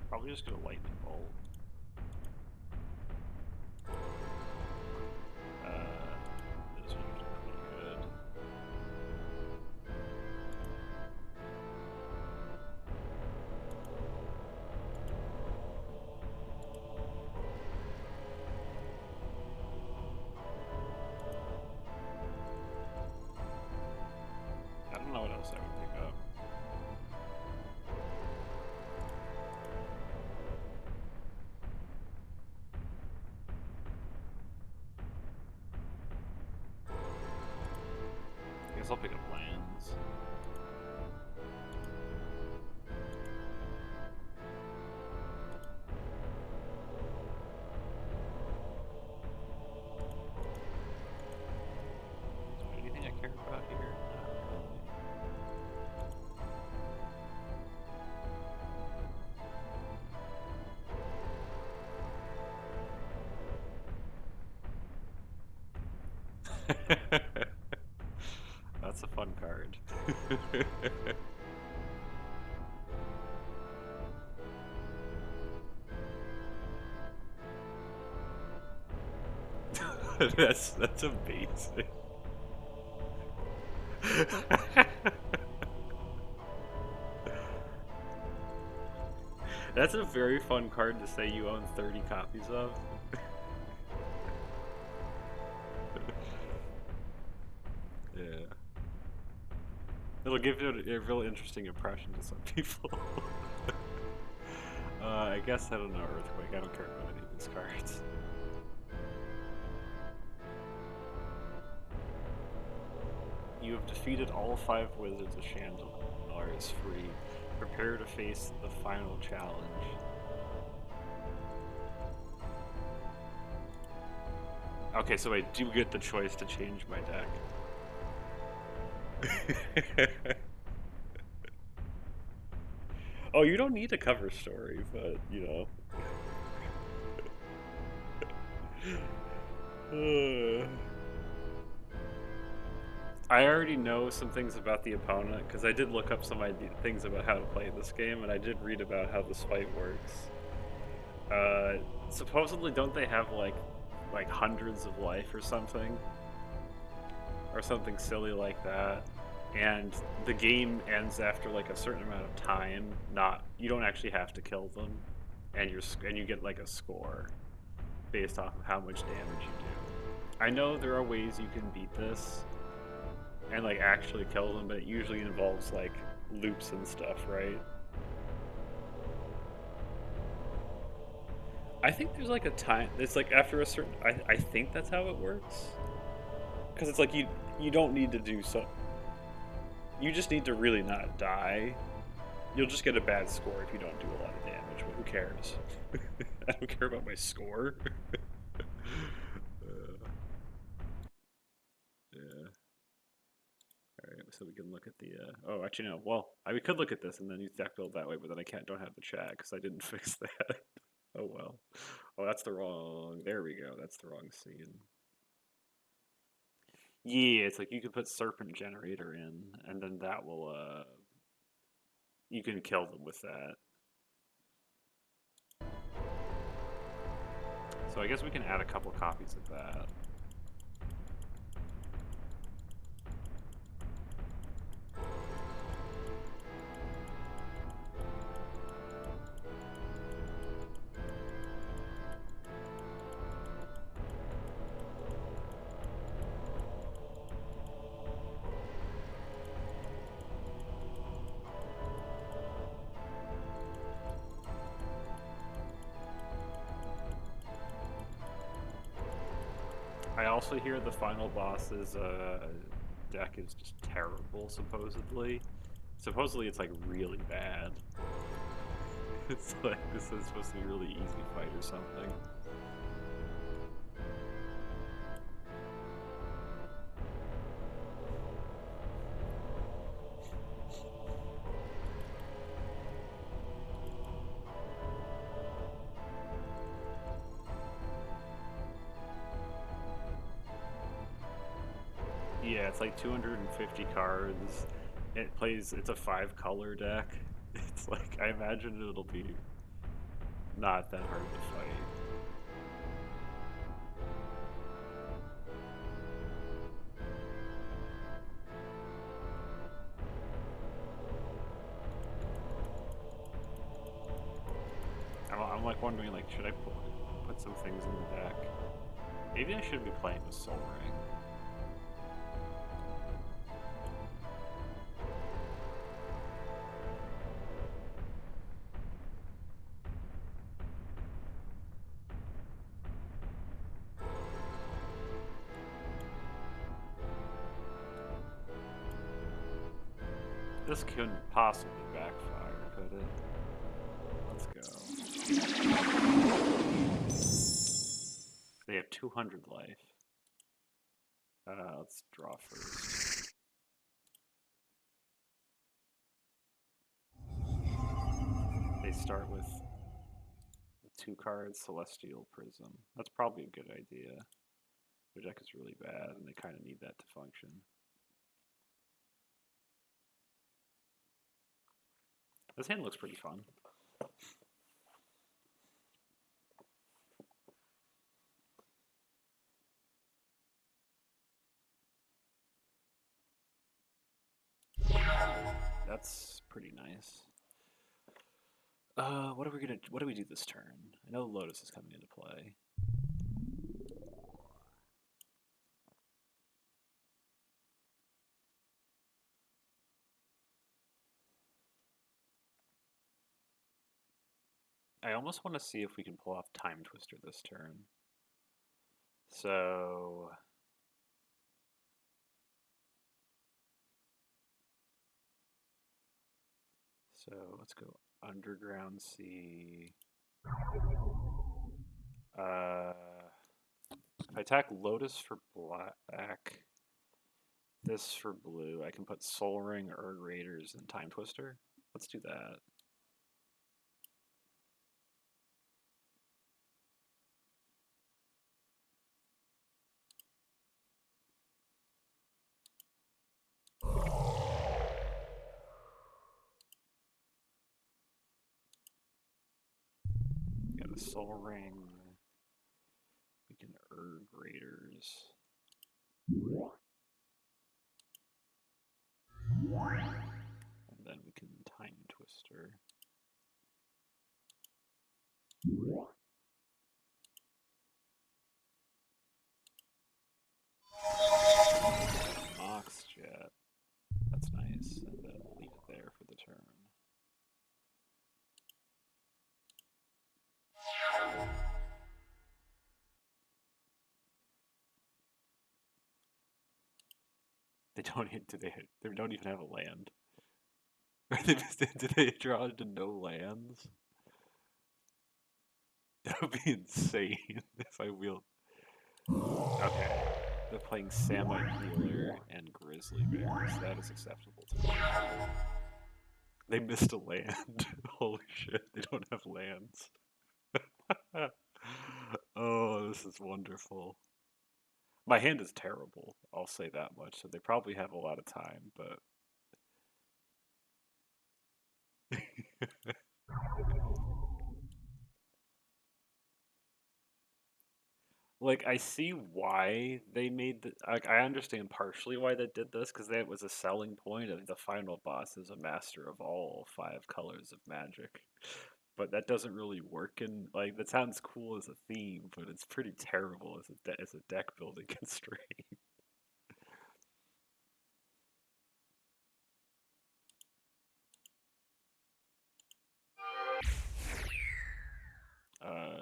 Probably just gonna Lightning Bolt. Those are usually pretty good. I don't know what else I would pick up. I guess I'll pick up lands. Is there anything I care about here? Not really. That's a fun card. that's amazing. That's a very fun card to say you own 30 copies of. It'll give you a real interesting impression to some people. I guess I don't know Earthquake. I don't care about any of these cards. You have defeated all 5 wizards of Shandalar is free. Prepare to face the final challenge. Okay, so I do get the choice to change my deck. Oh, you don't need a cover story, but, you know. I already know some things about the opponent, because I did look up some things about how to play this game, and I did read about how this fight works. Supposedly, don't they have, like hundreds of life or something? Or something silly like that. And the game ends after, like, a certain amount of time. You don't actually have to kill them. And you get, like, a score based off of how much damage you do. I know there are ways you can beat this and, like, actually kill them, but it usually involves, like, loops and stuff, right? I think there's, like, a time. It's like after a certain. I think that's how it works. Because it's like you don't need to do so. You just need to really not die. You'll just get a bad score if you don't do a lot of damage, but who cares? I don't care about my score. Yeah. Alright, so we can look at the, oh, actually, no. Well, we could look at this and then use deck build that way, but then don't have the chat because I didn't fix that. Oh, well. Oh, that's the wrong, there we go. That's the wrong scene. Yeah, it's like you could put Serpent Generator in, and then that will, you can kill them with that. So I guess we can add a couple copies of that. I also hear the final boss's deck is just terrible, supposedly. Supposedly it's like really bad. It's like this is supposed to be a really easy fight or something. Yeah, it's like 250 cards. It's a 5-color deck. It's like, I imagine it'll be not that hard to fight. I'm like wondering, like, should I put some things in the deck? Maybe I should be playing with Soul Ring. This couldn't possibly backfire, could it? Let's go. They have 200 life. Let's draw first. They start with 2 cards, Celestial Prism. That's probably a good idea. Their deck is really bad, and they kind of need that to function. This hand looks pretty fun. That's pretty nice. What do we do this turn? I know Lotus is coming into play. I almost want to see if we can pull off Time Twister this turn. So let's go Underground Sea. If I attack Lotus for black, this for blue, I can put Soul Ring, Urg Raiders, and Time Twister. Let's do that. Got a Soul Ring. We can Urg Raiders. And then we can Time Twister. Mox Jet. That's nice. And then leave it there for the turn. They don't they don't even have a land. Did they draw into no lands? That would be insane if I wheeled. Okay. They're playing Samite Healer and Grizzly Bears. That is acceptable to me. They missed a land. Holy shit, they don't have lands. Oh, this is wonderful. My hand is terrible, I'll say that much, so they probably have a lot of time, but like I see why they made I understand partially why they did this because that was a selling point of the final boss is a master of all 5 colors of magic. But that doesn't really work in like that sounds cool as a theme, but it's pretty terrible as a deck building constraint.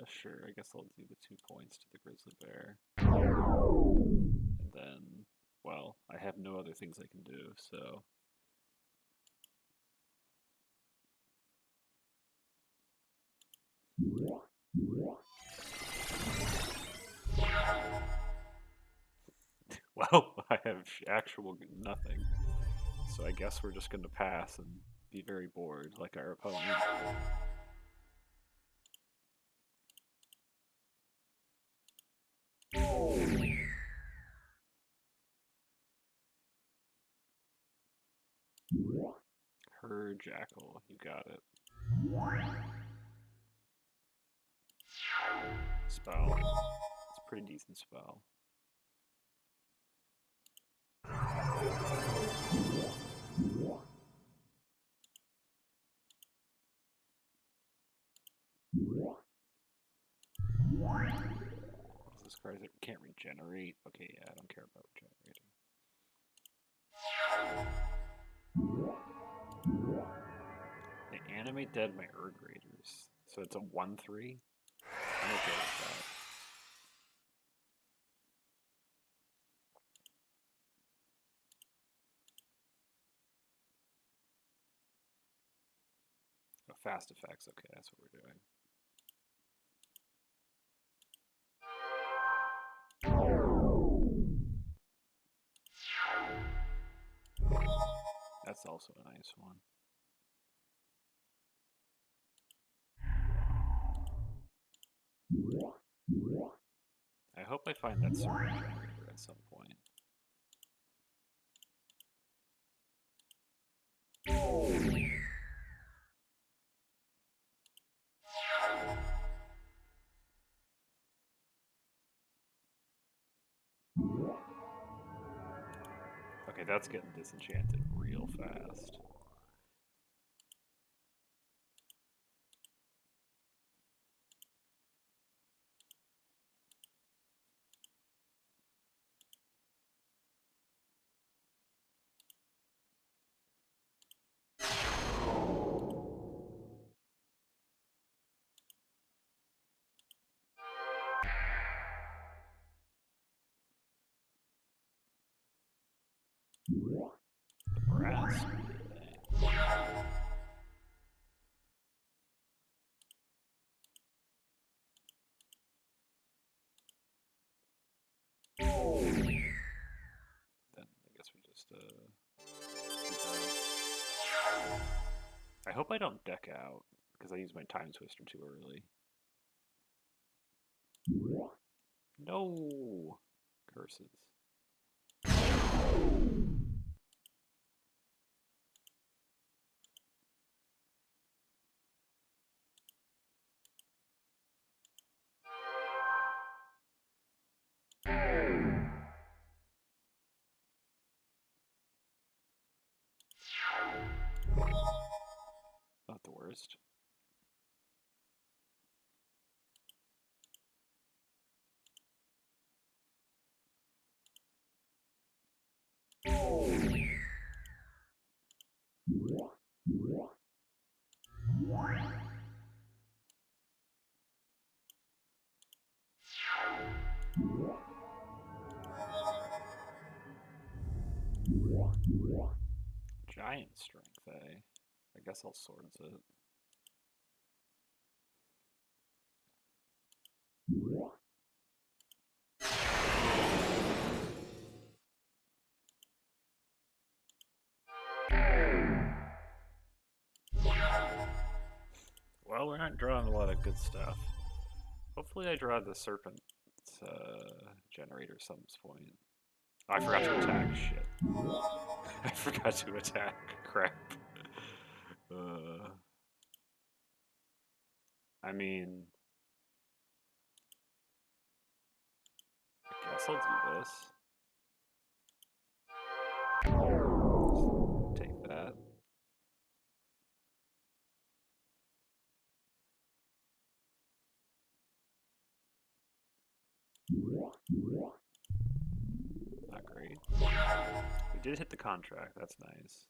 Sure. I guess I'll do the 2 points to the grizzly bear, and then, well, I have no other things I can do, so. Well, I have actual nothing, so I guess we're just gonna pass and be very bored like our opponent. Her jackal, you got it. Spell. It's a pretty decent spell. This card can't regenerate. Okay, yeah, I don't care about regenerating. They animate dead my Urg Raiders, so it's a 1/3. I'm okay with that. Oh, fast effects. Okay, that's what we're doing. That's also a nice one. I hope I find that server generator at some point. Okay, that's getting disenchanted real fast. The brass. Then I guess we just do that. I hope I don't deck out because I used my time twister too early. No curses. Not the worst. Giant strength, eh? I guess I'll swords it. Well, we're not drawing a lot of good stuff. Hopefully I draw the serpent generator some point. Oh, I forgot to attack. Shit. I forgot to attack. Crap. I mean, I guess I'll do this. Take that. Not great. We did hit the contract. That's nice.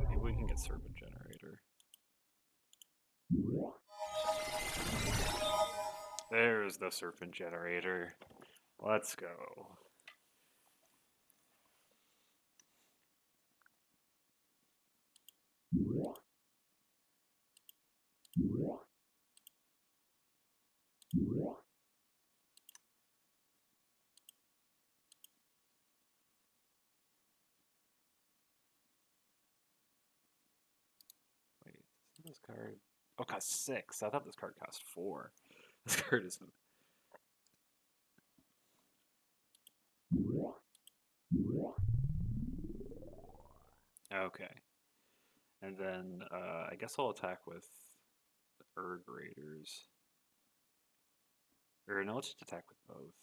Maybe we can get serpent generator. There's the serpent generator. Let's go. Wait, isn't this card? Oh, it cost 6. I thought this card cost 4. This card is. Okay. And then I guess I'll attack with Erg Raiders. Or no, let's just attack with both.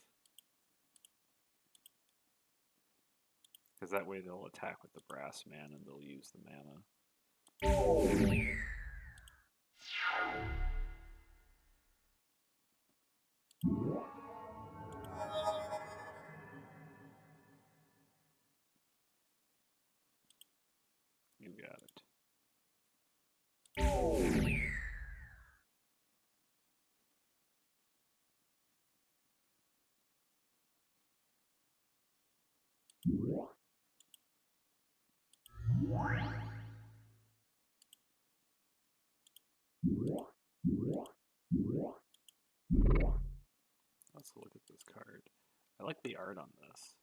Because that way they'll attack with the brass man and they'll use the mana. You got it. Let's look at this card. I like the art on this.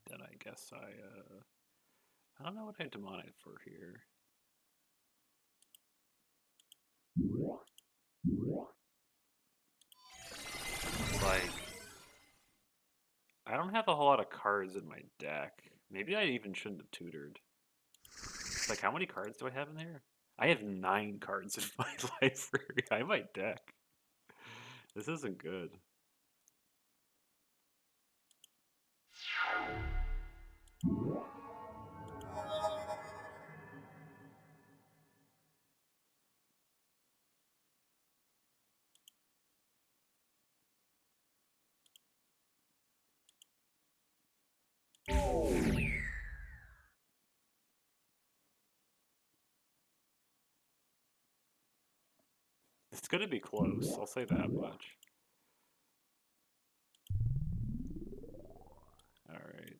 Then I guess I don't know what I demonic for here. It's like I don't have a whole lot of cards in my deck. Maybe I even shouldn't have tutored. It's like how many cards do I have in there? I have 9 cards in my library. I might deck. This isn't good. It's gonna be close, I'll say that much. Alright.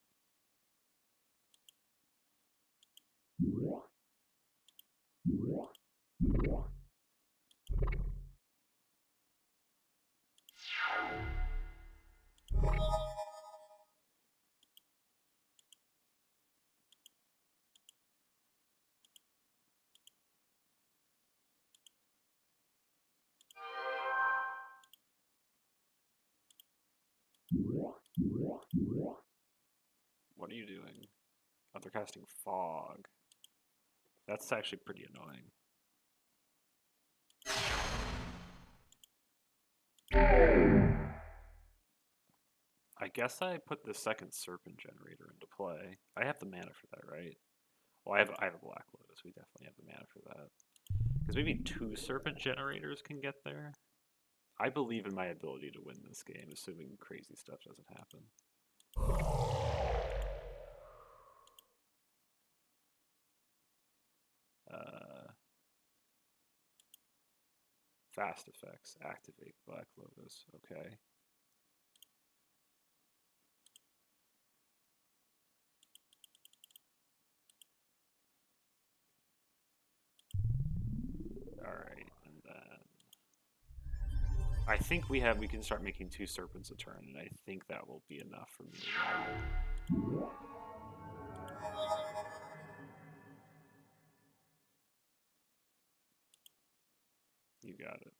What are you doing? Oh, they're casting fog. That's actually pretty annoying. I guess I put the second serpent generator into play. I have the mana for that, right? Well, I have a Black Lotus. We definitely have the mana for that. Because maybe 2 serpent generators can get there. I believe in my ability to win this game, assuming crazy stuff doesn't happen. Fast effects. Activate Black Lotus. Okay. Alright, and then I think we can start making 2 serpents a turn, and I think that will be enough for me to win. You got it.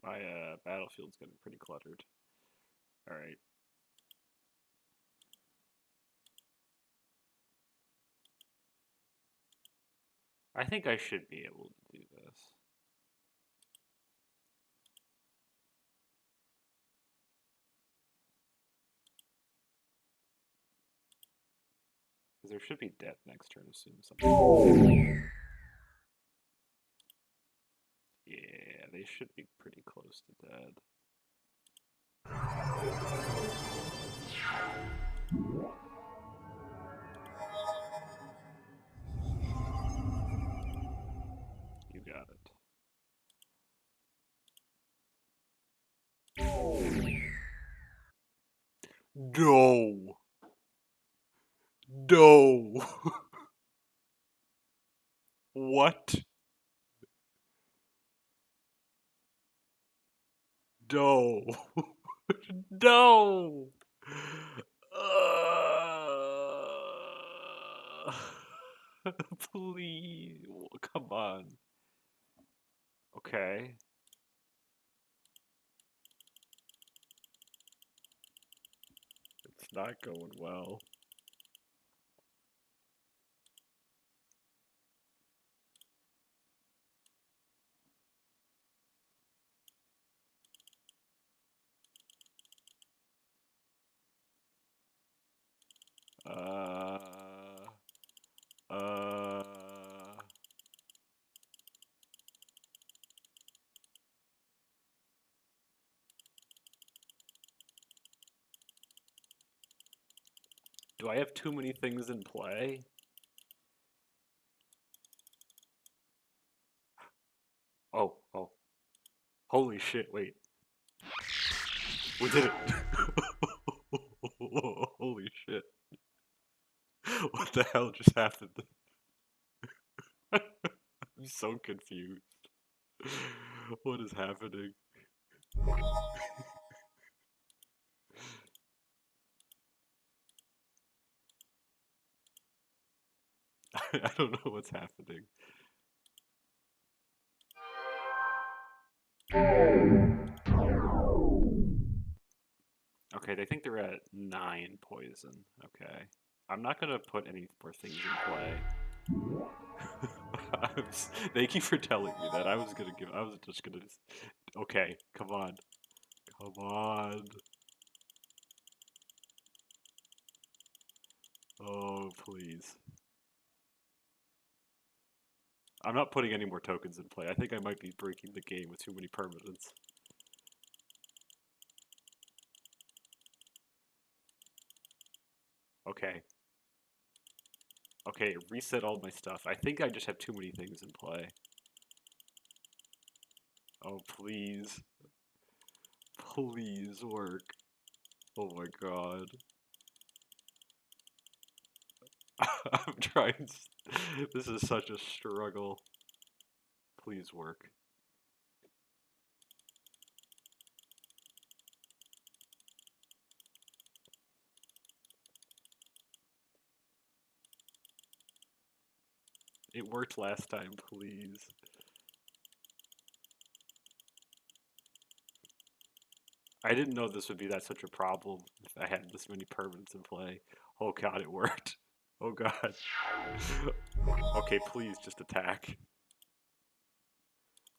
My battlefield's getting pretty cluttered. Alright. I think I should be able to do this. Because there should be death next turn as soon as something. Yeah, they should be pretty close to dead. You got it. No! No! What? No! No! Please. Come on. Okay. It's not going well. Uh, uh, do I have too many things in play? Oh, oh. Holy shit, wait. We did it. Holy shit. What the hell just happened? I'm so confused. What is happening? I don't know what's happening. Okay, they think they're at 9 poison. Okay. I'm not gonna put any more things in play. Thank you for telling me that. I was just gonna. Okay, come on. Come on. Oh, please. I'm not putting any more tokens in play. I think I might be breaking the game with too many permanents. Okay. Okay, reset all my stuff. I think I just have too many things in play. Oh, please. Please work. Oh my god. I'm trying. This is such a struggle. Please work. It worked last time, please. I didn't know this would be that such a problem if I had this many permanents in play. Oh god, it worked. Oh god. Okay, please just attack.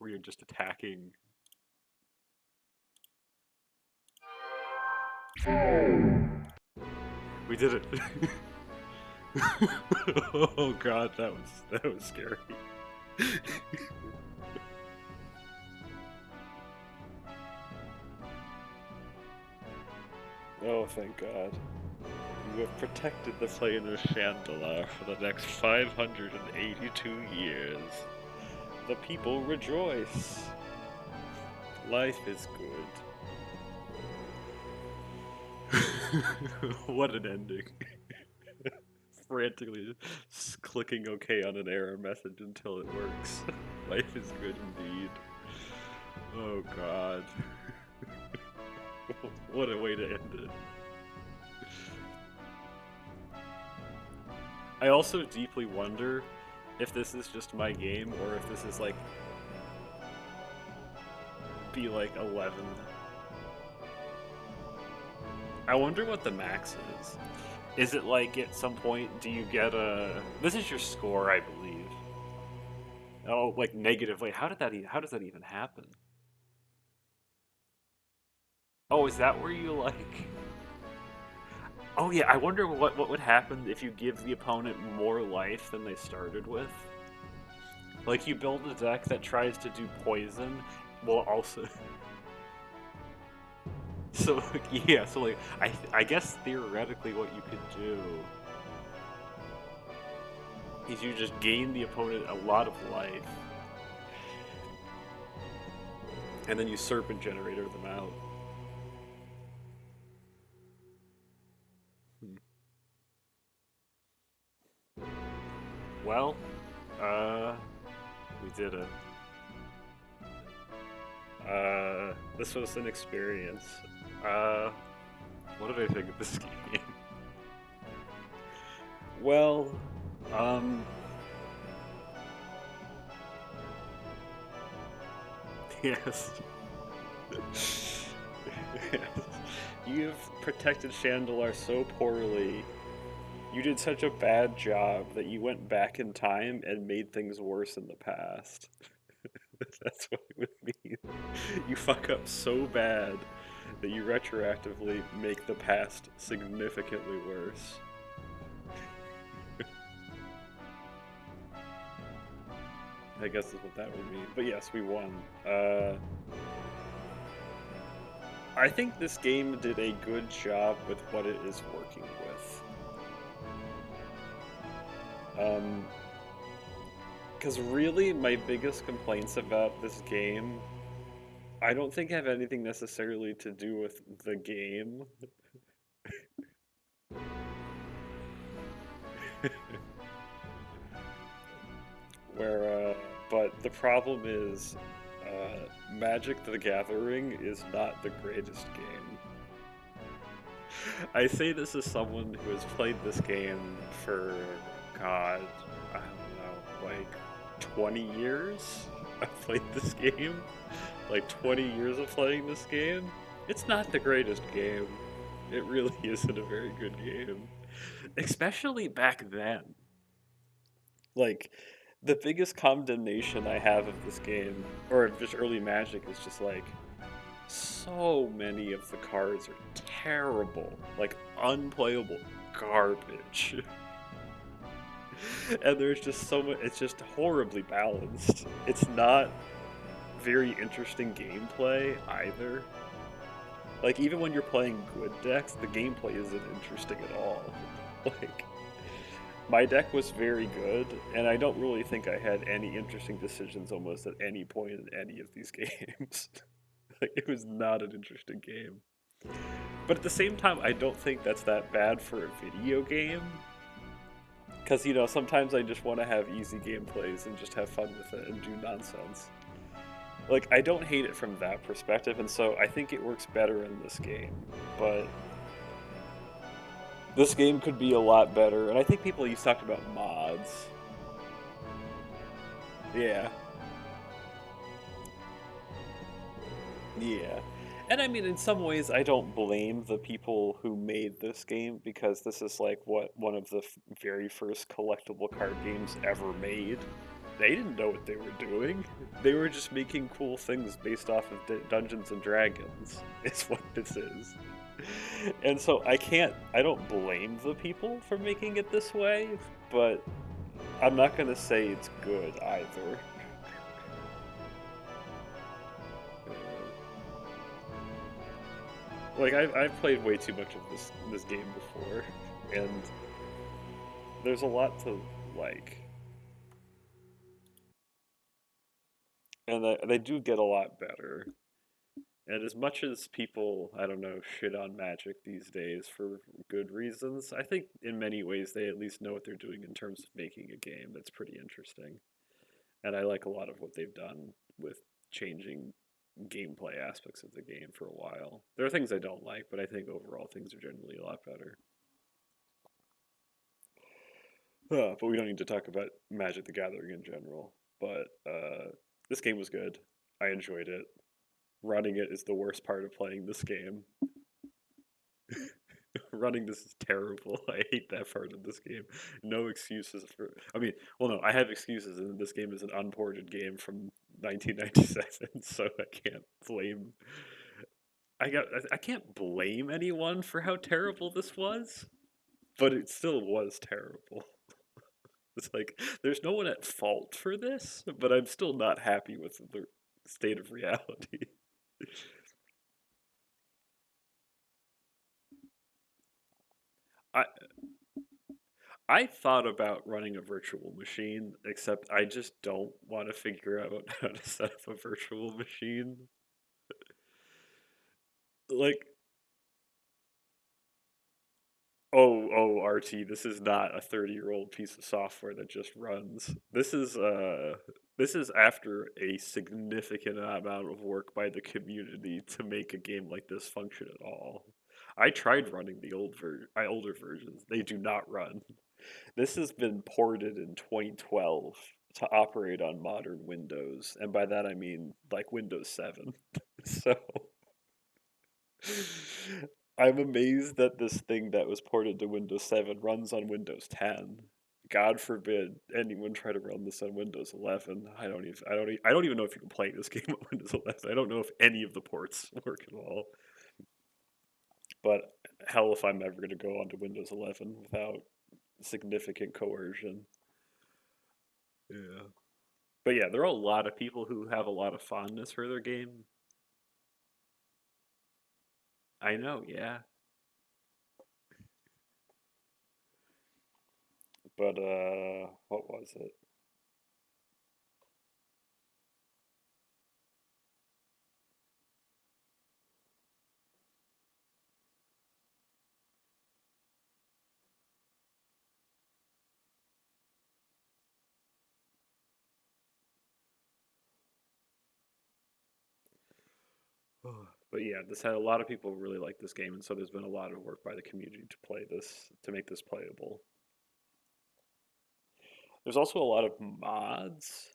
We are just attacking. We did it. Oh god, that was scary. Oh, thank god. You have protected the plane of Shandalar for the next 582 years. The people rejoice. Life is good. What an ending. Frantically clicking OK on an error message until it works. Life is good indeed. Oh god. What a way to end it. I also deeply wonder if this is just my game or if this is like be like 11. I wonder what the max is. Is it like at some point do you get a this is your score, I believe. Oh, like negative. Wait, how does that even happen? Oh, is that where you like Oh yeah, I wonder what would happen if you give the opponent more life than they started with. Like you build a deck that tries to do poison while also so yeah, so like I guess theoretically what you could do is you just gain the opponent a lot of life and then you serpent generator them out. Hmm. Well, we did it. This was an experience. Uh, what did I think of this game? Well, um, yes. Yes. You've protected Shandalar so poorly. You did such a bad job that you went back in time and made things worse in the past. That's what it would mean. You fuck up so bad that you retroactively make the past significantly worse. I guess is what that would mean. But yes, we won. I think this game did a good job with what it is working with. Because really, my biggest complaints about this game, I don't think have anything necessarily to do with the game. where but the problem is Magic the Gathering is not the greatest game. I say this as someone who has played this game for, God, I don't know, like 20 years? I've played this game. Like 20 years of playing this game. It's not the greatest game. It really isn't a very good game. Especially back then. Like, the biggest condemnation I have of this game, or just early Magic, is just like, so many of the cards are terrible, like unplayable garbage. And there's just so much, it's just horribly balanced. It's not very interesting gameplay either. Like, even when you're playing good decks, the gameplay isn't interesting at all. Like, my deck was very good, and I don't really think I had any interesting decisions almost at any point in any of these games. Like, it was not an interesting game. But at the same time, I don't think that's that bad for a video game. Because, you know, sometimes I just want to have easy gameplays and just have fun with it and do nonsense. Like, I don't hate it from that perspective, and so I think it works better in this game. But this game could be a lot better, and I think people used to talk about mods. Yeah. Yeah. And I mean, in some ways, I don't blame the people who made this game because this is like what one of the very first collectible card games ever made. They didn't know what they were doing. They were just making cool things based off of Dungeons and Dragons. Is what this is. And so I don't blame the people for making it this way, but I'm not gonna say it's good either. Like I've played way too much of this game before, and there's a lot to like, and they do get a lot better. And as much as people, I don't know, shit on Magic these days for good reasons, I think in many ways they at least know what they're doing in terms of making a game that's pretty interesting. And I like a lot of what they've done with changing gameplay aspects of the game for a while. There are things I don't like, but I think overall things are generally a lot better. But we don't need to talk about Magic the Gathering in general. But this game was good. I enjoyed it. Running it is the worst part of playing this game. Running this is terrible. I hate that part of this game. No excuses for. I mean, well, no, I have excuses, and this game is an unported game from 1997, so I can't blame. I can't blame anyone for how terrible this was, but it still was terrible. It's like there's no one at fault for this, but I'm still not happy with the state of reality. I I thought about running a virtual machine, except I just don't want to figure out how to set up a virtual machine. Like, RT, this is not a 30-year-old piece of software that just runs. This is after a significant amount of work by the community to make a game like this function at all. I tried running the older versions. They do not run. This has been ported in 2012 to operate on modern Windows, and by that I mean like Windows 7. So I'm amazed that this thing that was ported to Windows 7 runs on Windows 10. God forbid anyone try to run this on Windows 11. I don't even know if you can play this game on Windows 11. I don't know if any of the ports work at all. But hell if I'm ever going to go onto Windows 11 without significant coercion. Yeah. But yeah, there are a lot of people who have a lot of fondness for their game. I know, yeah. But what was it? But yeah, this had a lot of people really like this game, and so there's been a lot of work by the community to play this to make this playable. There's also a lot of mods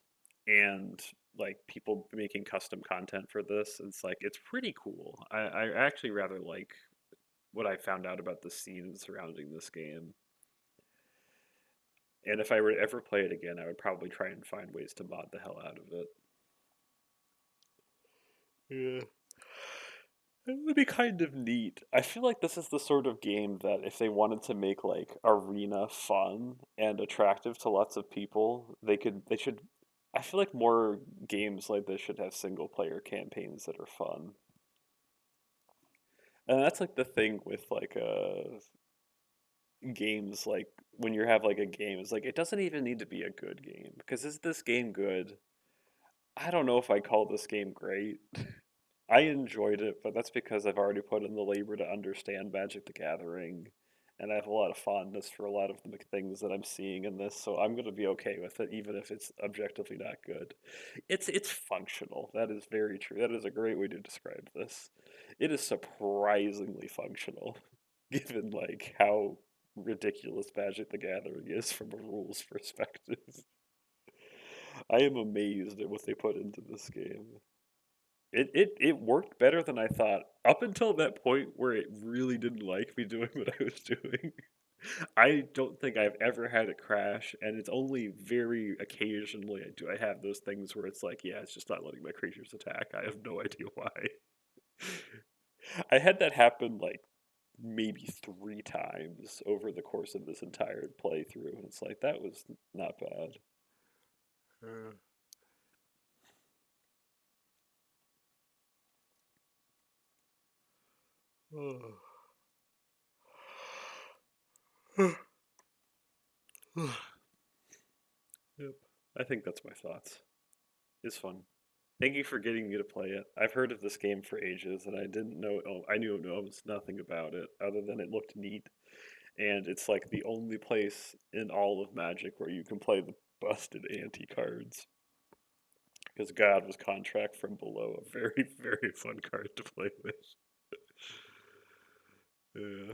and like people making custom content for this. It's like it's pretty cool. I actually rather like what I found out about the scene surrounding this game. And if I were to ever play it again, I would probably try and find ways to mod the hell out of it. Yeah. It would be kind of neat. I feel like this is the sort of game that if they wanted to make like arena fun and attractive to lots of people, they should I feel like more games like this should have single player campaigns that are fun. And that's like the thing with like games like when you have like a game, it's like it doesn't even need to be a good game because is this game good? I don't know if I call this game great. I enjoyed it, but that's because I've already put in the labor to understand Magic the Gathering, and I have a lot of fondness for a lot of the things that I'm seeing in this, so I'm gonna be okay with it, even if it's objectively not good. It's functional. That is very true. That is a great way to describe this. It is surprisingly functional, given like how ridiculous Magic the Gathering is from a rules perspective. I am amazed at what they put into this game. It worked better than I thought. Up until that point where it really didn't like me doing what I was doing. I don't think I've ever had it crash, and it's only very occasionally do I have those things where it's like, yeah, it's just not letting my creatures attack. I have no idea why. I had that happen like maybe 3 times over the course of this entire playthrough, and it's like that was not bad. Yep. I think that's my thoughts. It's fun. Thank you for getting me to play it. I've heard of this game for ages, and I didn't know. Oh, I knew almost nothing about it other than it looked neat. And it's like the only place in all of Magic where you can play the busted anti cards. Because God was Contract from Below, a very very fun card to play with. Yeah,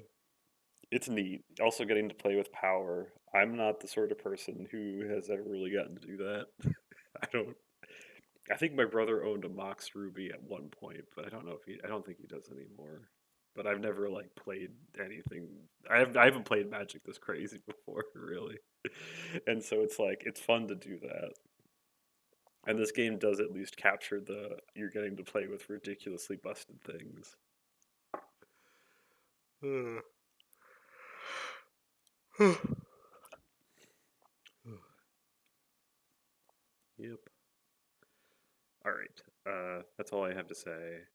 it's neat. Also, getting to play with power. I'm not the sort of person who has ever really gotten to do that. I don't I think my brother owned a Mox Ruby at one point, but I don't know if he. I don't think he does anymore. But I've never like played anything. I haven't played Magic this crazy before, really. And so it's like it's fun to do that. And this game does at least capture the you're getting to play with ridiculously busted things. Yep. All right. That's all I have to say.